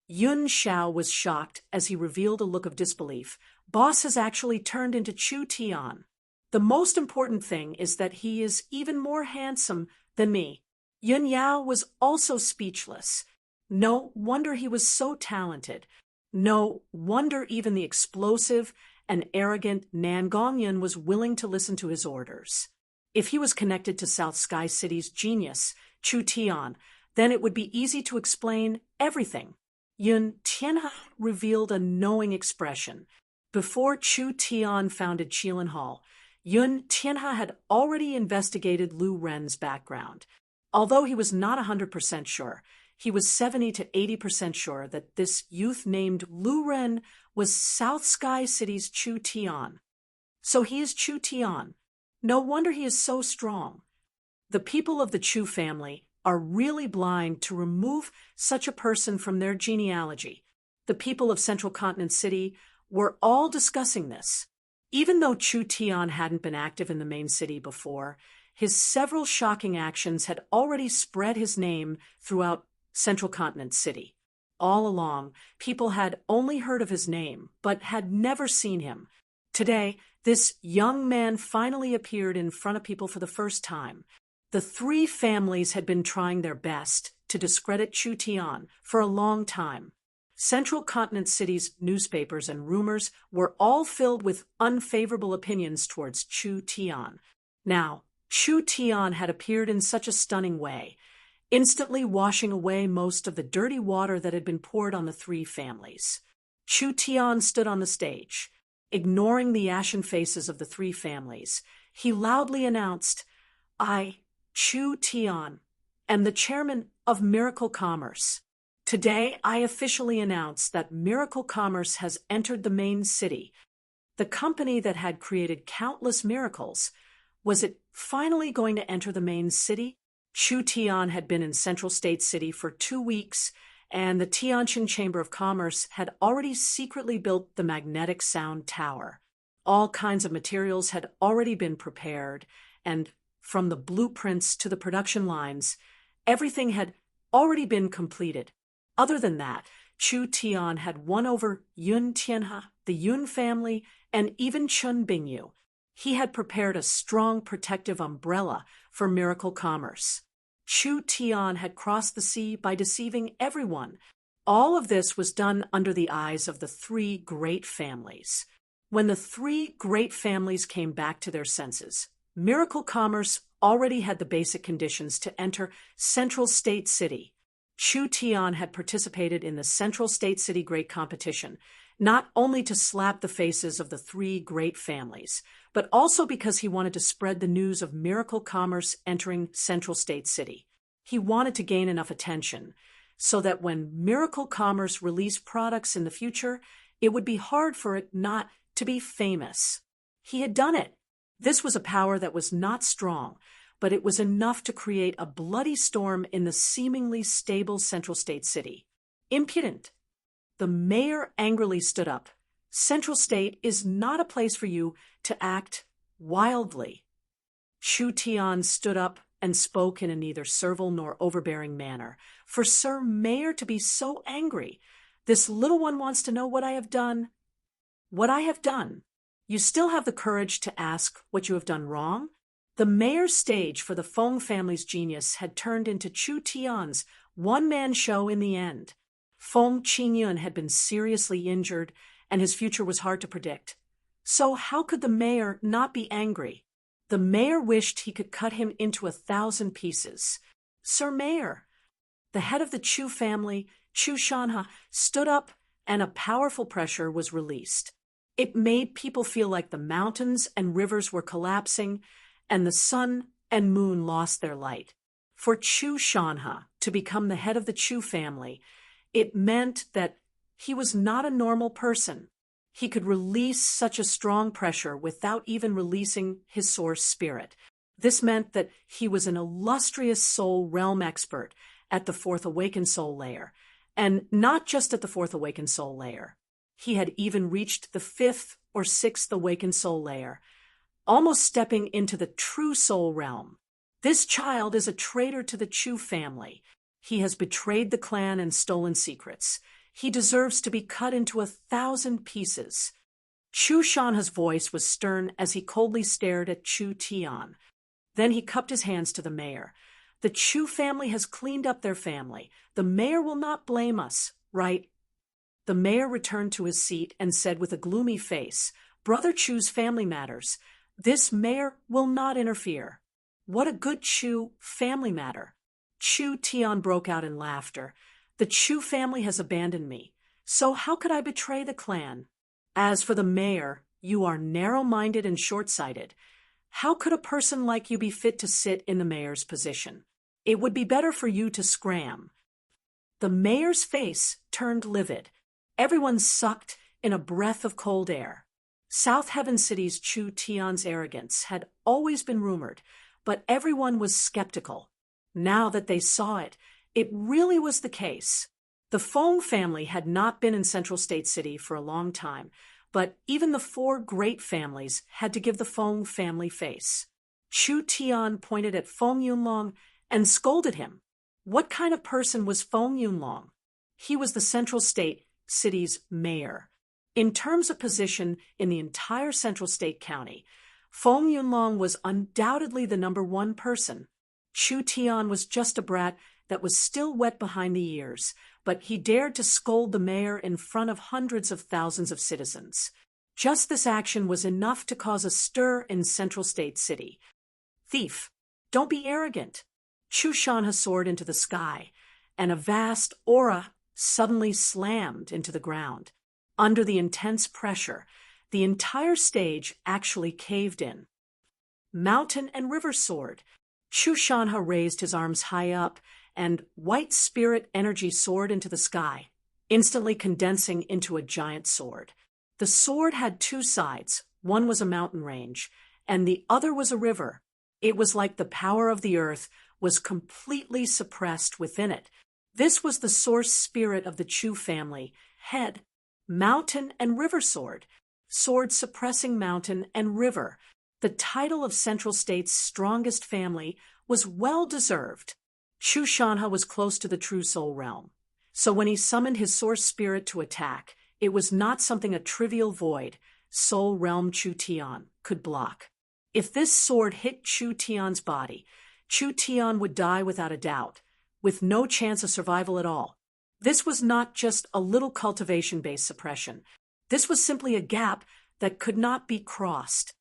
Yun Xiao was shocked as he revealed a look of disbelief. Boss has actually turned into Chu Tian. The most important thing is that he is even more handsome than me. Yun Yao was also speechless. No wonder he was so talented. No wonder even the explosive and arrogant Nan Gongyun was willing to listen to his orders. If he was connected to South Sky City's genius, Chu Tian, then it would be easy to explain everything. Yun Tianhe revealed a knowing expression. Before Chu Tian founded Qilin Hall, Yun Tianhe had already investigated Lu Ren's background. Although he was not 100% sure, he was 70 to 80% sure that this youth named Lu Ren was South Sky City's Chu Tian. So he is Chu Tian. No wonder he is so strong. The people of the Chu family are really blind to remove such a person from their genealogy. The people of Central Continent City were all discussing this. Even though Chu Tian hadn't been active in the main city before, his several shocking actions had already spread his name throughout Central Continent City. All along, people had only heard of his name, but had never seen him. Today, this young man finally appeared in front of people for the first time. The three families had been trying their best to discredit Chu Tian for a long time. Central Continent City's newspapers and rumors were all filled with unfavorable opinions towards Chu Tian. Now, Chu Tian had appeared in such a stunning way, instantly washing away most of the dirty water that had been poured on the three families. Chu Tian stood on the stage. Ignoring the ashen faces of the three families, he loudly announced, "I, Chu Tian, am the chairman of Miracle Commerce. Today, I officially announce that Miracle Commerce has entered the main city. The company that had created countless miracles, was it finally going to enter the main city?" Chu Tian had been in Central State City for 2 weeks, and the Tianjin Chamber of Commerce had already secretly built the magnetic sound tower. All kinds of materials had already been prepared, and from the blueprints to the production lines, everything had already been completed. Other than that, Chu Tian had won over Yun Tianhe, the Yun family, and even Chun Bingyu. He had prepared a strong protective umbrella for Miracle Commerce. Chu Tian had crossed the sea by deceiving everyone. All of this was done under the eyes of the three great families. When the three great families came back to their senses, Miracle Commerce already had the basic conditions to enter Central State City. Chu Tian had participated in the Central State City Great Competition, not only to slap the faces of the three great families, but also because he wanted to spread the news of Miracle Commerce entering Central State City. He wanted to gain enough attention so that when Miracle Commerce released products in the future, it would be hard for it not to be famous. He had done it. This was a power that was not strong, but it was enough to create a bloody storm in the seemingly stable Central State City. Impudent. The mayor angrily stood up. Central State is not a place for you to act wildly. Chu Tian stood up and spoke in a neither servile nor overbearing manner. For Sir Mayor to be so angry, this little one wants to know what I have done. What I have done. You still have the courage to ask what you have done wrong? The mayor's stage for the Feng family's genius had turned into Chu Tian's one-man show in the end. Feng Qingyun had been seriously injured, and his future was hard to predict. So how could the mayor not be angry? The mayor wished he could cut him into 1,000 pieces. Sir Mayor, the head of the Chu family, Chu Shanha, stood up, and a powerful pressure was released. It made people feel like the mountains and rivers were collapsing, and the sun and moon lost their light. For Chu Shanha to become the head of the Chu family, it meant that he was not a normal person. He could release such a strong pressure without even releasing his source spirit. This meant that he was an illustrious soul realm expert at the Fourth Awakened Soul layer, and not just at the Fourth Awakened Soul layer. He had even reached the Fifth or Sixth Awakened Soul layer, almost stepping into the true soul realm. This child is a traitor to the Chu family. He has betrayed the clan and stolen secrets. He deserves to be cut into 1,000 pieces. Chu Shanha's voice was stern as he coldly stared at Chu Tian. Then he cupped his hands to the mayor. The Chu family has cleaned up their family. The mayor will not blame us, right? The mayor returned to his seat and said with a gloomy face, "Brother Chu's family matters. This mayor will not interfere." What a good Chu family matter. Chu Tian broke out in laughter. The Chu family has abandoned me, so how could I betray the clan? As for the mayor, you are narrow-minded and short-sighted. How could a person like you be fit to sit in the mayor's position? It would be better for you to scram. The mayor's face turned livid. Everyone sucked in a breath of cold air. South Heaven City's Chu Tian's arrogance had always been rumored, but everyone was skeptical. Now that they saw it, it really was the case. The Feng family had not been in Central State City for a long time, but even the four great families had to give the Feng family face. Chu Tian pointed at Feng Yunlong and scolded him. What kind of person was Feng Yunlong? He was the Central State City's mayor. In terms of position in the entire Central State County, Feng Yunlong was undoubtedly the #1 person. Chu Tian was just a brat that was still wet behind the ears, but he dared to scold the mayor in front of hundreds of thousands of citizens. Just this action was enough to cause a stir in Central State City. Thief, don't be arrogant. Chu Shanha soared into the sky, and a vast aura suddenly slammed into the ground. Under the intense pressure, the entire stage actually caved in. Mountain and river soared. Chu Shanha raised his arms high up, and white spirit energy soared into the sky, instantly condensing into a giant sword. The sword had two sides. One was a mountain range, and the other was a river. It was like the power of the earth was completely suppressed within it. This was the source spirit of the Chu family, head, mountain and river sword, sword suppressing mountain and river. The title of Central State's strongest family was well-deserved. Chu Shanha was close to the true soul realm, so when he summoned his source spirit to attack, it was not something a trivial void, soul realm Chu Tian, could block. If this sword hit Chu Tian's body, Chu Tian would die without a doubt, with no chance of survival at all. This was not just a little cultivation-based suppression. This was simply a gap that could not be crossed.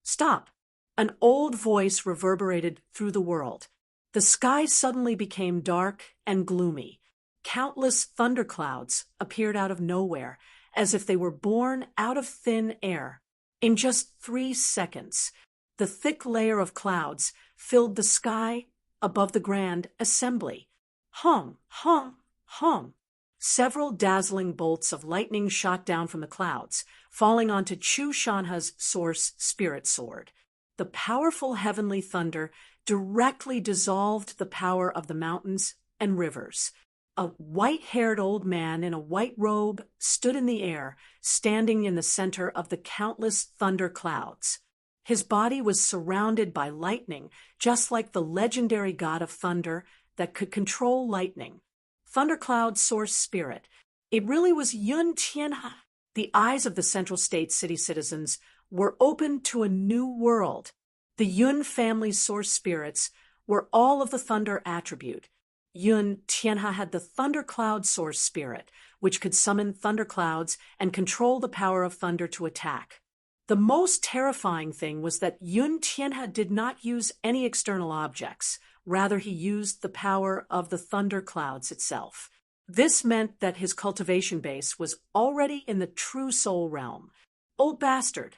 Stop! An old voice reverberated through the world. The sky suddenly became dark and gloomy. Countless thunderclouds appeared out of nowhere, as if they were born out of thin air. In just 3 seconds, the thick layer of clouds filled the sky above the grand assembly. Hum, hum, hum. Several dazzling bolts of lightning shot down from the clouds, falling onto Chu Shanha's source spirit sword. The powerful heavenly thunder directly dissolved the power of the mountains and rivers. A white-haired old man in a white robe stood in the air, standing in the center of the countless thunder clouds. His body was surrounded by lightning, just like the legendary god of thunder that could control lightning. Thundercloud source spirit. It really was Yun Tianha. The eyes of the Central State City citizens were open to a new world. The Yun family's source spirits were all of the thunder attribute. Yun Tianha had the thundercloud source spirit, which could summon thunderclouds and control the power of thunder to attack. The most terrifying thing was that Yun Tianha did not use any external objects. Rather, he used the power of the thunderclouds itself. This meant that his cultivation base was already in the true soul realm. Old bastard!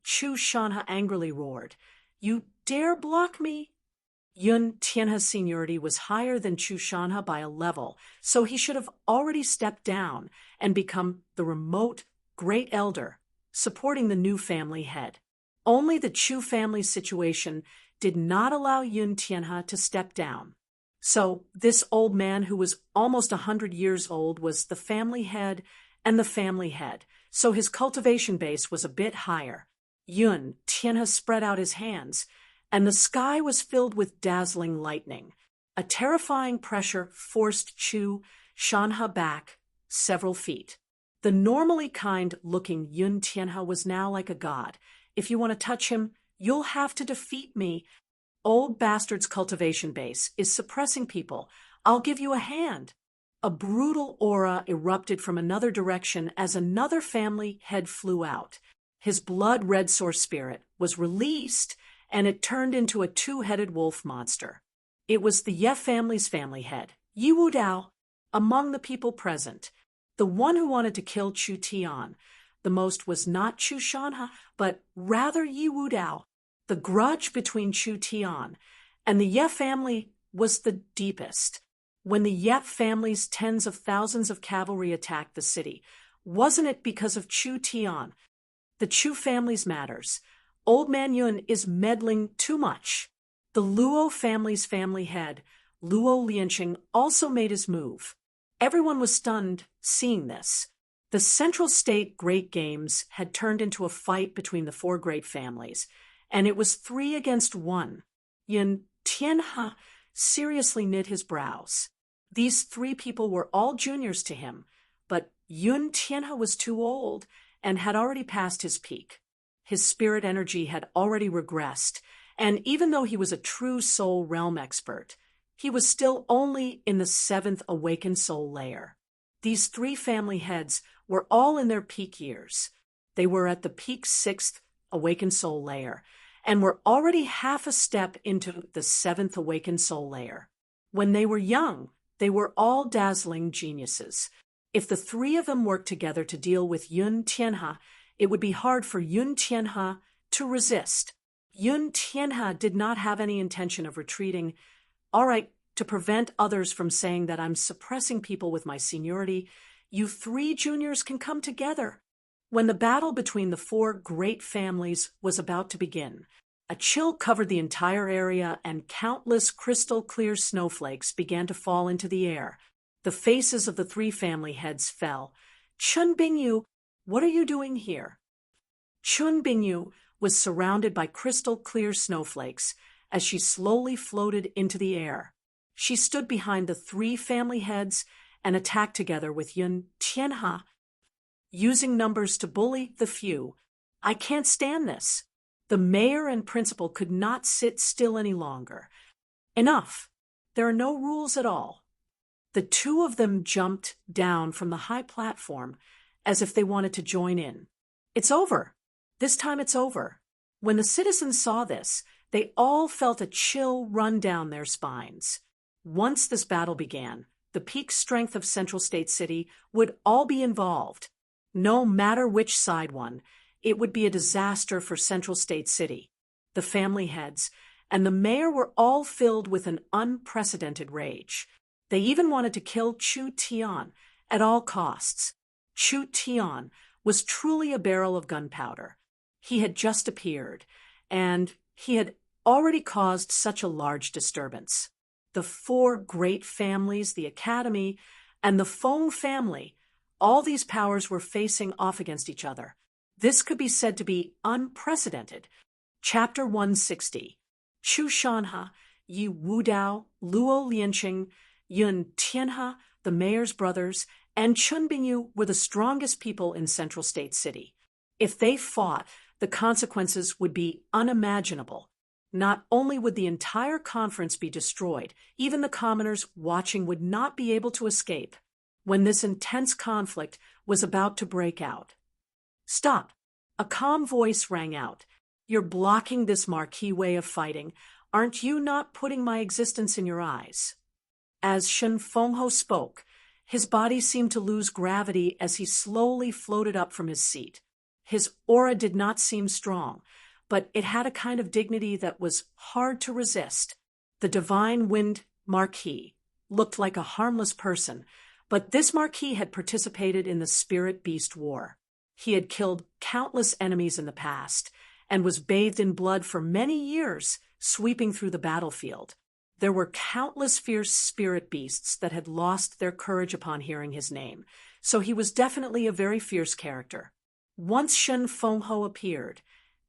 Chu Shanha angrily roared. You dare block me? Yun Tianha's seniority was higher than Chu Shanha by a level, so he should have already stepped down and become the remote great elder, supporting the new family head. Only the Chu family's situation did not allow Yun Tianha to step down. So this old man who was almost 100 years old was the family head and the family head, so his cultivation base was a bit higher. Yun Tianha spread out his hands, and the sky was filled with dazzling lightning. A terrifying pressure forced Chu Shanha back several feet. The normally kind-looking Yun Tianha was now like a god. If you want to touch him, you'll have to defeat me. Old bastard's cultivation base is suppressing people. I'll give you a hand. A brutal aura erupted from another direction as another family head flew out. His blood-red source spirit was released, and it turned into a two-headed wolf monster. It was the Ye family's family head, Yi Wu Dao, among the people present, the one who wanted to kill Chu Tian. The most was not Chu Shanha, but rather Yi Wu Dao. The grudge between Chu Tian and the Ye family was the deepest. When the Ye family's tens of thousands of cavalry attacked the city, wasn't it because of Chu Tian? The Chu family's matters. Old Man Yun is meddling too much. The Luo family's family head, Luo Lianqing, also made his move. Everyone was stunned seeing this. The Central State Great Games had turned into a fight between the four great families, and it was 3 against 1. Yun Tianhe seriously knit his brows. These 3 people were all juniors to him, but Yun Tianhe was too old and had already passed his peak. His spirit energy had already regressed, and even though he was a true soul realm expert, he was still only in the 7th awakened soul layer. These 3 family heads were all in their peak years. They were at the peak 6th awakened soul layer, and were already half a step into the 7th awakened soul layer. When they were young, they were all dazzling geniuses. If the 3 of them worked together to deal with Yun Tianhe, it would be hard for Yun Tianhe to resist. Yun Tianhe did not have any intention of retreating. All right, to prevent others from saying that I'm suppressing people with my seniority, you 3 juniors can come together. When the battle between the 4 great families was about to begin, a chill covered the entire area and countless crystal-clear snowflakes began to fall into the air. The faces of the 3 family heads fell. Chun Bingyu, what are you doing here? Chun Bingyu was surrounded by crystal-clear snowflakes as she slowly floated into the air. She stood behind the 3 family heads and attacked together with Yun Tianhe, using numbers to bully the few. I can't stand this. The mayor and principal could not sit still any longer. Enough. There are no rules at all. The 2 of them jumped down from the high platform as if they wanted to join in. It's over. This time it's over. When the citizens saw this, they all felt a chill run down their spines. Once this battle began, the peak strength of Central State City would all be involved. No matter which side won, it would be a disaster for Central State City. The family heads and the mayor were all filled with an unprecedented rage. They even wanted to kill Chu Tian at all costs. Chu Tian was truly a barrel of gunpowder. He had just appeared, and he had already caused such a large disturbance. The 4 great families, the Academy, and the Feng family, all these powers were facing off against each other. This could be said to be unprecedented. Chapter 160. Chu Shanhe, Yi Wudao, Luo Lianqing, Yun Tianhe, the mayor's brothers, and Chun Bingyu were the strongest people in Central State City. If they fought, the consequences would be unimaginable. Not only would the entire conference be destroyed, even the commoners watching would not be able to escape. When this intense conflict was about to break out. Stop! A calm voice rang out. You're blocking this marquee way of fighting. Aren't you not putting my existence in your eyes? As Shen Fengho spoke, his body seemed to lose gravity as he slowly floated up from his seat. His aura did not seem strong, but it had a kind of dignity that was hard to resist. The divine wind marquis looked like a harmless person, but this marquis had participated in the Spirit Beast War. He had killed countless enemies in the past and was bathed in blood for many years, sweeping through the battlefield. There were countless fierce spirit beasts that had lost their courage upon hearing his name, so he was definitely a very fierce character. Once Shen Fengho appeared,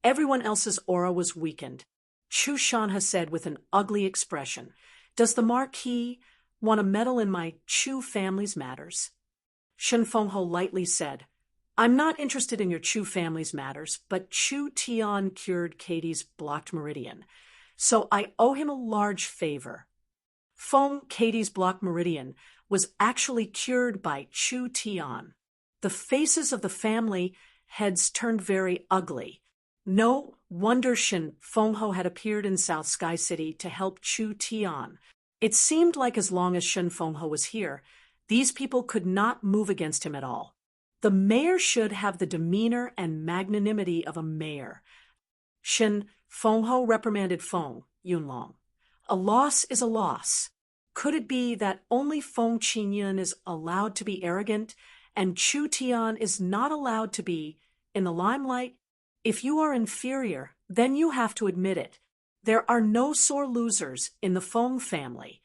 everyone else's aura was weakened. Chu Shanhe said with an ugly expression, "Does the Marquis want to meddle in my Chu family's matters?" Shen Fengho lightly said, "I'm not interested in your Chu family's matters, but Chu Tian cured Katie's blocked meridian, so I owe him a large favor." Feng Katie's blocked meridian was actually cured by Chu Tian. The faces of the family heads turned very ugly. No wonder Shen Fengho had appeared in South Sky City to help Chu Tian. It seemed like as long as Shen Fengho was here, these people could not move against him at all. The mayor should have the demeanor and magnanimity of a mayor. Shen Fengho reprimanded Feng Yunlong. A loss is a loss. Could it be that only Feng Qingyun is allowed to be arrogant and Chu Tian is not allowed to be in the limelight? If you are inferior, then you have to admit it. There are no sore losers in the Feng family.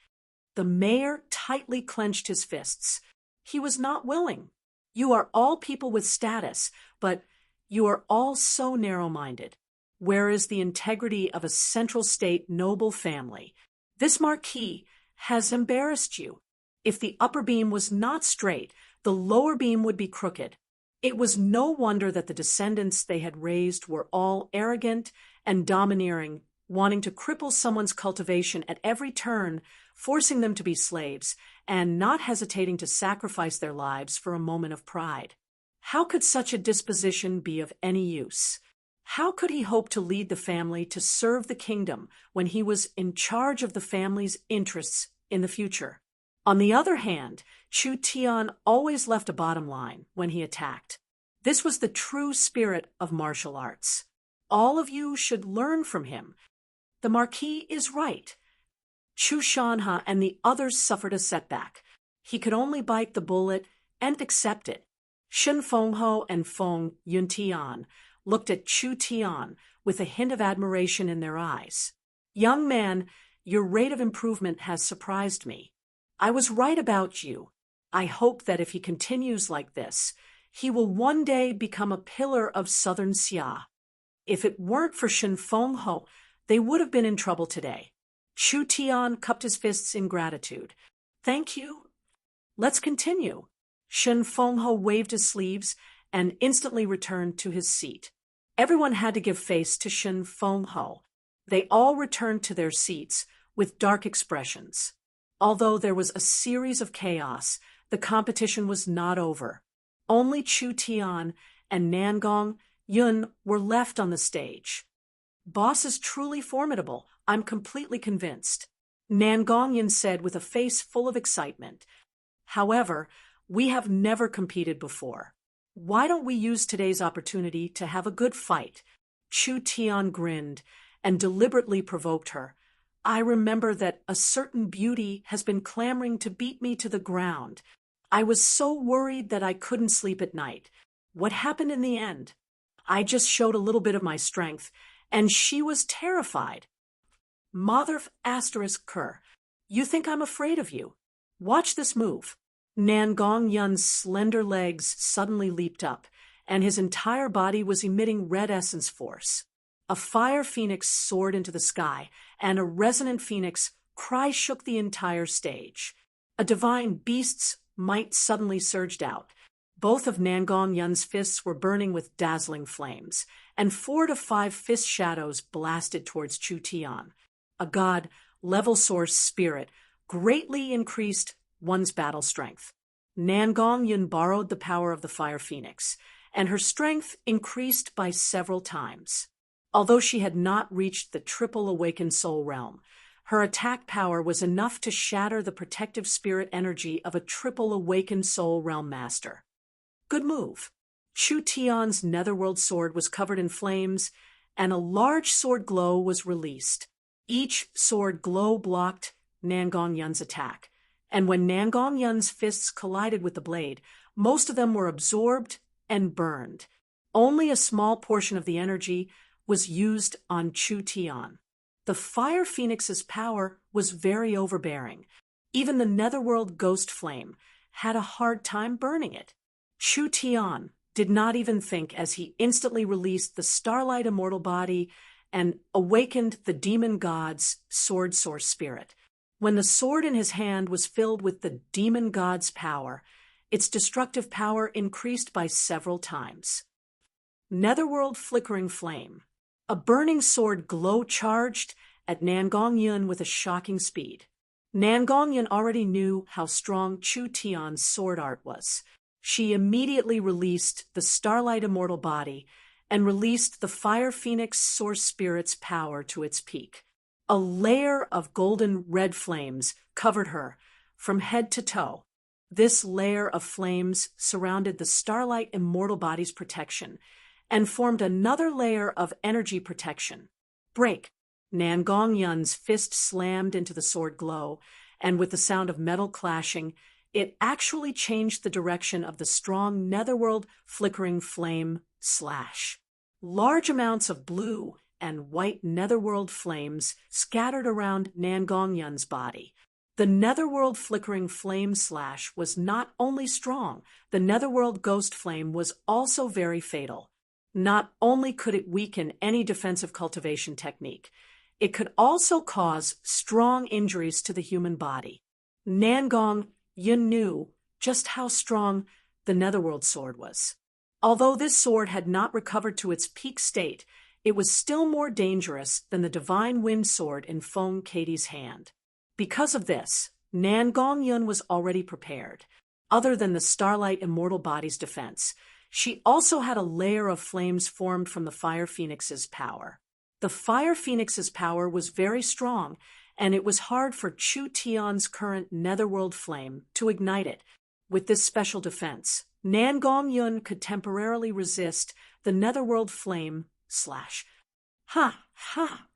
The mayor tightly clenched his fists. He was not willing. You are all people with status, but you are all so narrow-minded. Where is the integrity of a central state noble family? This marquis has embarrassed you. If the upper beam was not straight, the lower beam would be crooked. It was no wonder that the descendants they had raised were all arrogant and domineering, wanting to cripple someone's cultivation at every turn, forcing them to be slaves, and not hesitating to sacrifice their lives for a moment of pride. How could such a disposition be of any use? How could he hope to lead the family to serve the kingdom when he was in charge of the family's interests in the future? On the other hand, Chu Tian always left a bottom line when he attacked. This was the true spirit of martial arts. All of you should learn from him. The Marquis is right. Chu Shanha and the others suffered a setback. He could only bite the bullet and accept it. Shen Fengho and Feng Yuntian looked at Chu Tian with a hint of admiration in their eyes. Young man, your rate of improvement has surprised me. I was right about you. I hope that if he continues like this, he will one day become a pillar of southern Xia. If it weren't for Shen Fengho, they would have been in trouble today. Chu Tian cupped his fists in gratitude. Thank you. Let's continue. Shen Fengho waved his sleeves and instantly returned to his seat. Everyone had to give face to Shen Fengho. They all returned to their seats with dark expressions. Although there was a series of chaos, the competition was not over. Only Chu Tian and Nangong Yun were left on the stage. Boss is truly formidable. I'm completely convinced, Nangong Yun said with a face full of excitement. However, we have never competed before. Why don't we use today's opportunity to have a good fight? Chu Tian grinned and deliberately provoked her. I remember that a certain beauty has been clamoring to beat me to the ground. I was so worried that I couldn't sleep at night. What happened in the end? I just showed a little bit of my strength, and she was terrified. Mother asterisk Kerr, you think I'm afraid of you? Watch this move. Nangong Yun's slender legs suddenly leaped up, and his entire body was emitting red essence force. A fire phoenix soared into the sky, and a resonant phoenix cry shook the entire stage. A divine beast's might suddenly surged out. Both of Nangong Yun's fists were burning with dazzling flames, and 4 to 5 fist shadows blasted towards Chu Tian. A god, level source spirit, greatly increased one's battle strength. Nangong Yun borrowed the power of the fire phoenix, and her strength increased by several times. Although she had not reached the triple awakened soul realm, her attack power was enough to shatter the protective spirit energy of a triple awakened soul realm master. Good move. Chu Tian's netherworld sword was covered in flames, and a large sword glow was released. Each sword glow blocked Nangong Yun's attack, and when Nangong Yun's fists collided with the blade, most of them were absorbed and burned. Only a small portion of the energy was used on Chu Tian. The fire phoenix's power was very overbearing. Even the netherworld ghost flame had a hard time burning it. Chu Tian did not even think as he instantly released the starlight immortal body and awakened the demon god's sword source spirit. When the sword in his hand was filled with the demon god's power, its destructive power increased by several times. Netherworld flickering flame. A burning sword glow charged at Nangong Yun with a shocking speed. Nangong Yun already knew how strong Chu Tian's sword art was. She immediately released the starlight immortal body and released the fire phoenix source spirit's power to its peak. A layer of golden red flames covered her from head to toe. This layer of flames surrounded the starlight immortal body's protection and formed another layer of energy protection. Break! Nangong Yun's fist slammed into the sword glow, and with the sound of metal clashing, it actually changed the direction of the strong netherworld flickering flame slash. Large amounts of blue and white netherworld flames scattered around Nan Gongyun's body. The netherworld flickering flame slash was not only strong, the netherworld ghost flame was also very fatal. Not only could it weaken any defensive cultivation technique, it could also cause strong injuries to the human body. Nan Gongyun knew just how strong the netherworld sword was. Although this sword had not recovered to its peak state, it was still more dangerous than the divine wind sword in Feng Katie's hand. Because of this, Nan Gongyun was already prepared. Other than the Starlight Immortal Body's defense, she also had a layer of flames formed from the Fire Phoenix's power. The Fire Phoenix's power was very strong, and it was hard for Chu Tian's current netherworld flame to ignite it. With this special defense, Nan Gongyun could temporarily resist the netherworld flame slash. Ha! Ha!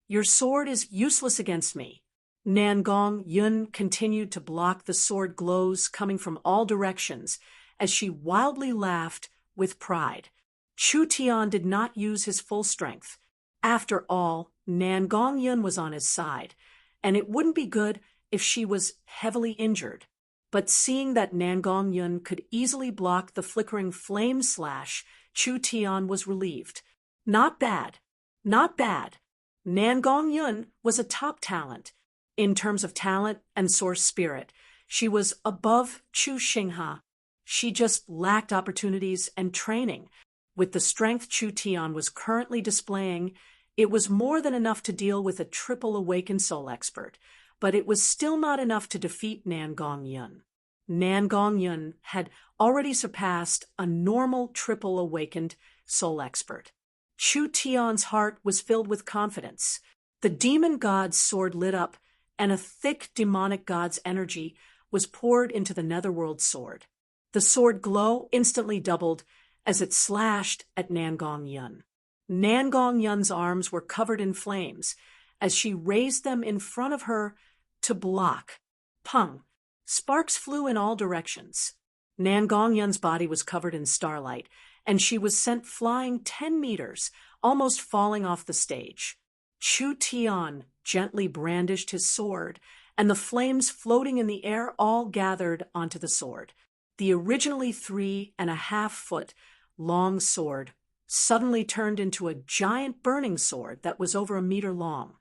Your sword is useless against me. Nan Gongyun continued to block the sword glows coming from all directions as she wildly laughed with pride. Chu Tian did not use his full strength. After all, Nan Gongyun was on his side, and it wouldn't be good if she was heavily injured. But seeing that Nan Gongyun could easily block the flickering flame slash, Chu Tian was relieved. Not bad. Not bad. Nan Gongyun was a top talent. In terms of talent and source spirit, she was above Chu Xinghe. She just lacked opportunities and training. With the strength Chu Tian was currently displaying, it was more than enough to deal with a triple awakened soul expert, but it was still not enough to defeat Nan Gongyun. Nan Gongyun had already surpassed a normal triple awakened soul expert. Chu Tian's heart was filled with confidence. The demon god's sword lit up, and a thick demonic god's energy was poured into the netherworld sword. The sword glow instantly doubled as it slashed at Nan Gongyun. Nan Gongyun's arms were covered in flames as she raised them in front of her to block. Pung! Sparks flew in all directions. Nan Gongyun's body was covered in starlight, and she was sent flying 10 meters, almost falling off the stage. Chu Tian gently brandished his sword, and the flames floating in the air all gathered onto the sword. The originally 3.5-foot long sword suddenly turned into a giant burning sword that was over 1 meter long.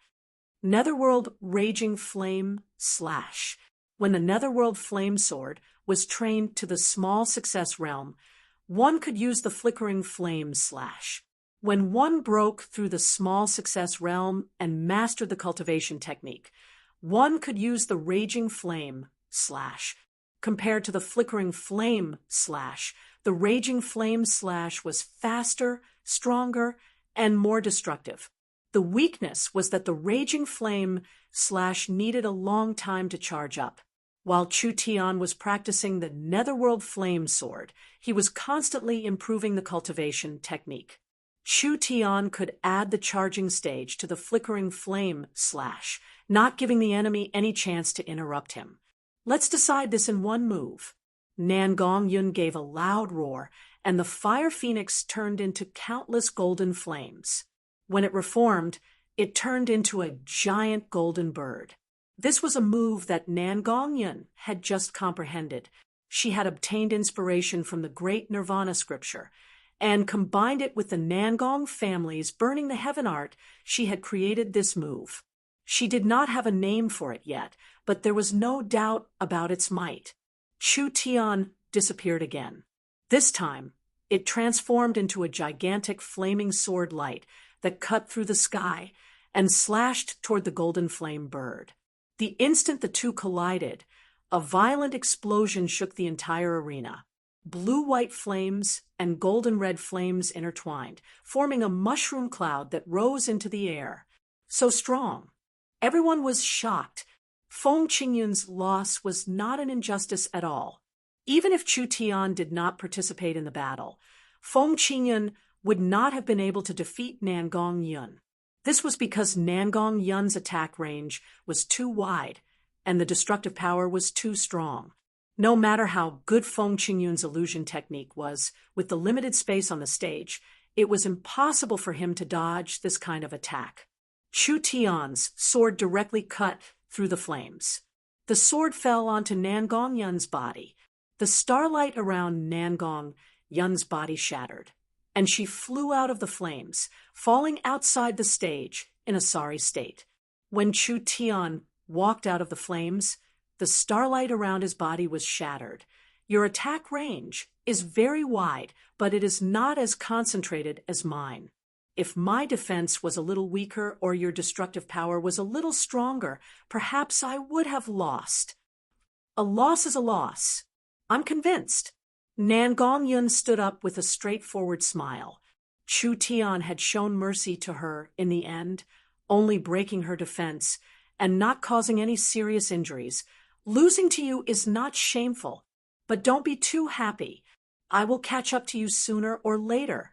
Netherworld Raging Flame slash. When the Netherworld Flame Sword was trained to the small success realm, one could use the flickering flame slash. When one broke through the small success realm and mastered the cultivation technique, one could use the raging flame slash. Compared to the flickering flame slash, the raging flame slash was faster, stronger, and more destructive. The weakness was that the raging flame slash needed a long time to charge up. While Chu Tian was practicing the Netherworld Flame Sword, he was constantly improving the cultivation technique. Chu Tian could add the charging stage to the flickering flame slash, not giving the enemy any chance to interrupt him. Let's decide this in one move. Nan Gongyun gave a loud roar, and the Fire Phoenix turned into countless golden flames. When it reformed, it turned into a giant golden bird. This was a move that Nan Gongyun had just comprehended. She had obtained inspiration from the great Nirvana scripture, and combined it with the Nan Gong family's Burning the Heaven art, she had created this move. She did not have a name for it yet, but there was no doubt about its might. Chu Tian disappeared again. This time, it transformed into a gigantic flaming sword light that cut through the sky and slashed toward the golden flame bird. The instant the two collided, a violent explosion shook the entire arena. Blue-white flames and golden-red flames intertwined, forming a mushroom cloud that rose into the air. So strong. Everyone was shocked. Feng Qingyun's loss was not an injustice at all. Even if Chu Tian did not participate in the battle, Feng Qingyun would not have been able to defeat Nan Gongyun. This was because Nan Gongyun's attack range was too wide, and the destructive power was too strong. No matter how good Feng Qingyun's illusion technique was, with the limited space on the stage, It was impossible for him to dodge this kind of attack. Chu Tian's sword directly cut through the flames. The sword fell onto Nangong Yun's body. The starlight around Nangong Yun's body shattered, and she flew out of the flames, falling outside the stage in a sorry state. When Chu Tian walked out of the flames, the starlight around his body was shattered. Your attack range is very wide, but it is not as concentrated as mine. If my defense was a little weaker or your destructive power was a little stronger, perhaps I would have lost. A loss is a loss. I'm convinced. Nangong Yun stood up with a straightforward smile. Chu Tian had shown mercy to her in the end, only breaking her defense and not causing any serious injuries. Losing to you is not shameful, but don't be too happy. I will catch up to you sooner or later.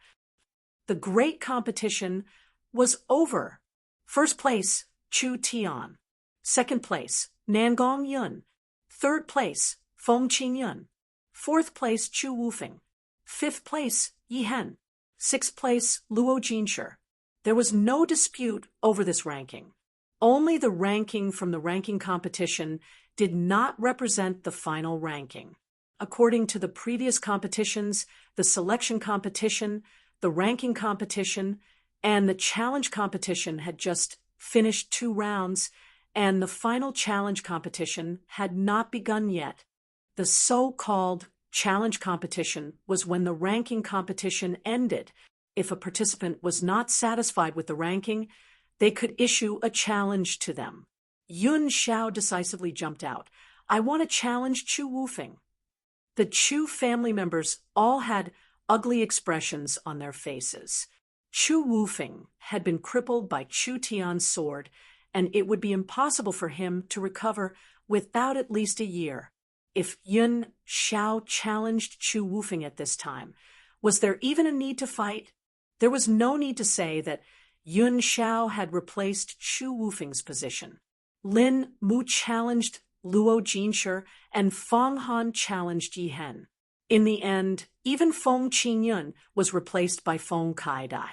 The great competition was over. First place, Chu Tian. Second place, Nangong Yun. Third place, Feng Qingyun. Fourth place, Chu Wufeng. Fifth place, Yi Hen. Sixth place, Luo Jinshe. There was no dispute over this ranking. Only the ranking from the ranking competition did not represent the final ranking. According to the previous competitions, the selection competition, the ranking competition, and the challenge competition had just finished 2 rounds, and the final challenge competition had not begun yet. The so-called challenge competition was when the ranking competition ended. If a participant was not satisfied with the ranking, they could issue a challenge to them. Yun Xiao decisively jumped out. I want to challenge Chu Wufeng. The Chu family members all had ugly expressions on their faces. Chu Wufeng had been crippled by Chu Tian's sword, and it would be impossible for him to recover without at least a year. If Yun Xiao challenged Chu Wufeng at this time, was there even a need to fight? There was no need to say that Yun Xiao had replaced Chu Wufeng's position. Lin Mu challenged Luo Jinshe, and Feng Han challenged Yi Hen. In the end, even Feng Qingyun was replaced by Feng Kaidai.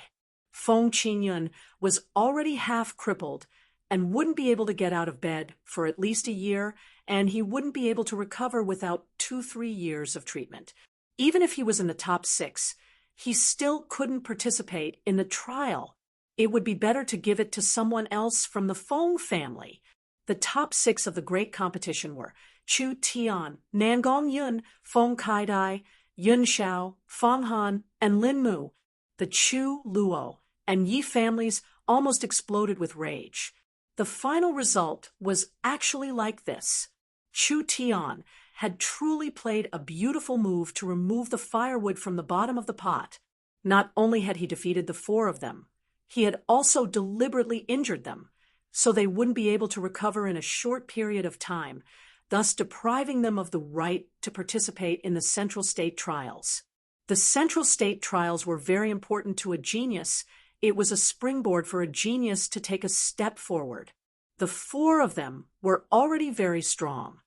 Feng Qingyun was already half crippled and wouldn't be able to get out of bed for at least a year, and he wouldn't be able to recover without 2-3 years of treatment. Even if he was in the top 6, he still couldn't participate in the trial. It would be better to give it to someone else from the Feng family. The top 6 of the great competition were Chu Tian, Nangong Yun, Feng Kaidai, Yun Xiao, Feng Han, and Lin Mu. The Chu, Luo, and Yi families almost exploded with rage. The final result was actually like this. Chu Tian had truly played a beautiful move to remove the firewood from the bottom of the pot. Not only had he defeated the 4 of them, he had also deliberately injured them, so they wouldn't be able to recover in a short period of time, thus depriving them of the right to participate in the Central State trials. The Central State trials were very important to a genius. It was a springboard for a genius to take a step forward. The 4 of them were already very strong.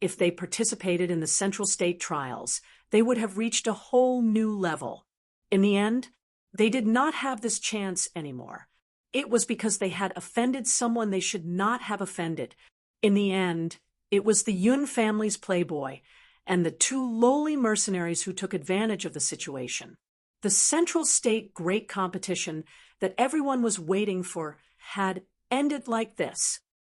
If they participated in the Central State trials, they would have reached a whole new level. In the end, they did not have this chance anymore. It was because they had offended someone they should not have offended. In the end, it was the Yun family's playboy and the 2 lowly mercenaries who took advantage of the situation. The Central State great competition that everyone was waiting for had ended like this.